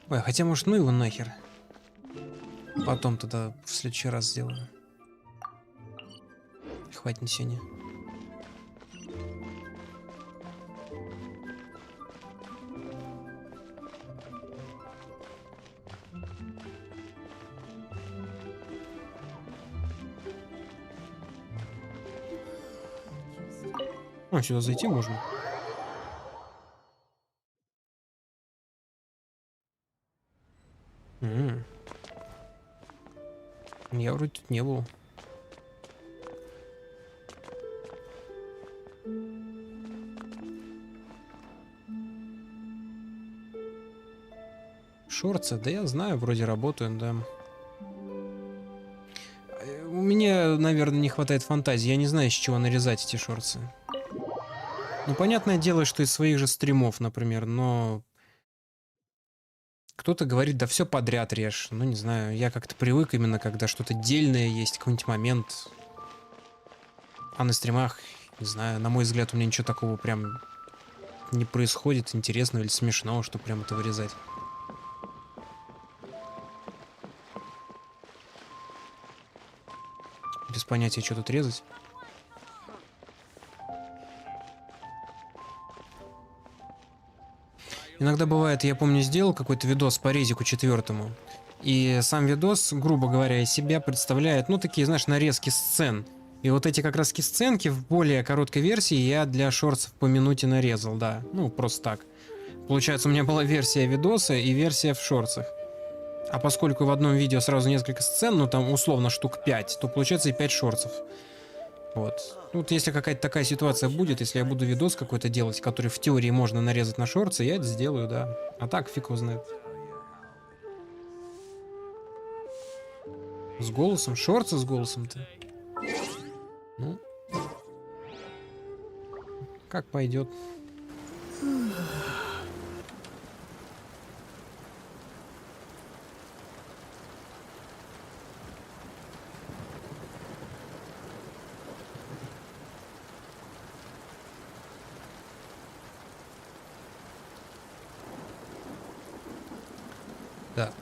Ой, хотя, может, ну его нахер. Потом тогда в следующий раз сделаю. Хватит на сегодня. А, сюда зайти можно. Я вроде тут не был. Шорцы, да я знаю, вроде работаю, да. У меня, наверное, не хватает фантазии. Я не знаю, с чего нарезать эти шорцы. Ну, понятное дело, что из своих же стримов, например, но... Кто-то говорит, да все подряд режь. Ну, не знаю, я как-то привык именно, когда что-то дельное есть, какой-нибудь момент. А на стримах, не знаю, на мой взгляд, у меня ничего такого прям не происходит интересного или смешного, что прям это вырезать. Без понятия, что тут резать. Иногда бывает, я помню, сделал какой-то видос по резику 4-му. И сам видос, грубо говоря, из себя представляет, ну, такие, знаешь, нарезки сцен. И вот эти как раз сценки в более короткой версии я для шортсов по минуте нарезал, да. Ну, просто так. Получается, у меня была версия видоса и версия в шортсах. А поскольку в одном видео сразу несколько сцен, ну, там, условно, штук 5, то получается и 5 шортсов. Вот. Вот если какая-то такая ситуация будет, если я буду видос какой-то делать, который в теории можно нарезать на шортсы, я это сделаю, да. А так фиг его знает. С голосом? Шортсы с голосом-то? Ну. Как пойдет. Так,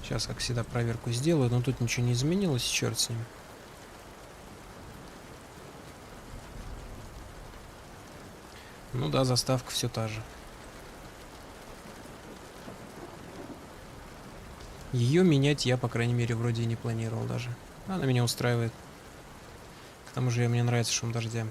сейчас, как всегда, проверку сделаю, но тут ничего не изменилось, черт с ним. Ну да, заставка все та же. Ее менять я, по крайней мере, вроде и не планировал даже. Она меня устраивает. К тому же мне нравится шум дождя.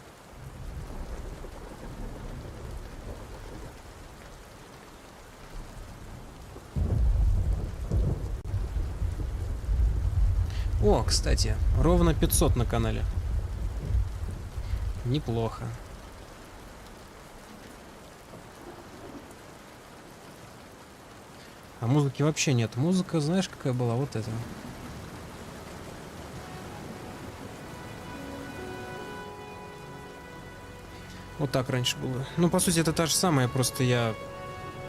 О, кстати, ровно 500 на канале. Неплохо. А музыки вообще нет. Музыка, знаешь, какая была? Вот эта. Вот так раньше было. Ну, по сути, это та же самая, просто я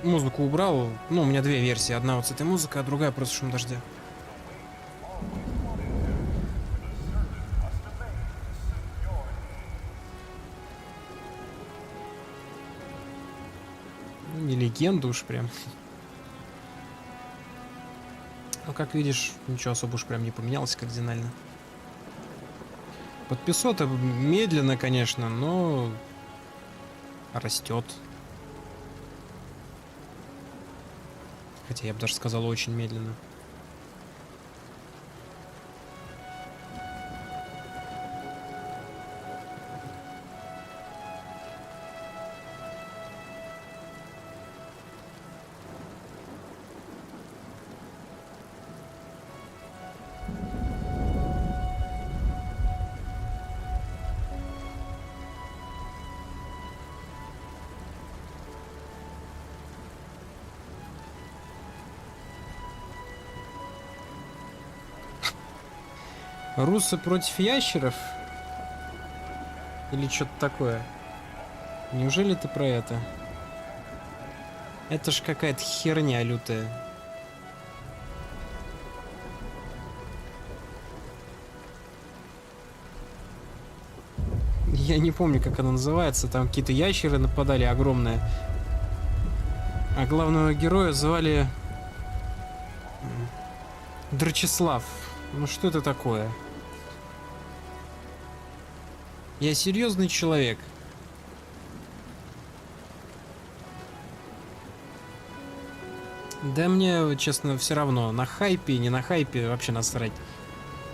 музыку убрал. Ну, у меня две версии. Одна вот с этой музыкой, а другая просто шум дождя. Не легенда уж прям. Ну, как видишь, ничего особо уж прям не поменялось кардинально. Подписота медленно, конечно, но растет. Хотя я бы даже сказал, очень медленно. Русы против ящеров? Или что-то такое? Неужели ты про это? Это ж какая-то херня лютая. Я не помню, как она называется. Там какие-то ящеры нападали огромные. А главного героя звали... Драчеслав. Ну что это такое? Я серьезный человек. Да мне, честно, все равно. На хайпе, не на хайпе, вообще насрать.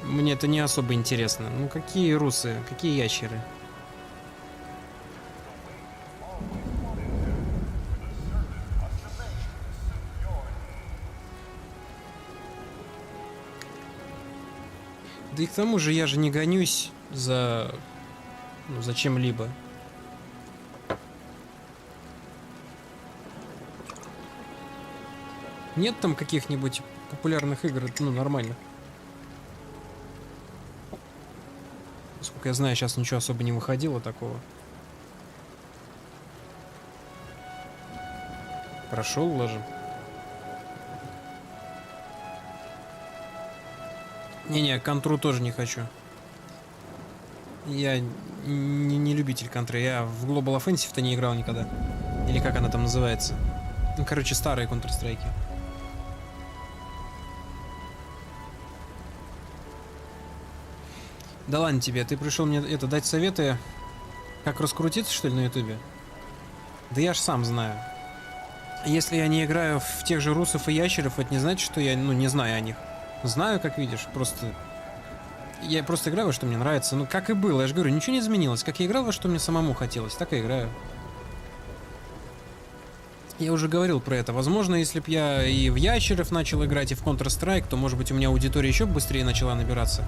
Мне это не особо интересно. Ну какие русы, какие ящеры? Да и к тому же я же не гонюсь за... Ну, за чем-либо. Нет там каких-нибудь популярных игр, ну, нормально. Насколько я знаю, сейчас ничего особо не выходило такого. Прошел даже. Не-не, контру тоже не хочу. Я не любитель контры. Я в Global Offensive-то не играл никогда. Или как она там называется. Ну, короче, старые Counter-Strike. Да ладно тебе, ты пришел мне это дать советы, как раскрутиться, что ли, на ютубе? Да я ж сам знаю. Если я не играю в тех же русов и ящеров, это не значит, что я, ну, не знаю о них. Знаю, как видишь, просто... Я просто играю во что мне нравится. Ну, как и было, я же говорю, ничего не изменилось. Как я играл во что мне самому хотелось, так и играю. Я уже говорил про это. Возможно, если бы я и в ящеров начал играть, и в Counter-Strike, то, может быть, у меня аудитория еще быстрее начала набираться.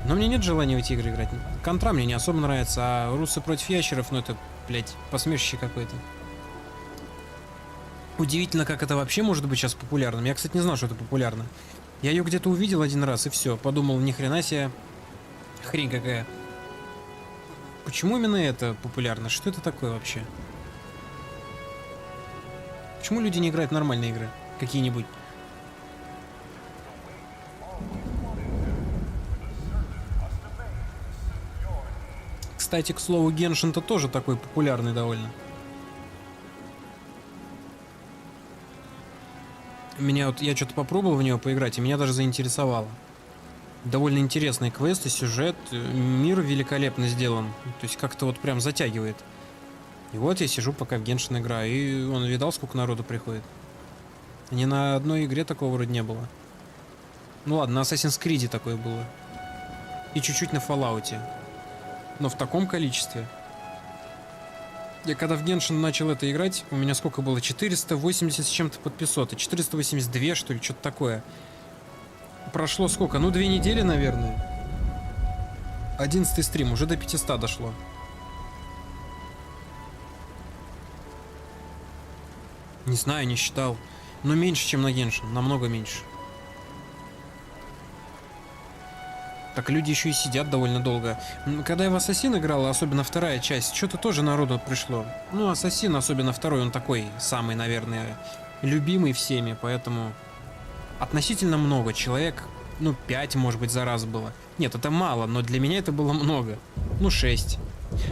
Но мне нет желания в эти игры играть. Контра мне не особо нравится, а русы против ящеров, ну это, блядь, посмешище какое-то. Удивительно, как это вообще может быть сейчас популярным. Я, кстати, не знал, что это популярно. Я ее где-то увидел один раз, и все. Подумал, ни хрена себе, хрень какая. Почему именно это популярно? Что это такое вообще? Почему люди не играют в нормальные игры? Какие-нибудь? Кстати, к слову, Genshin-то тоже такой популярный довольно. Меня вот, я что-то попробовал в нее поиграть, и меня даже заинтересовало. Довольно интересные квесты, сюжет, мир великолепно сделан. То есть как-то вот прям затягивает. И вот я сижу пока в Genshin играю, и он видал, сколько народу приходит. Ни на одной игре такого вроде не было. Ну ладно, на Assassin's Creed такое было. И чуть-чуть на Fallout. Но в таком количестве. Я когда в Genshin начал это играть, у меня сколько было? 480 с чем-то подписоты. 482, что ли, что-то такое. Прошло сколько? Ну, 2 недели, наверное. 11-й стрим, уже до 500 дошло. Не знаю, не считал. Но меньше, чем на Genshin. Намного меньше. Так люди еще и сидят довольно долго. Когда я в Ассасин играл, особенно вторая часть, что-то тоже народу пришло. Ну, Ассасин, особенно второй, он такой самый, наверное, любимый всеми, поэтому относительно много человек, ну, 5, может быть, за раз было. Нет, это мало, но для меня это было много. Ну, 6.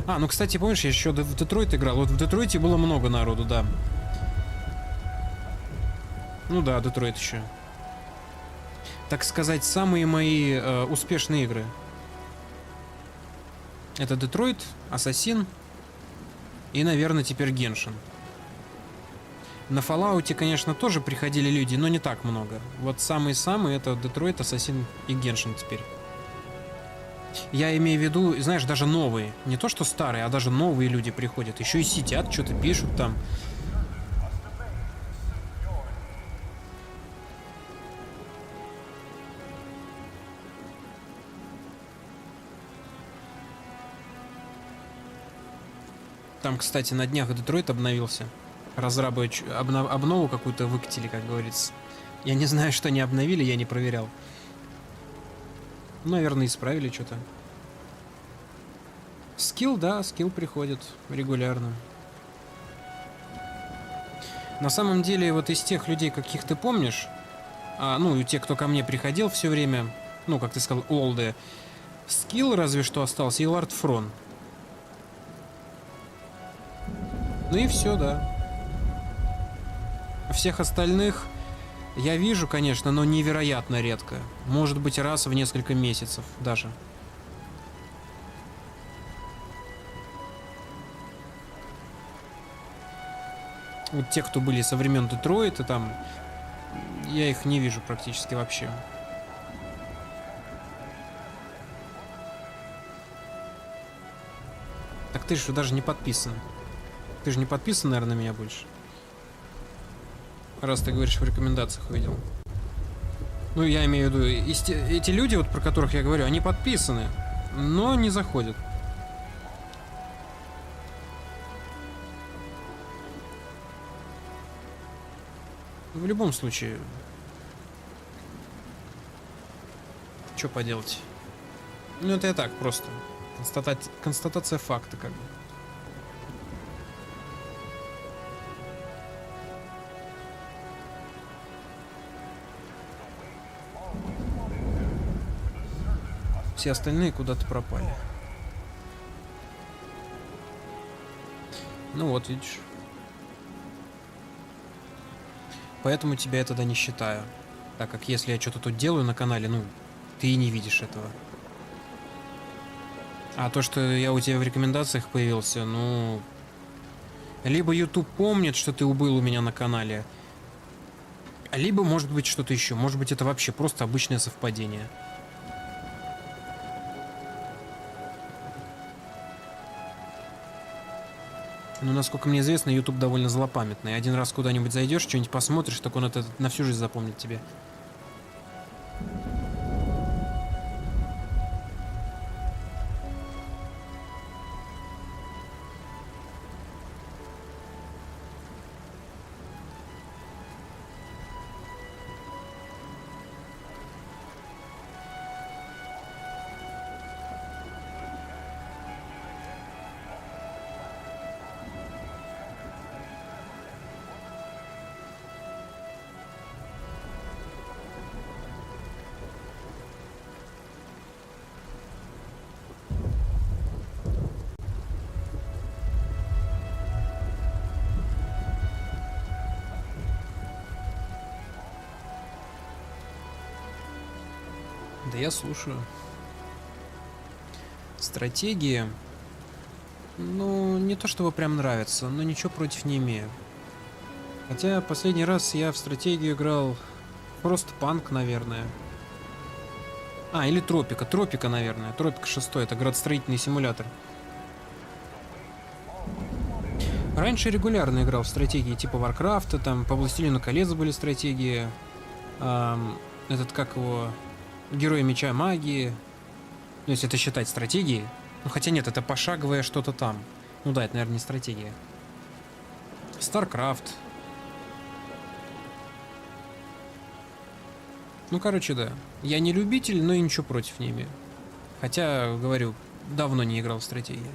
А, ну, кстати, помнишь, я еще в Детройт играл? Вот в Детройте было много народу, да. Ну да, Детройт еще. Так сказать, самые мои успешные игры. Это Детройт, Ассасин и, наверное, теперь Геншин. На Fallout, конечно, тоже приходили люди, но не так много. Вот самые-самые это Детройт, Ассасин и Геншин теперь. Я имею в виду, знаешь, даже новые. Не то, что старые, а даже новые люди приходят. Еще и сидят, что-то пишут там. Там, кстати, на днях Детройт обновился. Разрабы обнову какую-то выкатили, как говорится. Я не знаю, что не обновили, я не проверял. Наверное, исправили что-то. Скилл, да, скилл приходит регулярно. На самом деле, вот из тех людей, каких ты помнишь, ну, и те, кто ко мне приходил все время, ну, как ты сказал, олды, скилл разве что остался и Лард Фрон. Ну и все, да. Всех остальных я вижу, конечно, но невероятно редко. Может быть, раз в несколько месяцев даже. Вот те, кто были со времен Детройта, там, я их не вижу практически вообще. Так ты же даже не подписан. Ты же не подписан, наверное, на меня больше. Раз ты говоришь, в рекомендациях увидел. Ну, я имею в виду, эти люди, вот про которых я говорю, они подписаны, но не заходят. В любом случае, что поделать? Ну, это я так, просто. Констатация факта, как бы. Все остальные куда-то пропали. Ну вот, видишь. Поэтому тебя я тогда не считаю. Так как если я что-то тут делаю на канале, ну, ты и не видишь этого. А то, что я у тебя в рекомендациях появился, ну... Либо YouTube помнит, что ты был у меня на канале, либо, может быть, что-то еще. Может быть, это вообще просто обычное совпадение. Ну, насколько мне известно, YouTube довольно злопамятный. Один раз куда-нибудь зайдешь, что-нибудь посмотришь, так он это на всю жизнь запомнит тебе. Да я слушаю. Стратегии, ну, не то чтобы прям нравится, но ничего против не имею. Хотя последний раз я в стратегию играл Frostpunk, наверное. А, или Тропика. Тропика, наверное. Тропика 6, это градостроительный симулятор. Раньше регулярно играл в стратегии типа Варкрафта, там по Властелину колец были стратегии. Этот, как его... Герои меча магии. Ну, если это считать стратегией. Ну, хотя нет, это пошаговое что-то там. Ну да, это, наверное, не стратегия. StarCraft. Ну, короче, да. Я не любитель, но и ничего против не имею. Хотя, говорю, давно не играл в стратегии.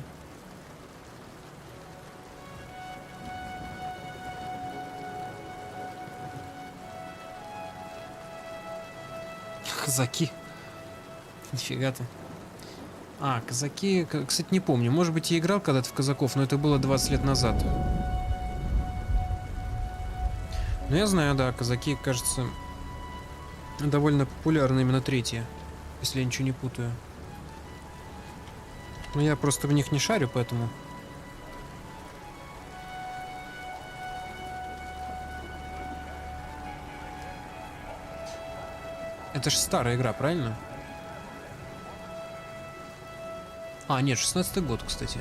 Казаки. Нифига ты. А, казаки... Кстати, не помню. Может быть, я играл когда-то в казаков, но это было 20 лет назад. Но я знаю, да, казаки, кажется, довольно популярны именно третьи. Если я ничего не путаю. Но я просто в них не шарю, поэтому... Это же старая игра, правильно? А, нет, 16-й год, кстати.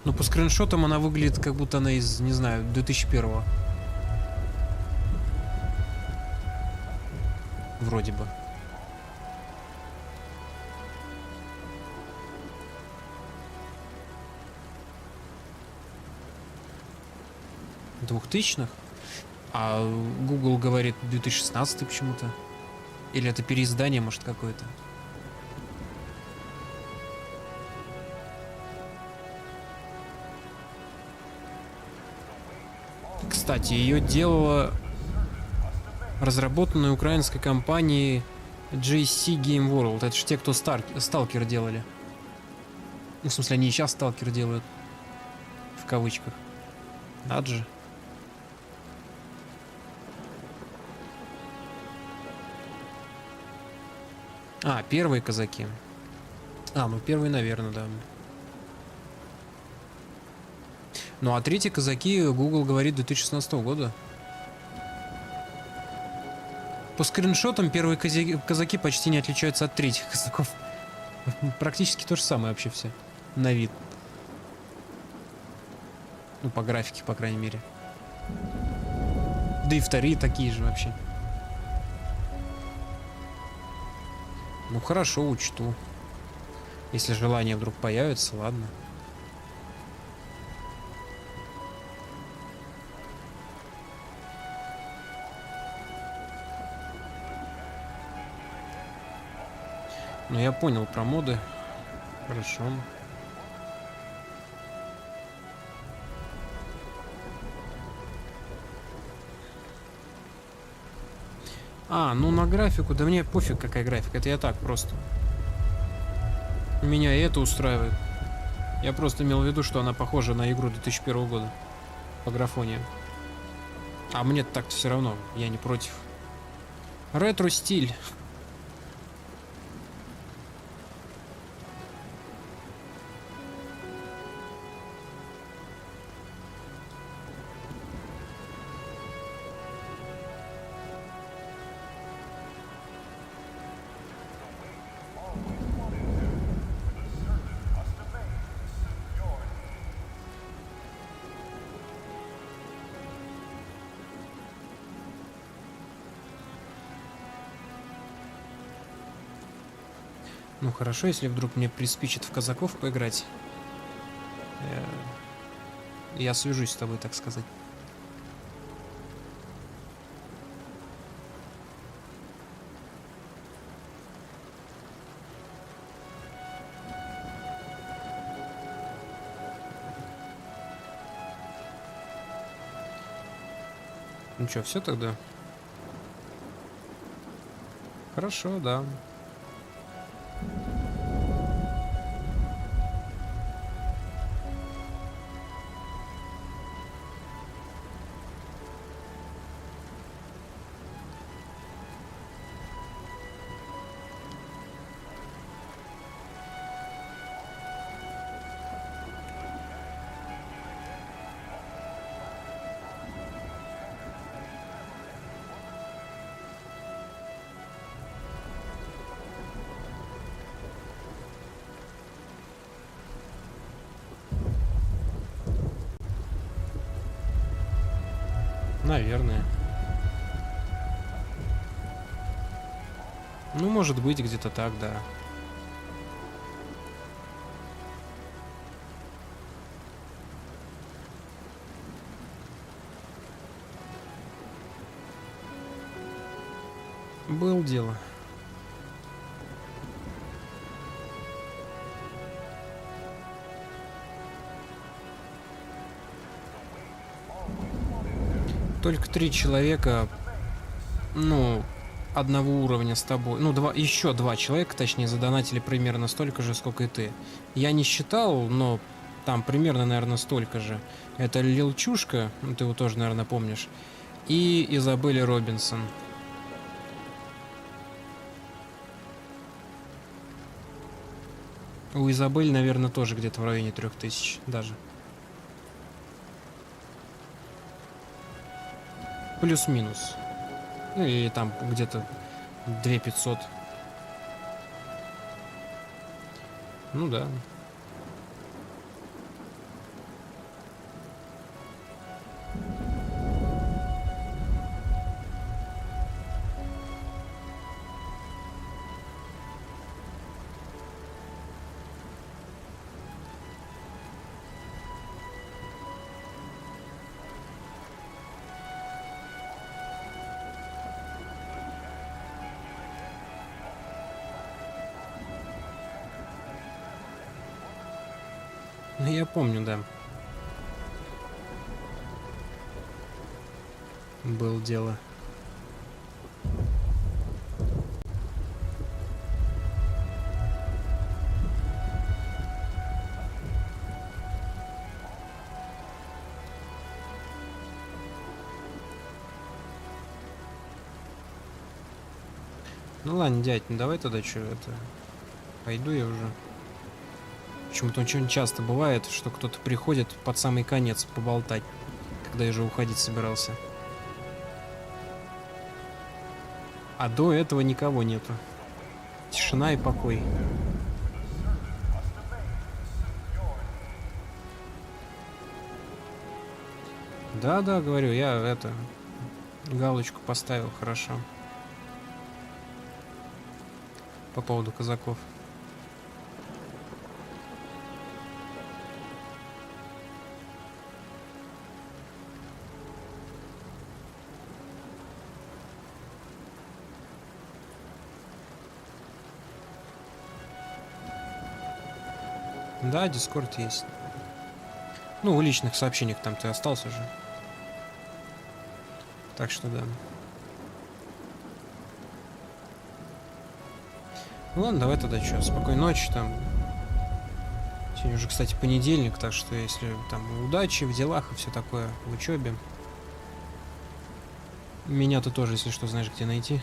Ну, по скриншотам она выглядит, как будто она из, не знаю, 2001-го. Вроде бы. Двухтысячных? А Google говорит 2016 почему-то. Или это переиздание, может, какое-то? Кстати, ее делала разработанная украинской компанией JC Game World. Это же те, кто Сталкер делали. Ну, в смысле, они и сейчас Сталкер делают. В кавычках. Надо же. А, первые казаки. А, ну первые, наверное, да. Ну а третьи казаки, Google говорит, 2016 года. По скриншотам первые казаки почти не отличаются от третьих казаков. Практически то же самое вообще все. На вид. Ну, по графике, по крайней мере. Да и вторые такие же вообще. Ну хорошо, учту. Если желание вдруг появится, ладно. Ну я понял про моды. Хорошо. А, ну на графику, да мне пофиг какая графика, это я так просто. Меня и это устраивает. Я просто имел в виду, что она похожа на игру 2001 года. По графонию. А мне так-то все равно, я не против. Ретро-стиль. Ну хорошо, если вдруг мне приспичит в казаков поиграть. Я свяжусь с тобой, так сказать. Ну что, все тогда? Хорошо, да. Наверное. Ну, может быть, где-то так, да. Было дело. Только 3 человека, ну, одного уровня с тобой. Ну, еще 2 человека, точнее, задонатили примерно столько же, сколько и ты. Я не считал, но там примерно, наверное, столько же. Это Лилчушка, ну, ты его тоже, наверное, помнишь, и Изабель Робинсон. У Изабель, наверное, тоже где-то в районе 3000 даже. Плюс-минус. Ну, или там где-то 2500. Ну да. Ну, я помню, да. Было дело. Ну ладно, дядь, ну давай тогда что это. Пойду я уже. Почему-то очень часто бывает, что кто-то приходит под самый конец поболтать, когда я уже уходить собирался. А до этого никого нету. Тишина и покой. Да, говорю, я это галочку поставил, хорошо. По поводу казаков. Да, Дискорд есть. Ну, в личных сообщениях там ты остался же. Так что да. Ну ладно, давай тогда что, спокойной ночи там. Сегодня уже, кстати, понедельник, так что если там удачи в делах и все такое, в учебе. Меня ты тоже, если что, знаешь, где найти.